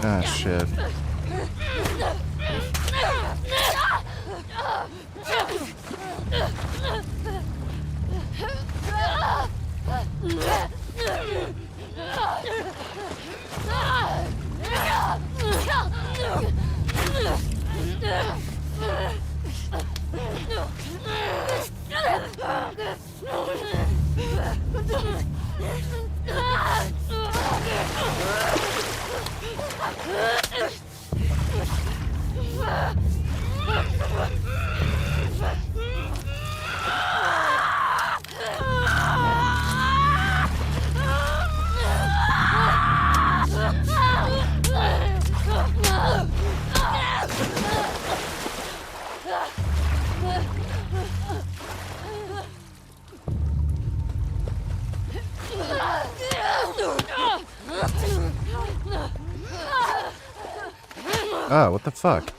Ah, shit. Oh, what the fuck?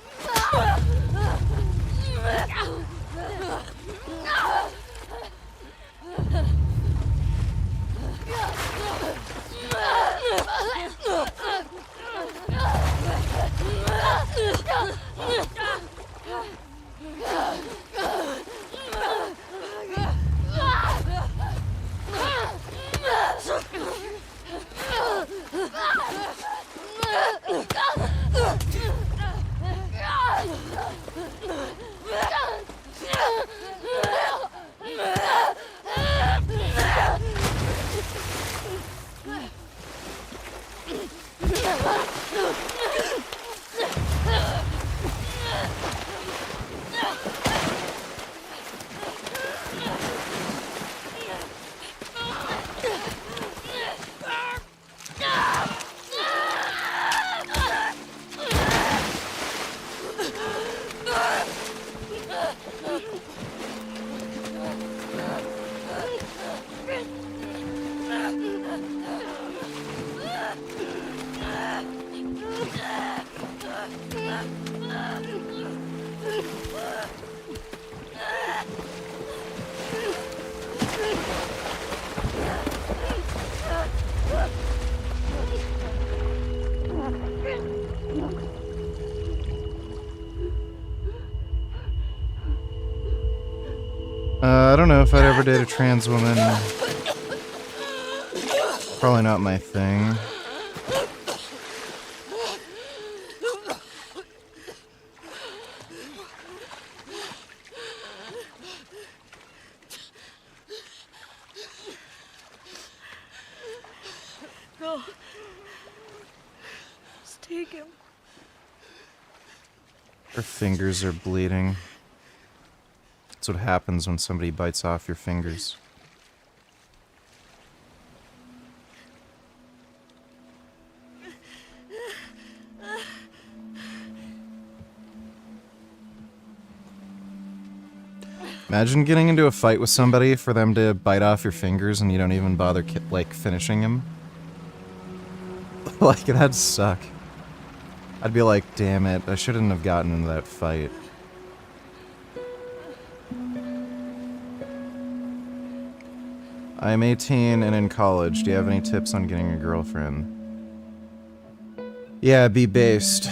I don't know if I'd ever date a trans woman. Probably not my thing. No. him. Her fingers are bleeding. That's what happens when somebody bites off your fingers. Imagine getting into a fight with somebody for them to bite off your fingers and you don't even bother, like, finishing him. Like, that'd suck. I'd be like, damn it, I shouldn't have gotten into that fight. I'm 18 and in college. Do you have any tips on getting a girlfriend? Yeah, be based.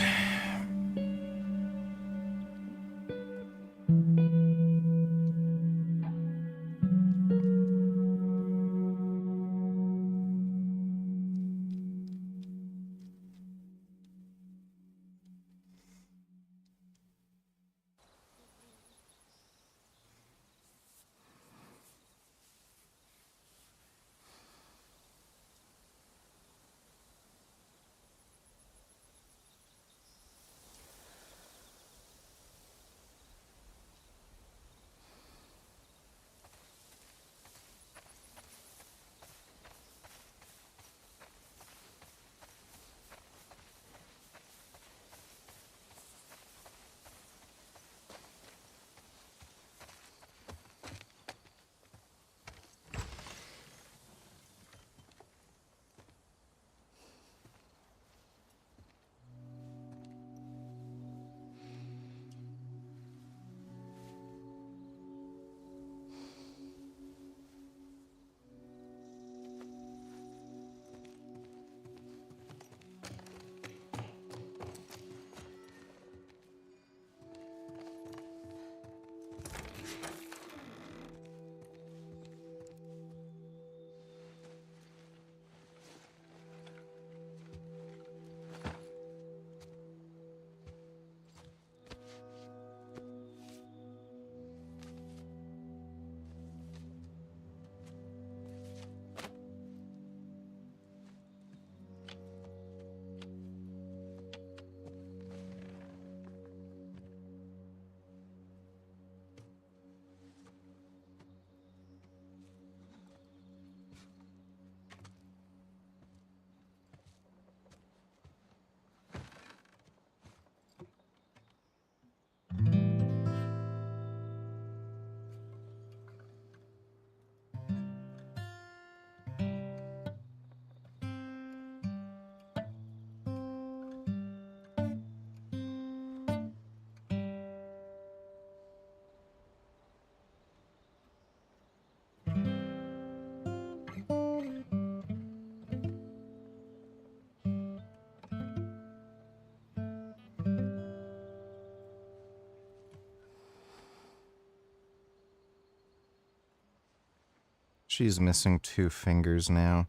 She's missing 2 fingers now.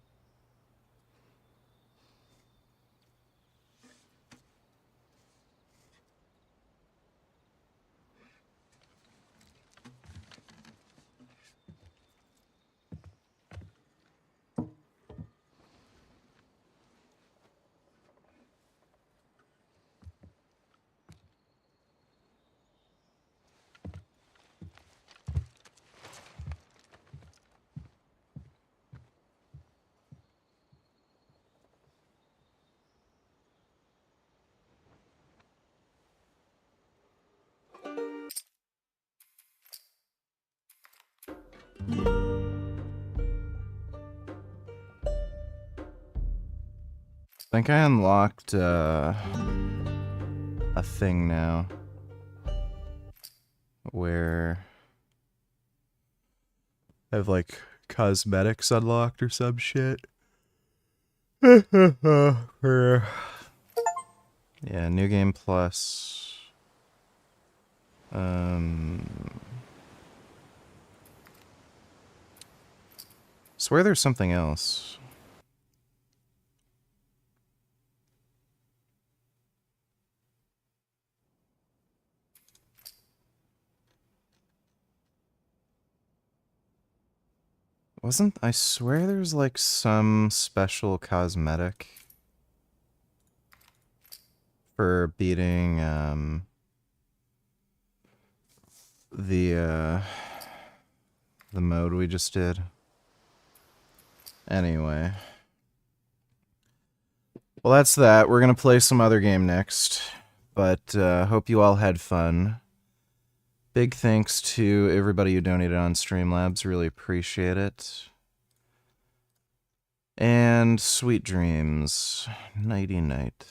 I think I unlocked a thing now where I have like cosmetics unlocked or some shit. Yeah, new game plus. Swear there's something else. I swear there's like some special cosmetic. for beating the mode we just did. Anyway. Well, that's that. We're going to play some other game next. But hope you all had fun. Big thanks to everybody who donated on Streamlabs. Really appreciate it. And sweet dreams. Nighty night.